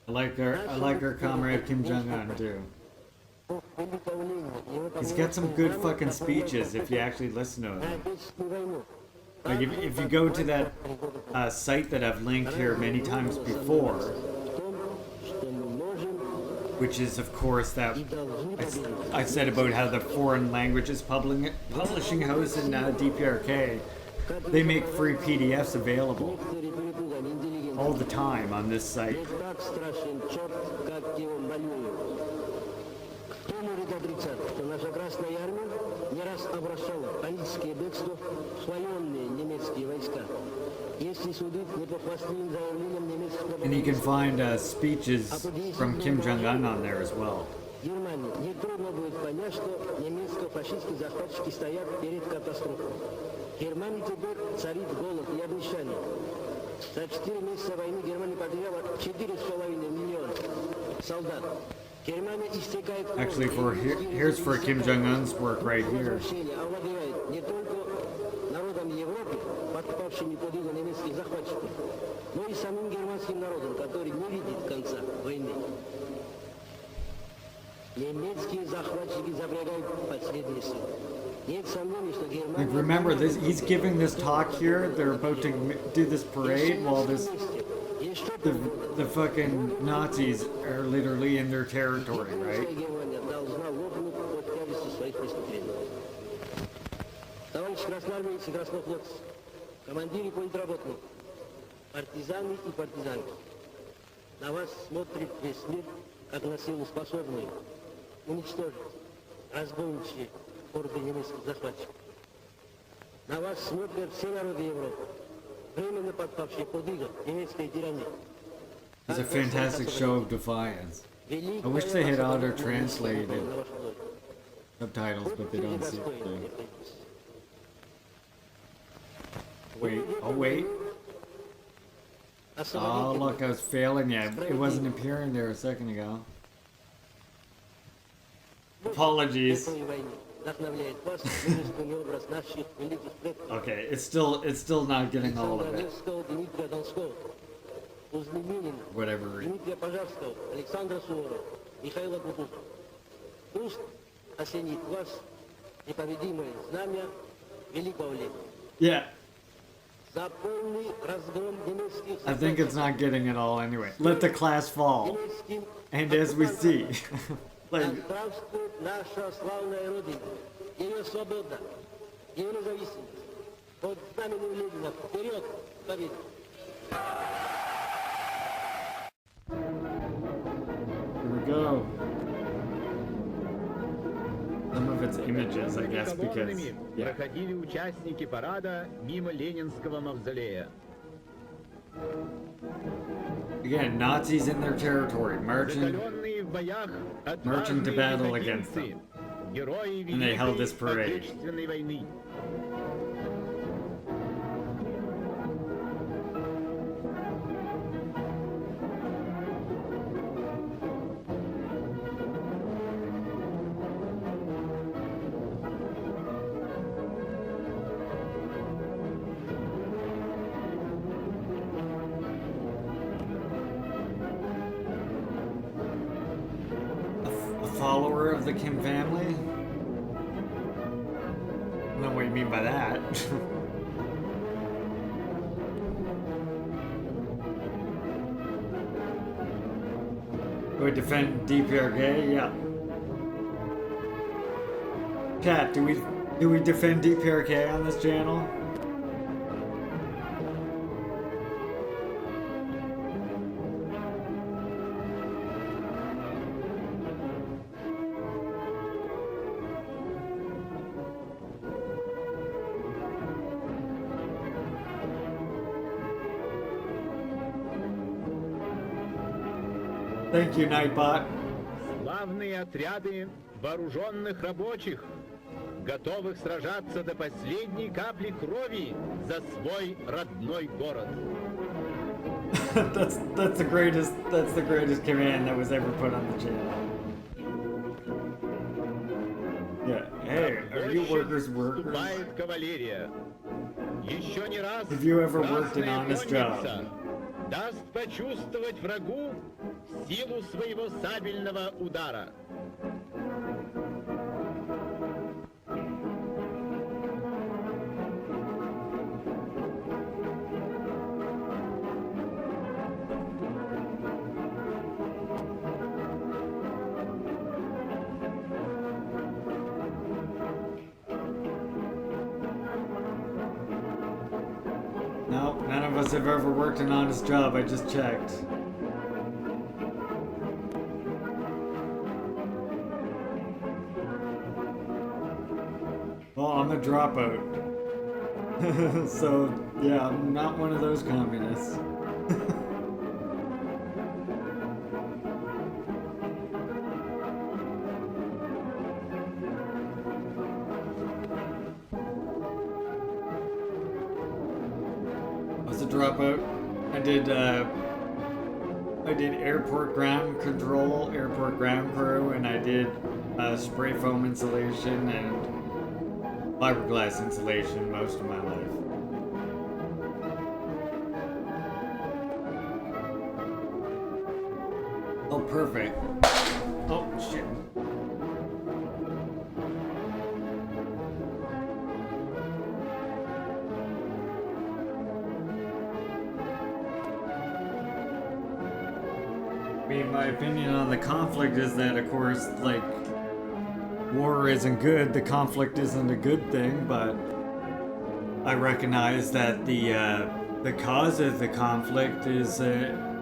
I like our comrade Kim Jong-un too. He's got some good fucking speeches if you actually listen to him. Like if you go to that site that I've linked here many times before, which is of course that I said about how the foreign languages publishing house in DPRK, they make free PDFs available all the time on this site. And you can find speeches from Kim Jong-un on there as well. Германии нетрудно будет понять, что немецко-фашистские захватчики стоят перед катастрофой. В Германии теперь царит голод и обнищание. За 4 месяца войны Германия потеряла 4,5 миллиона солдат. Германия истекает кровью. Actually, here's for Kim Jong-un's work right here. Овладевает не только народом Европы, подкупавшими под иго немецких захватчиков, но и самим германским народом, который не видит конца войны. Немецкие захватчики запрягают последние силы. Нет сомнений, что Германия... Like, remember, he's giving this talk here. They're about to do this parade while the fucking Nazis are literally in their territory, right? Товарищ красноармейцы, краснофлотцы, командиры политработных, партизаны и партизанки, на вас смотрит весь мир, как на силу способную уничтожить разбойничьи орды немецких захватчиков. На вас смотрят все народы Европы, временно подпавшие под иго немецкой тирании. It's a fantastic show of defiance. I wish they had auto-translated subtitles, but they don't see it. Wait, oh wait. Oh look, I was failing you. It wasn't appearing there a second ago. Apologies. Okay, it's still not getting all of it. Whatever. Yeah. I think it's not getting it all anyway. Let the class fall. And as we see. Like, наша славная Родина, ее свобода, ее независимость. Под знаменем Ленина вперед, победа! Here we go. Some of its images, I guess, because проходили участники парада мимо Ленинского мавзолея. Again, Nazis in their territory, marching to battle against them. And they held this parade. Follower of the Kim family? I don't know what you mean by that. We defend DPRK? Yeah. Chat, do we defend DPRK on this channel? Thank you, Nightbot. Славные отряды вооруженных рабочих, готовых сражаться до последней капли крови за свой родной город. that's the greatest command that was ever put on the channel. Yeah. Hey, are you workers? Кавалерия. Еще не раз Have you ever worked an honest job? Даст почувствовать врагу силу своего сабельного удара. us have ever worked an honest job. I just checked. Well, I'm a dropout. So, yeah, I'm not one of those communists. I was a dropout. I did airport ground control, airport ground crew, and I did spray foam insulation and fiberglass insulation most of my life. Oh, perfect. Oh, shit. I mean, my opinion on the conflict is that, of course, like, war isn't good, the conflict isn't a good thing, but I recognize that the cause of the conflict is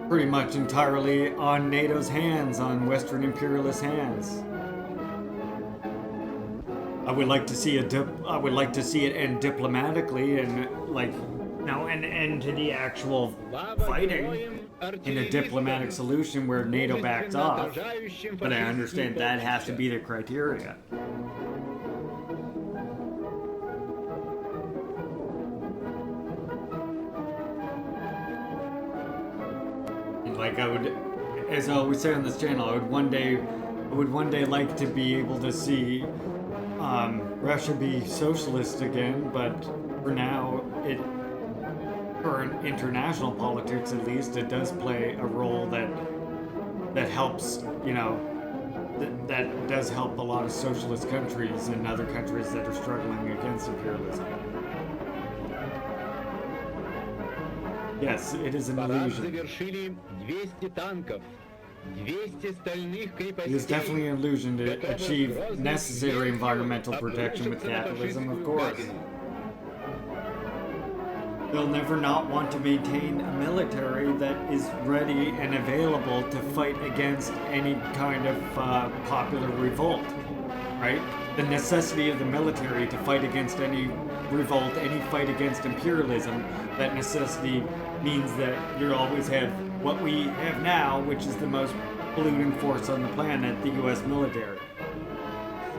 pretty much entirely on NATO's hands, on Western imperialist hands. I would like to see it end diplomatically and like an end to the actual fighting in a diplomatic solution where NATO backs off. But I understand that has to be the criteria. And like I would, as I always say on this channel, I would one day like to be able to see Russia be socialist again, but for now, for international politics at least, it does play a role that helps, that does help a lot of socialist countries and other countries that are struggling against imperialism. Yes, it is an illusion. It is definitely an illusion to achieve necessary environmental protection with capitalism, of course. They'll never not want to maintain a military that is ready and available to fight against any kind of popular revolt, right? The necessity of the military to fight against any revolt, any fight against imperialism, that necessity means that you always have what we have now, which is the most polluting force on the planet, the U.S. military.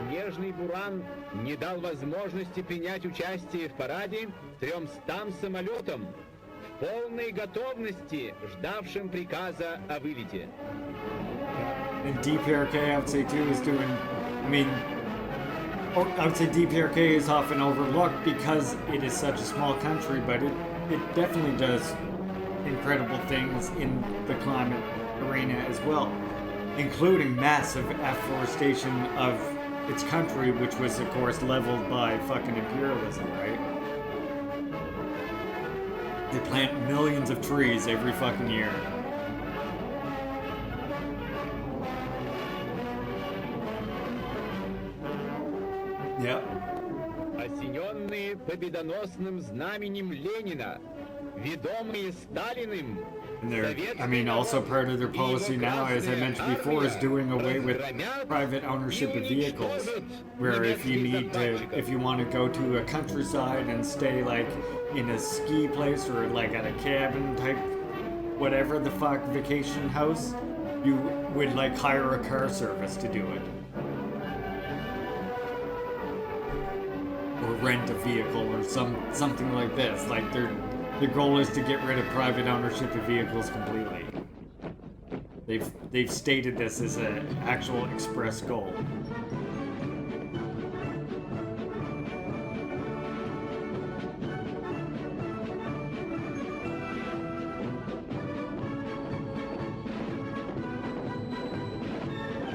Снежный буран не дал возможности принять участие в параде 300 самолетам в полной готовности, ждавшим приказа о вылете. And DPRK, I would say too, is doing, I would say DPRK is often overlooked because it is such a small country, but it definitely does incredible things in the climate arena as well, including massive afforestation of its country, which was of course leveled by fucking imperialism, right? They plant millions of trees every fucking year. Yep. Осененные победоносным знаменем Ленина, ведомые Сталиным, And also part of their policy now, as I mentioned before, is doing away with private ownership of vehicles. Where if you want to go to a countryside and stay like in a ski place or like at a cabin type, whatever the fuck vacation house, you would like hire a car service to do it. Or rent a vehicle or something like this. Like the goal is to get rid of private ownership of vehicles completely. They've stated this as an actual express goal.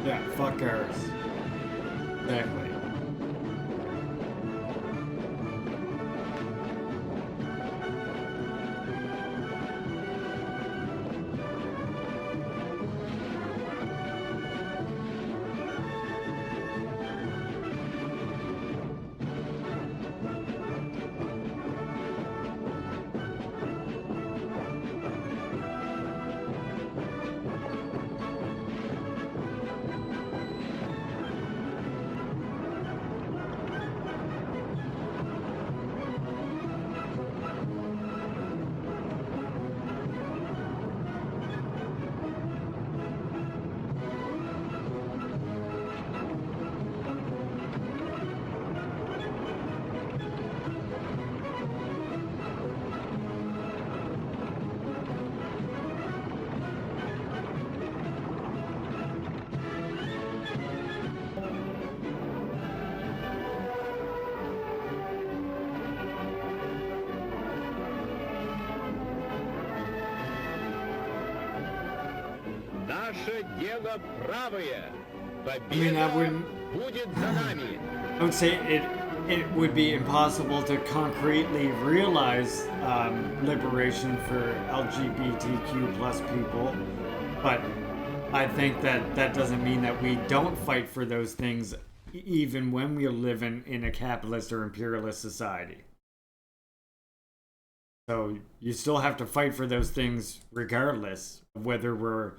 Yeah, fuck cars. Exactly. Дело правое. I mean, Победа будет за нами. I would say it would be impossible to concretely realize liberation for LGBTQ plus people, but I think that doesn't mean that we don't fight for those things even when we're living in a capitalist or imperialist society. So you still have to fight for those things regardless of whether we're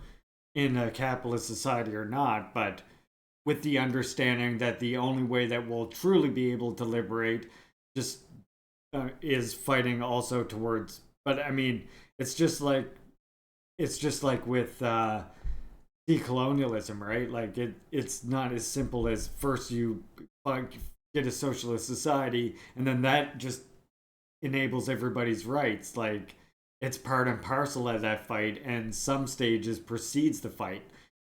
in a capitalist society or not, but with the understanding that the only way that we'll truly be able to liberate just is fighting also towards. But I mean, it's just like with decolonialism, right? Like it's not as simple as first you get a socialist society and then that just enables everybody's rights. Like it's part and parcel of that fight, and some stages precedes the fight.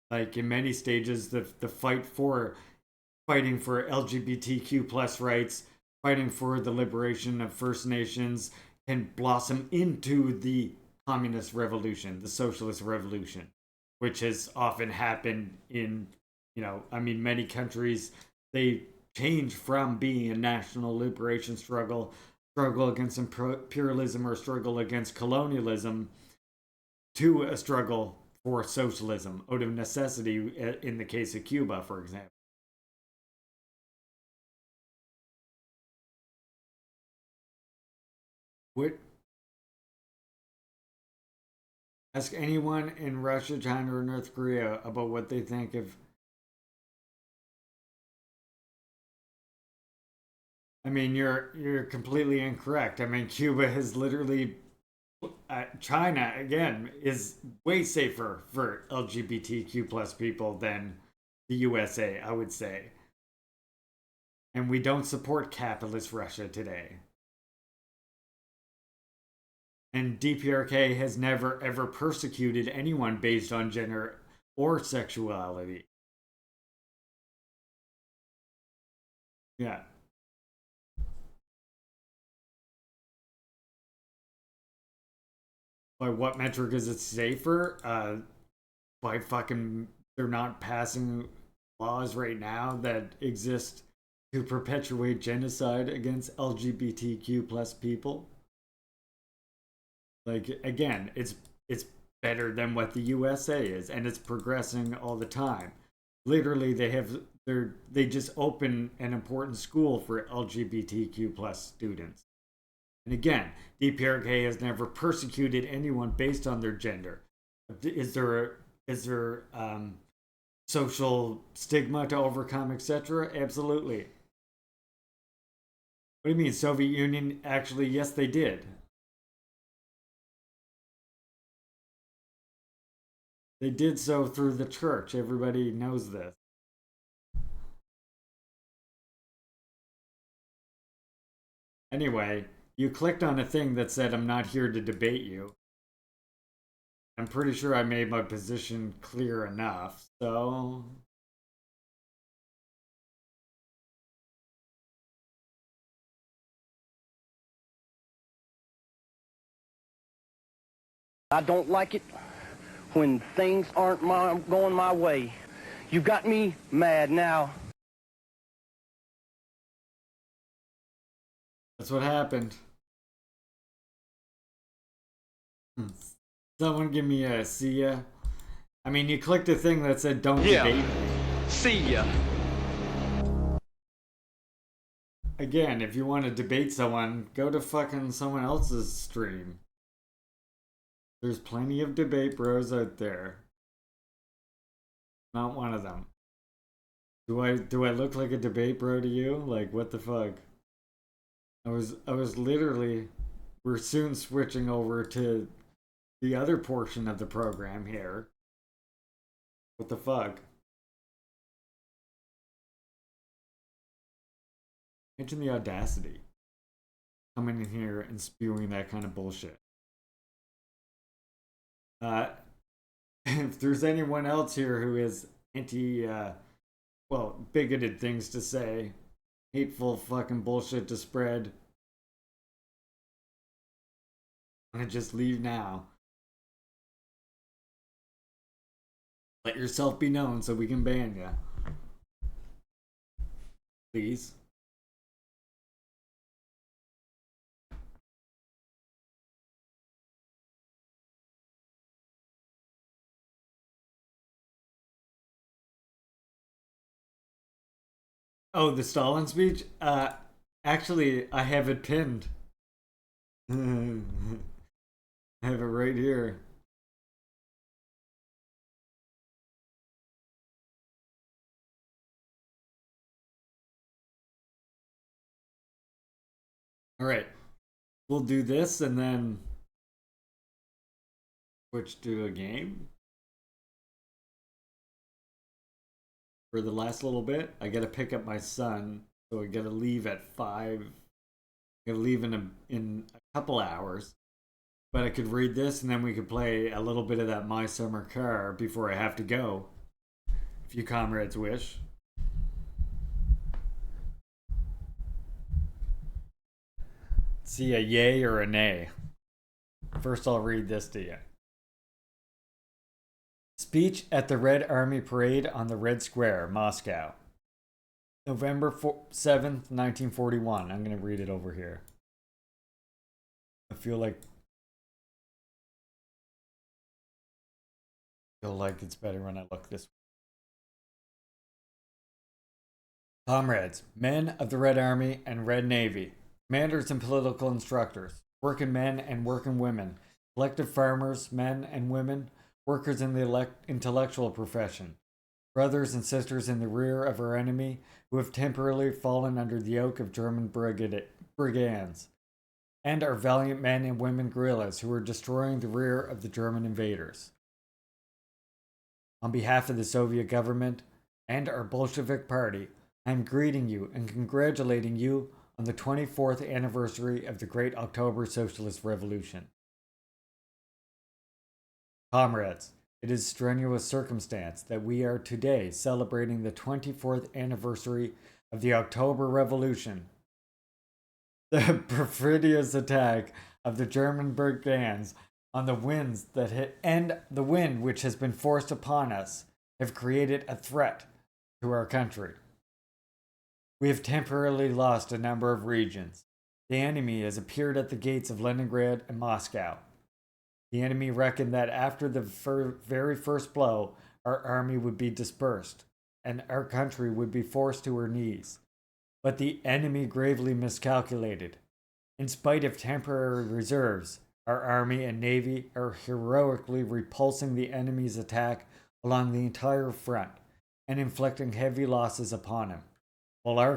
Like in many stages, the fighting for LGBTQ plus rights, fighting for the liberation of First Nations can blossom into the communist revolution, the socialist revolution, which has often happened in, many countries. They change from being a national liberation struggle against imperialism or struggle against colonialism to a struggle for socialism out of necessity in the case of Cuba, for example. Ask anyone in Russia, China, or North Korea about what they think of. I mean, you're completely incorrect. I mean, Cuba has literally. China again is way safer for LGBTQ plus people than the USA, I would say. And we don't support capitalist Russia today. And DPRK has never ever persecuted anyone based on gender or sexuality. Yeah. By what metric is it safer? By fucking, they're not passing laws right now that exist to perpetuate genocide against LGBTQ plus people. Like again, it's better than what the USA is, and it's progressing all the time. Literally, they just open an important school for LGBTQ plus students. And again, DPRK has never persecuted anyone based on their gender. Is there social stigma to overcome, etc.? Absolutely. What do you mean, Soviet Union? Actually, yes, they did. They did so through the church. Everybody knows this. Anyway, you clicked on a thing that said, I'm not here to debate you. I'm pretty sure I made my position clear enough, so... I don't like it when things aren't going my way. You got me mad now. That's what happened. Someone give me a see ya. I mean, you clicked a thing that said don't debate me. See ya. Again, if you want to debate someone, go to fucking someone else's stream. There's plenty of debate bros out there. Not one of them. Do I look like a debate bro to you? Like, what the fuck? I was literally, we're soon switching over to the other portion of the program here. What the fuck? Imagine the audacity. Coming in here and spewing that kind of bullshit. If there's anyone else here who is bigoted things to say, hateful fucking bullshit to spread, I'm gonna just leave now. Let yourself be known so we can ban you. Please. Oh, the Stalin speech? Actually, I have it pinned. I have it right here. All right. We'll do this and then switch to a game. For the last little bit, I gotta pick up my son, so I gotta leave at 5. I gotta leave in a couple hours. But I could read this and then we could play a little bit of that My Summer Car before I have to go. If you comrades wish. See a yay or a nay. First, I'll read this to you. Speech at the Red Army Parade on the Red Square, Moscow. November 7th, 1941. I'm going to read it over here. I feel like it's better when I look this way. Comrades, men of the Red Army and Red Navy, commanders and political instructors, working men and working women, collective farmers, men and women, workers in the intellectual profession, brothers and sisters in the rear of our enemy who have temporarily fallen under the yoke of German brigands, and our valiant men and women guerrillas who are destroying the rear of the German invaders. On behalf of the Soviet government and our Bolshevik party, I am greeting you and congratulating you on the 24th anniversary of the Great October Socialist Revolution. Comrades, it is strenuous circumstance that we are today celebrating the 24th anniversary of the October Revolution. The perfidious attack of the German brigands on the winds that hit and the wind which has been forced upon us have created a threat to our country. We have temporarily lost a number of regions. The enemy has appeared at the gates of Leningrad and Moscow. The enemy reckoned that after the very first blow, our army would be dispersed, and our country would be forced to her knees. But the enemy gravely miscalculated. In spite of temporary reserves, our army and navy are heroically repulsing the enemy's attack along the entire front and inflicting heavy losses upon him, while our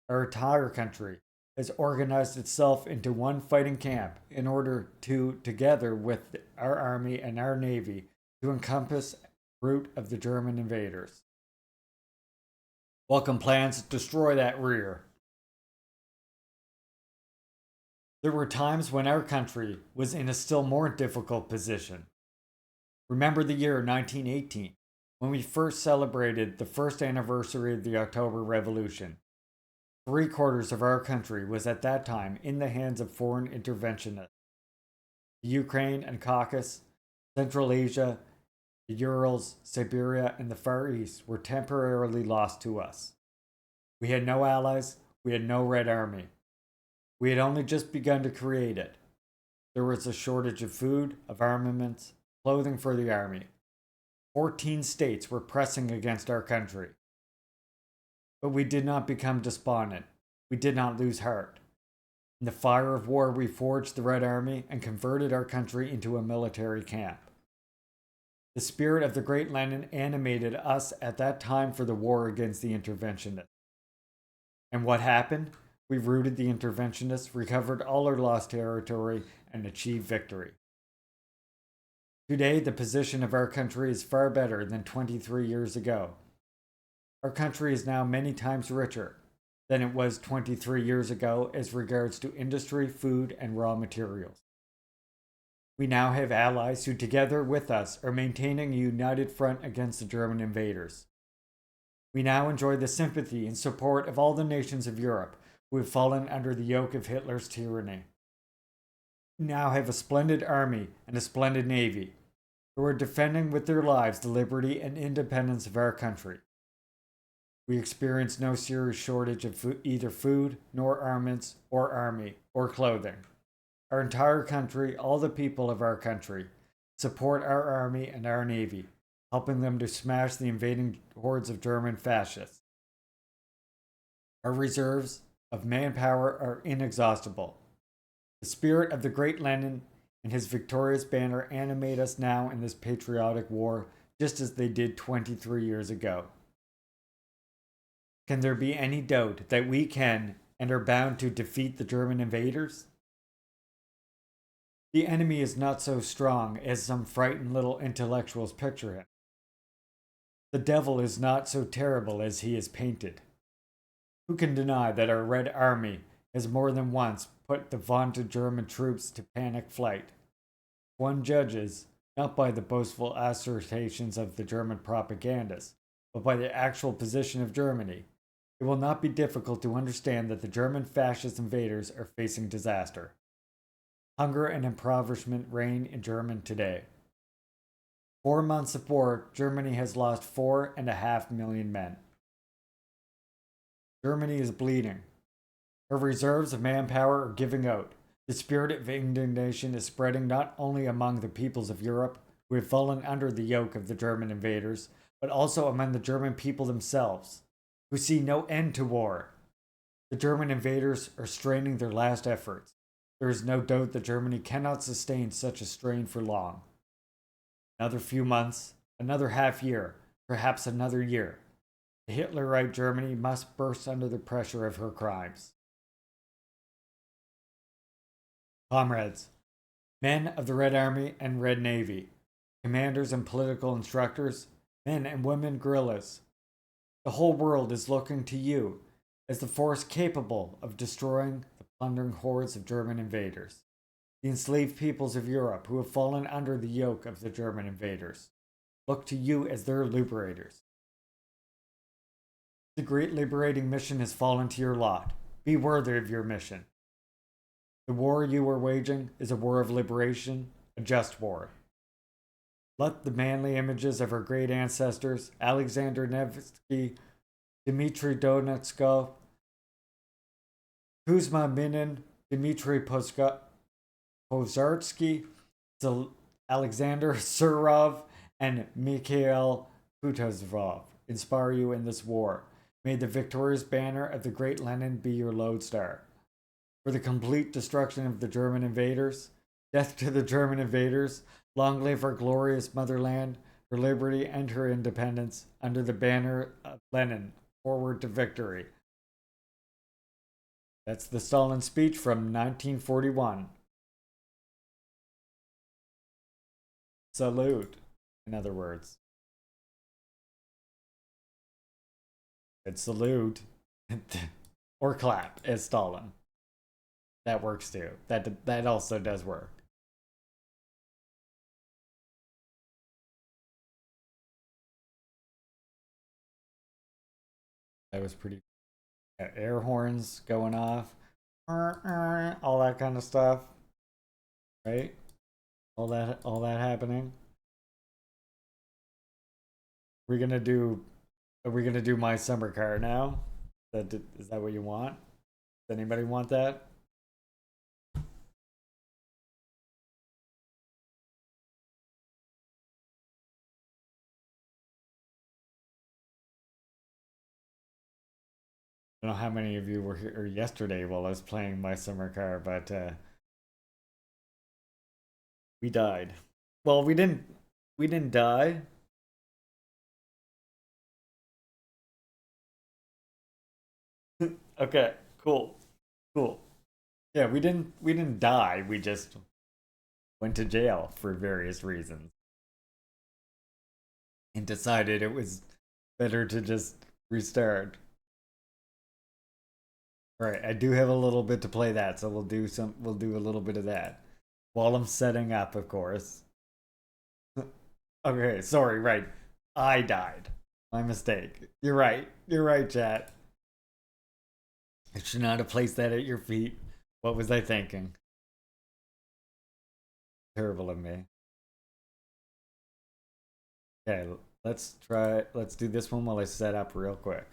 entire country, has organized itself into one fighting camp in order to, together with our army and our navy, to encompass the route of the German invaders. Welcome plans to destroy that rear. There were times when our country was in a still more difficult position. Remember the year 1918, when we first celebrated the first anniversary of the October Revolution. 3/4 of our country was at that time in the hands of foreign interventionists. The Ukraine and Caucasus, Central Asia, the Urals, Siberia, and the Far East were temporarily lost to us. We had no allies, we had no Red Army. We had only just begun to create it. There was a shortage of food, of armaments, clothing for the army. 14 states were pressing against our country. But we did not become despondent. We did not lose heart. In the fire of war, we forged the Red Army and converted our country into a military camp. The spirit of the great Lenin animated us at that time for the war against the interventionists. And what happened? We routed the interventionists, recovered all our lost territory, and achieved victory. Today, the position of our country is far better than 23 years ago. Our country is now many times richer than it was 23 years ago as regards to industry, food, and raw materials. We now have allies who together with us are maintaining a united front against the German invaders. We now enjoy the sympathy and support of all the nations of Europe who have fallen under the yoke of Hitler's tyranny. We now have a splendid army and a splendid navy. who are defending with their lives the liberty and independence of our country. We experience no serious shortage of either food, nor armaments, or army, or clothing. Our entire country, all the people of our country, support our army and our navy, helping them to smash the invading hordes of German fascists. Our reserves of manpower are inexhaustible. The spirit of the great Lenin and his victorious banner animate us now in this patriotic war, just as they did 23 years ago. Can there be any doubt that we can and are bound to defeat the German invaders? The enemy is not so strong as some frightened little intellectuals picture him. The devil is not so terrible as he is painted. Who can deny that our Red Army has more than once put the vaunted German troops to panic flight? One judges, not by the boastful assertions of the German propagandists, but by the actual position of Germany. It will not be difficult to understand that the German fascist invaders are facing disaster. Hunger and impoverishment reign in Germany today. 4 months of war, Germany has lost 4.5 million men. Germany is bleeding. Her reserves of manpower are giving out. The spirit of indignation is spreading not only among the peoples of Europe, who have fallen under the yoke of the German invaders, but also among the German people themselves, who see no end to war. The German invaders are straining their last efforts. There is no doubt that Germany cannot sustain such a strain for long. Another few months, another half year, perhaps another year. The Hitlerite Germany must burst under the pressure of her crimes. Comrades, men of the Red Army and Red Navy, commanders and political instructors, men and women guerrillas, the whole world is looking to you as the force capable of destroying the plundering hordes of German invaders, the enslaved peoples of Europe who have fallen under the yoke of the German invaders. Look to you as their liberators. The great liberating mission has fallen to your lot. Be worthy of your mission. The war you are waging is a war of liberation, a just war. Let the manly images of our great ancestors, Alexander Nevsky, Dmitry Donetskov, Kuzma Minin, Dmitry Pozharsky, Alexander Surov, and Mikhail Kutuzov inspire you in this war. May the victorious banner of the great Lenin be your lodestar. For the complete destruction of the German invaders, death to the German invaders, long live our glorious motherland, her liberty and her independence, under the banner of Lenin, forward to victory. That's the Stalin speech from 1941. Salute, in other words. It's salute or clap as Stalin. That works too. That also does work. That was pretty. Air horns going off, all that kind of stuff, right? All that happening. Are we gonna do my summer car now? Is that what you want? Does anybody want that? I don't know how many of you were here yesterday while I was playing my summer car, but we died. Well, we didn't die. Okay, cool. Yeah, we didn't die. We just went to jail for various reasons and decided it was better to just restart. Right, I do have a little bit to play that, so we'll do a little bit of that while I'm setting up, of course. Okay, sorry, right. I died. My mistake. You're right, chat. I should not have placed that at your feet. What was I thinking? Terrible of me. Okay, let's do this one while I set up real quick.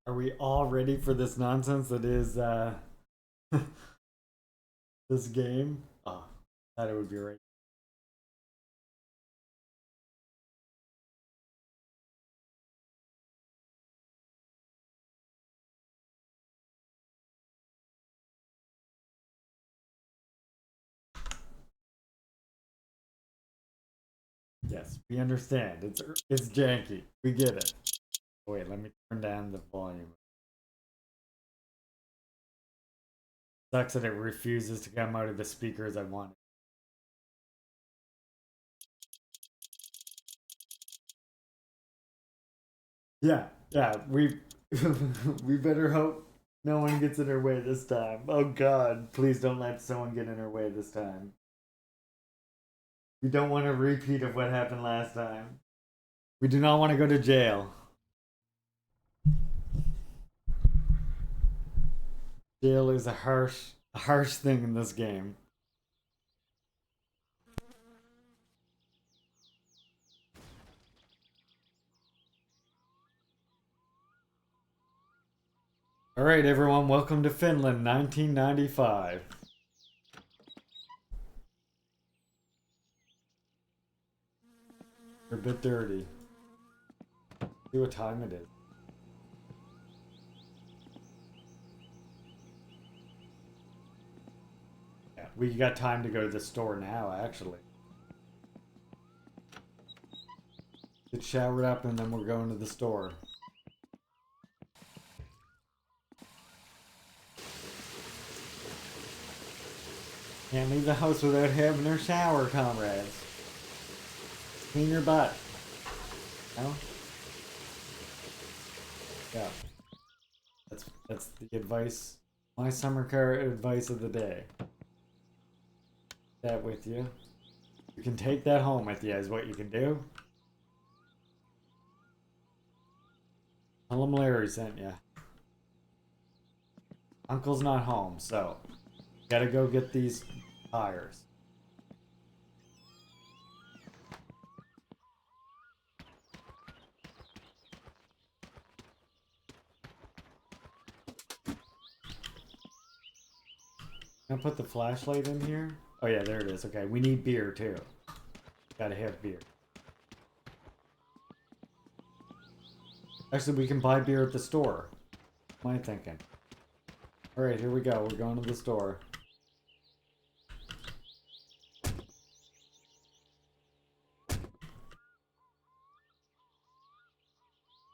Are we all ready for this nonsense that is this game? Oh, thought it would be right. Yes, we understand. It's janky. We get it. Wait, let me turn down the volume. Sucks that it refuses to come out of the speakers I want. Yeah, we we better hope no one gets in our way this time. Oh God, please don't let someone get in our way this time. We don't want a repeat of what happened last time. We do not want to go to jail. Jail is a harsh thing in this game. Alright everyone, welcome to Finland, 1995. We're a bit dirty. See what time it is. Yeah, we got time to go to the store now, actually. Get showered up and then we're going to the store. Can't leave the house without having a shower, comrades. Clean your butt. No? Yeah. That's the advice. My summer car advice of the day. That with you. You can take that home with you is what you can do. Tell him Larry sent you. Uncle's not home, so gotta go get these tires. Can I put the flashlight in here? Oh yeah, there it is. Okay, we need beer too. Gotta have beer. Actually, we can buy beer at the store. What am I thinking? Alright, here we go. We're going to the store.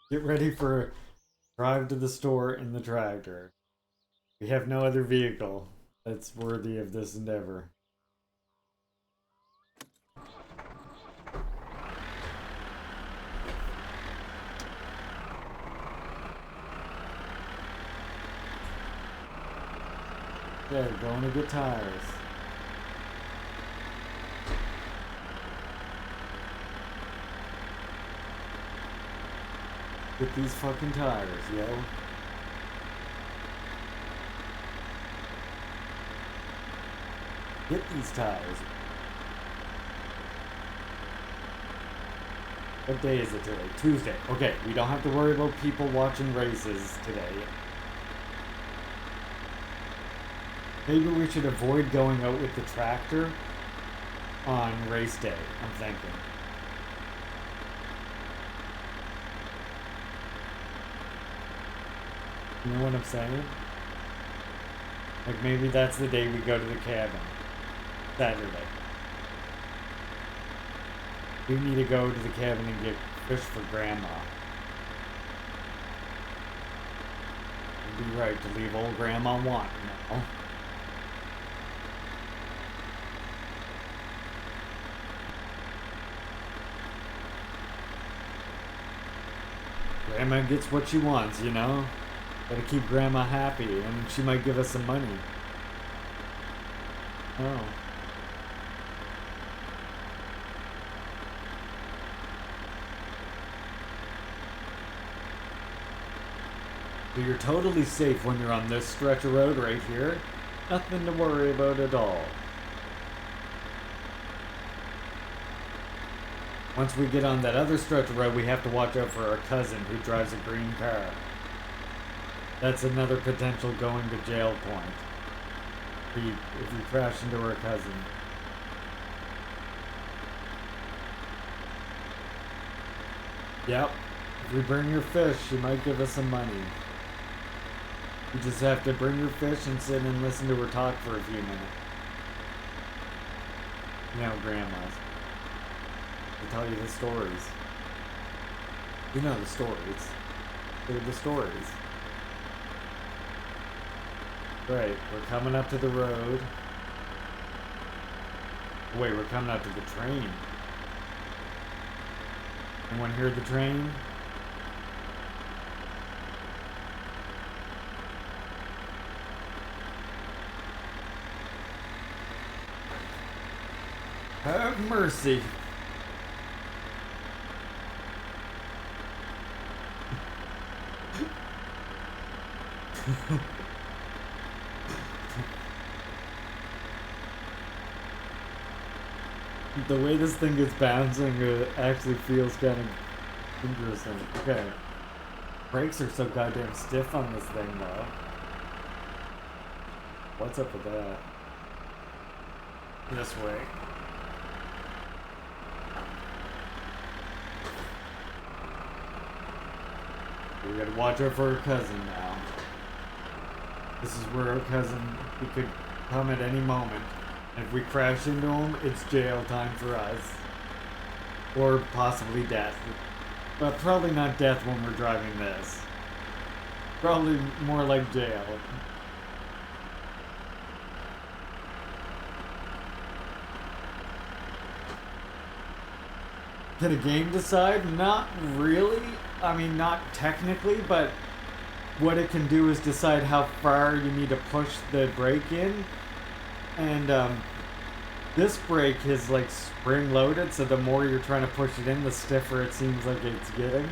Get ready for a drive to the store in the tractor. We have no other vehicle that's worthy of this endeavor. Okay, going to get tires. Get these fucking tires, yo. Get these tires. What day is it today? Tuesday. Okay, we don't have to worry about people watching races today. Maybe we should avoid going out with the tractor on race day, I'm thinking. You know what I'm saying? Like maybe that's the day we go to the cabin. Saturday. We need to go to the cabin and get fish for Grandma. It'd be right to leave old Grandma wanting, you know? Grandma gets what she wants, you know? Gotta keep Grandma happy, and she might give us some money. Oh. So you're totally safe when you're on this stretch of road right here. Nothing to worry about at all. Once we get on that other stretch of road, we have to watch out for our cousin who drives a green car. That's another potential going to jail point. If you crash into our cousin. Yep. If we bring your fish, she might give us some money. You just have to bring your fish and sit and listen to her talk for a few minutes. You know, grandmas. They tell you the stories. You know the stories. They're the stories. Right, we're coming up to the road. Wait, we're coming up to the train. Anyone hear the train? Have mercy. The way this thing is bouncing actually feels kind of interesting. Okay. Brakes are so goddamn stiff on this thing, though. What's up with that? This way. We gotta watch out for her cousin now. This is where her cousin, he could come at any moment. If we crash into him, it's jail time for us. Or possibly death. But probably not death when we're driving this. Probably more like jail. Can a game decide? Not really. I mean, not technically, but what it can do is decide how far you need to push the brake in. And this brake is like spring loaded, so the more you're trying to push it in, the stiffer it seems like it's getting.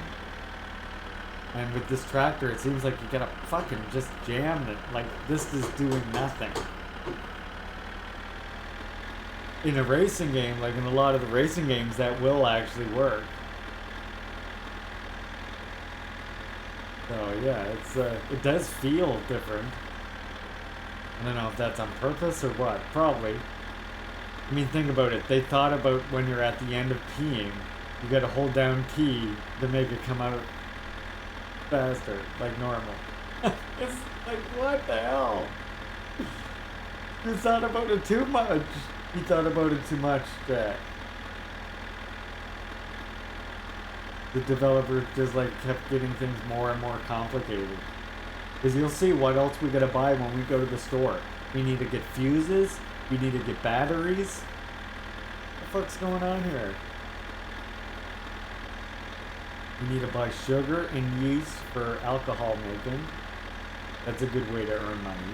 And with this tractor, it seems like you gotta fucking just jam it. Like, this is doing nothing. In a racing game, like in a lot of the racing games, that will actually work. So yeah, it does feel different. I don't know if that's on purpose or what. Probably. I mean, think about it. They thought about when you're at the end of peeing, you gotta hold down P to make it come out faster, like normal. It's like, what the hell? You thought about it too much. You thought about it too much, Jack. The developer just like kept getting things more and more complicated. Because you'll see what else we gotta buy when we go to the store. We need to get fuses. We need to get batteries. What the fuck's going on here? We need to buy sugar and yeast for alcohol making. That's a good way to earn money.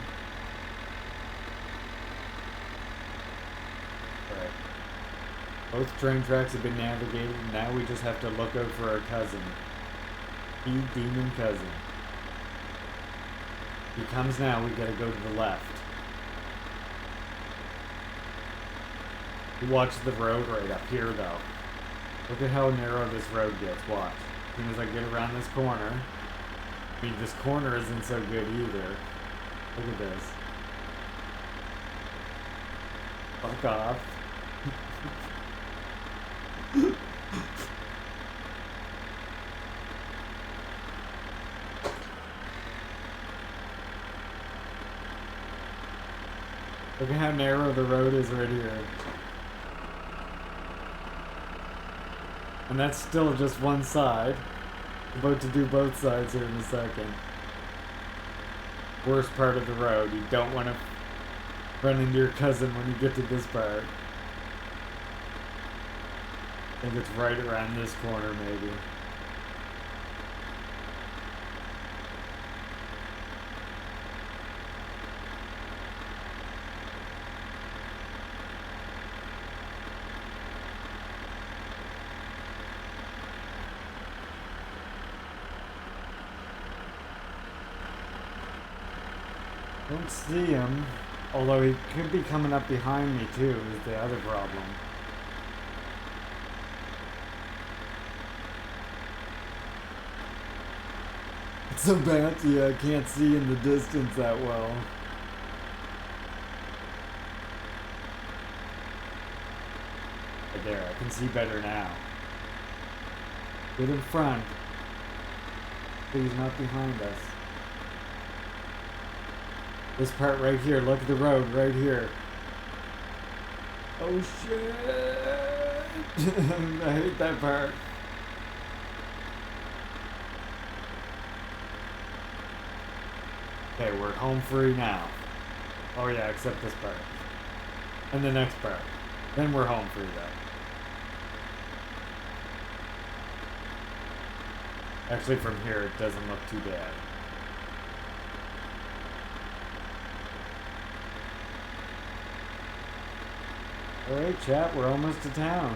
Alright. Both train tracks have been navigated, and now we just have to look out for our cousin. Demon cousin. He comes now, we gotta go to the left. Watch the road right up here, though. Look at how narrow this road gets, watch. As soon as I get around this corner, I mean, this corner isn't so good either. Look at this. Fuck off. Look at how narrow the road is right here. And that's still just one side. About to do both sides here in a second. Worst part of the road. You don't want to run into your cousin when you get to this part. I think it's right around this corner, maybe. Don't see him, although he could be coming up behind me too, is the other problem. It's so bouncy, I can't see in the distance that well. Right there, I can see better now. Get in front. Please, not behind us. This part right here, look at the road right here. Oh shit! I hate that part. Okay, we're home free now. Oh yeah, except this part. And the next part. Then we're home free though. Actually, from here it doesn't look too bad. Alright, chat, we're almost to town.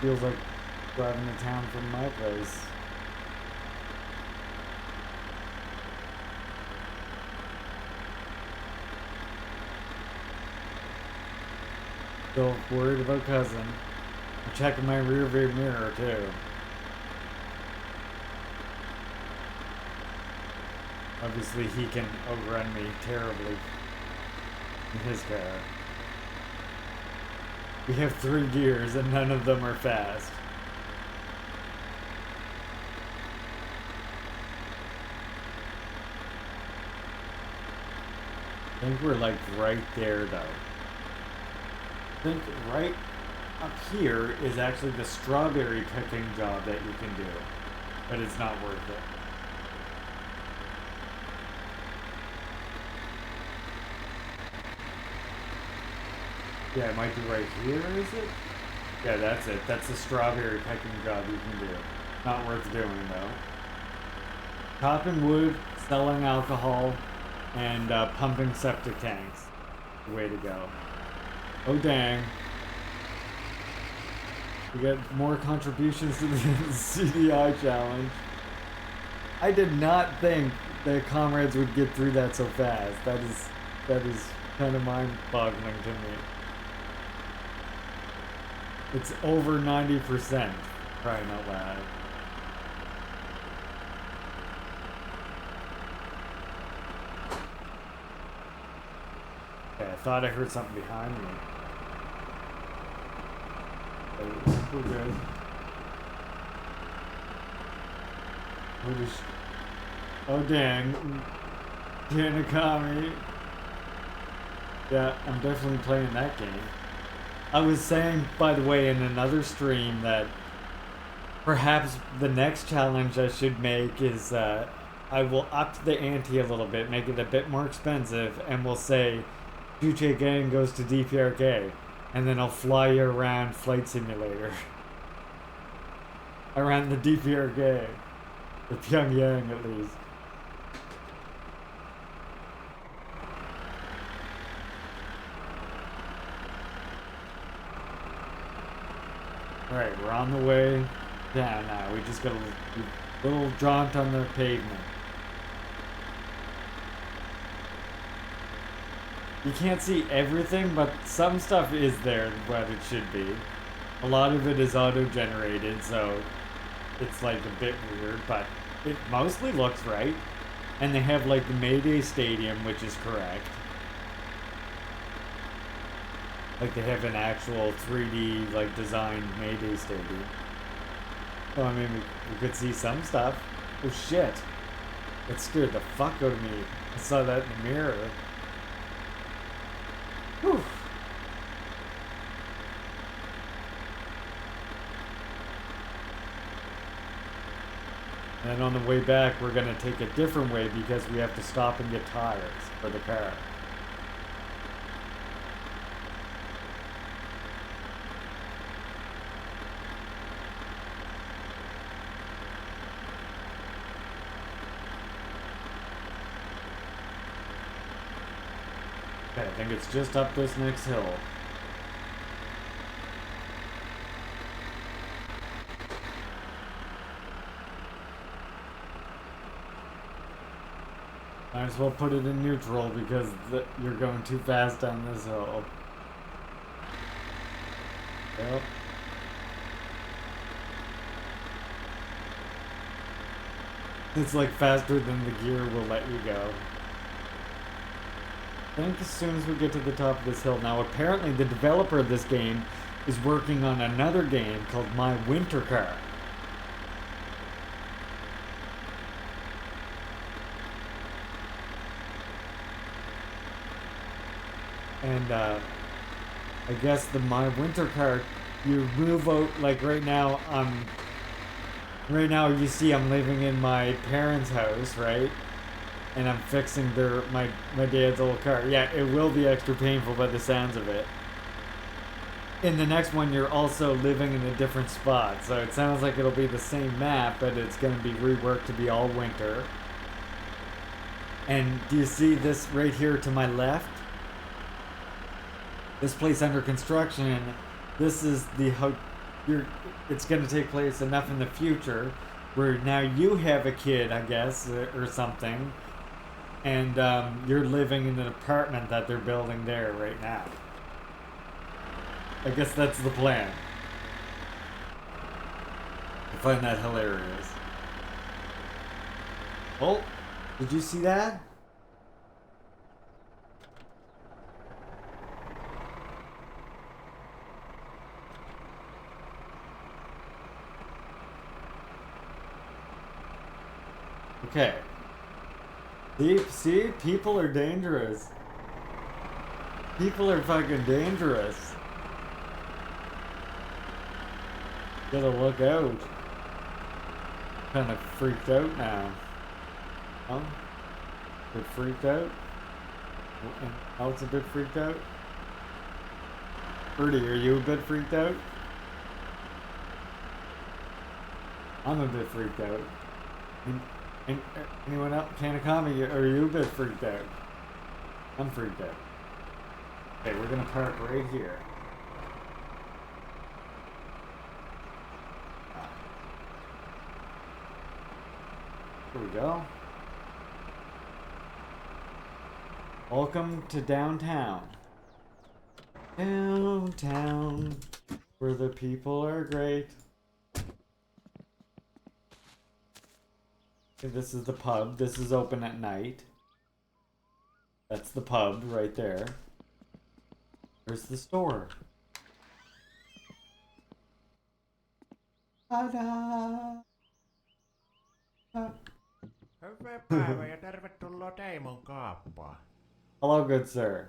Feels like driving to town from my place. Still worried about cousin. I'm checking my rear view mirror too. Obviously he can outrun me terribly in his car. We have 3 gears and none of them are fast. I think we're like right there though. I think right up here is actually the strawberry picking job that you can do. But it's not worth it. Yeah, it might be right here, is it? Yeah, that's it. That's the strawberry picking job you can do. Not worth doing, though. Chopping wood, selling alcohol, and pumping septic tanks. Way to go. Oh, dang. We got more contributions to the CDI challenge. I did not think the comrades would get through that so fast. That is kind of mind-boggling to me. It's over 90%, crying out loud. Okay, I thought I heard something behind me. But we're good. We're just... Oh dang. Tanakami. Yeah, I'm definitely playing that game. I was saying, by the way, in another stream that perhaps the next challenge I should make is I will up the ante a little bit, make it a bit more expensive, and we'll say Juche Gang goes to DPRK, and then I'll fly you around Flight Simulator. Around the DPRK. The Pyongyang, at least. Alright, we're on the way down now. We just got a little jaunt on the pavement. You can't see everything, but some stuff is there what it should be. A lot of it is auto-generated, so it's like a bit weird, but it mostly looks right. And they have like the Mayday Stadium, which is correct. Like they have an actual 3D like designed Mayday Stadium. Oh, I mean, we could see some stuff. Oh shit. That scared the fuck out of me. I saw that in the mirror. Whew. And on the way back, we're gonna take a different way because we have to stop and get tires for the car. Okay, I think it's just up this next hill. Might as well put it in neutral because you're going too fast down this hill. Yep. It's like faster than the gear will let you go. I think as soon as we get to the top of this hill. Now apparently the developer of this game is working on another game called My Winter Car. And I guess the My Winter Car, you move out, like right now you see I'm living in my parents' house, right? And I'm fixing my dad's old car. Yeah, it will be extra painful by the sounds of it. In the next one, you're also living in a different spot. So it sounds like it'll be the same map, but it's going to be reworked to be all winter. And do you see this right here to my left? This place under construction, this is it's going to take place enough in the future where now you have a kid, I guess, or something. And you're living in an apartment that they're building there right now. I guess that's the plan. I find that hilarious. Oh, did you see that? Okay. See, people are dangerous. People are fucking dangerous. Gotta look out. Kind of freaked out now. Huh? A bit freaked out? Else a bit freaked out? Birdie, are you a bit freaked out? I'm a bit freaked out. Anyone else? Kanakami, are you a bit freaked out? I'm freaked out. Okay, we're gonna park right here. Here we go. Welcome to downtown. Downtown, where the people are great. Okay, this is the pub. This is open at night. That's the pub right there. Where's the store? Ta-da! Hyvää päivää ja tervetuloa Teimon kaappaan. Hello, good sir.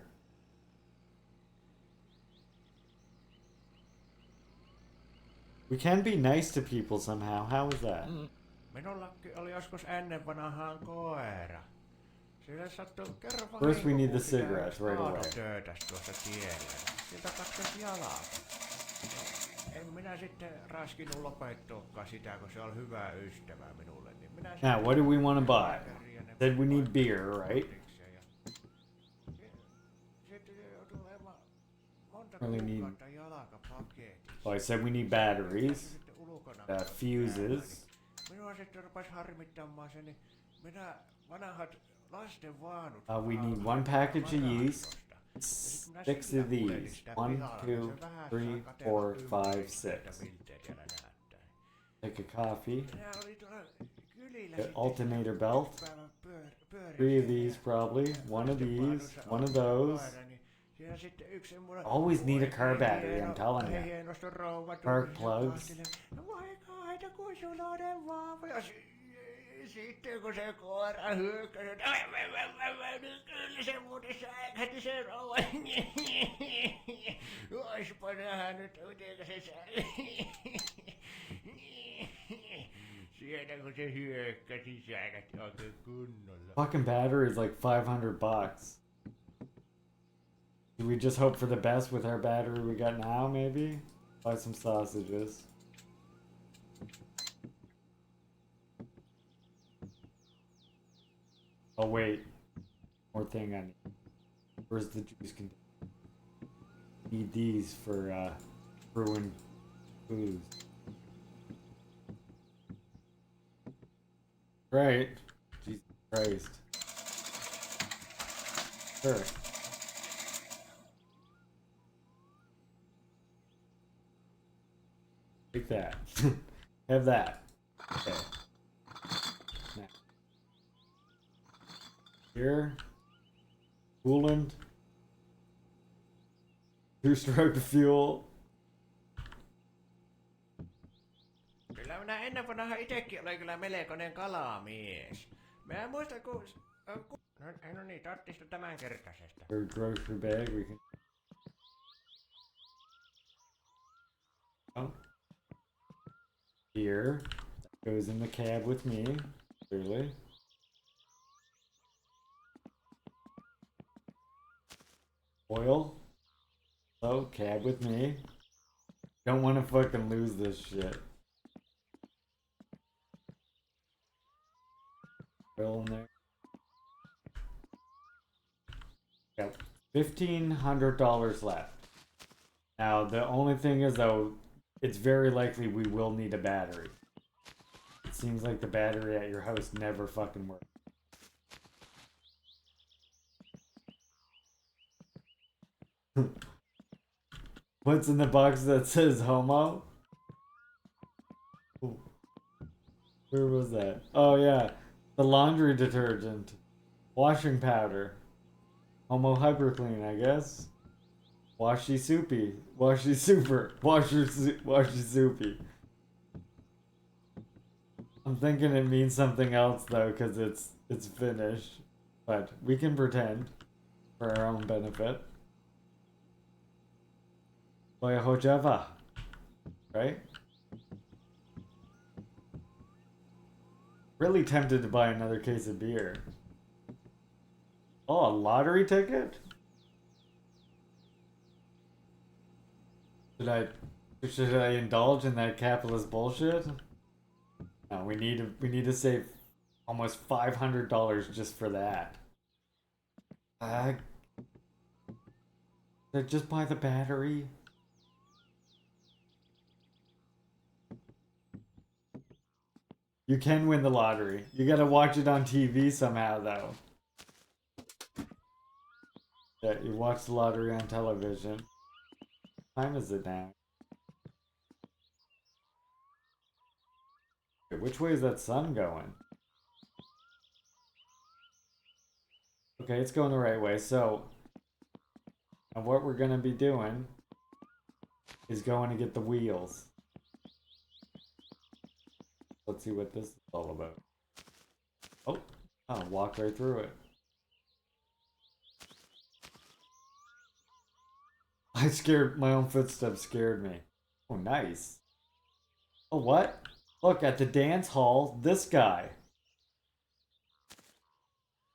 We can be nice to people somehow. How is that? Minullakin oli joskus ennen vanhaan koira. Sille sattui kerran First we need the cigarettes right away. Töötäs tuossa tiellä. Siltä katkesi jalka. En minä sitten raskinut lopettuakaan sitä, kun se oli hyvä ystävä minulle. Niin minä Now, what do we want to buy? Said we need beer, right? Really need. Oh, I said we need batteries, fuses. We need one package of yeast, 6 of these. 1, 2, 3, 4, 5, 6. Take a coffee. The alternator belt. 3 of these probably. 1 of these. 1 of those. Always need a car battery, I'm telling you. Spark plugs. Sitten kun se koira hyökkäsi, kyllä se muuten säikähti se rouva. Oispa nähnyt, miten se säikähti. Sieltä kun se hyökkäsi, säikähti oikein kunnolla. Fucking battery is like $500. Do we just hope for the best with our battery we got now, maybe? Buy some sausages. Oh wait, more thing I need. Where's the juice container? Need these for brewing booze. Right. Jesus Christ. Sure. Take that. Have that. Okay. Now. Here. Coolant. 2-stroke fuel. Kyllä minä ennen vanha itekin olen kyllä melkoinen kalamies. Mä en muista kun... No niin, tarttista tämän kertaisesta. Or grocery bag we can... Oh. Here. That goes in the cab with me, clearly. Oil. Oh, cab with me. Don't want to fucking lose this shit. Oil in there. Got $1,500 left. Now, the only thing is, though, it's very likely we will need a battery. It seems like the battery at your house never fucking works. What's in the box that says homo? Ooh. Where was that? Oh yeah, the laundry detergent, washing powder, homo hyperclean, I guess. Washy soupy, washy super, washy soupy. I'm thinking it means something else though, cause it's Finnish, but we can pretend for our own benefit. Hojava, right? Really tempted to buy another case of beer. Oh, a lottery ticket? Should I indulge in that capitalist bullshit? No, we need to save almost $500 just for that. Should I just buy the battery? You can win the lottery. You gotta watch it on TV somehow, though. Yeah, you watch the lottery on television. What time is it now? Okay, which way is that sun going? Okay, it's going the right way. So, and what we're gonna be doing is going to get the wheels. Let's see what this is all about. Oh, I'll walk right through it. My own footsteps scared me. Oh, nice. Oh, what? Look, at the dance hall, this guy.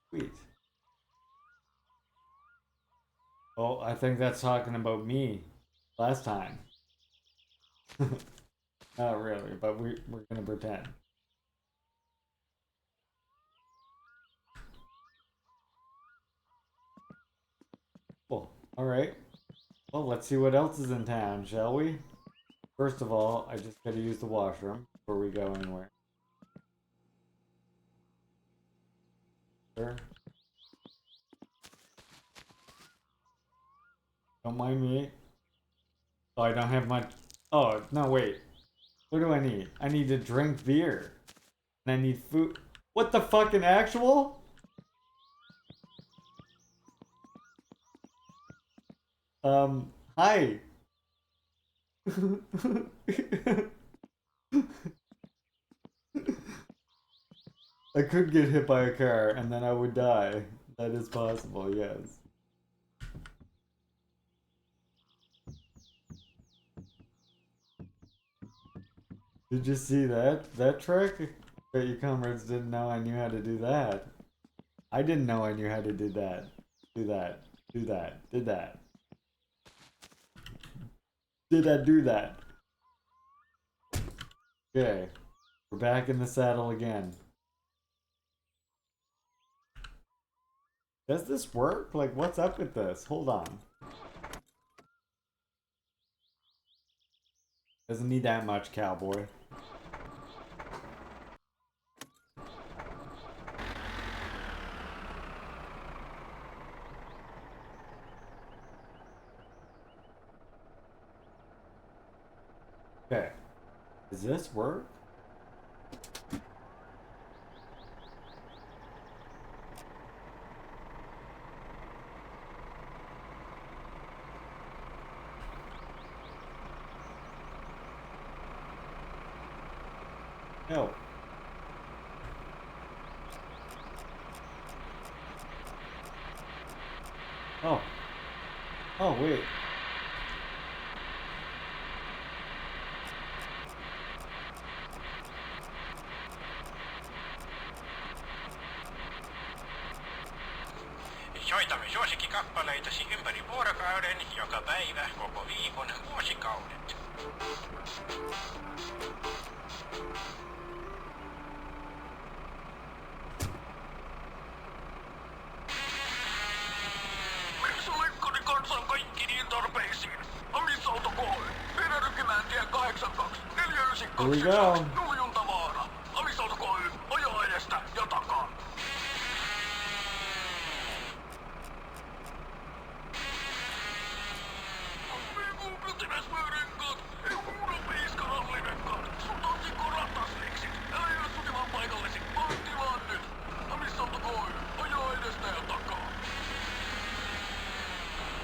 Sweet. Oh, I think that's talking about me. Last time. Not really, but we're gonna pretend. Cool. Alright. Well, let's see what else is in town, shall we? First of all, I just gotta use the washroom before we go anywhere. Sure. Don't mind me. Oh, I don't have much. Oh, no, wait. What do I need? I need to drink beer. And I need food. What the fucking actual? Hi. I could get hit by a car and then I would die. That is possible, yes. Did you see that trick? Bet your comrades didn't know I knew how to do that. I didn't know I knew how to do that. Do that. Do that. Did that. Did I do that? Okay. We're back in the saddle again. Does this work? Like, what's up with this? Hold on. Doesn't need that much, cowboy. Okay. Does this work? No. Oh. Oh, wait. Soitamme suosikkikappaleitasi ympäri vuorokauden, joka päivä, koko viikon, vuosikaudet. Missä leikkoni kansan kaikkiin tarpeisiin? Amisauto kohoin. Meidän rykimään tie 82, 492, Nuljuntawaara. Amisauto kohoin, ajaa edestä ja takaa.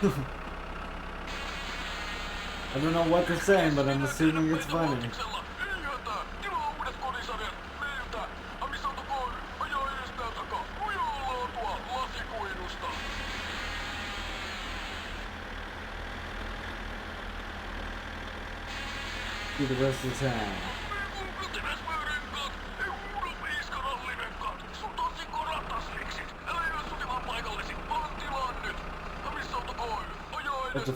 I don't know what they're saying, but I'm assuming it's funny. See the rest of the town. What the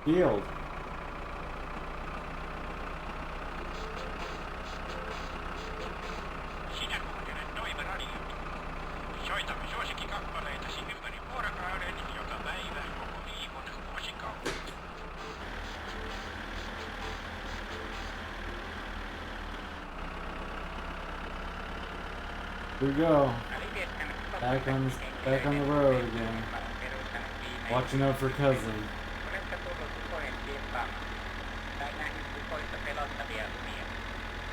field? Soitamme suosikkikappaleitasi ympäri vuorokauden, joka päivä, koko viikon, vuosikauden. Here we go. Back on the road again. Watching out for cousin.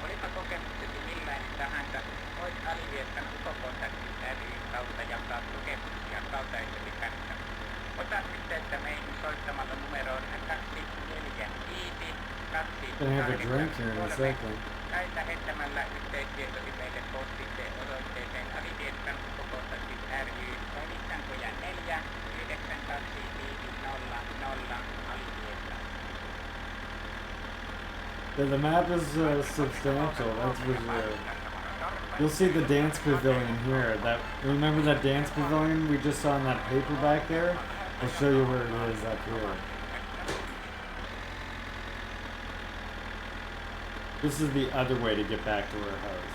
Olipa kokemuksesi millainen tahansa, voit Alivieskan ukokontaktit ryn kautta jakaa kokemuksia kaltaisesi kanssa. Ota yhteyttä meihin soittamalla numeroon 245 Gonna have a drink here in a second. tai lähettämällä yhteystietosi meille postitse osoitteeseen Alivieskan ukokontaktit ry, toimittankoja 4 925 000 Alivieskan. Yeah, the map is substantial. That's for sure. You'll see the dance pavilion here. Remember that dance pavilion we just saw in that paper back there? I'll show you where it is up here. This is the other way to get back to our house.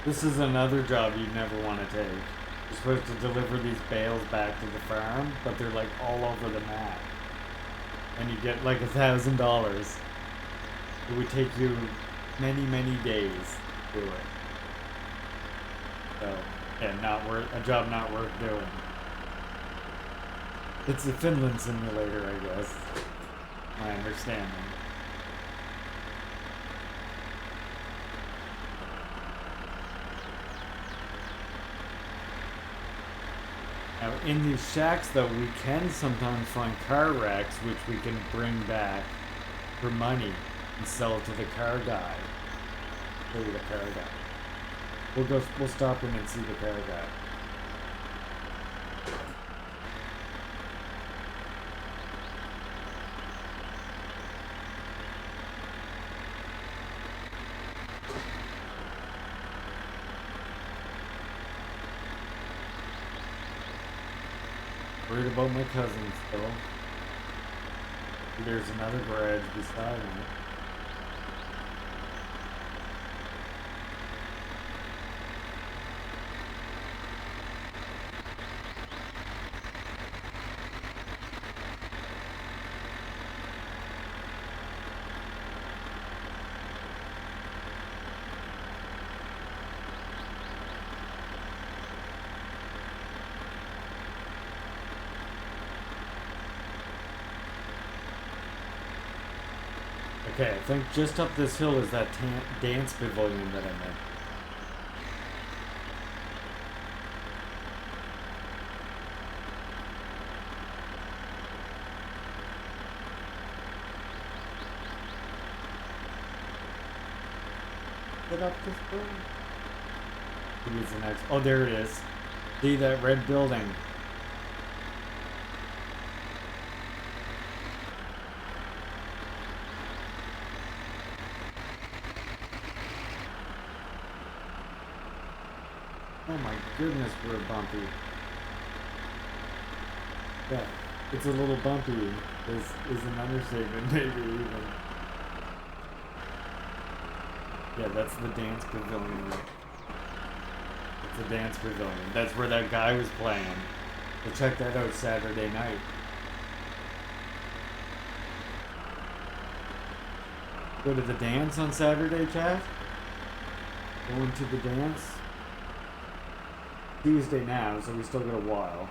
This is another job you'd never want to take. You're supposed to deliver these bales back to the farm, but they're like all over the map. And you get like $1,000. It would take you many days to do it. So, yeah, a job not worth doing. It's a Finland simulator, I guess. My understanding. Now, in these shacks, though, we can sometimes find car wrecks, which we can bring back for money and sell to the car guy. Show you the car guy. We'll stop in and see the car guy. Worried about my cousins, though. There's another garage beside me. Okay, I think just up this hill is that dance pavilion that I meant. Get up this building. Maybe it's the next. Oh, there it is. See that red building? Oh my goodness, we're bumpy. Yeah, it's a little bumpy. Is an understatement, maybe even. Yeah, that's the dance pavilion. It's a dance pavilion. That's where that guy was playing. So check that out Saturday night. Go to the dance on Saturday, chat? Going to the dance? Tuesday now, so we still got a while.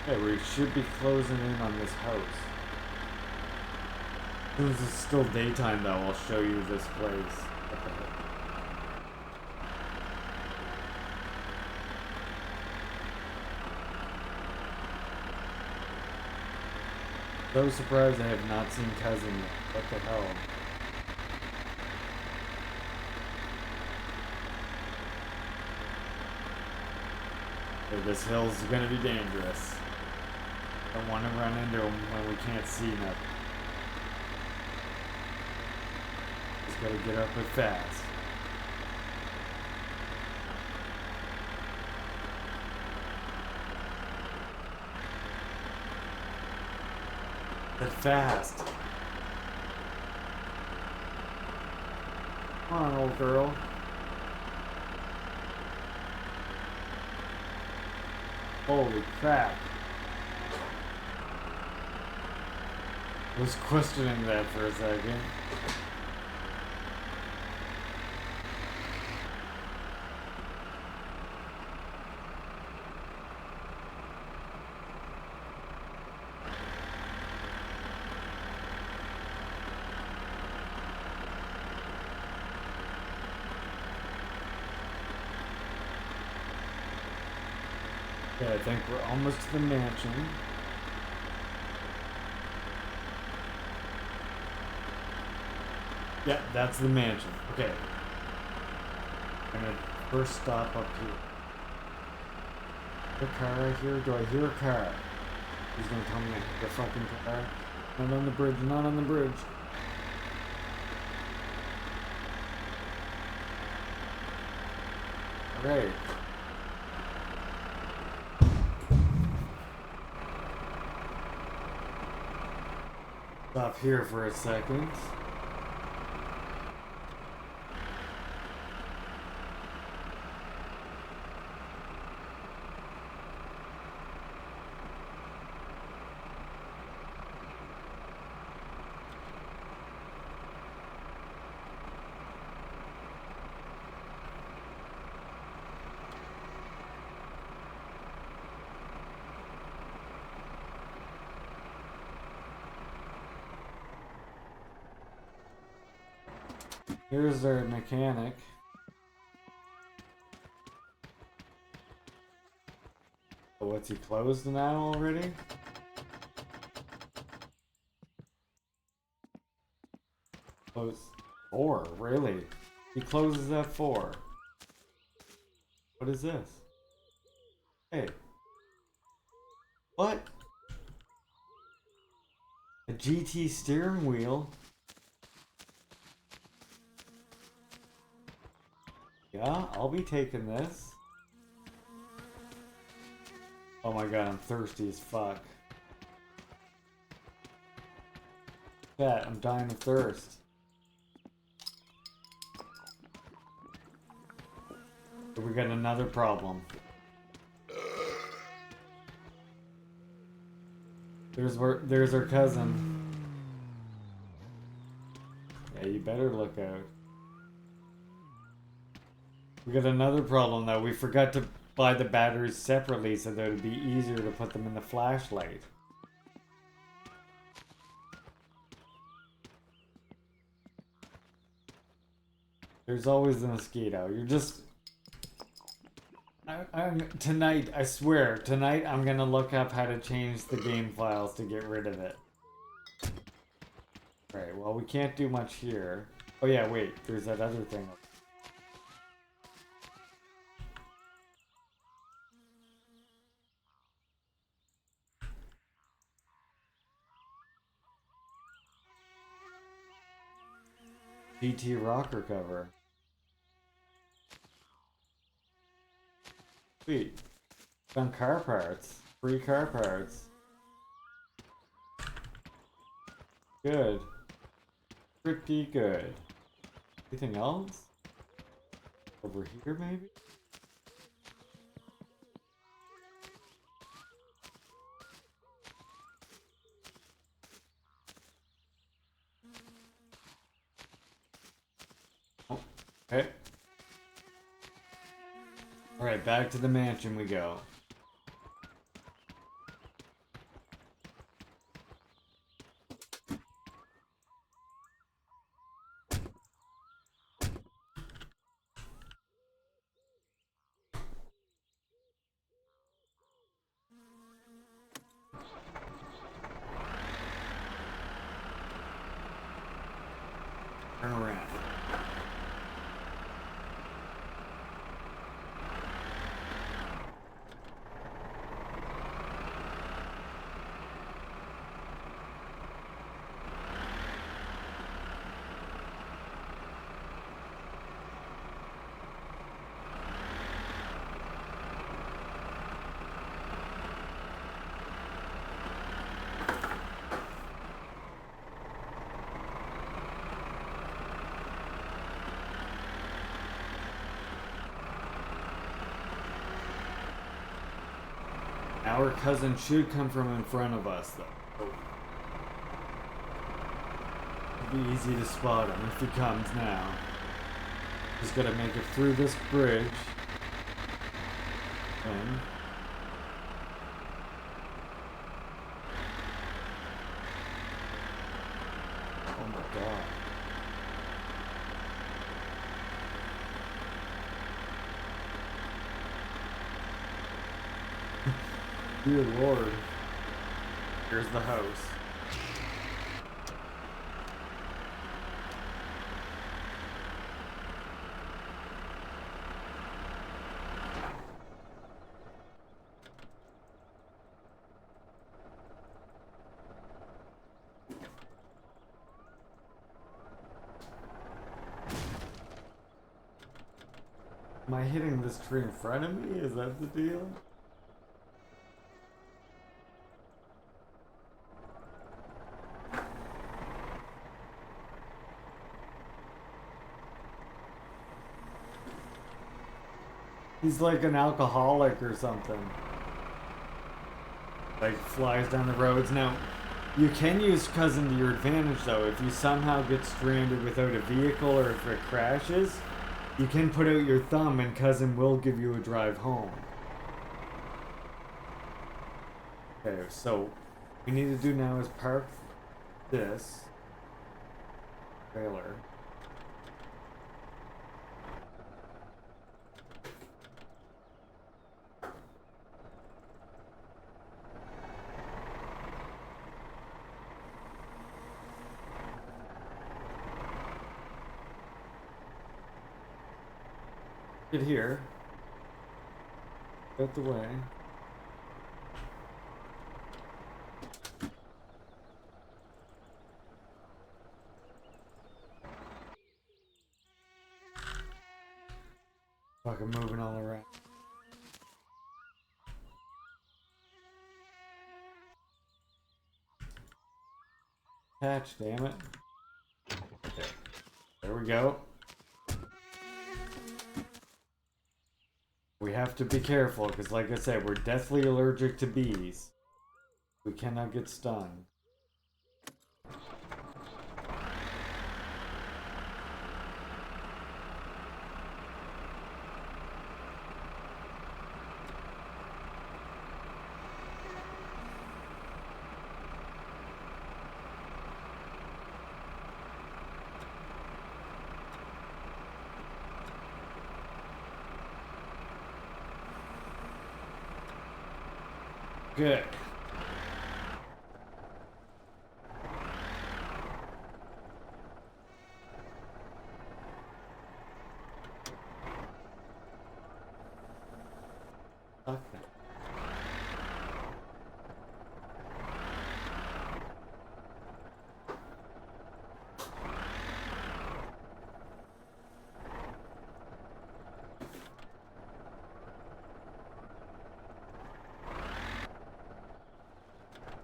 Okay, we should be closing in on this house. Since it's still daytime though, I'll show you this place. So surprised I have not seen Cousin yet. What the hell? Okay, this hill's gonna be dangerous. Don't want to run into him when we can't see nothing. Just gotta get up it fast. But fast. Come on, old girl. Holy crap. I was questioning that for a second. Okay, I think we're almost to the mansion. Yeah, that's the mansion. Okay. I'm gonna first stop up here. The car right here? Do I hear a car? He's gonna tell me the fucking car. Not on the bridge, not on the bridge. Okay. Stop here for a second. Here's their mechanic. Oh, what's he closed now already? Close 4, really? He closes at 4. What is this? Hey. What? A GT steering wheel? Yeah, I'll be taking this. Oh my god, I'm thirsty as fuck. Yeah, I'm dying of thirst. We got another problem. There's our cousin. Yeah, you better look out. We got another problem though. We forgot to buy the batteries separately so that it would be easier to put them in the flashlight. There's always the mosquito. You're just... tonight, I swear, tonight I'm gonna look up how to change the game files to get rid of it. Right, well we can't do much here. Oh yeah, wait, there's that other thing. GT rocker cover. Sweet. Some car parts. Free car parts. Good. Pretty good. Anything else? Over here, maybe? Oh, okay. Alright, back to the mansion we go. Turn around. Our cousin should come from in front of us, though. It'd be easy to spot him if he comes now. Just gotta make it through this bridge. And oh my god. Dear Lord. Here's the house. Am I hitting this tree in front of me? Is that the deal? He's like an alcoholic or something. Like, flies down the roads. Now, you can use cousin to your advantage, though. If you somehow get stranded without a vehicle or if it crashes, you can put out your thumb and cousin will give you a drive home. Okay, so what we need to do now is park this trailer. Get here. Out the way. Fucking moving all around. Catch, damn it. Okay. There we go. We have to be careful, because like I said, we're deathly allergic to bees. We cannot get stung. Good. Okay.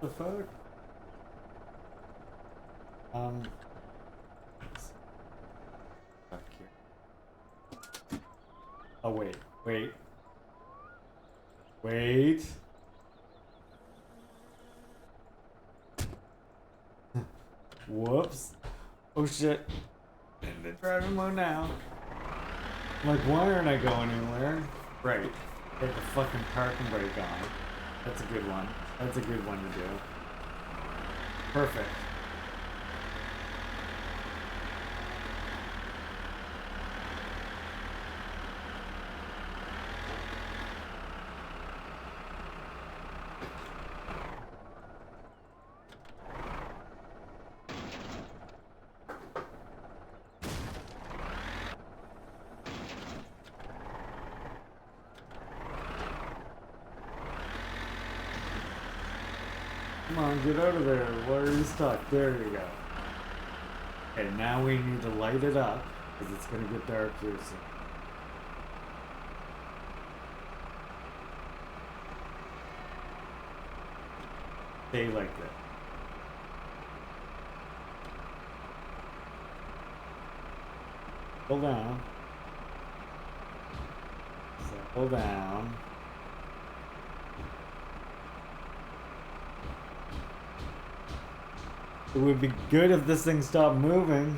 The fuck? Back here. Oh, wait. Wait. Wait. Whoops. Oh, shit. In the driving mode now. I'm like, why aren't I going anywhere? Right. Get the fucking parking brake on. That's a good one. That's a good one to do. Perfect. Come on, get out of there. Why are you stuck? There you go. Okay, now we need to light it up, because it's going to get dark here soon. Stay like that. Settle down. Settle down. It would be good if this thing stopped moving.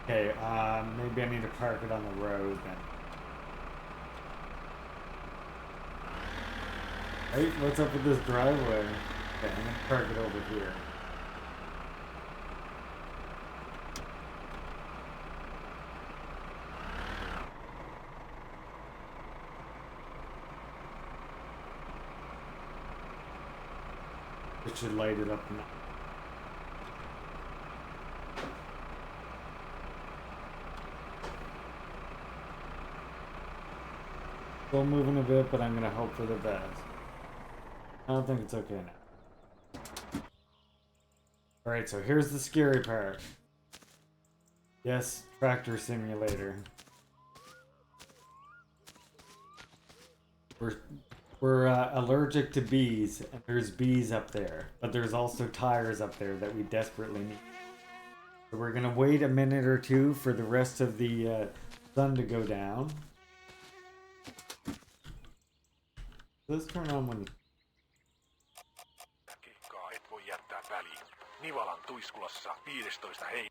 Okay, maybe I need to park it on the road then. Hey, what's up with this driveway? Okay, I'm gonna park it over here. It should light it up now. Still moving a bit, but I'm gonna hope for the best. I don't think it's okay now. Alright, so here's the scary part. Yes, tractor simulator. We're allergic to bees, and there's bees up there, but there's also tires up there that we desperately need. So we're gonna wait a minute or two for the rest of the sun to go down. Let's turn on when... Keikkaa et voi jättää väliin. Nivalan Tuiskulassa 15. hei...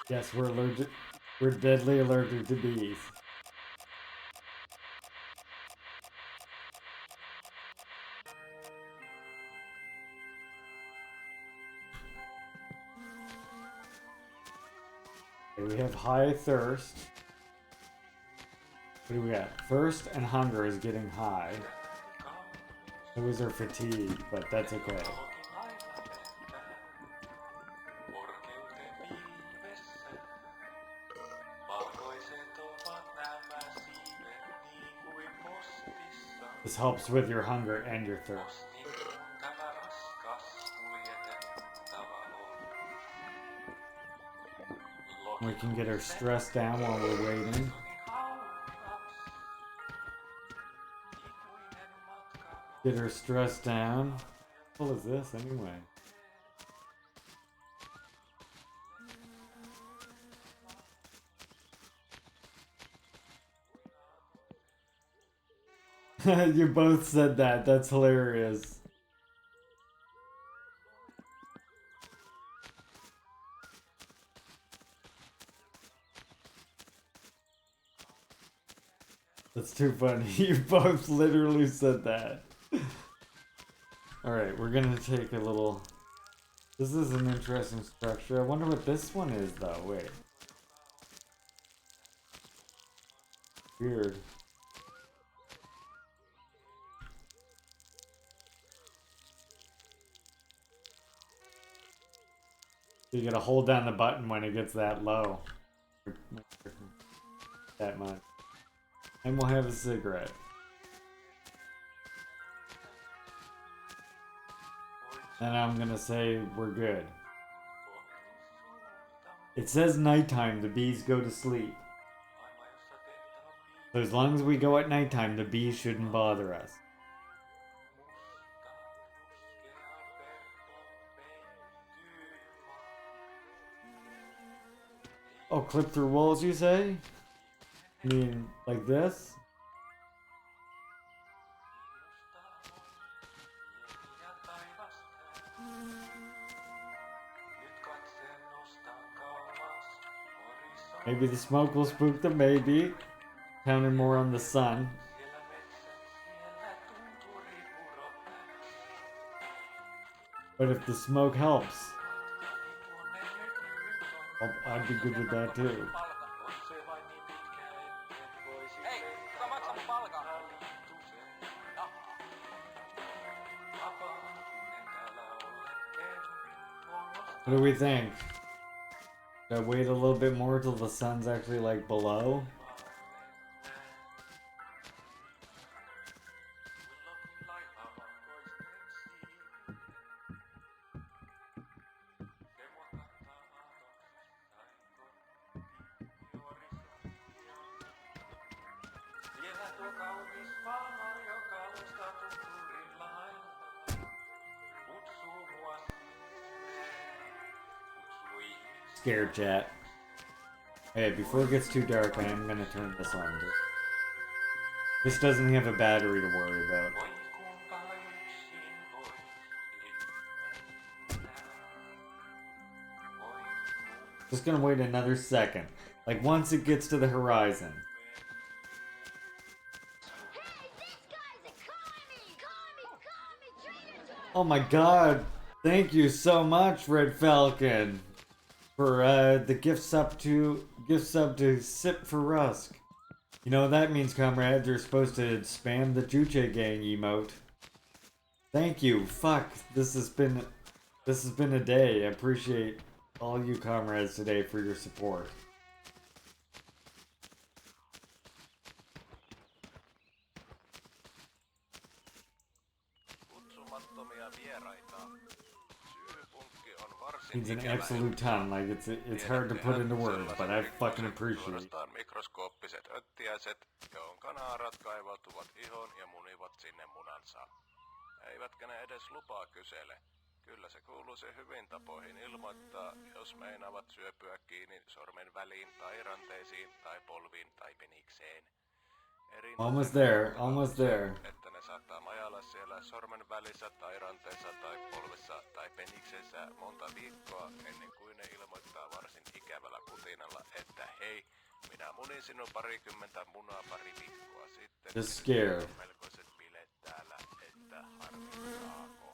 Yes, we're allergic. We're deadly allergic to bees. Okay, we have high thirst. What do we got? Thirst and hunger is getting high. Those are fatigue, but that's okay. This helps with your hunger and your thirst. We can get her stress down while we're waiting. Get her stress down. What is this anyway? You both said that. That's hilarious. That's too funny. You both literally said that. Alright, we're gonna take a little... This is an interesting structure. I wonder what this one is, though. Wait. Weird. You gotta hold down the button when it gets that low. That much. And we'll have a cigarette. And I'm gonna say we're good. It says nighttime, the bees go to sleep. So as long as we go at nighttime, the bees shouldn't bother us. Oh, clip through walls, you say? I mean, like this? Maybe the smoke will spook them, maybe. Counting more on the sun. But if the smoke helps, I'd be good with that too. What do we think? Should I wait a little bit more till the sun's actually like below? Scared chat. Hey, before it gets too dark, I am gonna turn this on. This doesn't have a battery to worry about. Just gonna wait another second. Like once it gets to the horizon. Oh my god! Thank you so much, Red Falcon, for the gift sub to Sip for Rusk. You know what that means, comrades? You're supposed to spam the Juche Gang emote. Thank you. Fuck. This has been a day. I appreciate all you comrades today for your support. It's an absolute ton, like it's hard to put into words, but I fucking appreciate it. Mikroskooppiset öttiäiset, jonka naarat kaivautuvat ihoon ja munivat sinne munansa. Eivätkä ne edes lupaa kysele. Kyllä se kuuluisi hyvin tapoihin ilmoittaa, jos meinaavat syöpyä kiinni sormen väliin tai ranteisiin tai polviin tai penikseen. Almost there, almost there. Että ne saattaa majalla siellä sormen välissä tai ranteessa tai polvessa tai peniksessä monta viikkoa ennen kuin ne ilmoittaa varsin ikävällä kutinalla, että hei, minä munin sinun parikymmentä munaa pari viikkoa sitten. Just scared. Melkoiset bileet täällä, että harmittaako.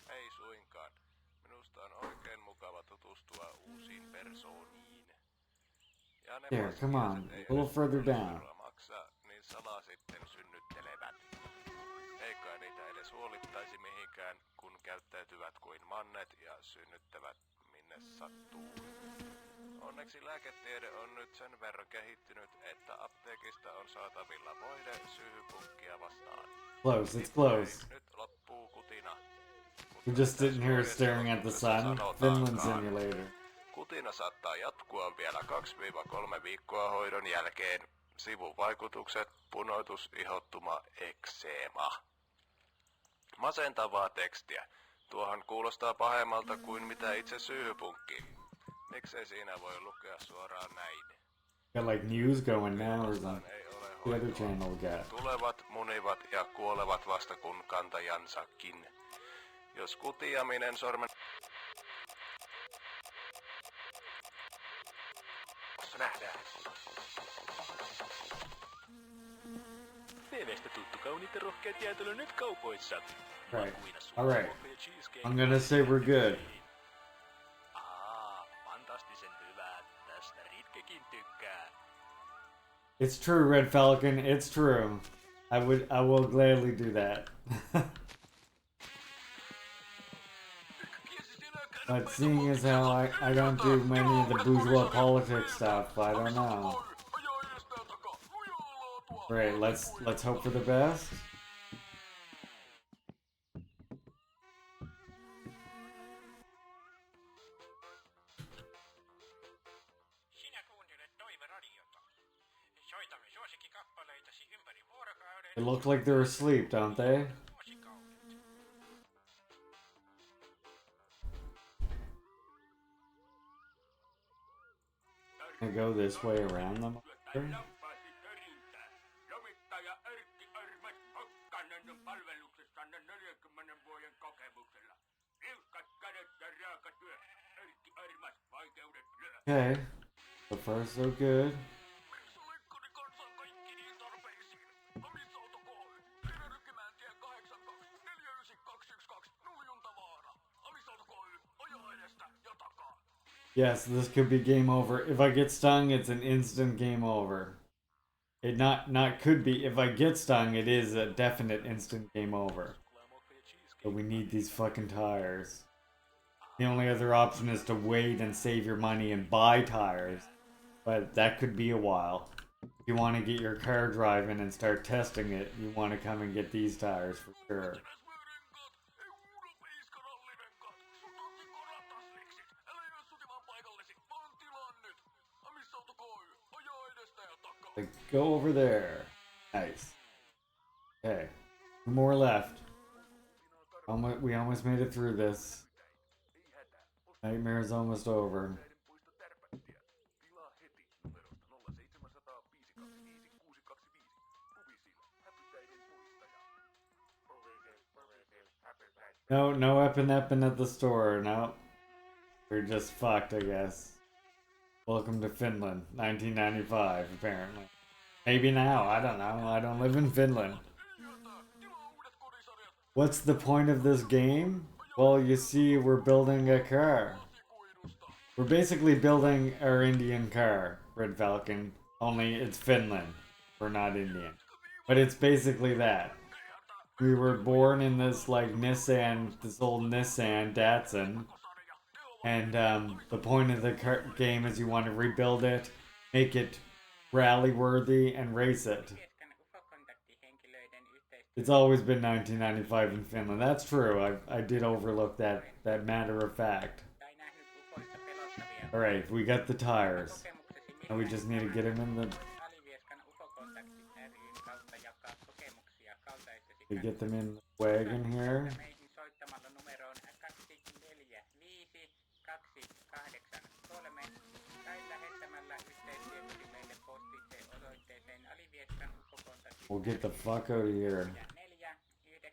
Ei suinkaan. Minusta on oikein mukava tutustua uusiin persooniin. Ja ne There, come on, a little further down. Niin salaa sitten synnyttelevät. Eikä niitä edes huolittaisi mihinkään, kun käyttäytyvät kuin mannet ja synnyttävät minne sattuu. Onneksi lääketiede on nyt sen verran kehittynyt, että apteekista on saatavilla voide syyhypunkkia vastaan. Close, it's close. Nyt loppuu kutina. We're just sitting here staring at the sun. Finland simulator. Kutina saattaa jatkua vielä 2-3 viikkoa hoidon jälkeen. Sivuvaikutukset, punoitus, ihottuma, ekseema. Masentavaa tekstiä. Tuohan kuulostaa pahemmalta kuin mitä itse syyhypunkki. Miksei siinä voi lukea suoraan näin? Got like news going now or something. The other channel got. Tulevat, munivat ja kuolevat vasta kun kantajansakin. Jos kutiaminen sormen... Nähdään. TV:stä tuttu kauniit ja rohkeat jäätelö nyt kaupoissa. Right. Alright. I'm gonna say we're good. Fantastisen hyvä. Tästä Ritkekin tykkää. It's true, Red Falcon, it's true. I will gladly do that. But seeing as how I don't do many of the bourgeois politics stuff, I don't know. Right, let's hope for the best. They look like they're asleep, don't they? I go this way around them. Okay, so far so good. Yes, this could be game over. If I get stung, it's an instant game over. It not could be. If I get stung, it is a definite instant game over. But we need these fucking tires. The only other option is to wait and save your money and buy tires. But that could be a while. If you want to get your car driving and start testing it, you want to come and get these tires for sure. Like, go over there. Nice. Okay. 2 more left. We almost made it through this. Nightmare's almost over. No epinephrine at the store. No. We're just fucked, I guess. Welcome to Finland, 1995, apparently. Maybe now, I don't know. I don't live in Finland. What's the point of this game? Well, you see, we're building a car. We're basically building our Indian car, Red Falcon. Only it's Finland. We're not Indian. But it's basically that. We were born in this, like, Nissan, this old Nissan Datsun. And the point of the game is you want to rebuild it, make it rally-worthy, and race it. It's always been 1995 in Finland. That's true. I did overlook that matter of fact. Alright, we got the tires. And we just need to get them in the... We get them in the wagon here. We'll get the fuck out of here.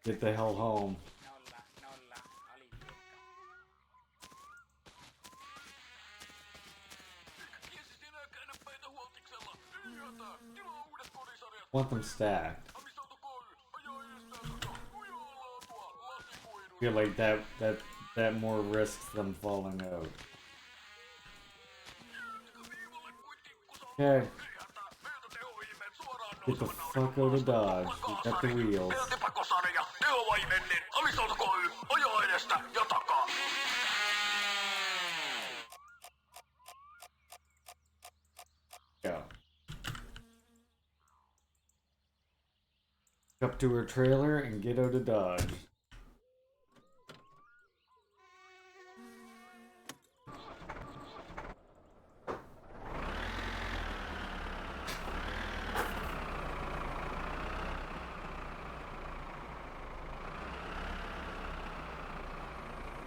Get the hell home. Want them stacked. Feel like that more risks them falling out. Okay. Get the fuck out of Dodge. We got the wheels. Go. Up to her trailer and get out of Dodge.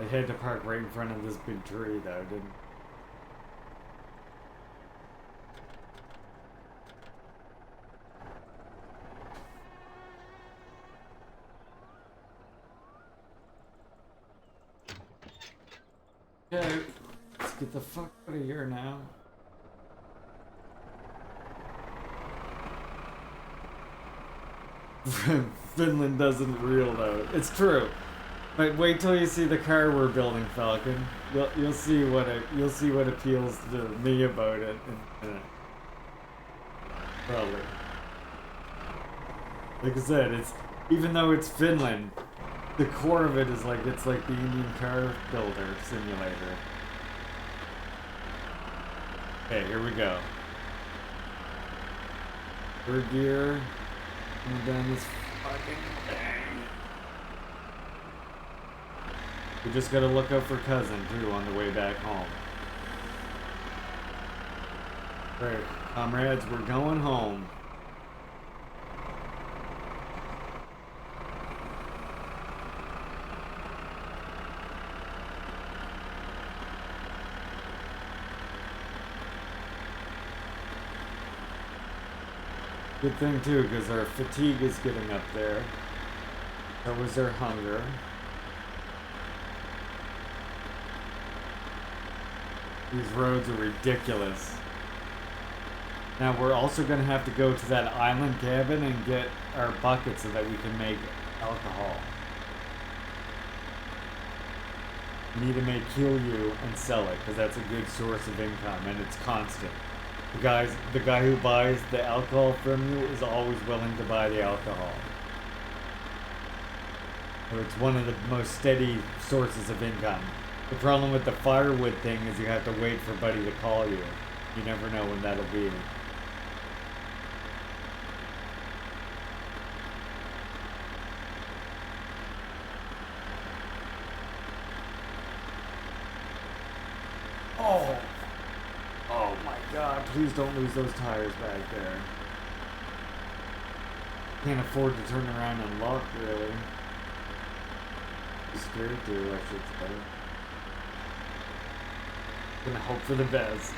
I had to park right in front of this big tree though, didn't Okay, let's get the fuck out of here now. Finland doesn't reel though. It's true. But wait till you see the car we're building, Falcon. You'll see what appeals to me about it. Probably. Like I said, it's even though it's Finland, the core of it is like it's like the Indian car builder simulator. Okay, here we go. Third gear. Coming down this fucking thing. We just gotta look out for Cousin too on the way back home. Alright, comrades, we're going home. Good thing too, because our fatigue is getting up there. So was their hunger. These roads are ridiculous. Now we're also going to have to go to that island cabin and get our bucket so that we can make alcohol. We need to make Kiryu and sell it, because that's a good source of income and it's constant. The guy who buys the alcohol from you is always willing to buy the alcohol. So it's one of the most steady sources of income. The problem with the firewood thing is you have to wait for Buddy to call you. You never know when that'll be. Oh! Oh my god, please don't lose those tires back there. Can't afford to turn around and lock, really. Be scared to, I should say. Gonna hope for the best.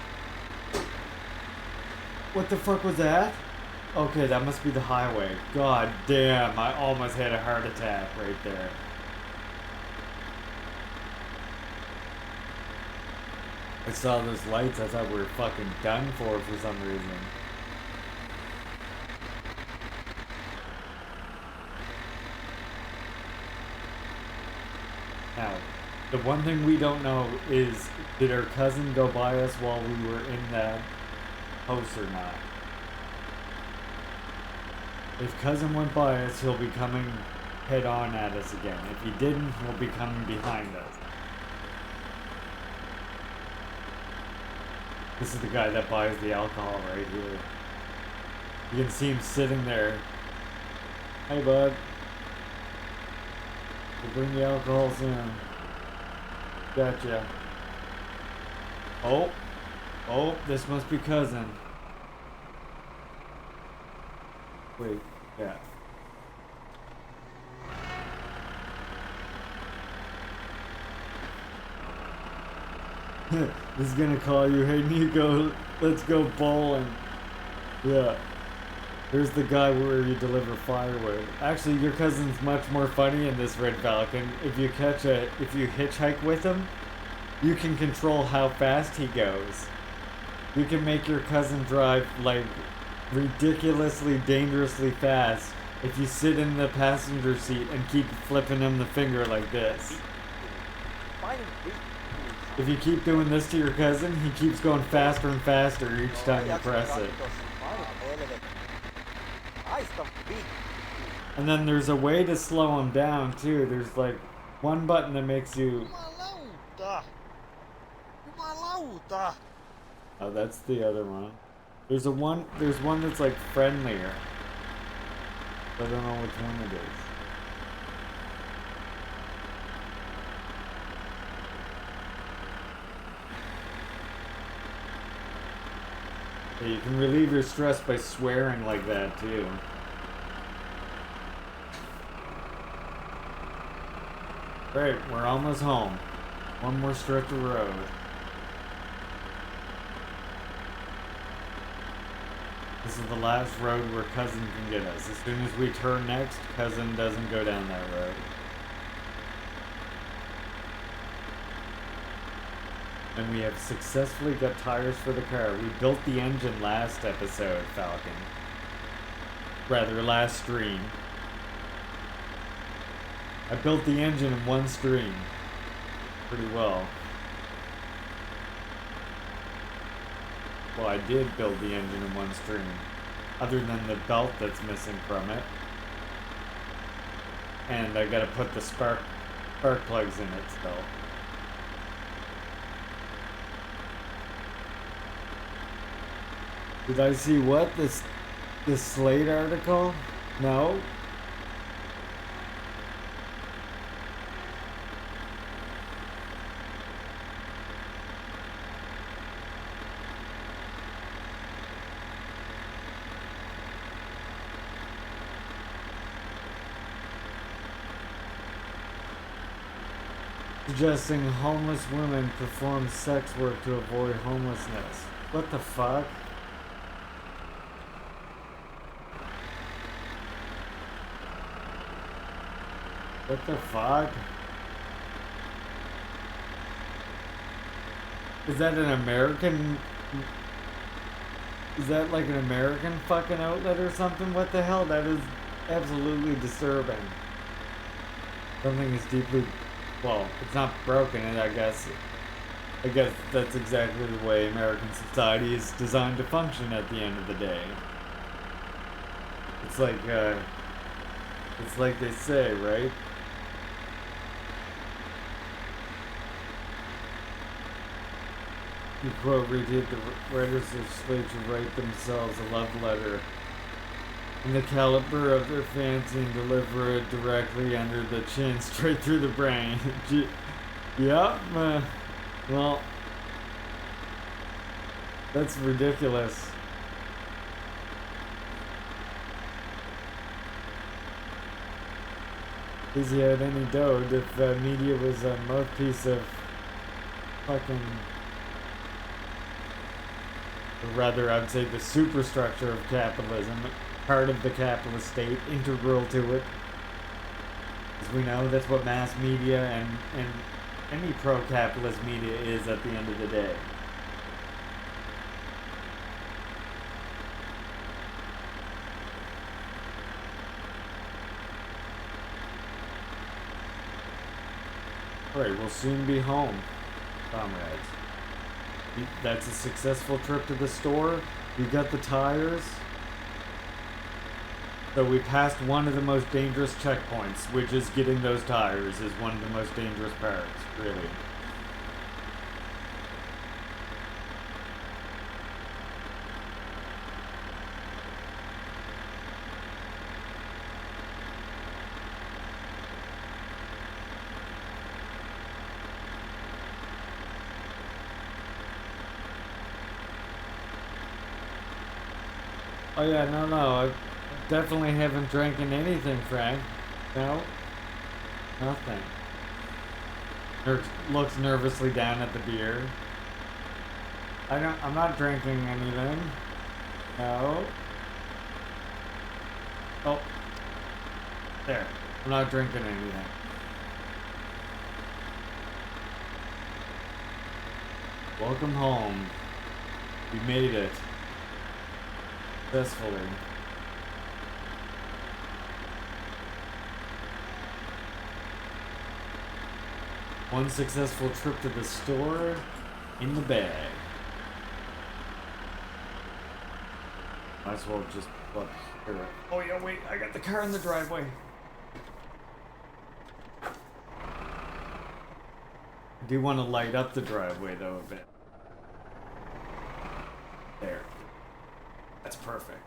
What the fuck was that? Okay, that must be the highway. God damn, I almost had a heart attack right there. I saw those lights, I thought we were fucking done for some reason. Now, the one thing we don't know is, did our cousin go by us while we were in that house or not? If cousin went by us, he'll be coming head on at us again. If he didn't, he'll be coming behind us. This is the guy that buys the alcohol right here. You can see him sitting there. Hey, bud. We'll bring the alcohol soon. Gotcha. Oh. Oh, this must be cousin. Wait, yeah. This is gonna call you, hey Nico, let's go bowling. Yeah. Here's the guy where you deliver firewood. Actually, your cousin's much more funny in this Red Falcon. If you hitchhike with him, you can control how fast he goes. You can make your cousin drive, like, ridiculously, dangerously fast if you sit in the passenger seat and keep flipping him the finger like this. If you keep doing this to your cousin, he keeps going faster and faster each time you press it. And then there's a way to slow him down too. There's like one button that makes you... Oh, that's the other one. There's one that's like friendlier. I don't know which one it is. Yeah, you can relieve your stress by swearing like that too. Great, we're almost home. One more stretch of road. This is the last road where cousin can get us. As soon as we turn next, cousin doesn't go down that road. And we have successfully got tires for the car. We built the engine last episode, Falcon. Rather, last stream. I built the engine in one stream. Pretty well. Well, I did build the engine in one stream. Other than the belt that's missing from it. And I gotta put the spark plugs in it still. Did I see what? This Slate article? No? Suggesting homeless women perform sex work to avoid homelessness. What the fuck? What the fuck? Is that an American? Is that like an American fucking outlet or something? What the hell? That is absolutely disturbing. Something is deeply, well, it's not broken, and I guess that's exactly the way American society is designed to function at the end of the day. It's like they say, right? You quote, read the writers of literature write themselves a love letter in the caliber of their fancy and deliver it directly under the chin, straight through the brain. Yep. Well, that's ridiculous. Easy had any doubt if media was a mouthpiece of fucking, or rather I'd say the superstructure of capitalism, part of the capitalist state, integral to it. As we know, that's what mass media and any pro-capitalist media is at the end of the day. Alright, we'll soon be home, comrades. That's a successful trip to the store. We got the tires. So we passed one of the most dangerous checkpoints, which is getting those tires is one of the most dangerous parts, really. Oh yeah, no, I definitely haven't drinking anything, Frank. No, nothing. Looks nervously down at the beer. I'm not drinking anything. No. Oh. There. I'm not drinking anything. Welcome home. We made it. Successfully. One successful trip to the store in the bag. Might as well just look here. Oh yeah, wait, I got the car in the driveway. I do want to light up the driveway though a bit. There. That's perfect.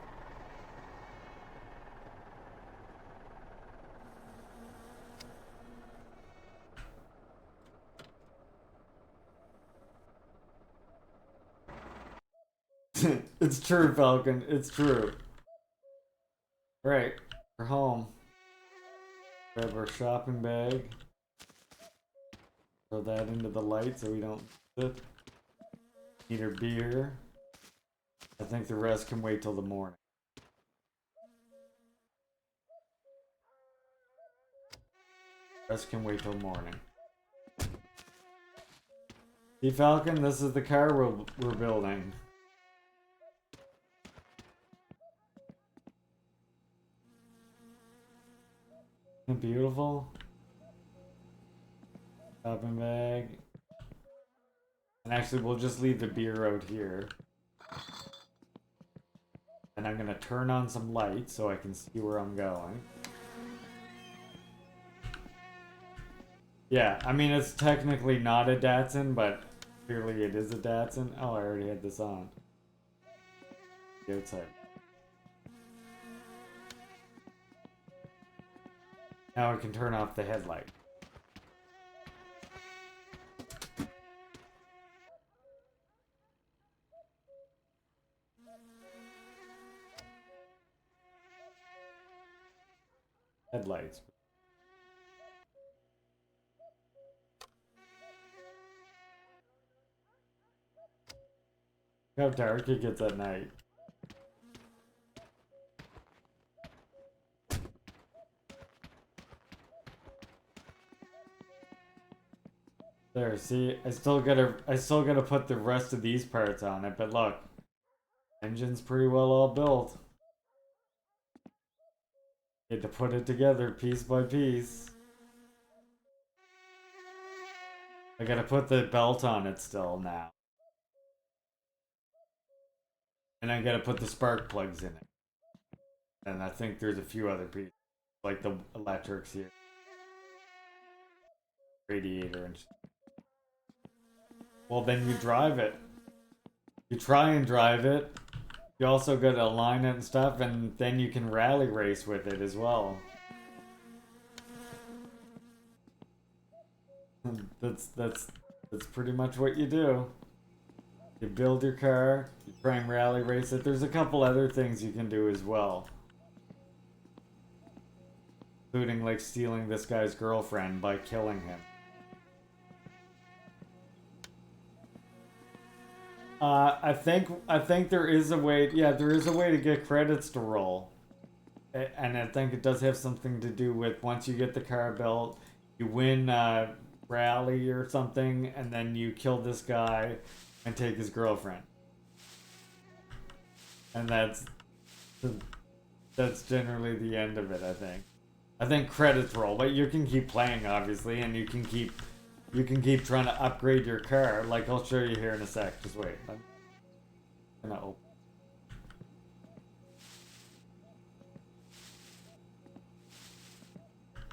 It's true, Falcon. It's true. Right. We're home. Grab our shopping bag. Throw that into the light so we don't miss it. Eat our beer. I think the rest can wait till the morning. Rest can wait till morning. See, Falcon, this is the car we're building. Isn't it beautiful? Shopping bag. And actually, we'll just leave the beer out here. And I'm gonna turn on some lights so I can see where I'm going. Yeah, I mean, it's technically not a Datsun, but clearly it is a Datsun. Oh, I already had this on. The outside. Now I can turn off the headlight. Headlights. Look how dark it gets at night. There, see, I still gotta put the rest of these parts on it, but look. Engine's pretty well all built. Had to put it together piece by piece. I gotta put the belt on it still now. And I gotta put the spark plugs in it. And I think there's a few other pieces. Like the electrics here. Radiator and shit. Well, then you drive it. You try and drive it. You also gotta align it and stuff, and then you can rally race with it as well. That's pretty much what you do. You build your car, you try and rally race it. There's a couple other things you can do as well. Including like stealing this guy's girlfriend by killing him. I think there is a way, yeah, there is a way to get credits to roll. And I think it does have something to do with once you get the car built, you win rally or something, and then you kill this guy and take his girlfriend. And that's generally the end of it, I think. I think credits roll, but you can keep playing obviously, and you can keep trying to upgrade your car. Like I'll show you here in a sec. Just wait. I'm gonna open.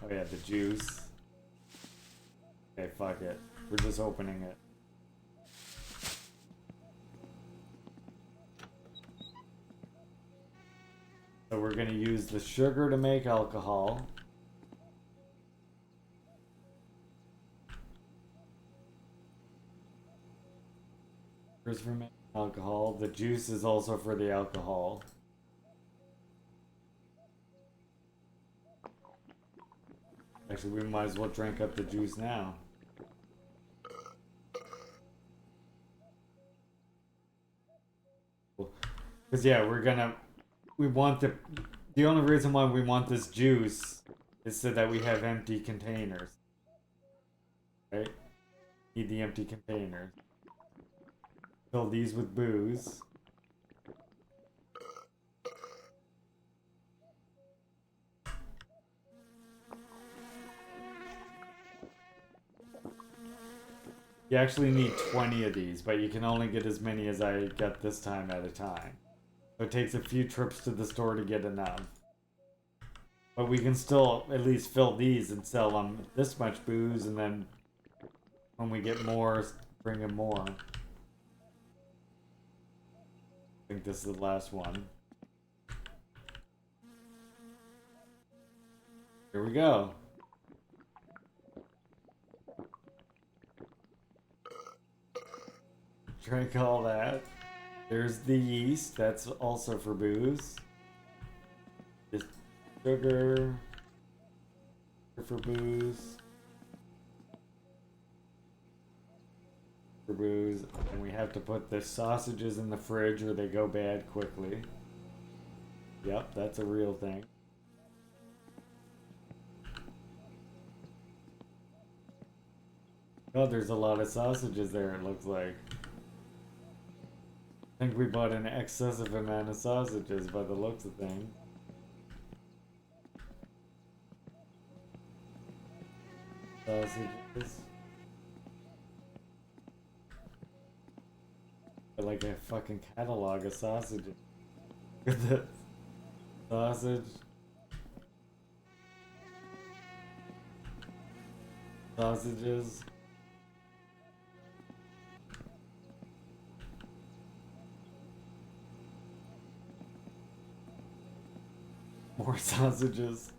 Oh yeah, the juice. Okay, fuck it. We're just opening it. So we're gonna use the sugar to make alcohol. Sugar's for making alcohol. The juice is also for the alcohol. Actually, we might as well drink up the juice now. Because yeah, we want the only reason why we want this juice is so that we have empty containers. Right? Need the empty containers. Fill these with booze. You actually need 20 of these, but you can only get as many as I get this time at a time. So it takes a few trips to the store to get enough. But we can still at least fill these and sell them this much booze, and then when we get more, bring in more. I think this is the last one. Here we go. Drink all that. There's the yeast. That's also for booze. Just sugar for booze. For booze. And we have to put the sausages in the fridge or they go bad quickly. Yep, that's a real thing. Oh, there's a lot of sausages there, it looks like. I think we bought an excessive amount of sausages by the looks of things. Sausages. They're like a fucking catalog of sausages. Look at this. Sausage. Sausages. More sausages.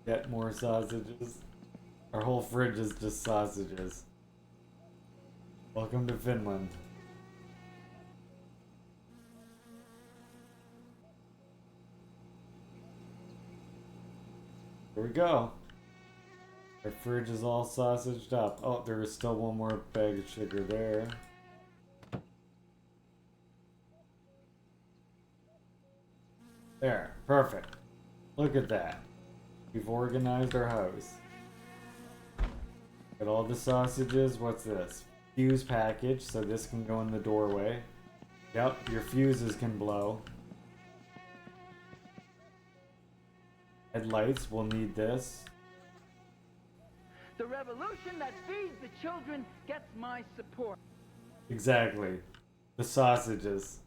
Get more sausages. Our whole fridge is just sausages. Welcome to Finland. Here we go. Our fridge is all sausaged up. Oh, there is still one more bag of sugar there. There, perfect. Look at that. We've organized our house. Got all the sausages. What's this? Fuse package, so this can go in the doorway. Yep, your fuses can blow. Headlights, we'll need this. The revolution that feeds the children gets my support. Exactly. The sausages.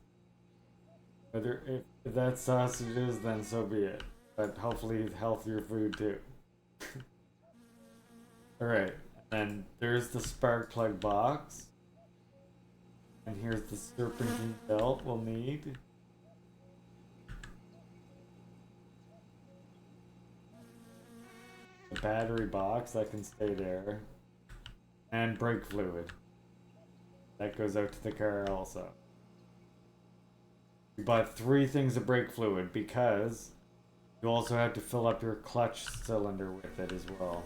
Whether if that's sausages, then so be it. But hopefully healthier food too. Alright, and there's the spark plug box. And here's the serpentine belt we'll need. The battery box, that can stay there. And brake fluid. That goes out to the car also. We bought 3 things of brake fluid because you also have to fill up your clutch cylinder with it as well.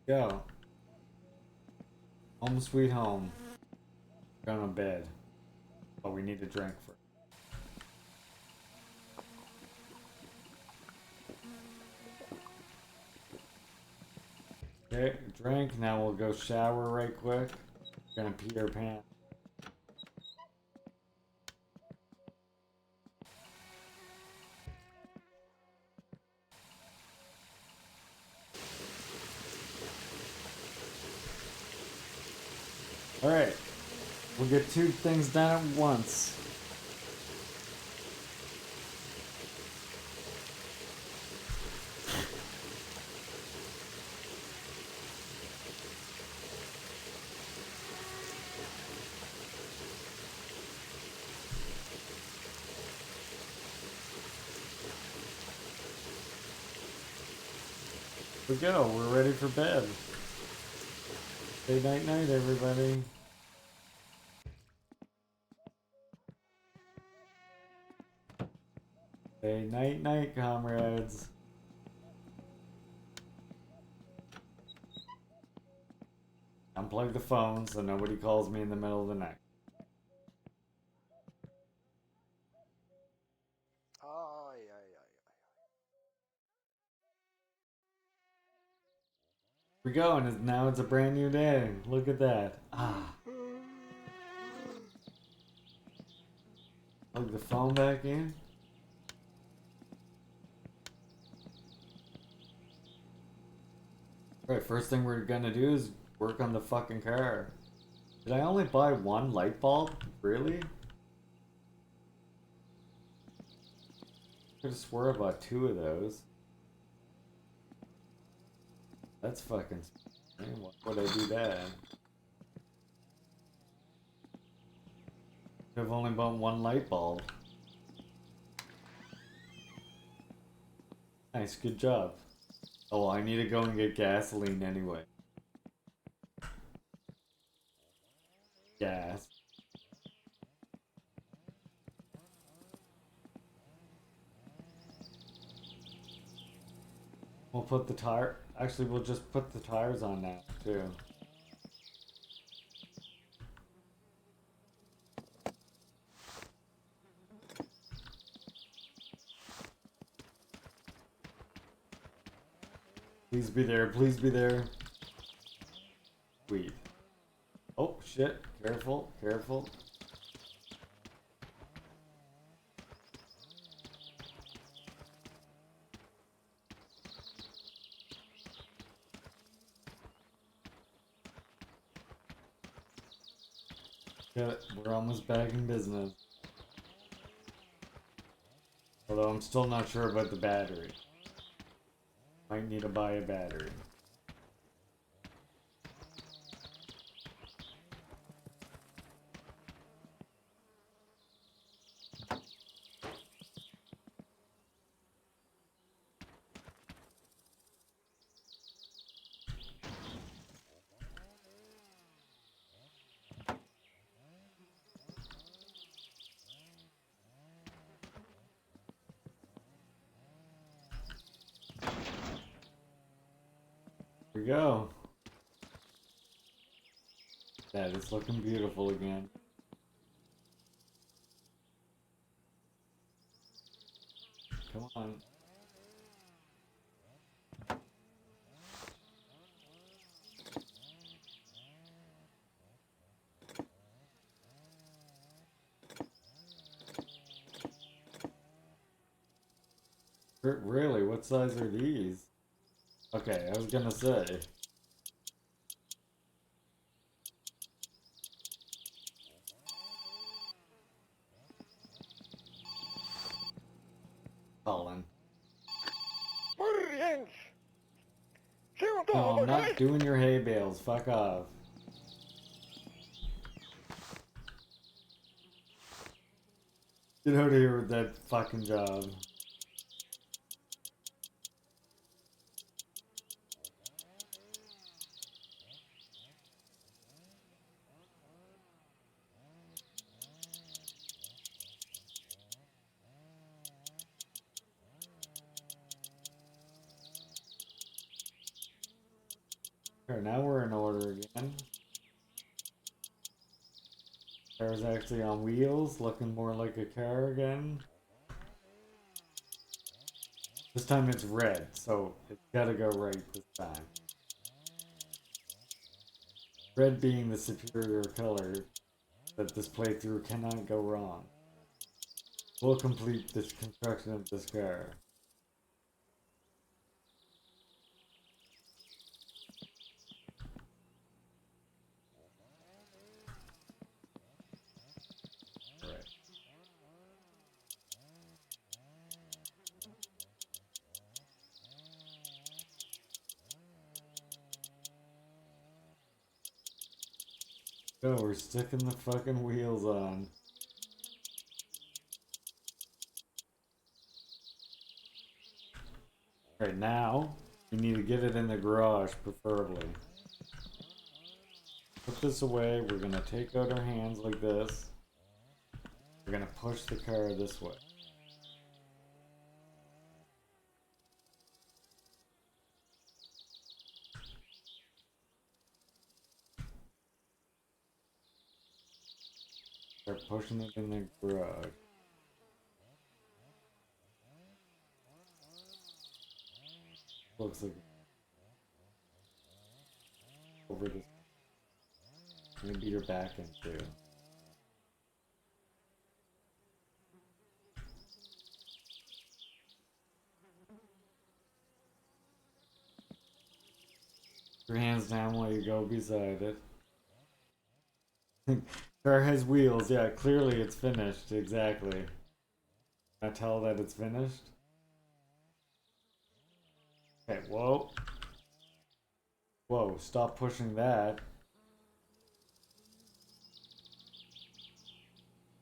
There we go. Home sweet home. Going to bed. But we need a drink first. Okay, drink. Now we'll go shower right quick. Gonna pee our pants. Alright. We'll get 2 things done at once. We go. We're ready for bed. Say night night, everybody. Say night night, comrades. Unplug the phone so nobody calls me in the middle of the night. Here we go, and now it's a brand new day. Look at that. Ah. Plug the phone back in. Alright, first thing we're gonna do is work on the fucking car. Did I only buy 1 light bulb? Really? I could have swore I bought 2 of those. That's fucking... Why would I do that? I've only bought 1 light bulb. Nice, good job. Oh, I need to go and get gasoline anyway. Gas. We'll put the tire... Actually, we'll just put the tires on now, too. Please be there, please be there. Sweet. Oh, shit. Careful, careful. Good. We're almost back in business. Although I'm still not sure about the battery. Might need to buy a battery. Here we go. That is looking beautiful again. Come on. Really? What size are these? Okay, I was gonna say. Stalin. No, I'm not doing your hay bales. Fuck off. Get out of here with that fucking job. Okay, now we're in order again. Car's actually on wheels, looking more like a car again. This time it's red, so it's gotta go right this time. Red being the superior color that this playthrough cannot go wrong. We'll complete this construction of this car. Oh, we're sticking the fucking wheels on. Right now, we need to get it in the garage, preferably. Put this away, we're gonna take out our hands like this. We're gonna push the car this way. Start pushing it in the garage. Looks like over this. Maybe your back end too. Your hands down while you go beside it. Car has wheels, yeah, clearly it's finished, exactly. Can I tell that it's finished? Okay, whoa. Whoa, stop pushing that.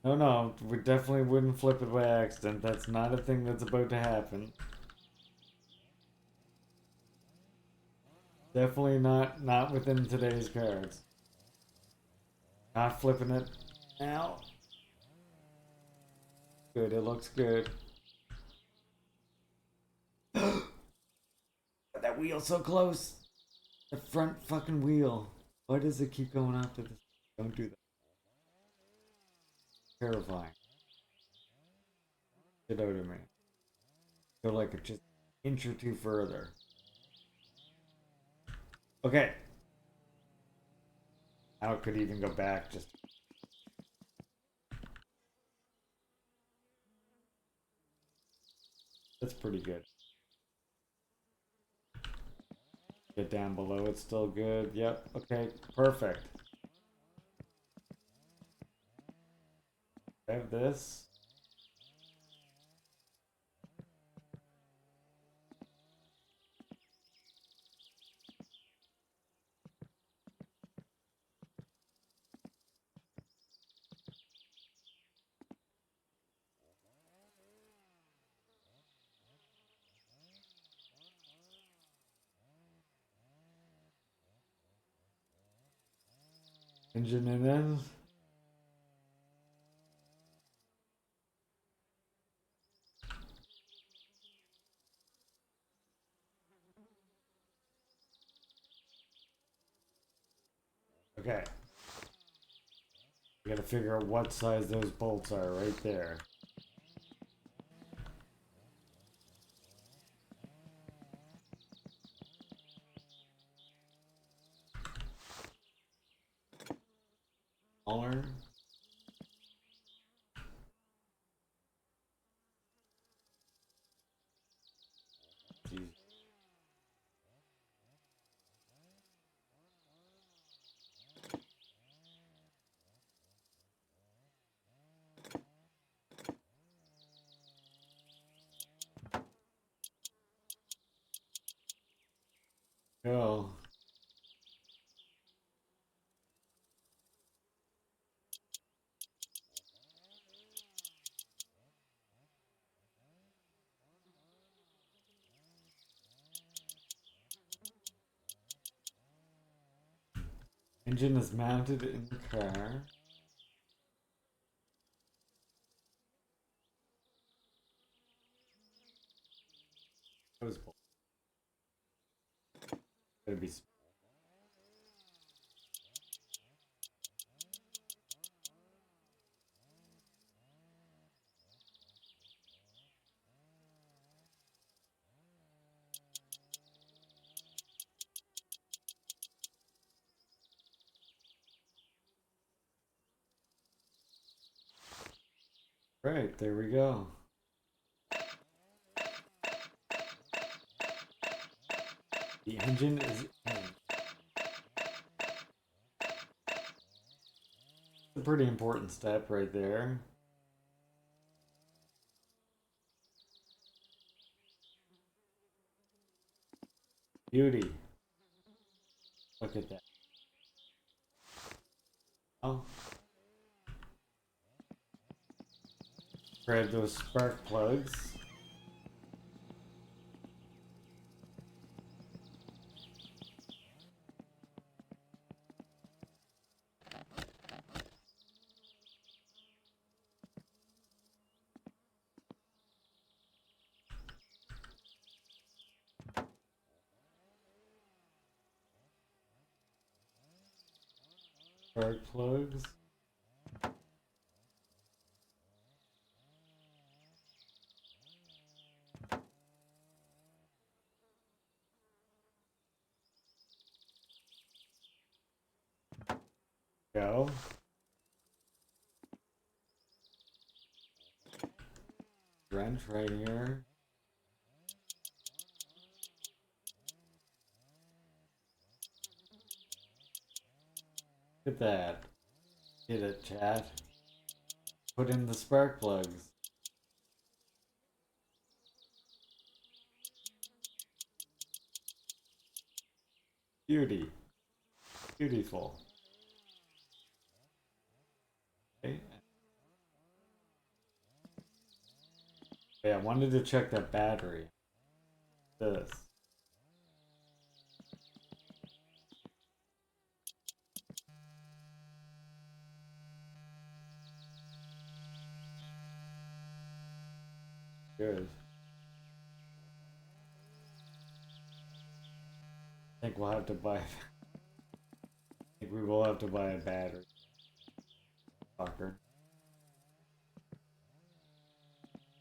No, no, we definitely wouldn't flip it by accident. That's not a thing that's about to happen. Definitely not within today's cards. Not flipping it now. Good, it looks good. That wheel's so close. The front fucking wheel. Why does it keep going after this? Don't do that. Terrifying. Get out of me. Feel like it's just an inch or two further. Okay. Now it could even go back just. That's pretty good. Get down below, it's still good. Yep, okay, perfect. I have this. Engine and then. Okay. We gotta figure out what size those bolts are right there. Smaller. Go. Engine is mounted in the car. That was cool. Gotta be. Right, there we go. The engine is in. A pretty important step right there. Beauty. Look at that. Oh. Grab those spark plugs. Spark plugs. Go. Wrench right here. Look at that. Get it, chat. Put in the spark plugs. Beauty. Beautiful. Okay. Yeah, I wanted to check that battery. This. Good. I think we'll have to buy. I think we will have to buy a battery. Fucker.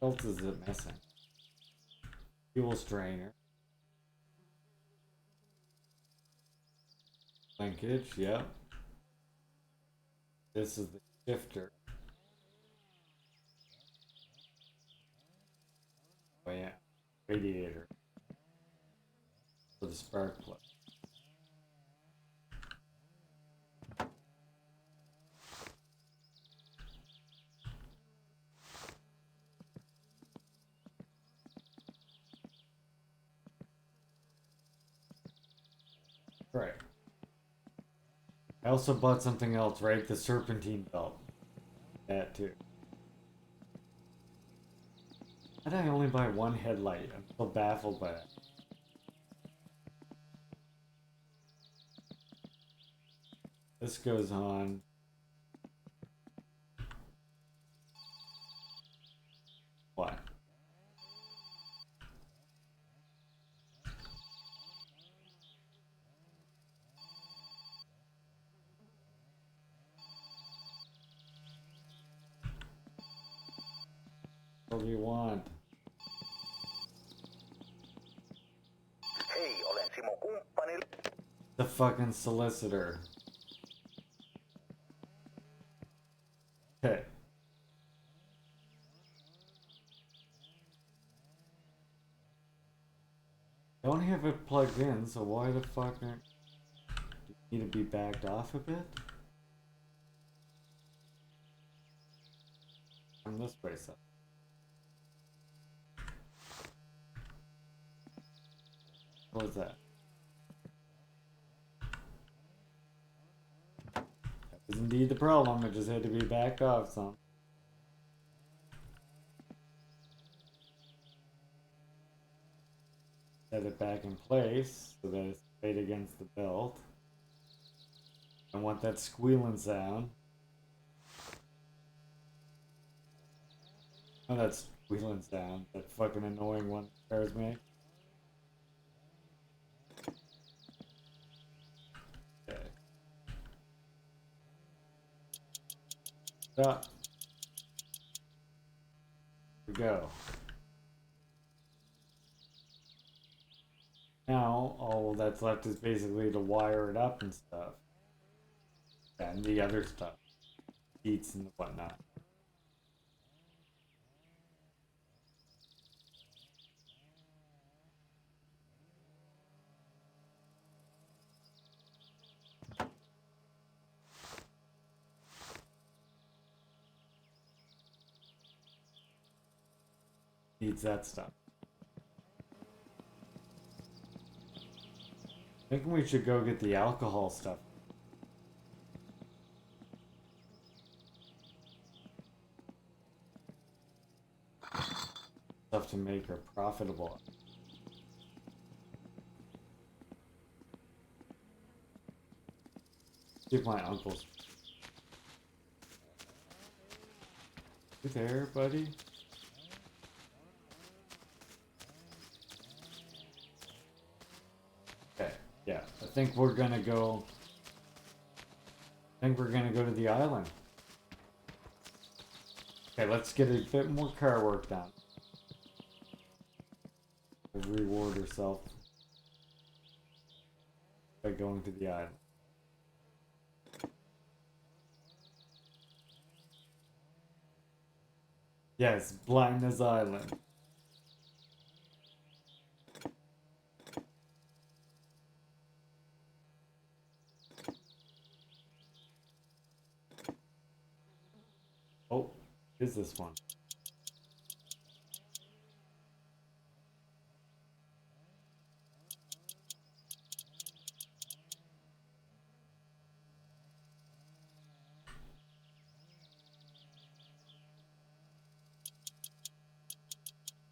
What else is it missing? Fuel strainer. Linkage, yep. This is the shifter. Oh yeah. Radiator. For the spark plug. Right. I also bought something else, right? The serpentine belt. That too. Why did I only buy one headlight? I'm so baffled by that. This goes on. What? What do you want? The fucking solicitor. Okay. Don't have it plugged in, so why the fuck aren't... Do you need to be backed off a bit? Turn this place up. What was that? is indeed the problem. It just had to be backed off some. Set it back in place so that it's straight against the belt. I want that squealing sound. Oh, that squealing sound. That fucking annoying one scares me. Okay. Stop. Here we go. Now, all that's left is basically to wire it up and stuff. And the other stuff. Seats and whatnot. Needs that stuff. I think we should go get the alcohol stuff. Stuff to make her profitable. See if my uncle's. You there, buddy? Okay, yeah. I think we're gonna go to the island. Okay, let's get a bit more car work done. We'll reward herself by going to the island. Yes, Blindness Island. Oh, is this one?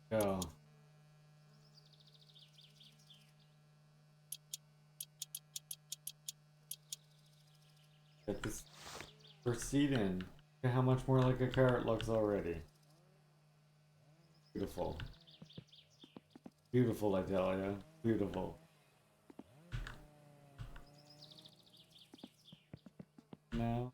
Go. Get this first seat in. Look at how much more like a car it looks already. Beautiful. Beautiful, I tell ya. Beautiful. Now.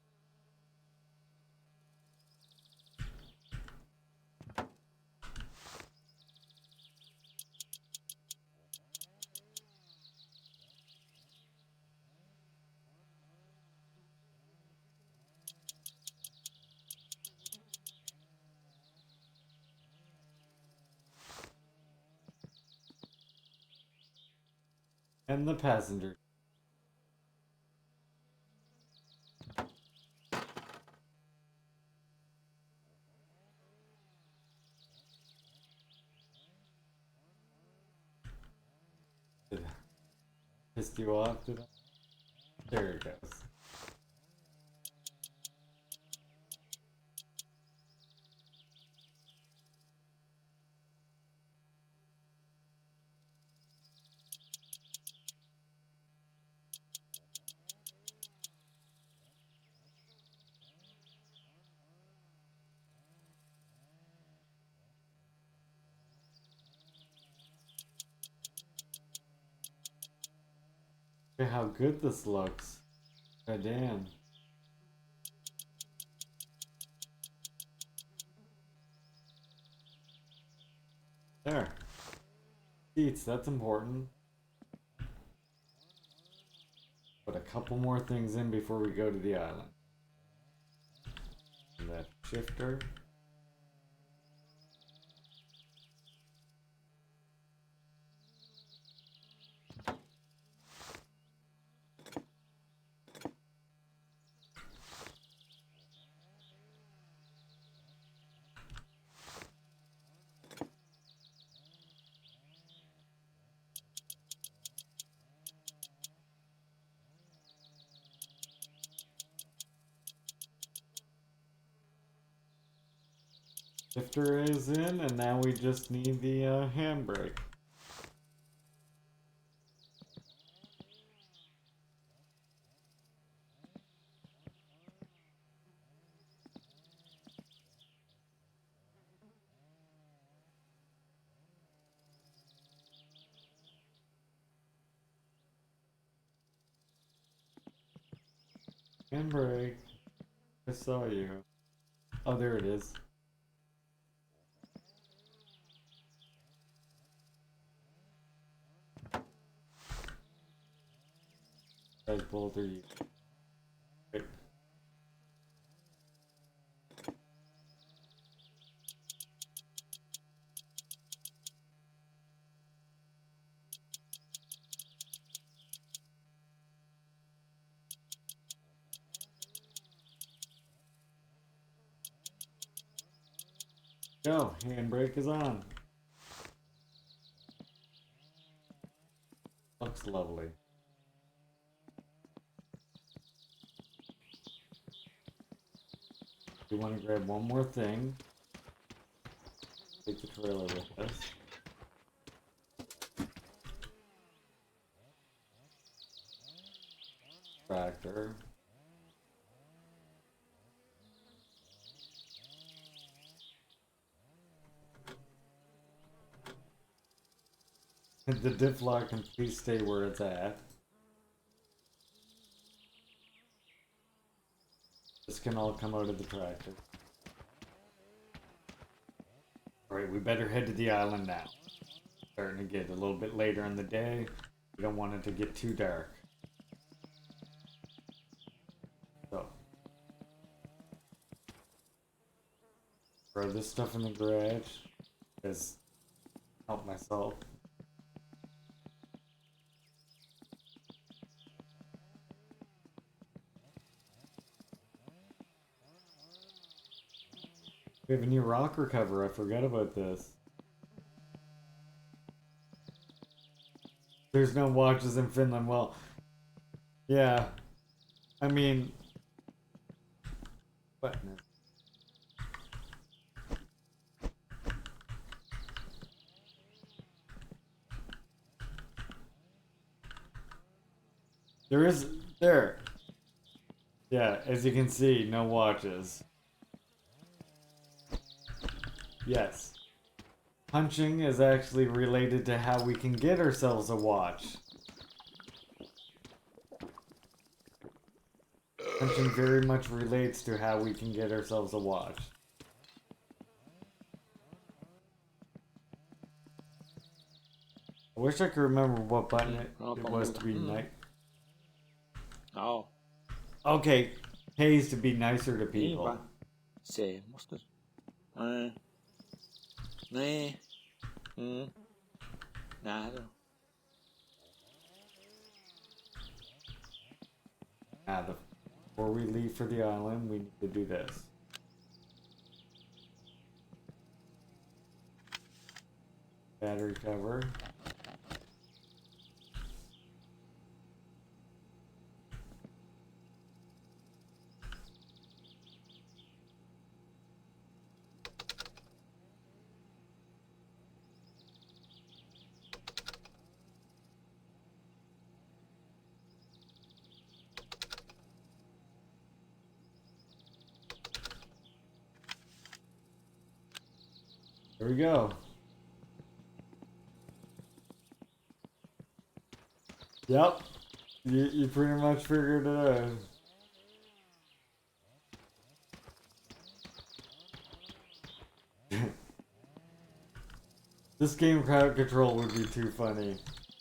And the passenger. Pissed you off, did I? There it goes. Look at how good this looks. God damn. There. Seats, that's important. Put a couple more things in before we go to the island. And that shifter. Shifter is in, and now we just need the handbrake. Handbrake. I saw you. Oh, there it is. Guys, bolt are you? Okay. Go, handbrake is on. Looks lovely. We want to grab one more thing. Take the trailer with us. Tractor. The diff lock can please stay where it's at. This can all come out of the tractor. Alright, we better head to the island now. Starting to get a little bit later in the day. We don't want it to get too dark. So. Throw this stuff in the garage. Just help myself. We have a new rocker cover. I forgot about this. There's no watches in Finland. Well, yeah. I mean, what? There is there. Yeah, as you can see, no watches. Yes. Punching is actually related to how we can get ourselves a watch. Punching very much relates to how we can get ourselves a watch. I wish I could remember what button it was to be nice. Oh. Okay, pays to be nicer to people. Semmosta. Niin. Nähdään. Now, before we leave for the island, we need to do this. Battery cover. Here we go. Yep. You pretty much figured it out. This game crowd control would be too funny.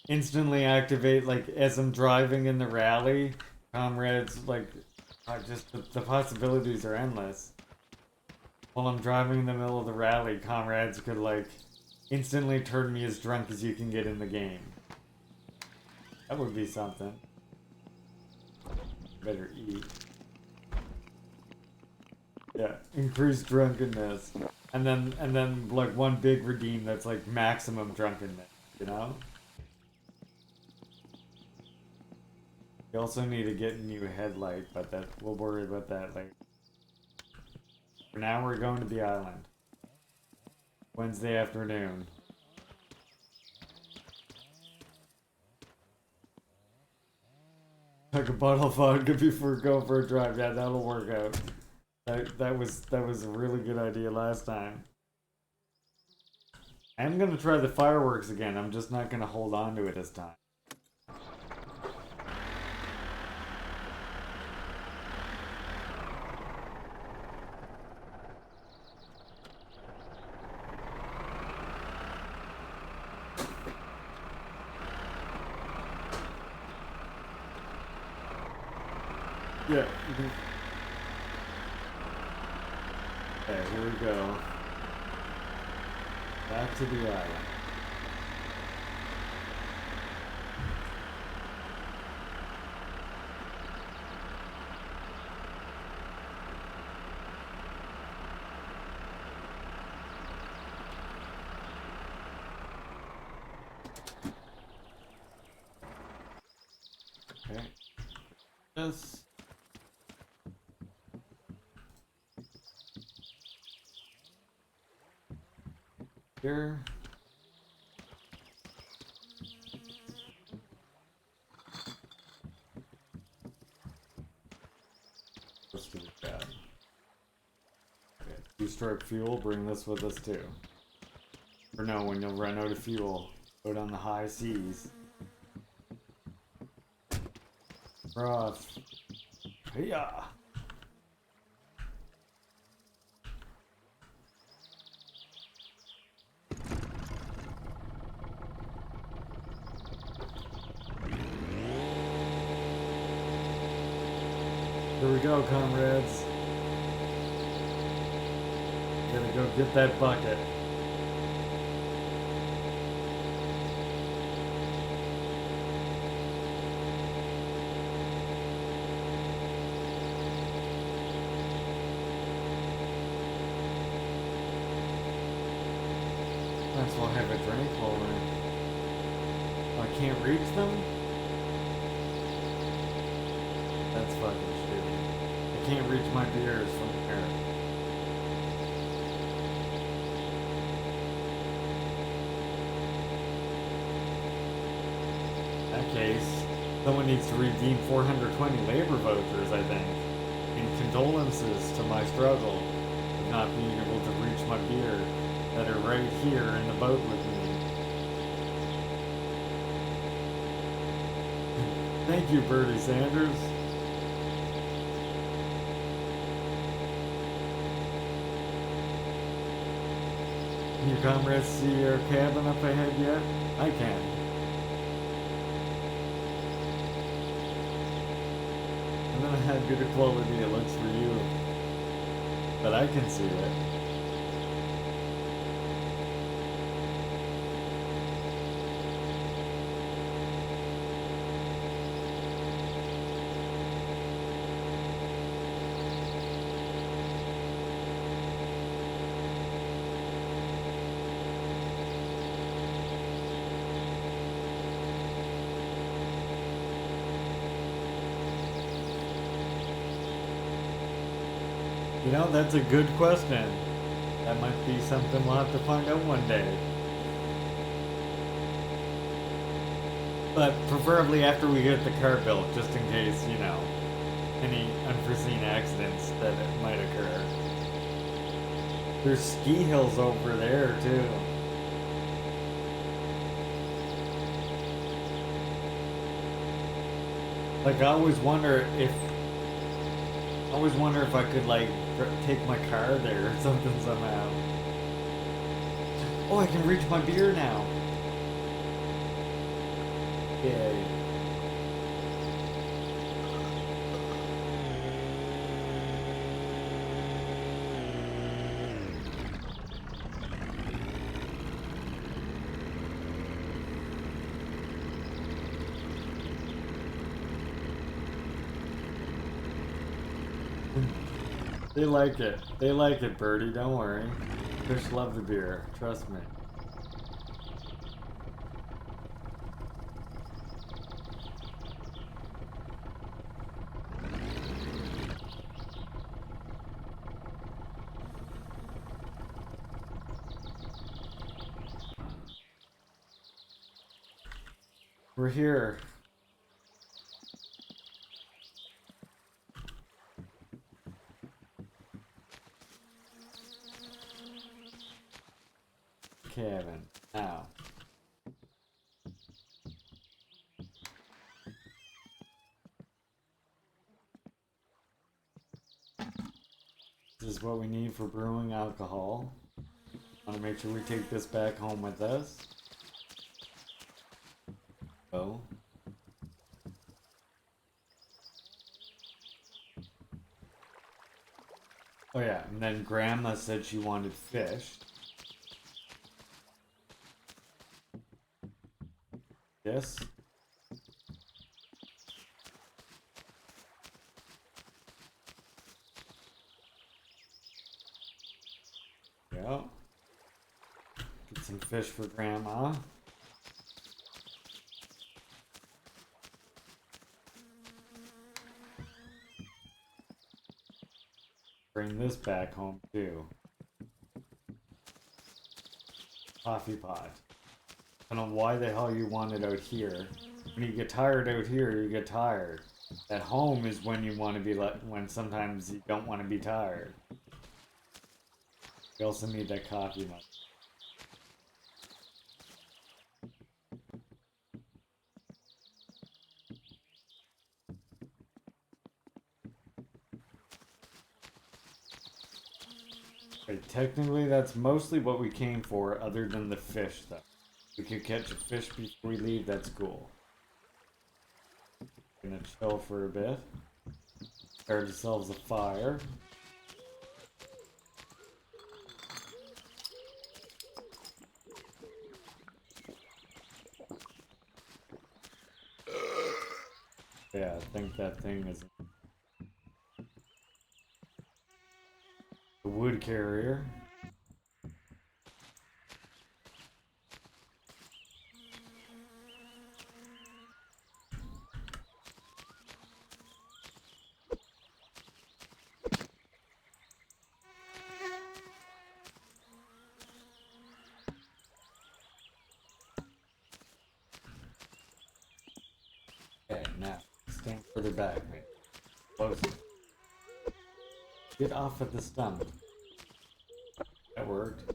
Instantly activate, like, as I'm driving in the rally, comrades, like, just the possibilities are endless. While I'm driving in the middle of the rally, comrades could, like, instantly turn me as drunk as you can get in the game. That would be something. Better eat. Yeah, increased drunkenness. And then like one big redeem that's like maximum drunkenness, you know? You also need to get a new headlight, but we'll worry about that later. For now we're going to the island. Wednesday afternoon. Took a bottle of vodka before going for a drive. Yeah, that'll work out. That was a really good idea last time. I'm gonna try the fireworks again. I'm just not gonna hold on to it this time. Yeah. Okay, here we go. Back to the island. Okay. This. Here. Let's do that. Okay. Two-stroke fuel, bring this with us too. Or no, when you'll run out of fuel, out on the high seas. Rough. Yeah. Here we go, comrades. Gotta go get that bucket. Might as well have a drink while I can't reach them? That's fucking shitty. I can't reach my beers from here. In that case, someone needs to redeem 420 labor vouchers, I think. In condolences to my struggle of not being able to reach my beer that are right here in the boat with me. Thank you, Bertie Sanders. Can your comrades see your cabin up ahead yet? I can. I don't know how good a quality it looks for you, but I can see it. You know, that's a good question. That might be something we'll have to find out one day. But preferably after we get the car built, just in case, you know, any unforeseen accidents that might occur. There's ski hills over there, too. Like, I always wonder if I could, like, take my car there or something somehow. Oh, I can reach my beer now. Yay. They like it. They like it, Birdie. Don't worry. Fish love the beer. Trust me. We're here. Kevin, now. This is what we need for brewing alcohol. Want to make sure we take this back home with us. Oh. Oh yeah, and then Grandma said she wanted fish. Yes. Yeah. Get some fish for Grandma. Bring this back home too. Coffee pot. I don't know why the hell you want it out here. When you get tired out here, you get tired. At home is when you want to be when sometimes you don't want to be tired. You also need that coffee mug. Right, technically that's mostly what we came for, other than the fish though. We could catch a fish before we leave, that's cool. Gonna chill for a bit. Start ourselves a fire. Yeah, I think that thing is a wood carrier. Okay, now stand further back, mate. Closer. Get off of the stump. That worked.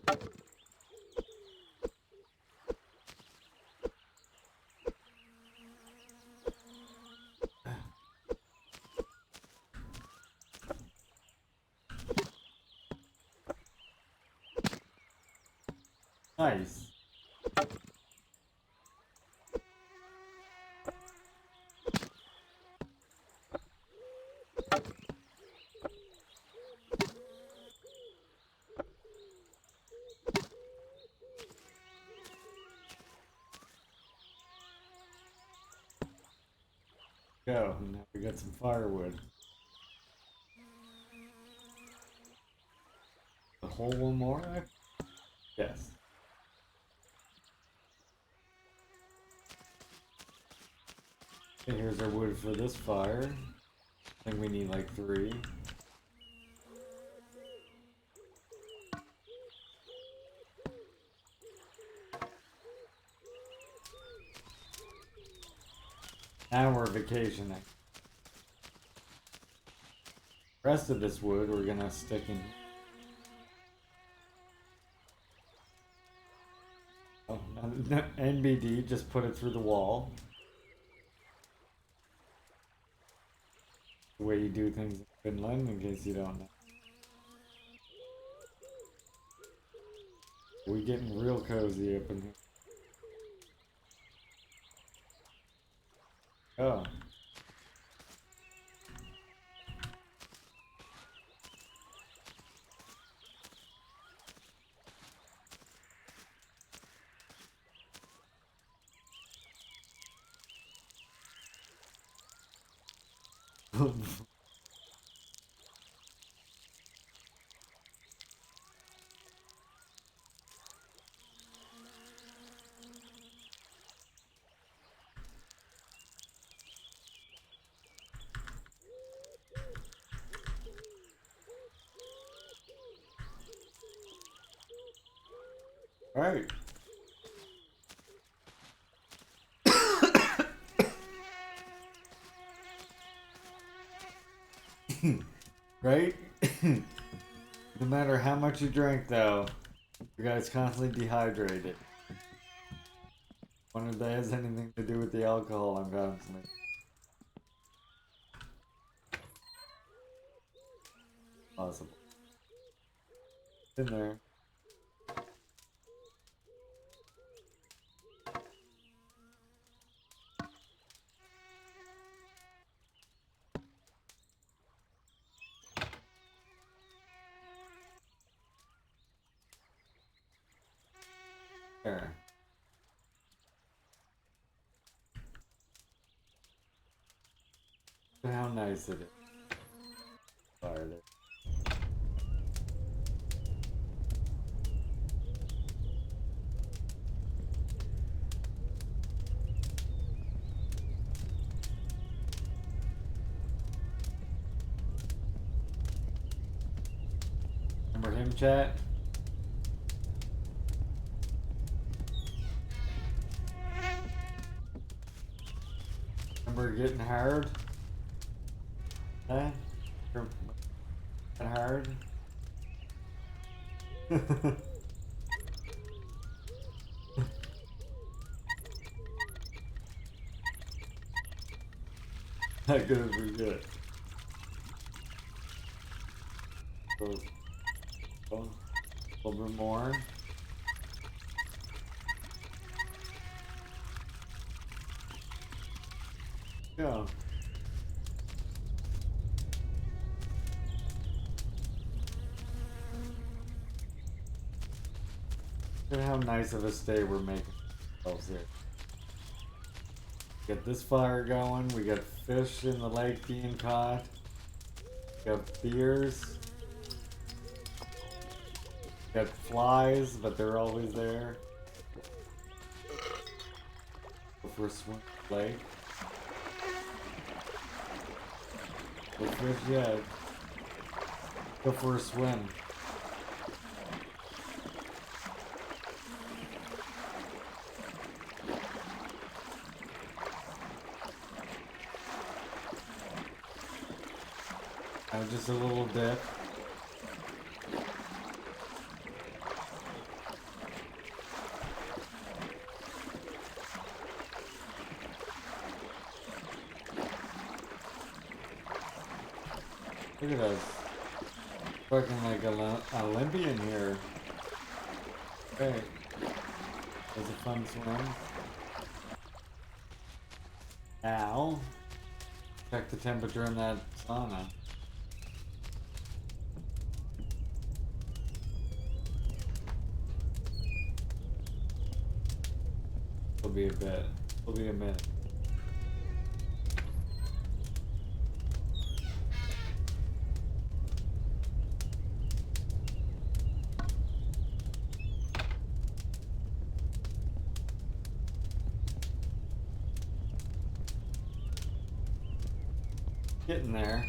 Nice. Go. Now we got some firewood. A whole one more? Yes. Okay, here's our wood for this fire. I think we need like 3. Now we're vacationing. The rest of this wood we're gonna stick in. Oh, no, NBD, just put it through the wall. The way you do things in Finland, in case you don't know. We're getting real cozy up in here. Oh. Right. Right? No matter how much you drink, though, you guys constantly dehydrated. Wonder if that has anything to do with the alcohol I'm constantly. Possible. In there. There. Look how nice it is. Fire there. Remember him, chat? Remember getting hard? Huh? Getting hard? I couldn't forget. A little bit more. Yeah. Look at how nice of a stay we're making ourselves here. Get this fire going. We got fish in the lake being caught. We got beers. We got flies, but they're always there. Go for a swim in the lake. No fish yet. Go for a swim. Just a little dip. Look at us. Fucking like an Olympian here. Hey. That was a fun swim. Now, check the temperature in that sauna. It'll be a bit. It'll be a minute. Getting there.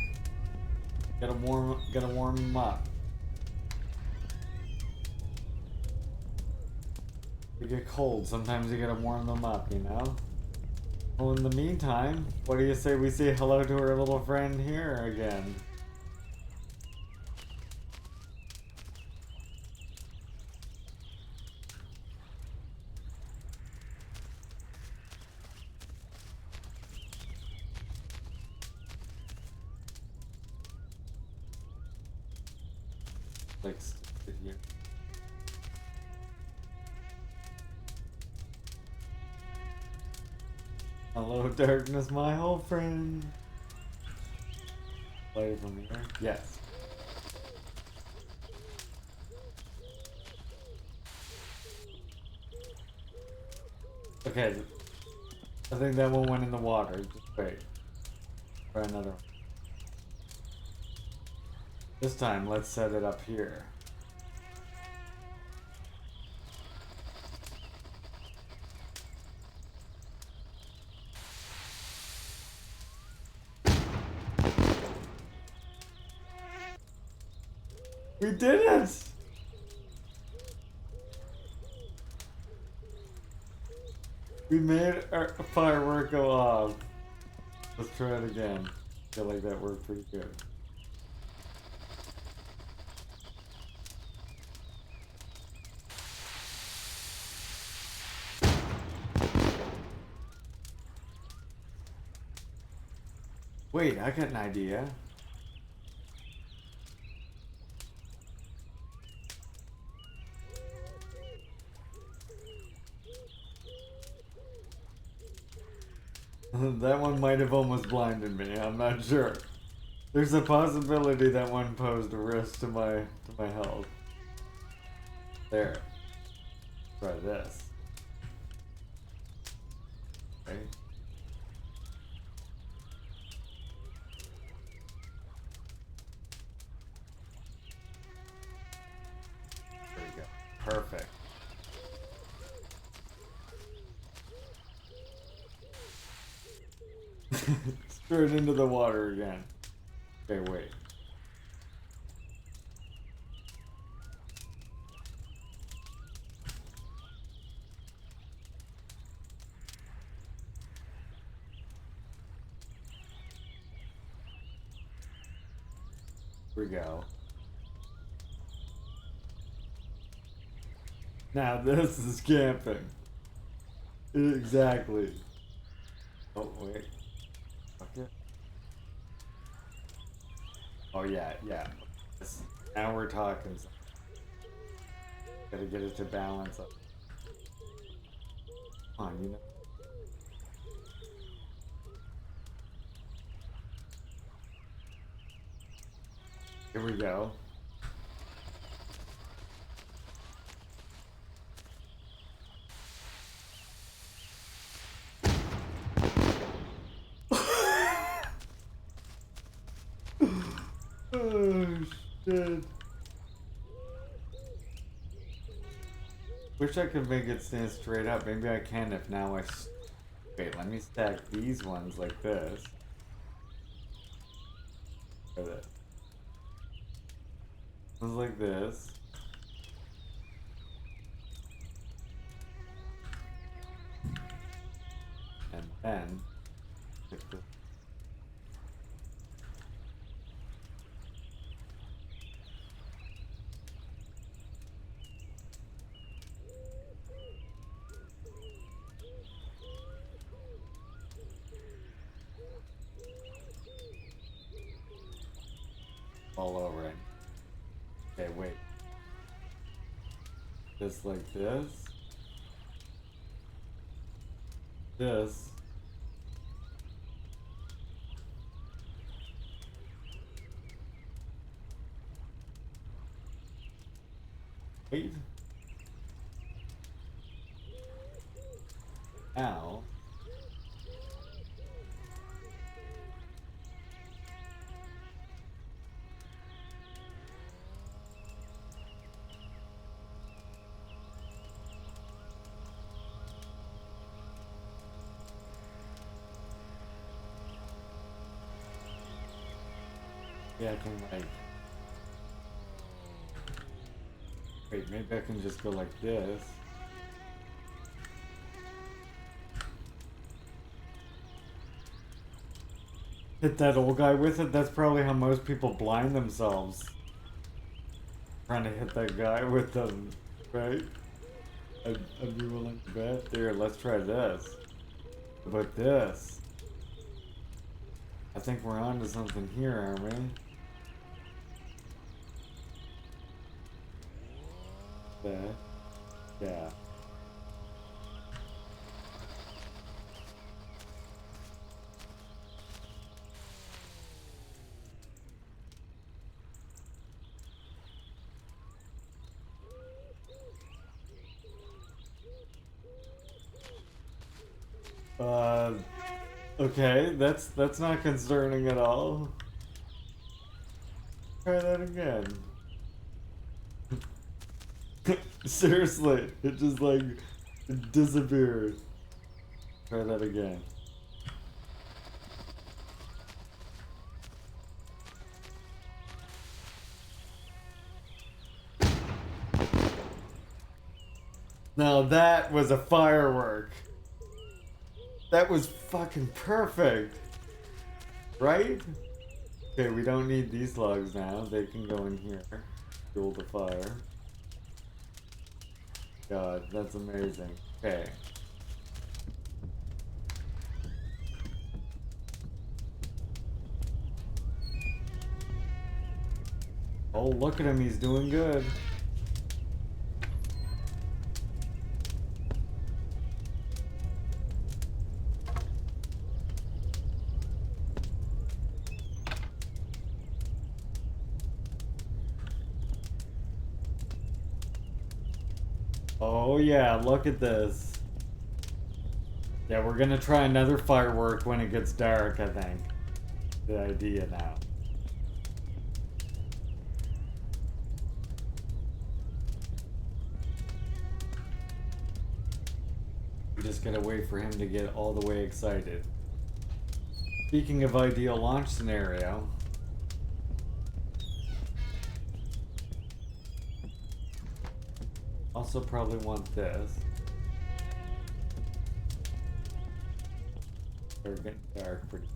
Gotta warm them up. They get cold. Sometimes you gotta warm them up, you know? Well, in the meantime, what do you say we say hello to our little friend here again? Like, sit here. Hello, darkness, my old friend. Play from here? Yes. Okay. I think that one went in the water. Just wait. Try another one. This time, let's set it up here. We did it! We made our firework go off. Let's try it again. I feel like that worked pretty good. Wait, I got an idea. That one might have almost blinded me, I'm not sure. There's a possibility that one posed a risk to my health. There. Try this. Okay. There we go. Perfect. Straight into the water again. Okay, wait. Here we go. Now this is camping. Exactly. Oh, wait. Okay. Oh, yeah. Now we're talking. Gotta get it to balance up. Come on, you know. Here we go. Oh, shit. Wish I could make it stand straight up. Maybe I can if now I... Wait, let me stack these ones like this. Ones like this. And then... Like this. All over it. Okay, wait. Just like this. This. Wait. Now. Yeah, I can like... Wait, maybe I can just go like this. Hit that old guy with it? That's probably how most people blind themselves. Trying to hit that guy with them, right? I'd be willing to bet. There, let's try this. How about this? I think we're on to something here, aren't we? That. Yeah. Okay, that's not concerning at all. Try that again. Seriously, it just like disappeared. Try that again. Now that was a firework. That was fucking perfect. Right? Okay, we don't need these logs now. They can go in here. Fuel the fire. God, that's amazing. Okay. Oh, look at him, he's doing good. Oh yeah, look at this. Yeah, we're gonna try another firework when it gets dark, I think. The idea now. We just gotta wait for him to get all the way excited. Speaking of ideal launch scenario. Also probably want this. They're getting dark pretty.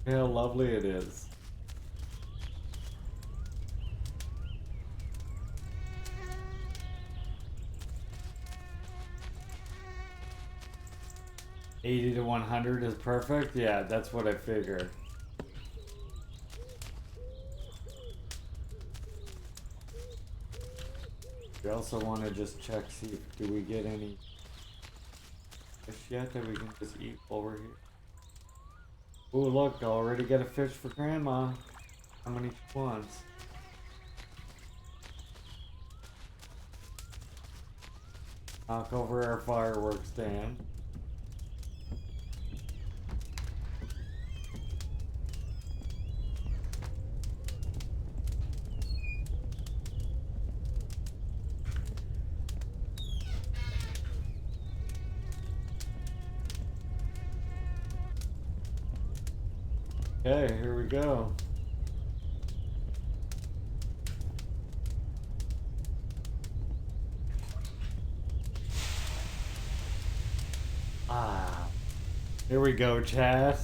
Look how lovely it is. $80 to $100 is perfect? Yeah, that's what I figured. We also want to just check, see if do we get any fish yet that we can just eat while we're here. Ooh, look, I already got a fish for Grandma. How many she wants? Knock over our fireworks stand. Okay, here we go. Ah, here we go, chat.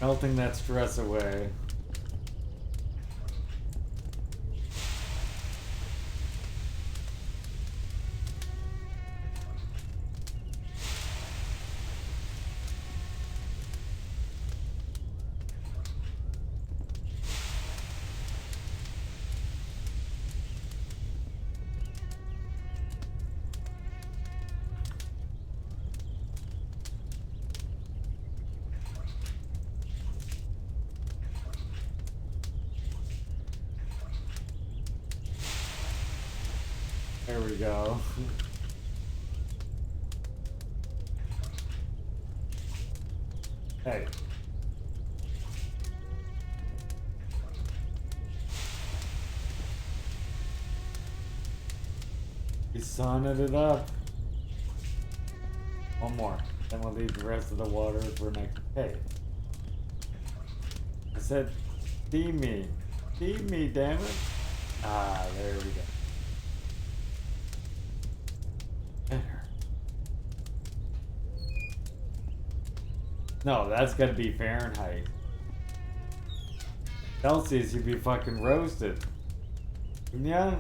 Melting that stress away. There we go. Hey. He's sonning it up. One more. Then we'll leave the rest of the water for next. Hey. I said, feed me. Feed me, damn it. Ah, there we go. Better. No, that's gonna be Fahrenheit. Celsius, you'd be fucking roasted. Yeah.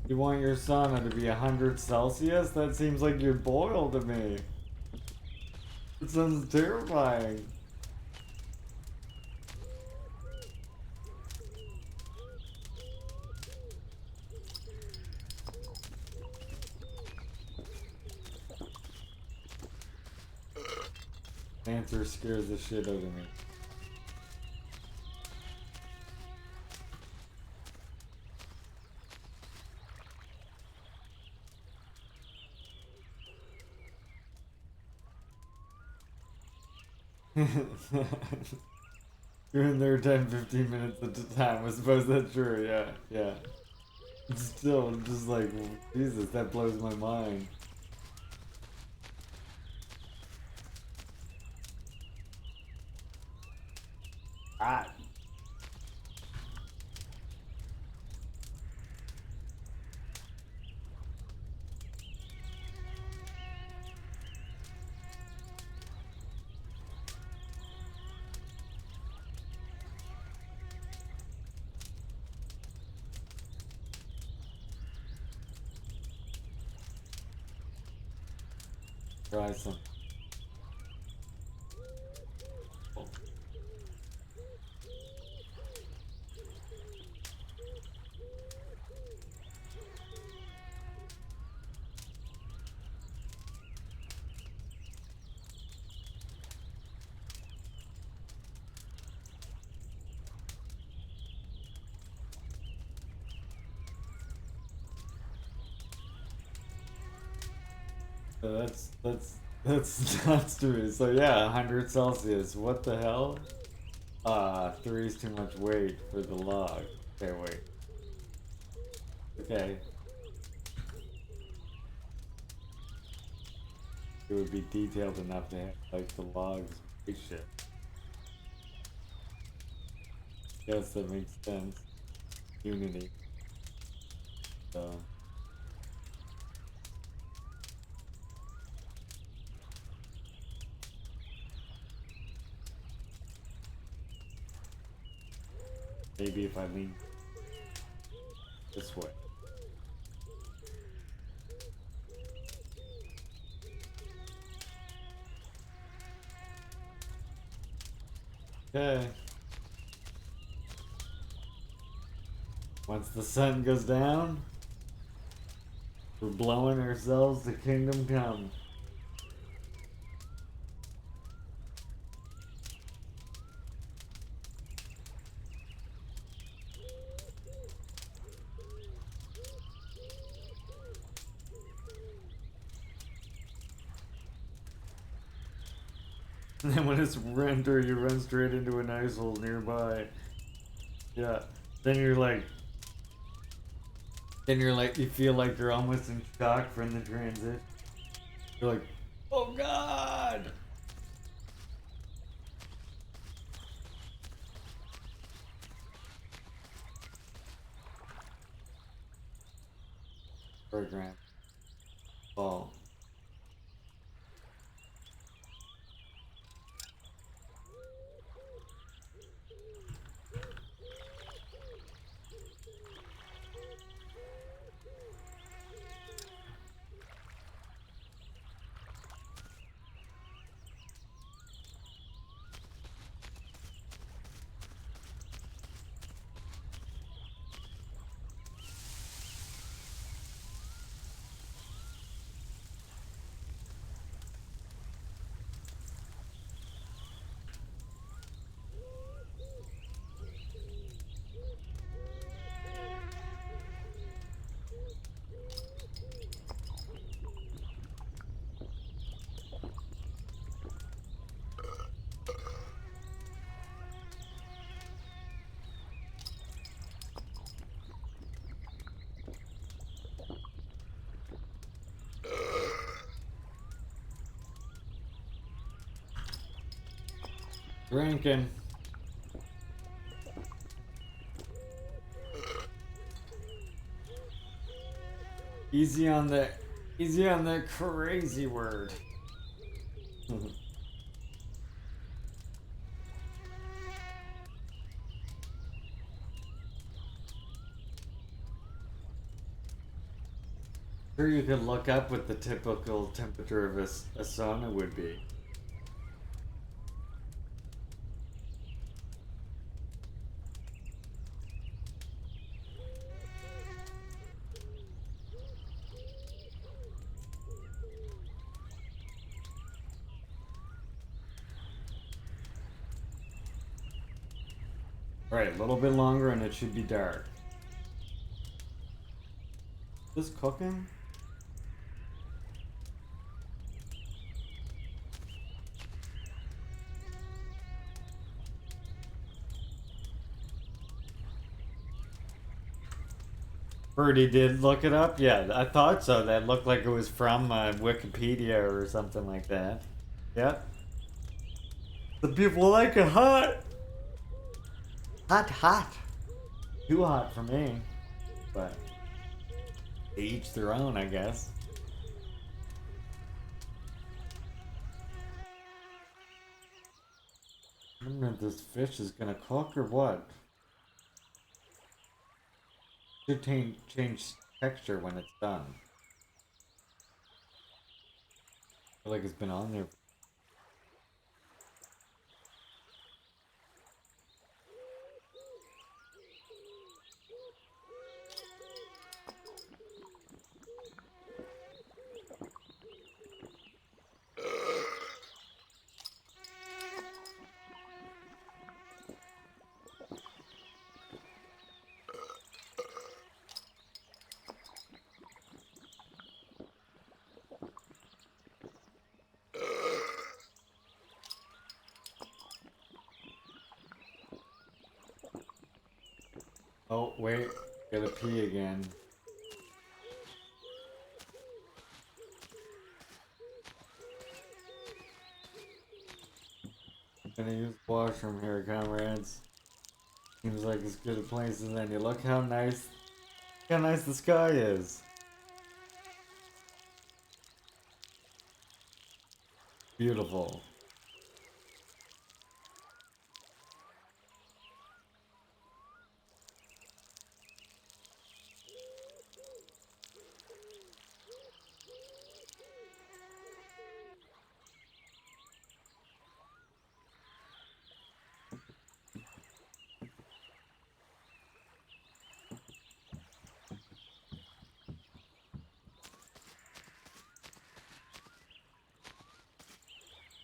You want your sauna to be 100 Celsius? That seems like you're boiled to me. It sounds terrifying. Answer scares the shit out of me. You're in there 10-15 minutes at a time. I suppose that's true, yeah, yeah. Still, I'm just like, Jesus, that blows my mind. Ah. try some. That's not true. So yeah, 100 Celsius. What the hell? 3 is too much weight for the log. Okay, wait. Okay. It would be detailed enough to have, like, the logs weight shit. Yes, that makes sense. Unity. So. Maybe if I lean this way. Okay. Once the sun goes down, we're blowing ourselves to kingdom come. And then when it's winter, you run straight into an ice hole nearby. Yeah. Then you're like, you feel like you're almost in shock from the transit. You're like, oh God! Program. Fall. Drinking. Easy on the crazy word. Sure, you could look up what the typical temperature of a sauna would be. Alright, a little bit longer and it should be dark. Is this cooking? Birdie did look it up? Yeah, I thought so. That looked like it was from Wikipedia or something like that. Yep. The people like it hot. Hot, hot. Too hot for me. But each their own, I guess. I wonder if this fish is gonna cook or what. Should change texture when it's done. feel like it's been on there. Oh, wait. Gotta pee again. Gonna use the washroom here, comrades. Seems like as good a place as any. Look how nice the sky is. Beautiful.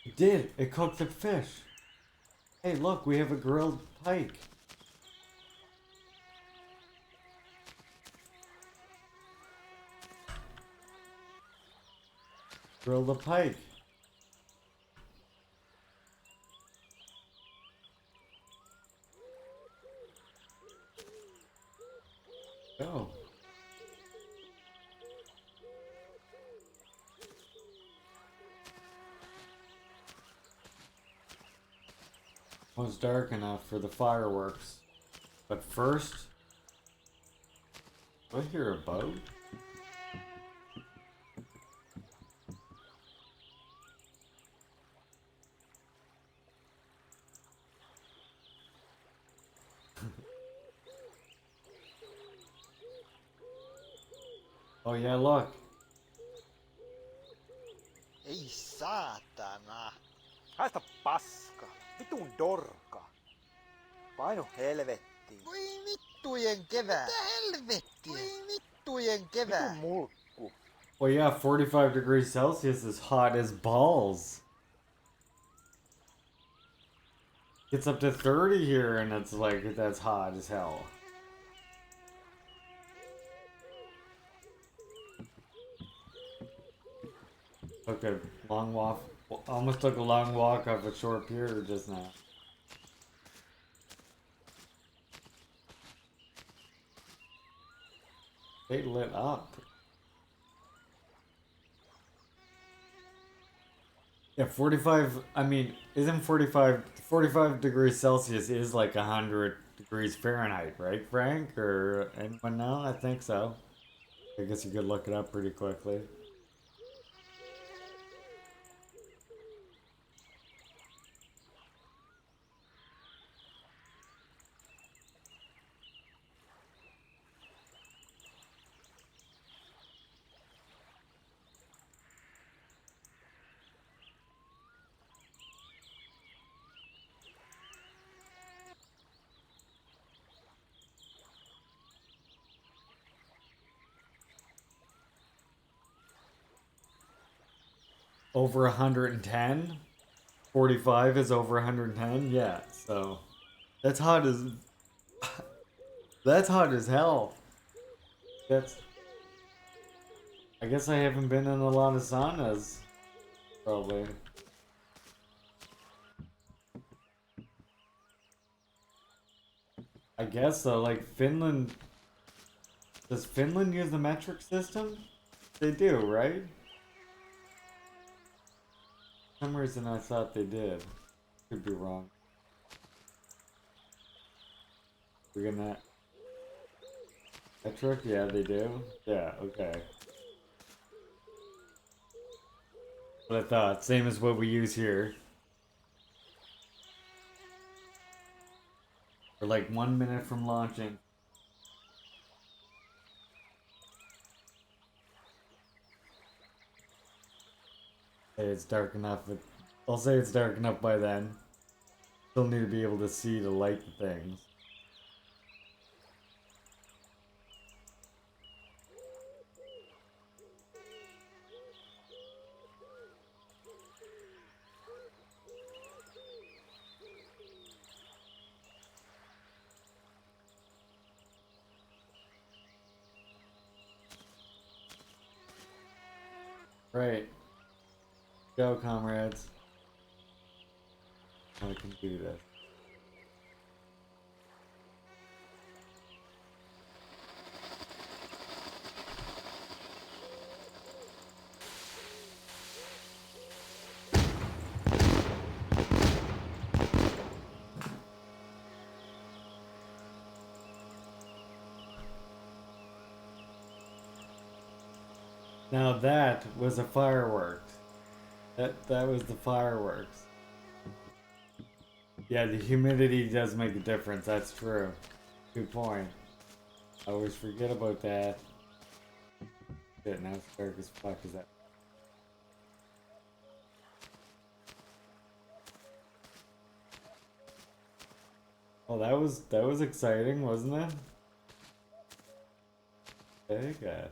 It did. It cooked the fish. Hey, look, we have a grilled pike. Grill the pike. Go. Well, it's dark enough for the fireworks. But first, do I hear a boat? Oh yeah, look. Ei saatana. Haista paska. Vitun dorka. Painu helvettiin. Voi vittujen kevää. Mitä helvettiä? Voi vittujen kevää. Vitun mulkku. Well, yeah, 45 degrees Celsius is hot as balls. Gets up to 30 here and it's like, that's hot as hell. Took a long walk, almost took a long walk off a short pier just now. They lit up. Yeah, 45, I mean, isn't 45 degrees Celsius is like 100 degrees Fahrenheit, right, Frank? Or anyone know? I think so. I guess you could look it up pretty quickly. Over 110? 45 is over 110? Yeah, so that's hot as that's hot as hell. That's I guess I haven't been in a lot of saunas. Probably. I guess so, like Finland. Does Finland use the metric system? They do, right? For some reason I thought they did. Could be wrong. We're gonna... Metric? Yeah, they do? Yeah, okay. What I thought. Same as what we use here. We're like 1 minute from launching. say it's dark enough. I'll say it's dark enough by then. Still need to be able to see to light the things. Right. Go, comrades. I can do this. Now that was a fireworks. That was the fireworks. Yeah, the humidity does make a difference, that's true. Good point. I always forget about that. Shit, now it's dark as fuck, is that? Oh, that was exciting, wasn't it? Very good.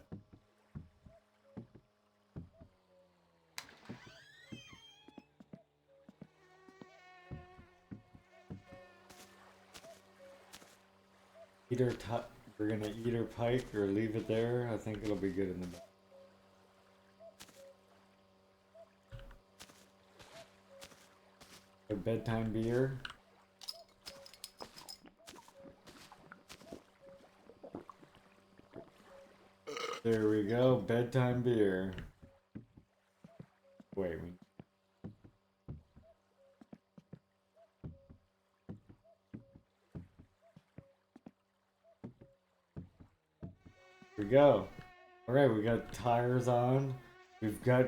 We're gonna eat our pike or leave it there. I think it'll be good in the back. A bedtime beer. There we go, bedtime beer. Wait, we go. Alright, we got tires on. We've got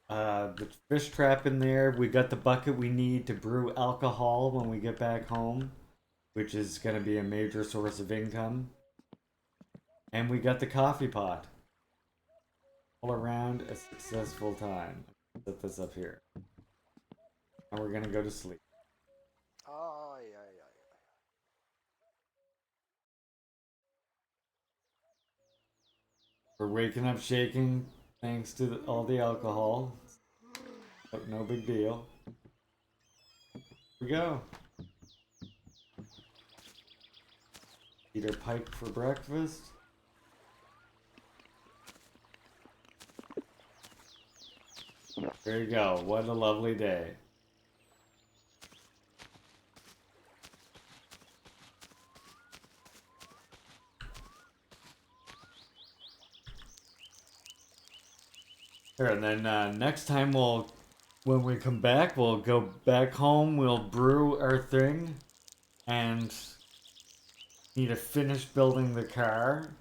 the fish trap in there. We got the bucket we need to brew alcohol when we get back home, which is going to be a major source of income. And we got the coffee pot. All around a successful time. Set this up here. And we're going to go to sleep. We're waking up shaking thanks to all the alcohol. But no big deal. Here we go. Eat our pike for breakfast. There you go. What a lovely day. Sure, and then next time when we come back, we'll go back home, we'll brew our thing, and need to finish building the car.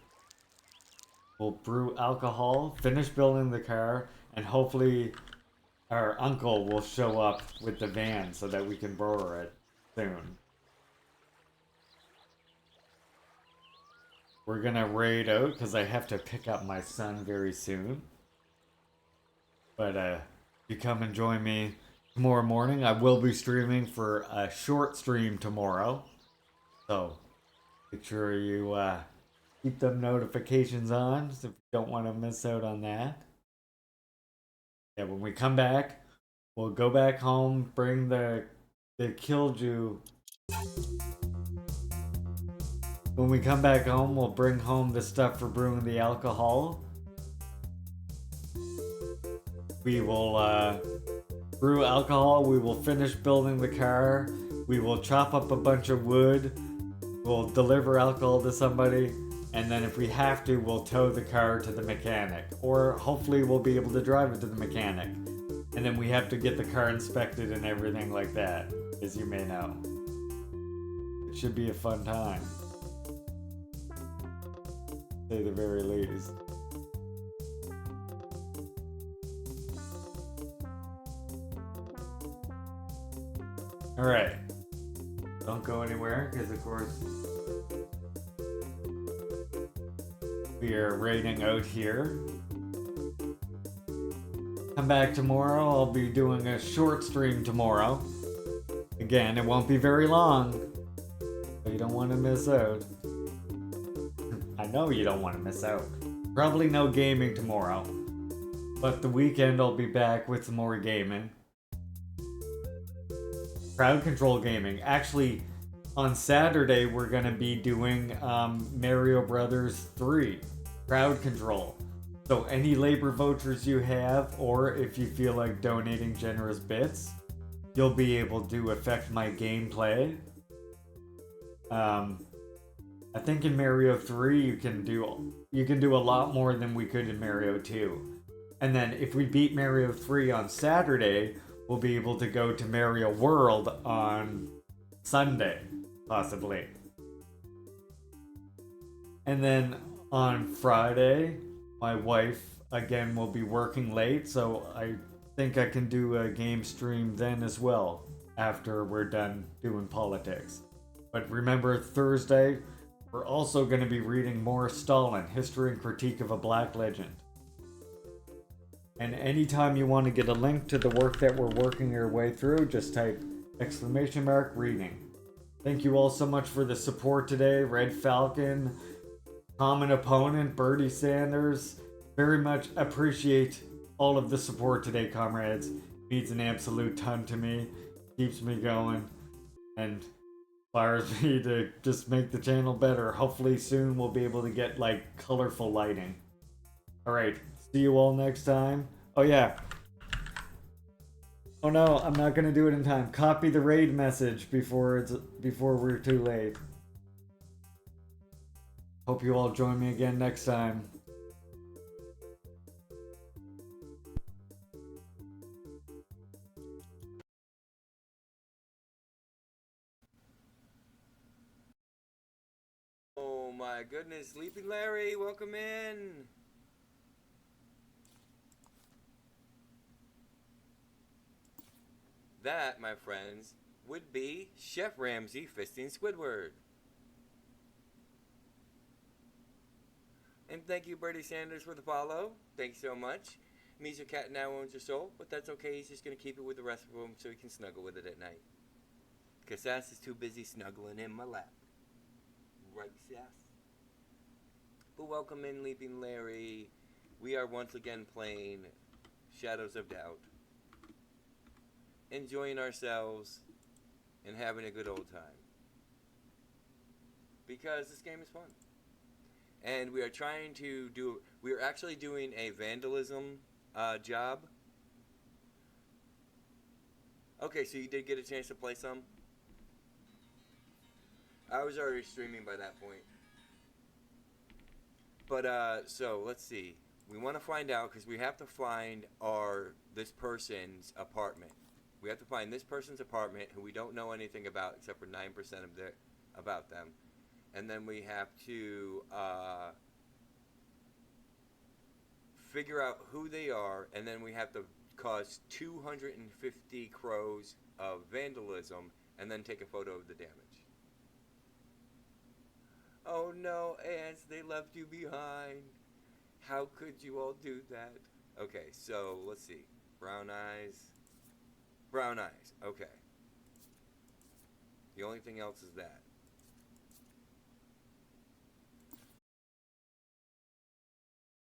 We'll brew alcohol, finish building the car, and hopefully our uncle will show up with the van so that we can borrow it soon. We're gonna raid out because I have to pick up my son very soon. But you come and join me tomorrow morning. I will be streaming for a short stream tomorrow. So make sure you keep them notifications on if you don't want to miss out on that. Yeah, when we come back, we'll go back home, bring the Kilju. When we come back home, we'll bring home the stuff for brewing the alcohol. We will brew alcohol, we will finish building the car, we will chop up a bunch of wood, we'll deliver alcohol to somebody, and then if we have to, we'll tow the car to the mechanic. Or hopefully we'll be able to drive it to the mechanic. And then we have to get the car inspected and everything like that, as you may know. It should be a fun time. To say the very least. Alright. Don't go anywhere, because of course we are raiding out here. Come back tomorrow. I'll be doing a short stream tomorrow. Again, it won't be very long, but you don't want to miss out. I know you don't want to miss out. Probably no gaming tomorrow, but the weekend I'll be back with some more gaming. Crowd control gaming. Actually, on Saturday we're gonna be doing Mario Brothers 3 crowd control. So any labor vouchers you have, or if you feel like donating generous bits, you'll be able to affect my gameplay. I think in Mario 3 you can do a lot more than we could in Mario 2. And then if we beat Mario 3 on Saturday, we'll be able to go to Mario World on Sunday, possibly. And then on Friday, my wife again will be working late, so I think I can do a game stream then as well after we're done doing politics. But remember, Thursday, we're also going to be reading more Stalin, History and Critique of a Black Legend. And anytime you want to get a link to the work that we're working our way through, just type !reading. Thank you all so much for the support today. Red Falcon, Common Opponent, Bertie Sanders. Very much appreciate all of the support today, comrades. Means an absolute ton to me. Keeps me going. And inspires me to just make the channel better. Hopefully soon we'll be able to get like colorful lighting. Alright, see you all next time. Oh yeah. Oh no, I'm not gonna do it in time. Copy the raid message before we're too late. Hope you all join me again next time. Oh my goodness, Sleepy Larry, welcome in. That, my friends, would be Chef Ramsay fisting Squidward. And thank you, Bertie Sanders, for the follow. Thanks so much. Misa Cat now owns your soul, but that's okay. He's just going to keep it with the rest of them so he can snuggle with it at night. Because Sass is too busy snuggling in my lap. Right, Sass? But welcome in, Leaping Larry. We are once again playing Shadows of Doubt. Enjoying ourselves and having a good old time. Because this game is fun. And we are trying to do, we are actually doing a vandalism job. Okay, so you did get a chance to play some? I was already streaming by that point. But, so, let's see. We want to find out, because we have to find this person's apartment. We have to find this person's apartment who we don't know anything about except for 9% about them. And then we have to figure out who they are, and then we have to cause 250 crows of vandalism, and then take a photo of the damage. Oh no, ants, they left you behind. How could you all do that? Okay, so let's see. Brown eyes. Brown eyes, okay. The only thing else is that.